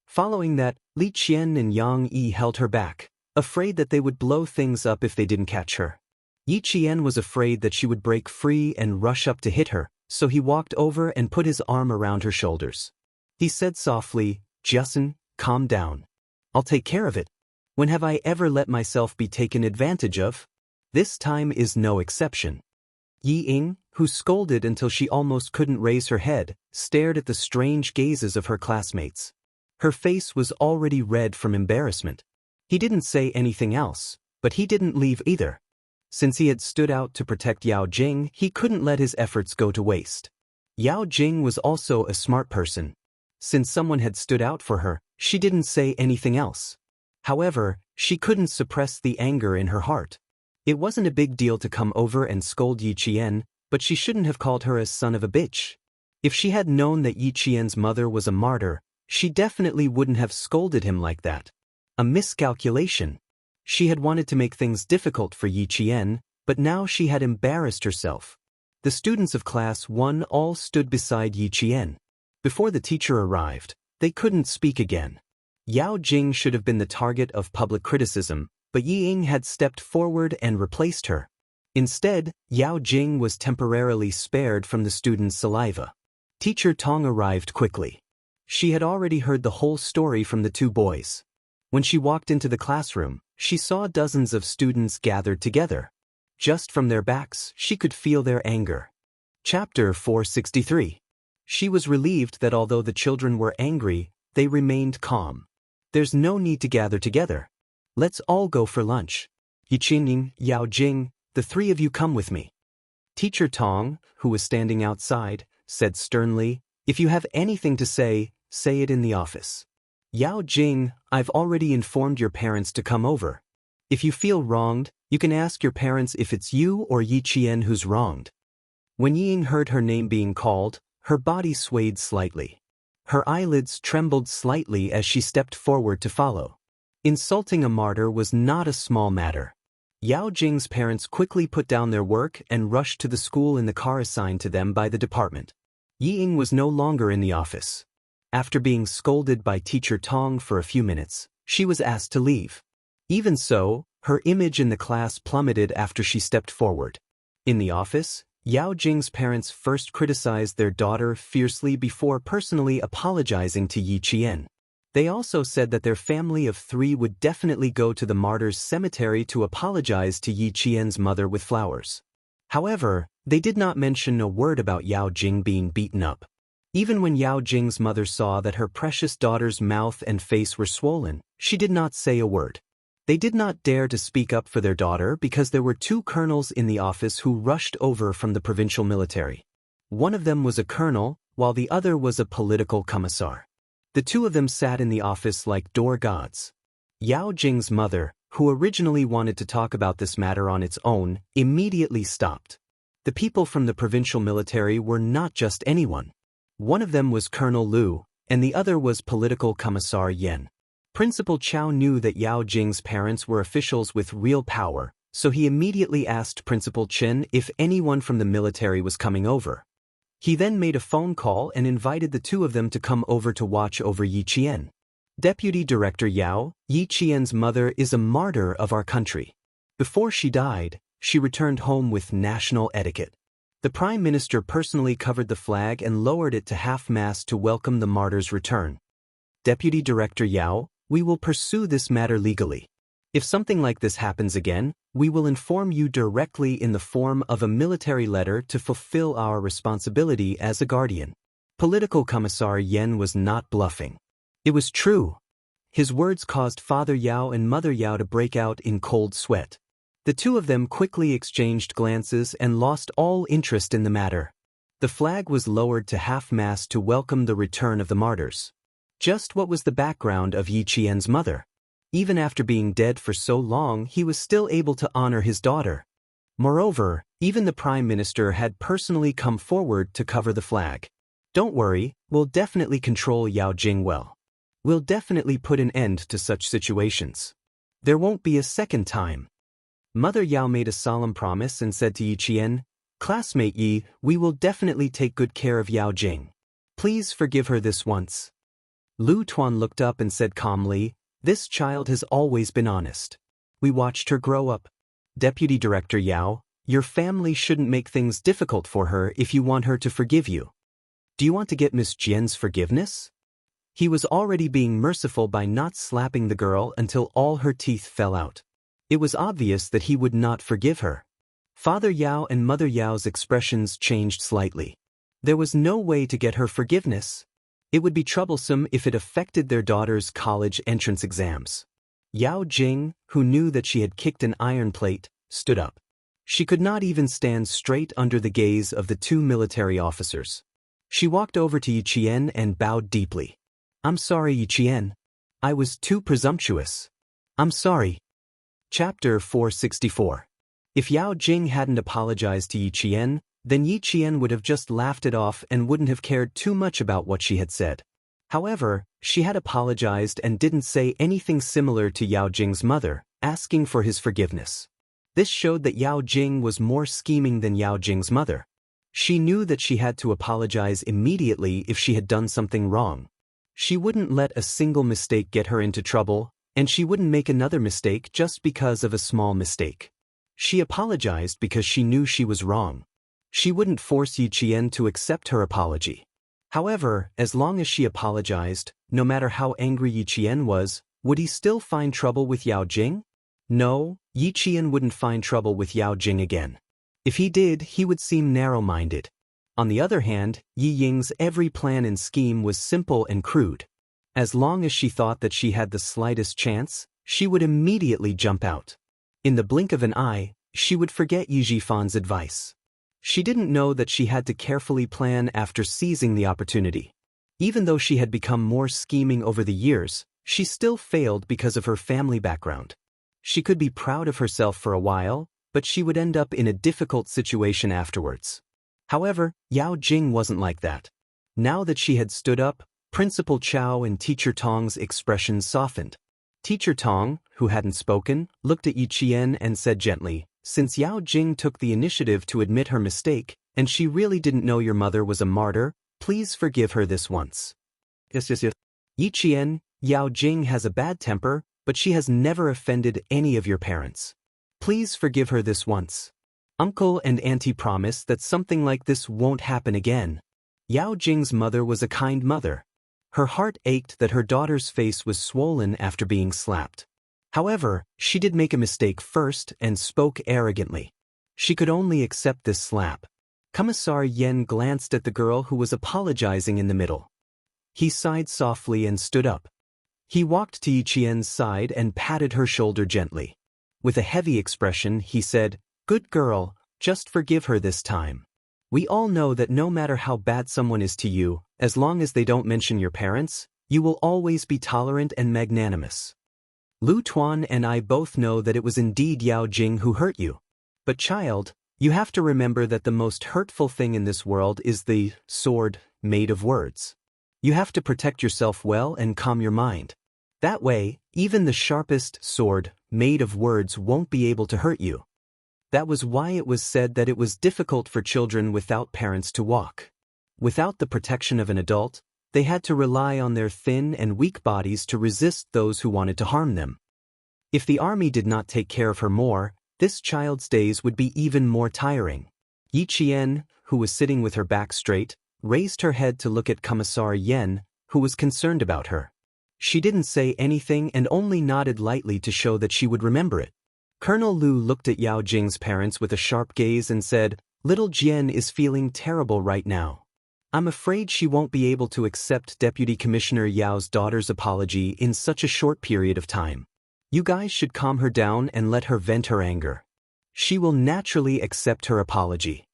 Following that, Li Qian and Yang Yi held her back, afraid that they would blow things up if they didn't catch her. Yi Qian was afraid that she would break free and rush up to hit her, so he walked over and put his arm around her shoulders. He said softly, Jiasun, calm down. I'll take care of it. When have I ever let myself be taken advantage of? This time is no exception. Yi Ying, who scolded until she almost couldn't raise her head, stared at the strange gazes of her classmates. Her face was already red from embarrassment. He didn't say anything else, but he didn't leave either. Since he had stood out to protect Yao Jing, he couldn't let his efforts go to waste. Yao Jing was also a smart person. Since someone had stood out for her, she didn't say anything else. However, she couldn't suppress the anger in her heart. It wasn't a big deal to come over and scold Yi Qian, but she shouldn't have called her a son of a bitch. If she had known that Yi Qian's mother was a martyr, she definitely wouldn't have scolded him like that. A miscalculation. She had wanted to make things difficult for Yi Qian, but now she had embarrassed herself. The students of Class 1 all stood beside Yi Qian. Before the teacher arrived, they couldn't speak again. Yao Jing should have been the target of public criticism, but Yi Ying had stepped forward and replaced her. Instead, Yao Jing was temporarily spared from the students' saliva. Teacher Tong arrived quickly. She had already heard the whole story from the 2 boys. When she walked into the classroom, she saw dozens of students gathered together. Just from their backs, she could feel their anger. Chapter 463. She was relieved that although the children were angry, they remained calm. There's no need to gather together. Let's all go for lunch. Yi Qian, Yao Jing, the 3 of you come with me. Teacher Tong, who was standing outside, said sternly, if you have anything to say it in the office. Yao Jing, I've already informed your parents to come over. If you feel wronged, you can ask your parents if it's you or Yi Qian who's wronged. When Yi Ying heard her name being called, her body swayed slightly. Her eyelids trembled slightly as she stepped forward to follow. Insulting a martyr was not a small matter. Yao Jing's parents quickly put down their work and rushed to the school in the car assigned to them by the department. Yi Ying was no longer in the office. After being scolded by Teacher Tong for a few minutes, she was asked to leave. Even so, her image in the class plummeted after she stepped forward. In the office, Yao Jing's parents first criticized their daughter fiercely before personally apologizing to Yi Qian. They also said that their family of 3 would definitely go to the martyrs' cemetery to apologize to Yi Qian's mother with flowers. However, they did not mention a word about Yao Jing being beaten up. Even when Yao Jing's mother saw that her precious daughter's mouth and face were swollen, she did not say a word. They did not dare to speak up for their daughter because there were 2 colonels in the office who rushed over from the provincial military. One of them was a colonel, while the other was a political commissar. The 2 of them sat in the office like door gods. Yao Jing's mother, who originally wanted to talk about this matter on its own, immediately stopped. The people from the provincial military were not just anyone. One of them was Colonel Liu, and the other was political commissar Yen. Principal Chao knew that Yao Jing's parents were officials with real power, so he immediately asked Principal Chen if anyone from the military was coming over. He then made a phone call and invited the 2 of them to come over to watch over Yi Qian. Deputy Director Yao, Yi Qian's mother is a martyr of our country. Before she died, she returned home with national etiquette. The Prime Minister personally covered the flag and lowered it to half-mast to welcome the martyr's return. Deputy Director Yao, we will pursue this matter legally. If something like this happens again, we will inform you directly in the form of a military letter to fulfill our responsibility as a guardian. Political Commissar Yen was not bluffing. It was true. His words caused Father Yao and Mother Yao to break out in cold sweat. The 2 of them quickly exchanged glances and lost all interest in the matter. The flag was lowered to half-mast to welcome the return of the martyrs. Just what was the background of Yi Qian's mother? Even after being dead for so long, he was still able to honor his daughter. Moreover, even the Prime Minister had personally come forward to cover the flag. Don't worry, we'll definitely control Yao Jing well. We'll definitely put an end to such situations. There won't be a second time. Mother Yao made a solemn promise and said to Yi Qian, "Classmate Yi, we will definitely take good care of Yao Jing. Please forgive her this once." Lu Tuan looked up and said calmly, "This child has always been honest. We watched her grow up. Deputy Director Yao, your family shouldn't make things difficult for her if you want her to forgive you. Do you want to get Miss Jian's forgiveness?" He was already being merciful by not slapping the girl until all her teeth fell out. It was obvious that he would not forgive her. Father Yao and Mother Yao's expressions changed slightly. There was no way to get her forgiveness. It would be troublesome if it affected their daughter's college entrance exams. Yao Jing, who knew that she had kicked an iron plate, stood up. She could not even stand straight under the gaze of the 2 military officers. She walked over to Yi Qian and bowed deeply. "I'm sorry, Yi Qian. I was too presumptuous. I'm sorry." Chapter 464. If Yao Jing hadn't apologized to Yi Qian, then Yi Qian would have just laughed it off and wouldn't have cared too much about what she had said. However, she had apologized and didn't say anything similar to Yao Jing's mother, asking for his forgiveness. This showed that Yao Jing was more scheming than Yao Jing's mother. She knew that she had to apologize immediately if she had done something wrong. She wouldn't let a single mistake get her into trouble, and she wouldn't make another mistake just because of a small mistake. She apologized because she knew she was wrong. She wouldn't force Yi Qian to accept her apology. However, as long as she apologized, no matter how angry Yi Qian was, would he still find trouble with Yao Jing? No, Yi Qian wouldn't find trouble with Yao Jing again. If he did, he would seem narrow-minded. On the other hand, Yi Ying's every plan and scheme was simple and crude. As long as she thought that she had the slightest chance, she would immediately jump out. In the blink of an eye, she would forget Yi Jifan's advice. She didn't know that she had to carefully plan after seizing the opportunity. Even though she had become more scheming over the years, she still failed because of her family background. She could be proud of herself for a while, but she would end up in a difficult situation afterwards. However, Yao Jing wasn't like that. Now that she had stood up, Principal Chao and Teacher Tong's expressions softened. Teacher Tong, who hadn't spoken, looked at Yi Qian and said gently, "Since Yao Jing took the initiative to admit her mistake, and she really didn't know your mother was a martyr, please forgive her this once. Yes. Yi Qian, Yao Jing has a bad temper, but she has never offended any of your parents. Please forgive her this once. Uncle and auntie promise that something like this won't happen again. Yao Jing's mother was a kind mother. Her heart ached that her daughter's face was swollen after being slapped. However, she did make a mistake first and spoke arrogantly. She could only accept this slap. Commissar Yen glanced at the girl who was apologizing in the middle. He sighed softly and stood up. He walked to Yi Qian's side and patted her shoulder gently. With a heavy expression, he said, "Good girl, just forgive her this time. We all know that no matter how bad someone is to you, as long as they don't mention your parents, you will always be tolerant and magnanimous. Lu Tuan and I both know that it was indeed Yao Jing who hurt you. But child, you have to remember that the most hurtful thing in this world is the sword made of words. You have to protect yourself well and calm your mind. That way, even the sharpest sword made of words won't be able to hurt you." That was why it was said that it was difficult for children without parents to walk. Without the protection of an adult, they had to rely on their thin and weak bodies to resist those who wanted to harm them. If the army did not take care of her more, this child's days would be even more tiring. Yi Qian, who was sitting with her back straight, raised her head to look at Commissar Yen, who was concerned about her. She didn't say anything and only nodded lightly to show that she would remember it. Colonel Lu looked at Yao Jing's parents with a sharp gaze and said, "Little Jian is feeling terrible right now. I'm afraid she won't be able to accept Deputy Commissioner Yao's daughter's apology in such a short period of time. You guys should calm her down and let her vent her anger. She will naturally accept her apology."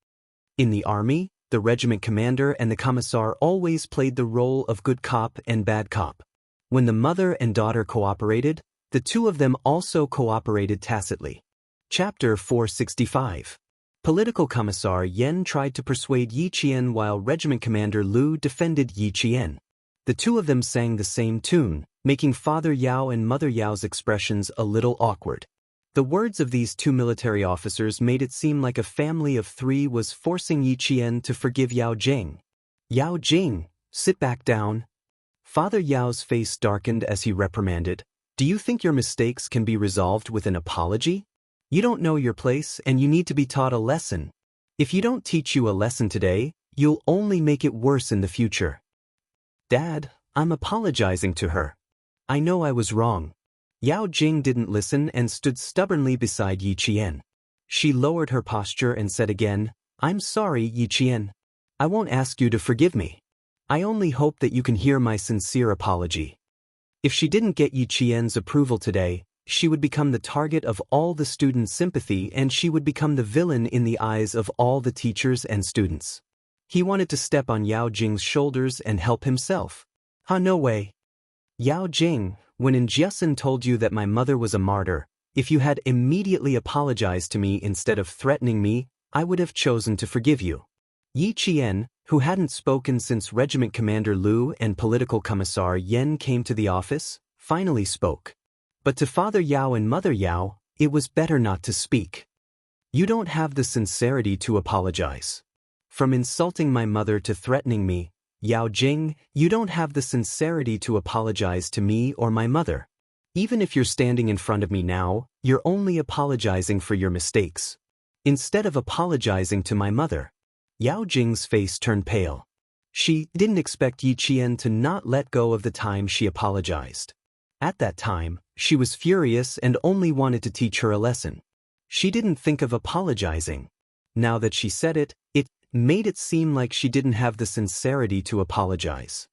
In the army, the regiment commander and the commissar always played the role of good cop and bad cop. When the mother and daughter cooperated, the two of them also cooperated tacitly. Chapter 465. Political Commissar Yen tried to persuade Yi Qian while Regiment Commander Lu defended Yi Qian. The two of them sang the same tune, making Father Yao and Mother Yao's expressions a little awkward. The words of these two military officers made it seem like a family of three was forcing Yi Qian to forgive Yao Jing. "Yao Jing, sit back down." Father Yao's face darkened as he reprimanded, "Do you think your mistakes can be resolved with an apology? You don't know your place and you need to be taught a lesson. If you don't teach you a lesson today, you'll only make it worse in the future." "Dad, I'm apologizing to her. I know I was wrong." Yao Jing didn't listen and stood stubbornly beside Yi Qian. She lowered her posture and said again, "I'm sorry, Yi Qian. I won't ask you to forgive me. I only hope that you can hear my sincere apology." If she didn't get Yi Qian's approval today, she would become the target of all the students' sympathy and she would become the villain in the eyes of all the teachers and students. He wanted to step on Yao Jing's shoulders and help himself. No way. "Yao Jing, when Jiasun told you that my mother was a martyr, if you had immediately apologized to me instead of threatening me, I would have chosen to forgive you." Yi Qian, who hadn't spoken since Regiment Commander Lu and Political Commissar Yen came to the office, finally spoke. But to Father Yao and Mother Yao, it was better not to speak. "You don't have the sincerity to apologize. From insulting my mother to threatening me, Yao Jing, you don't have the sincerity to apologize to me or my mother. Even if you're standing in front of me now, you're only apologizing for your mistakes. Instead of apologizing to my mother." Yao Jing's face turned pale. She didn't expect Yi Qian to not let go of the time she apologized. At that time, she was furious and only wanted to teach her a lesson. She didn't think of apologizing. Now that she said it, it made it seem like she didn't have the sincerity to apologize.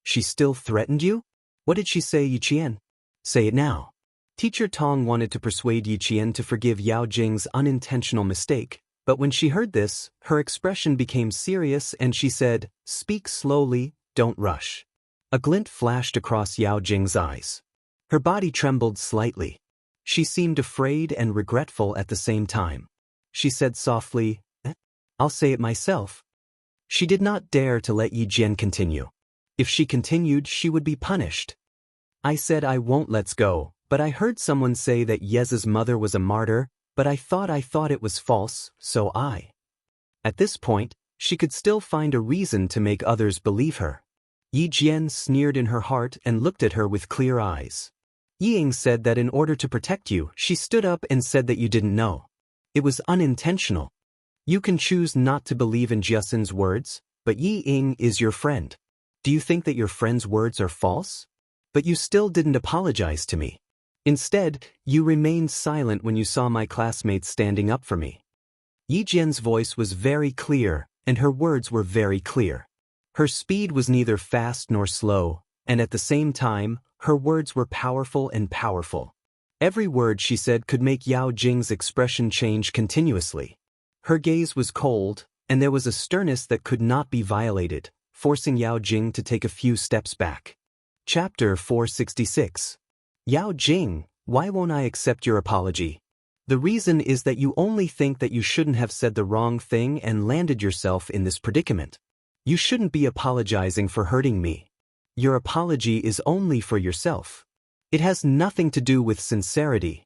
"She still threatened you? What did she say, Yi Qian? Say it now." Teacher Tong wanted to persuade Yi Qian to forgive Yao Jing's unintentional mistake, but when she heard this, her expression became serious and she said, "Speak slowly, don't rush." A glint flashed across Yao Jing's eyes. Her body trembled slightly. She seemed afraid and regretful at the same time. She said softly, "I'll say it myself." She did not dare to let Yi Jian continue. If she continued, she would be punished. "I said I won't let's go, but I heard someone say that Yez's mother was a martyr, but I thought it was false, so I." At this point, She could still find a reason to make others believe her. Yi Jian sneered in her heart and looked at her with clear eyes. Yi Ying said that in order to protect you, she stood up and said that you didn't know. It was unintentional. You can choose not to believe in Jiaxin's words, but Yi Ying is your friend. Do you think that your friend's words are false? But you still didn't apologize to me. Instead, you remained silent when you saw my classmates standing up for me. Yi Jian's voice was very clear, and her words were very clear. Her speed was neither fast nor slow, and at the same time, her words were powerful and powerful. Every word she said could make Yao Jing's expression change continuously. Her gaze was cold, and there was a sternness that could not be violated, forcing Yao Jing to take a few steps back. Chapter 466. Yao Jing, why won't I accept your apology? The reason is that you only think that you shouldn't have said the wrong thing and landed yourself in this predicament. You shouldn't be apologizing for hurting me. Your apology is only for yourself. It has nothing to do with sincerity.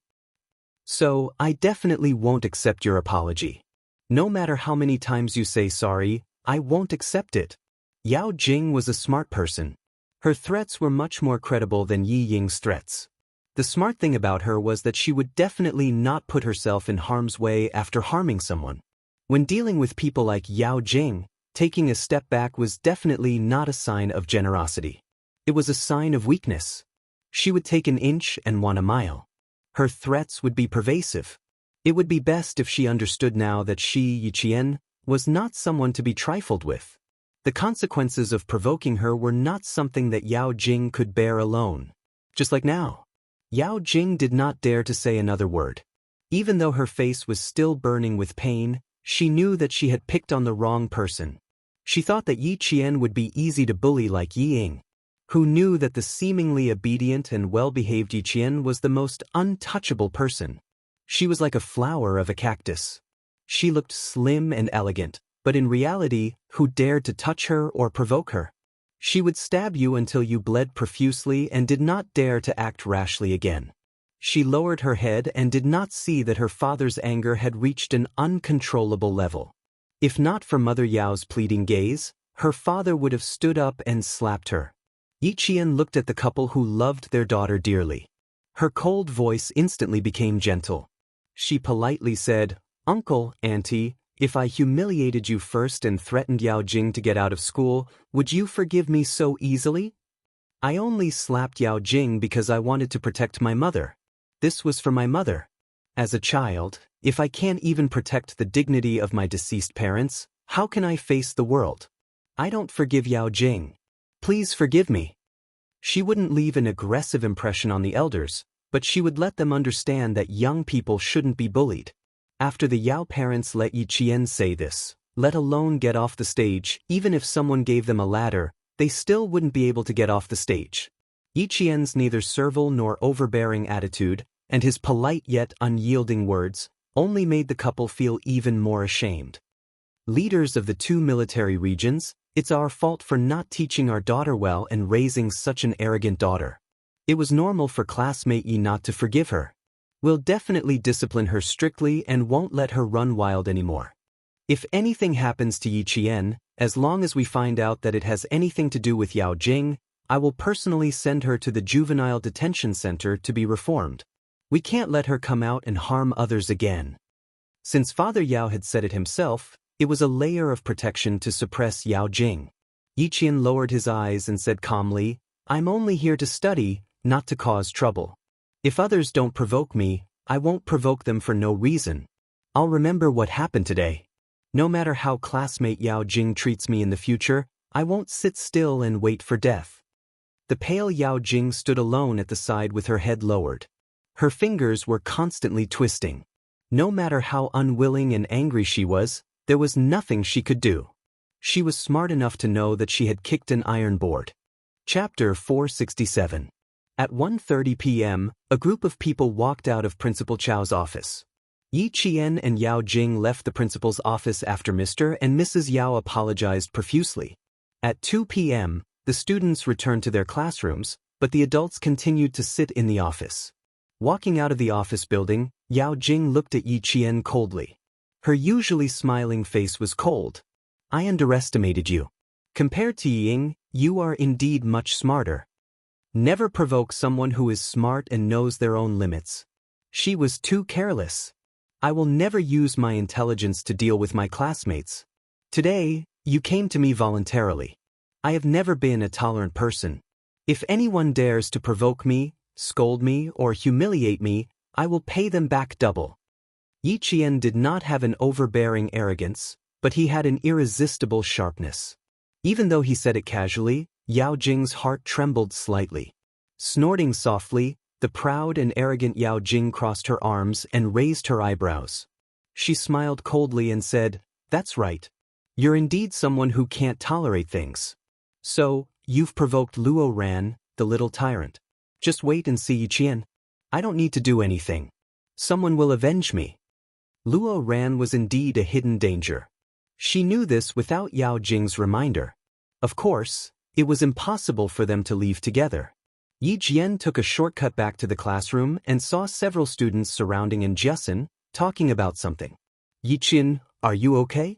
So, I definitely won't accept your apology. No matter how many times you say sorry, I won't accept it. Yao Jing was a smart person. Her threats were much more credible than Yi Ying's threats. The smart thing about her was that she would definitely not put herself in harm's way after harming someone. When dealing with people like Yao Jing, taking a step back was definitely not a sign of generosity. It was a sign of weakness. She would take an inch and want a mile. Her threats would be pervasive. It would be best if she understood now that she, Yi Qian, was not someone to be trifled with. The consequences of provoking her were not something that Yao Jing could bear alone. Just like now. Yao Jing did not dare to say another word. Even though her face was still burning with pain, she knew that she had picked on the wrong person. She thought that Yi Qian would be easy to bully like Yi Ying, who knew that the seemingly obedient and well-behaved Yi Qian was the most untouchable person. She was like a flower of a cactus. She looked slim and elegant, but in reality, who dared to touch her or provoke her? She would stab you until you bled profusely and did not dare to act rashly again. She lowered her head and did not see that her father's anger had reached an uncontrollable level. If not for Mother Yao's pleading gaze, her father would have stood up and slapped her. Yi Qian looked at the couple who loved their daughter dearly. Her cold voice instantly became gentle. She politely said, "Uncle, Auntie, if I humiliated you first and threatened Yao Jing to get out of school, would you forgive me so easily? I only slapped Yao Jing because I wanted to protect my mother. This was for my mother. As a child, if I can't even protect the dignity of my deceased parents, how can I face the world? I don't forgive Yao Jing. Please forgive me." She wouldn't leave an aggressive impression on the elders, but she would let them understand that young people shouldn't be bullied. After the Yao parents let Yi Qian say this, let alone get off the stage, even if someone gave them a ladder, they still wouldn't be able to get off the stage. Yi Qian's neither servile nor overbearing attitude, and his polite yet unyielding words, only made the couple feel even more ashamed. Leaders of the two military regions, it's our fault for not teaching our daughter well and raising such an arrogant daughter. It was normal for classmate Yi not to forgive her. We'll definitely discipline her strictly and won't let her run wild anymore. If anything happens to Yi Qian, as long as we find out that it has anything to do with Yao Jing, I will personally send her to the juvenile detention center to be reformed. We can't let her come out and harm others again. Since Father Yao had said it himself, it was a layer of protection to suppress Yao Jing. Yi Qian lowered his eyes and said calmly, "I'm only here to study, not to cause trouble. If others don't provoke me, I won't provoke them for no reason. I'll remember what happened today. No matter how classmate Yao Jing treats me in the future, I won't sit still and wait for death." The pale Yao Jing stood alone at the side with her head lowered. Her fingers were constantly twisting. No matter how unwilling and angry she was, there was nothing she could do. She was smart enough to know that she had kicked an iron board. Chapter 467. At 1:30 p.m., a group of people walked out of Principal Chao's office. Yi Qian and Yao Jing left the principal's office after Mr. and Mrs. Yao apologized profusely. At 2 p.m., the students returned to their classrooms, but the adults continued to sit in the office. Walking out of the office building, Yao Jing looked at Yi Qian coldly. Her usually smiling face was cold. I underestimated you. Compared to Ying, you are indeed much smarter. Never provoke someone who is smart and knows their own limits. She was too careless. I will never use my intelligence to deal with my classmates. Today, you came to me voluntarily. I have never been a tolerant person. If anyone dares to provoke me, scold me, or humiliate me, I will pay them back double. Yi Qian did not have an overbearing arrogance, but he had an irresistible sharpness. Even though he said it casually, Yao Jing's heart trembled slightly. Snorting softly, the proud and arrogant Yao Jing crossed her arms and raised her eyebrows. She smiled coldly and said, "That's right. You're indeed someone who can't tolerate things. So, you've provoked Luo Ran, the little tyrant. Just wait and see, Yi Qian. I don't need to do anything. Someone will avenge me." Luo Ran was indeed a hidden danger. She knew this without Yao Jing's reminder. Of course, it was impossible for them to leave together. Yi Jian took a shortcut back to the classroom and saw several students surrounding Jiasen, talking about something. "Yi Qian, are you okay?"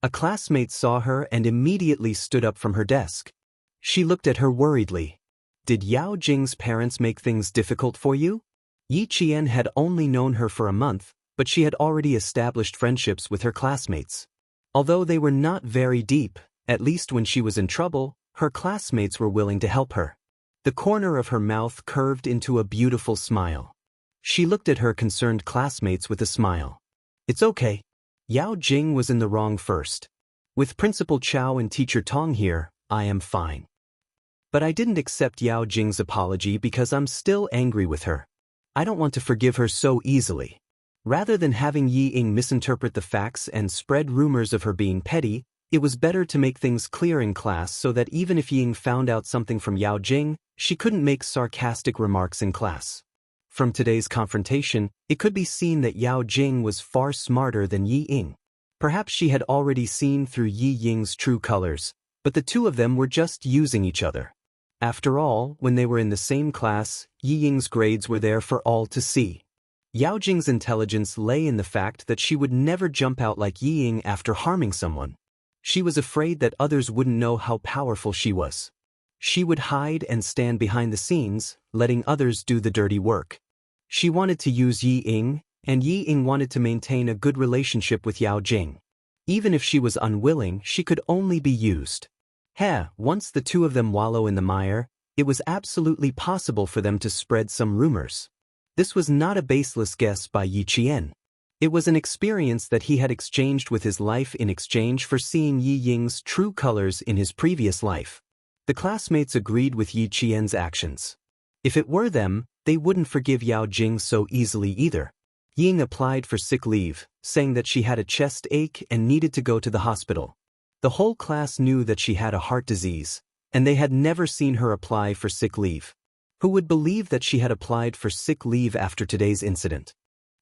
A classmate saw her and immediately stood up from her desk. She looked at her worriedly. "Did Yao Jing's parents make things difficult for you?" Yi Qian had only known her for a month, but she had already established friendships with her classmates. Although they were not very deep, at least when she was in trouble, her classmates were willing to help her. The corner of her mouth curved into a beautiful smile. She looked at her concerned classmates with a smile. "It's okay. Yao Jing was in the wrong first. With Principal Chow and Teacher Tong here, I am fine. But I didn't accept Yao Jing's apology because I'm still angry with her. I don't want to forgive her so easily." Rather than having Yi Ying misinterpret the facts and spread rumors of her being petty, it was better to make things clear in class so that even if Yi Ying found out something from Yao Jing, she couldn't make sarcastic remarks in class. From today's confrontation, it could be seen that Yao Jing was far smarter than Yi Ying. Perhaps she had already seen through Yi Ying's true colors, but the two of them were just using each other. After all, when they were in the same class, Yi Ying's grades were there for all to see. Yao Jing's intelligence lay in the fact that she would never jump out like Yi Ying after harming someone. She was afraid that others wouldn't know how powerful she was. She would hide and stand behind the scenes, letting others do the dirty work. She wanted to use Yi Ying, and Yi Ying wanted to maintain a good relationship with Yao Jing. Even if she was unwilling, she could only be used. Once the two of them wallow in the mire, it was absolutely possible for them to spread some rumors. This was not a baseless guess by Yi Qian. It was an experience that he had exchanged with his life in exchange for seeing Yi Ying's true colors in his previous life. The classmates agreed with Yi Qian's actions. If it were them, they wouldn't forgive Yao Jing so easily either. Yi Ying applied for sick leave, saying that she had a chest ache and needed to go to the hospital. The whole class knew that she had a heart disease, and they had never seen her apply for sick leave. Who would believe that she had applied for sick leave after today's incident?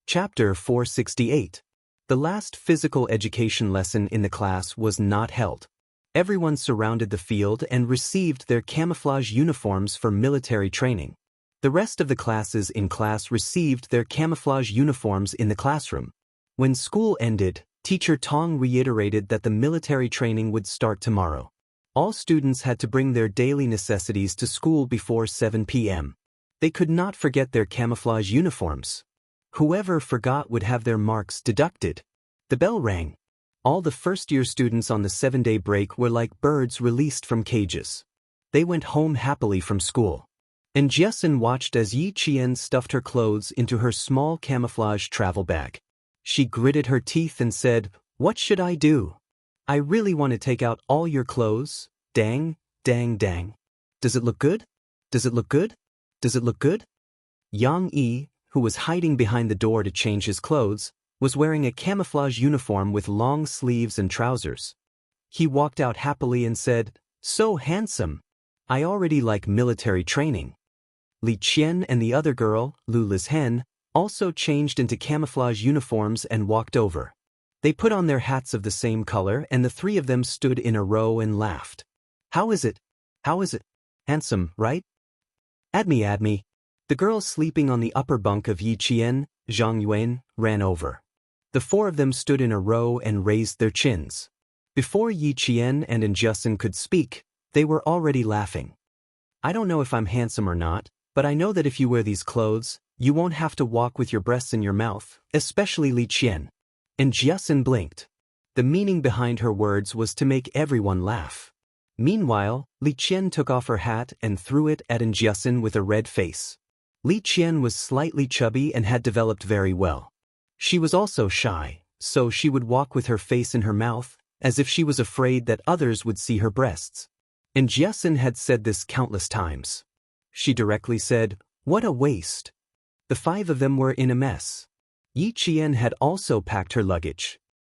Chapter 468. The last physical education lesson in the class was not held. Everyone surrounded the field and received their camouflage uniforms for military training. The rest of the classes in class received their camouflage uniforms in the classroom. When school ended, Teacher Tong reiterated that the military training would start tomorrow. All students had to bring their daily necessities to school before 7 p.m. They could not forget their camouflage uniforms. Whoever forgot would have their marks deducted. The bell rang. All the first-year students on the 7-day break were like birds released from cages. They went home happily from school. And Jiasen watched as Yi Qian stuffed her clothes into her small camouflage travel bag. She gritted her teeth and said, "What should I do? I really want to take out all your clothes. Dang, dang, dang. Does it look good? Does it look good? Does it look good?" Yang Yi, who was hiding behind the door to change his clothes, was wearing a camouflage uniform with long sleeves and trousers. He walked out happily and said, "So handsome. I already like military training." Li Qian and the other girl, Lu Lizhen, also changed into camouflage uniforms and walked over. They put on their hats of the same color and the three of them stood in a row and laughed. How is it? How is it? Handsome, right? Add me. The girl sleeping on the upper bunk of Yi Qian, Zhang Yuan, ran over. The four of them stood in a row and raised their chins. Before Yi Qian and Injusin could speak, they were already laughing. I don't know if I'm handsome or not, but I know that if you wear these clothes, you won't have to walk with your breasts in your mouth, especially Li Qian. Injusin blinked. The meaning behind her words was to make everyone laugh. Meanwhile, Li Qian took off her hat and threw it at Injusin with a red face. Li Qian was slightly chubby and had developed very well. She was also shy, so she would walk with her face in her mouth, as if she was afraid that others would see her breasts. Injusin had said this countless times. She directly said, "What a waste." The 5 of them were in a mess. Yi Qian had also packed her luggage.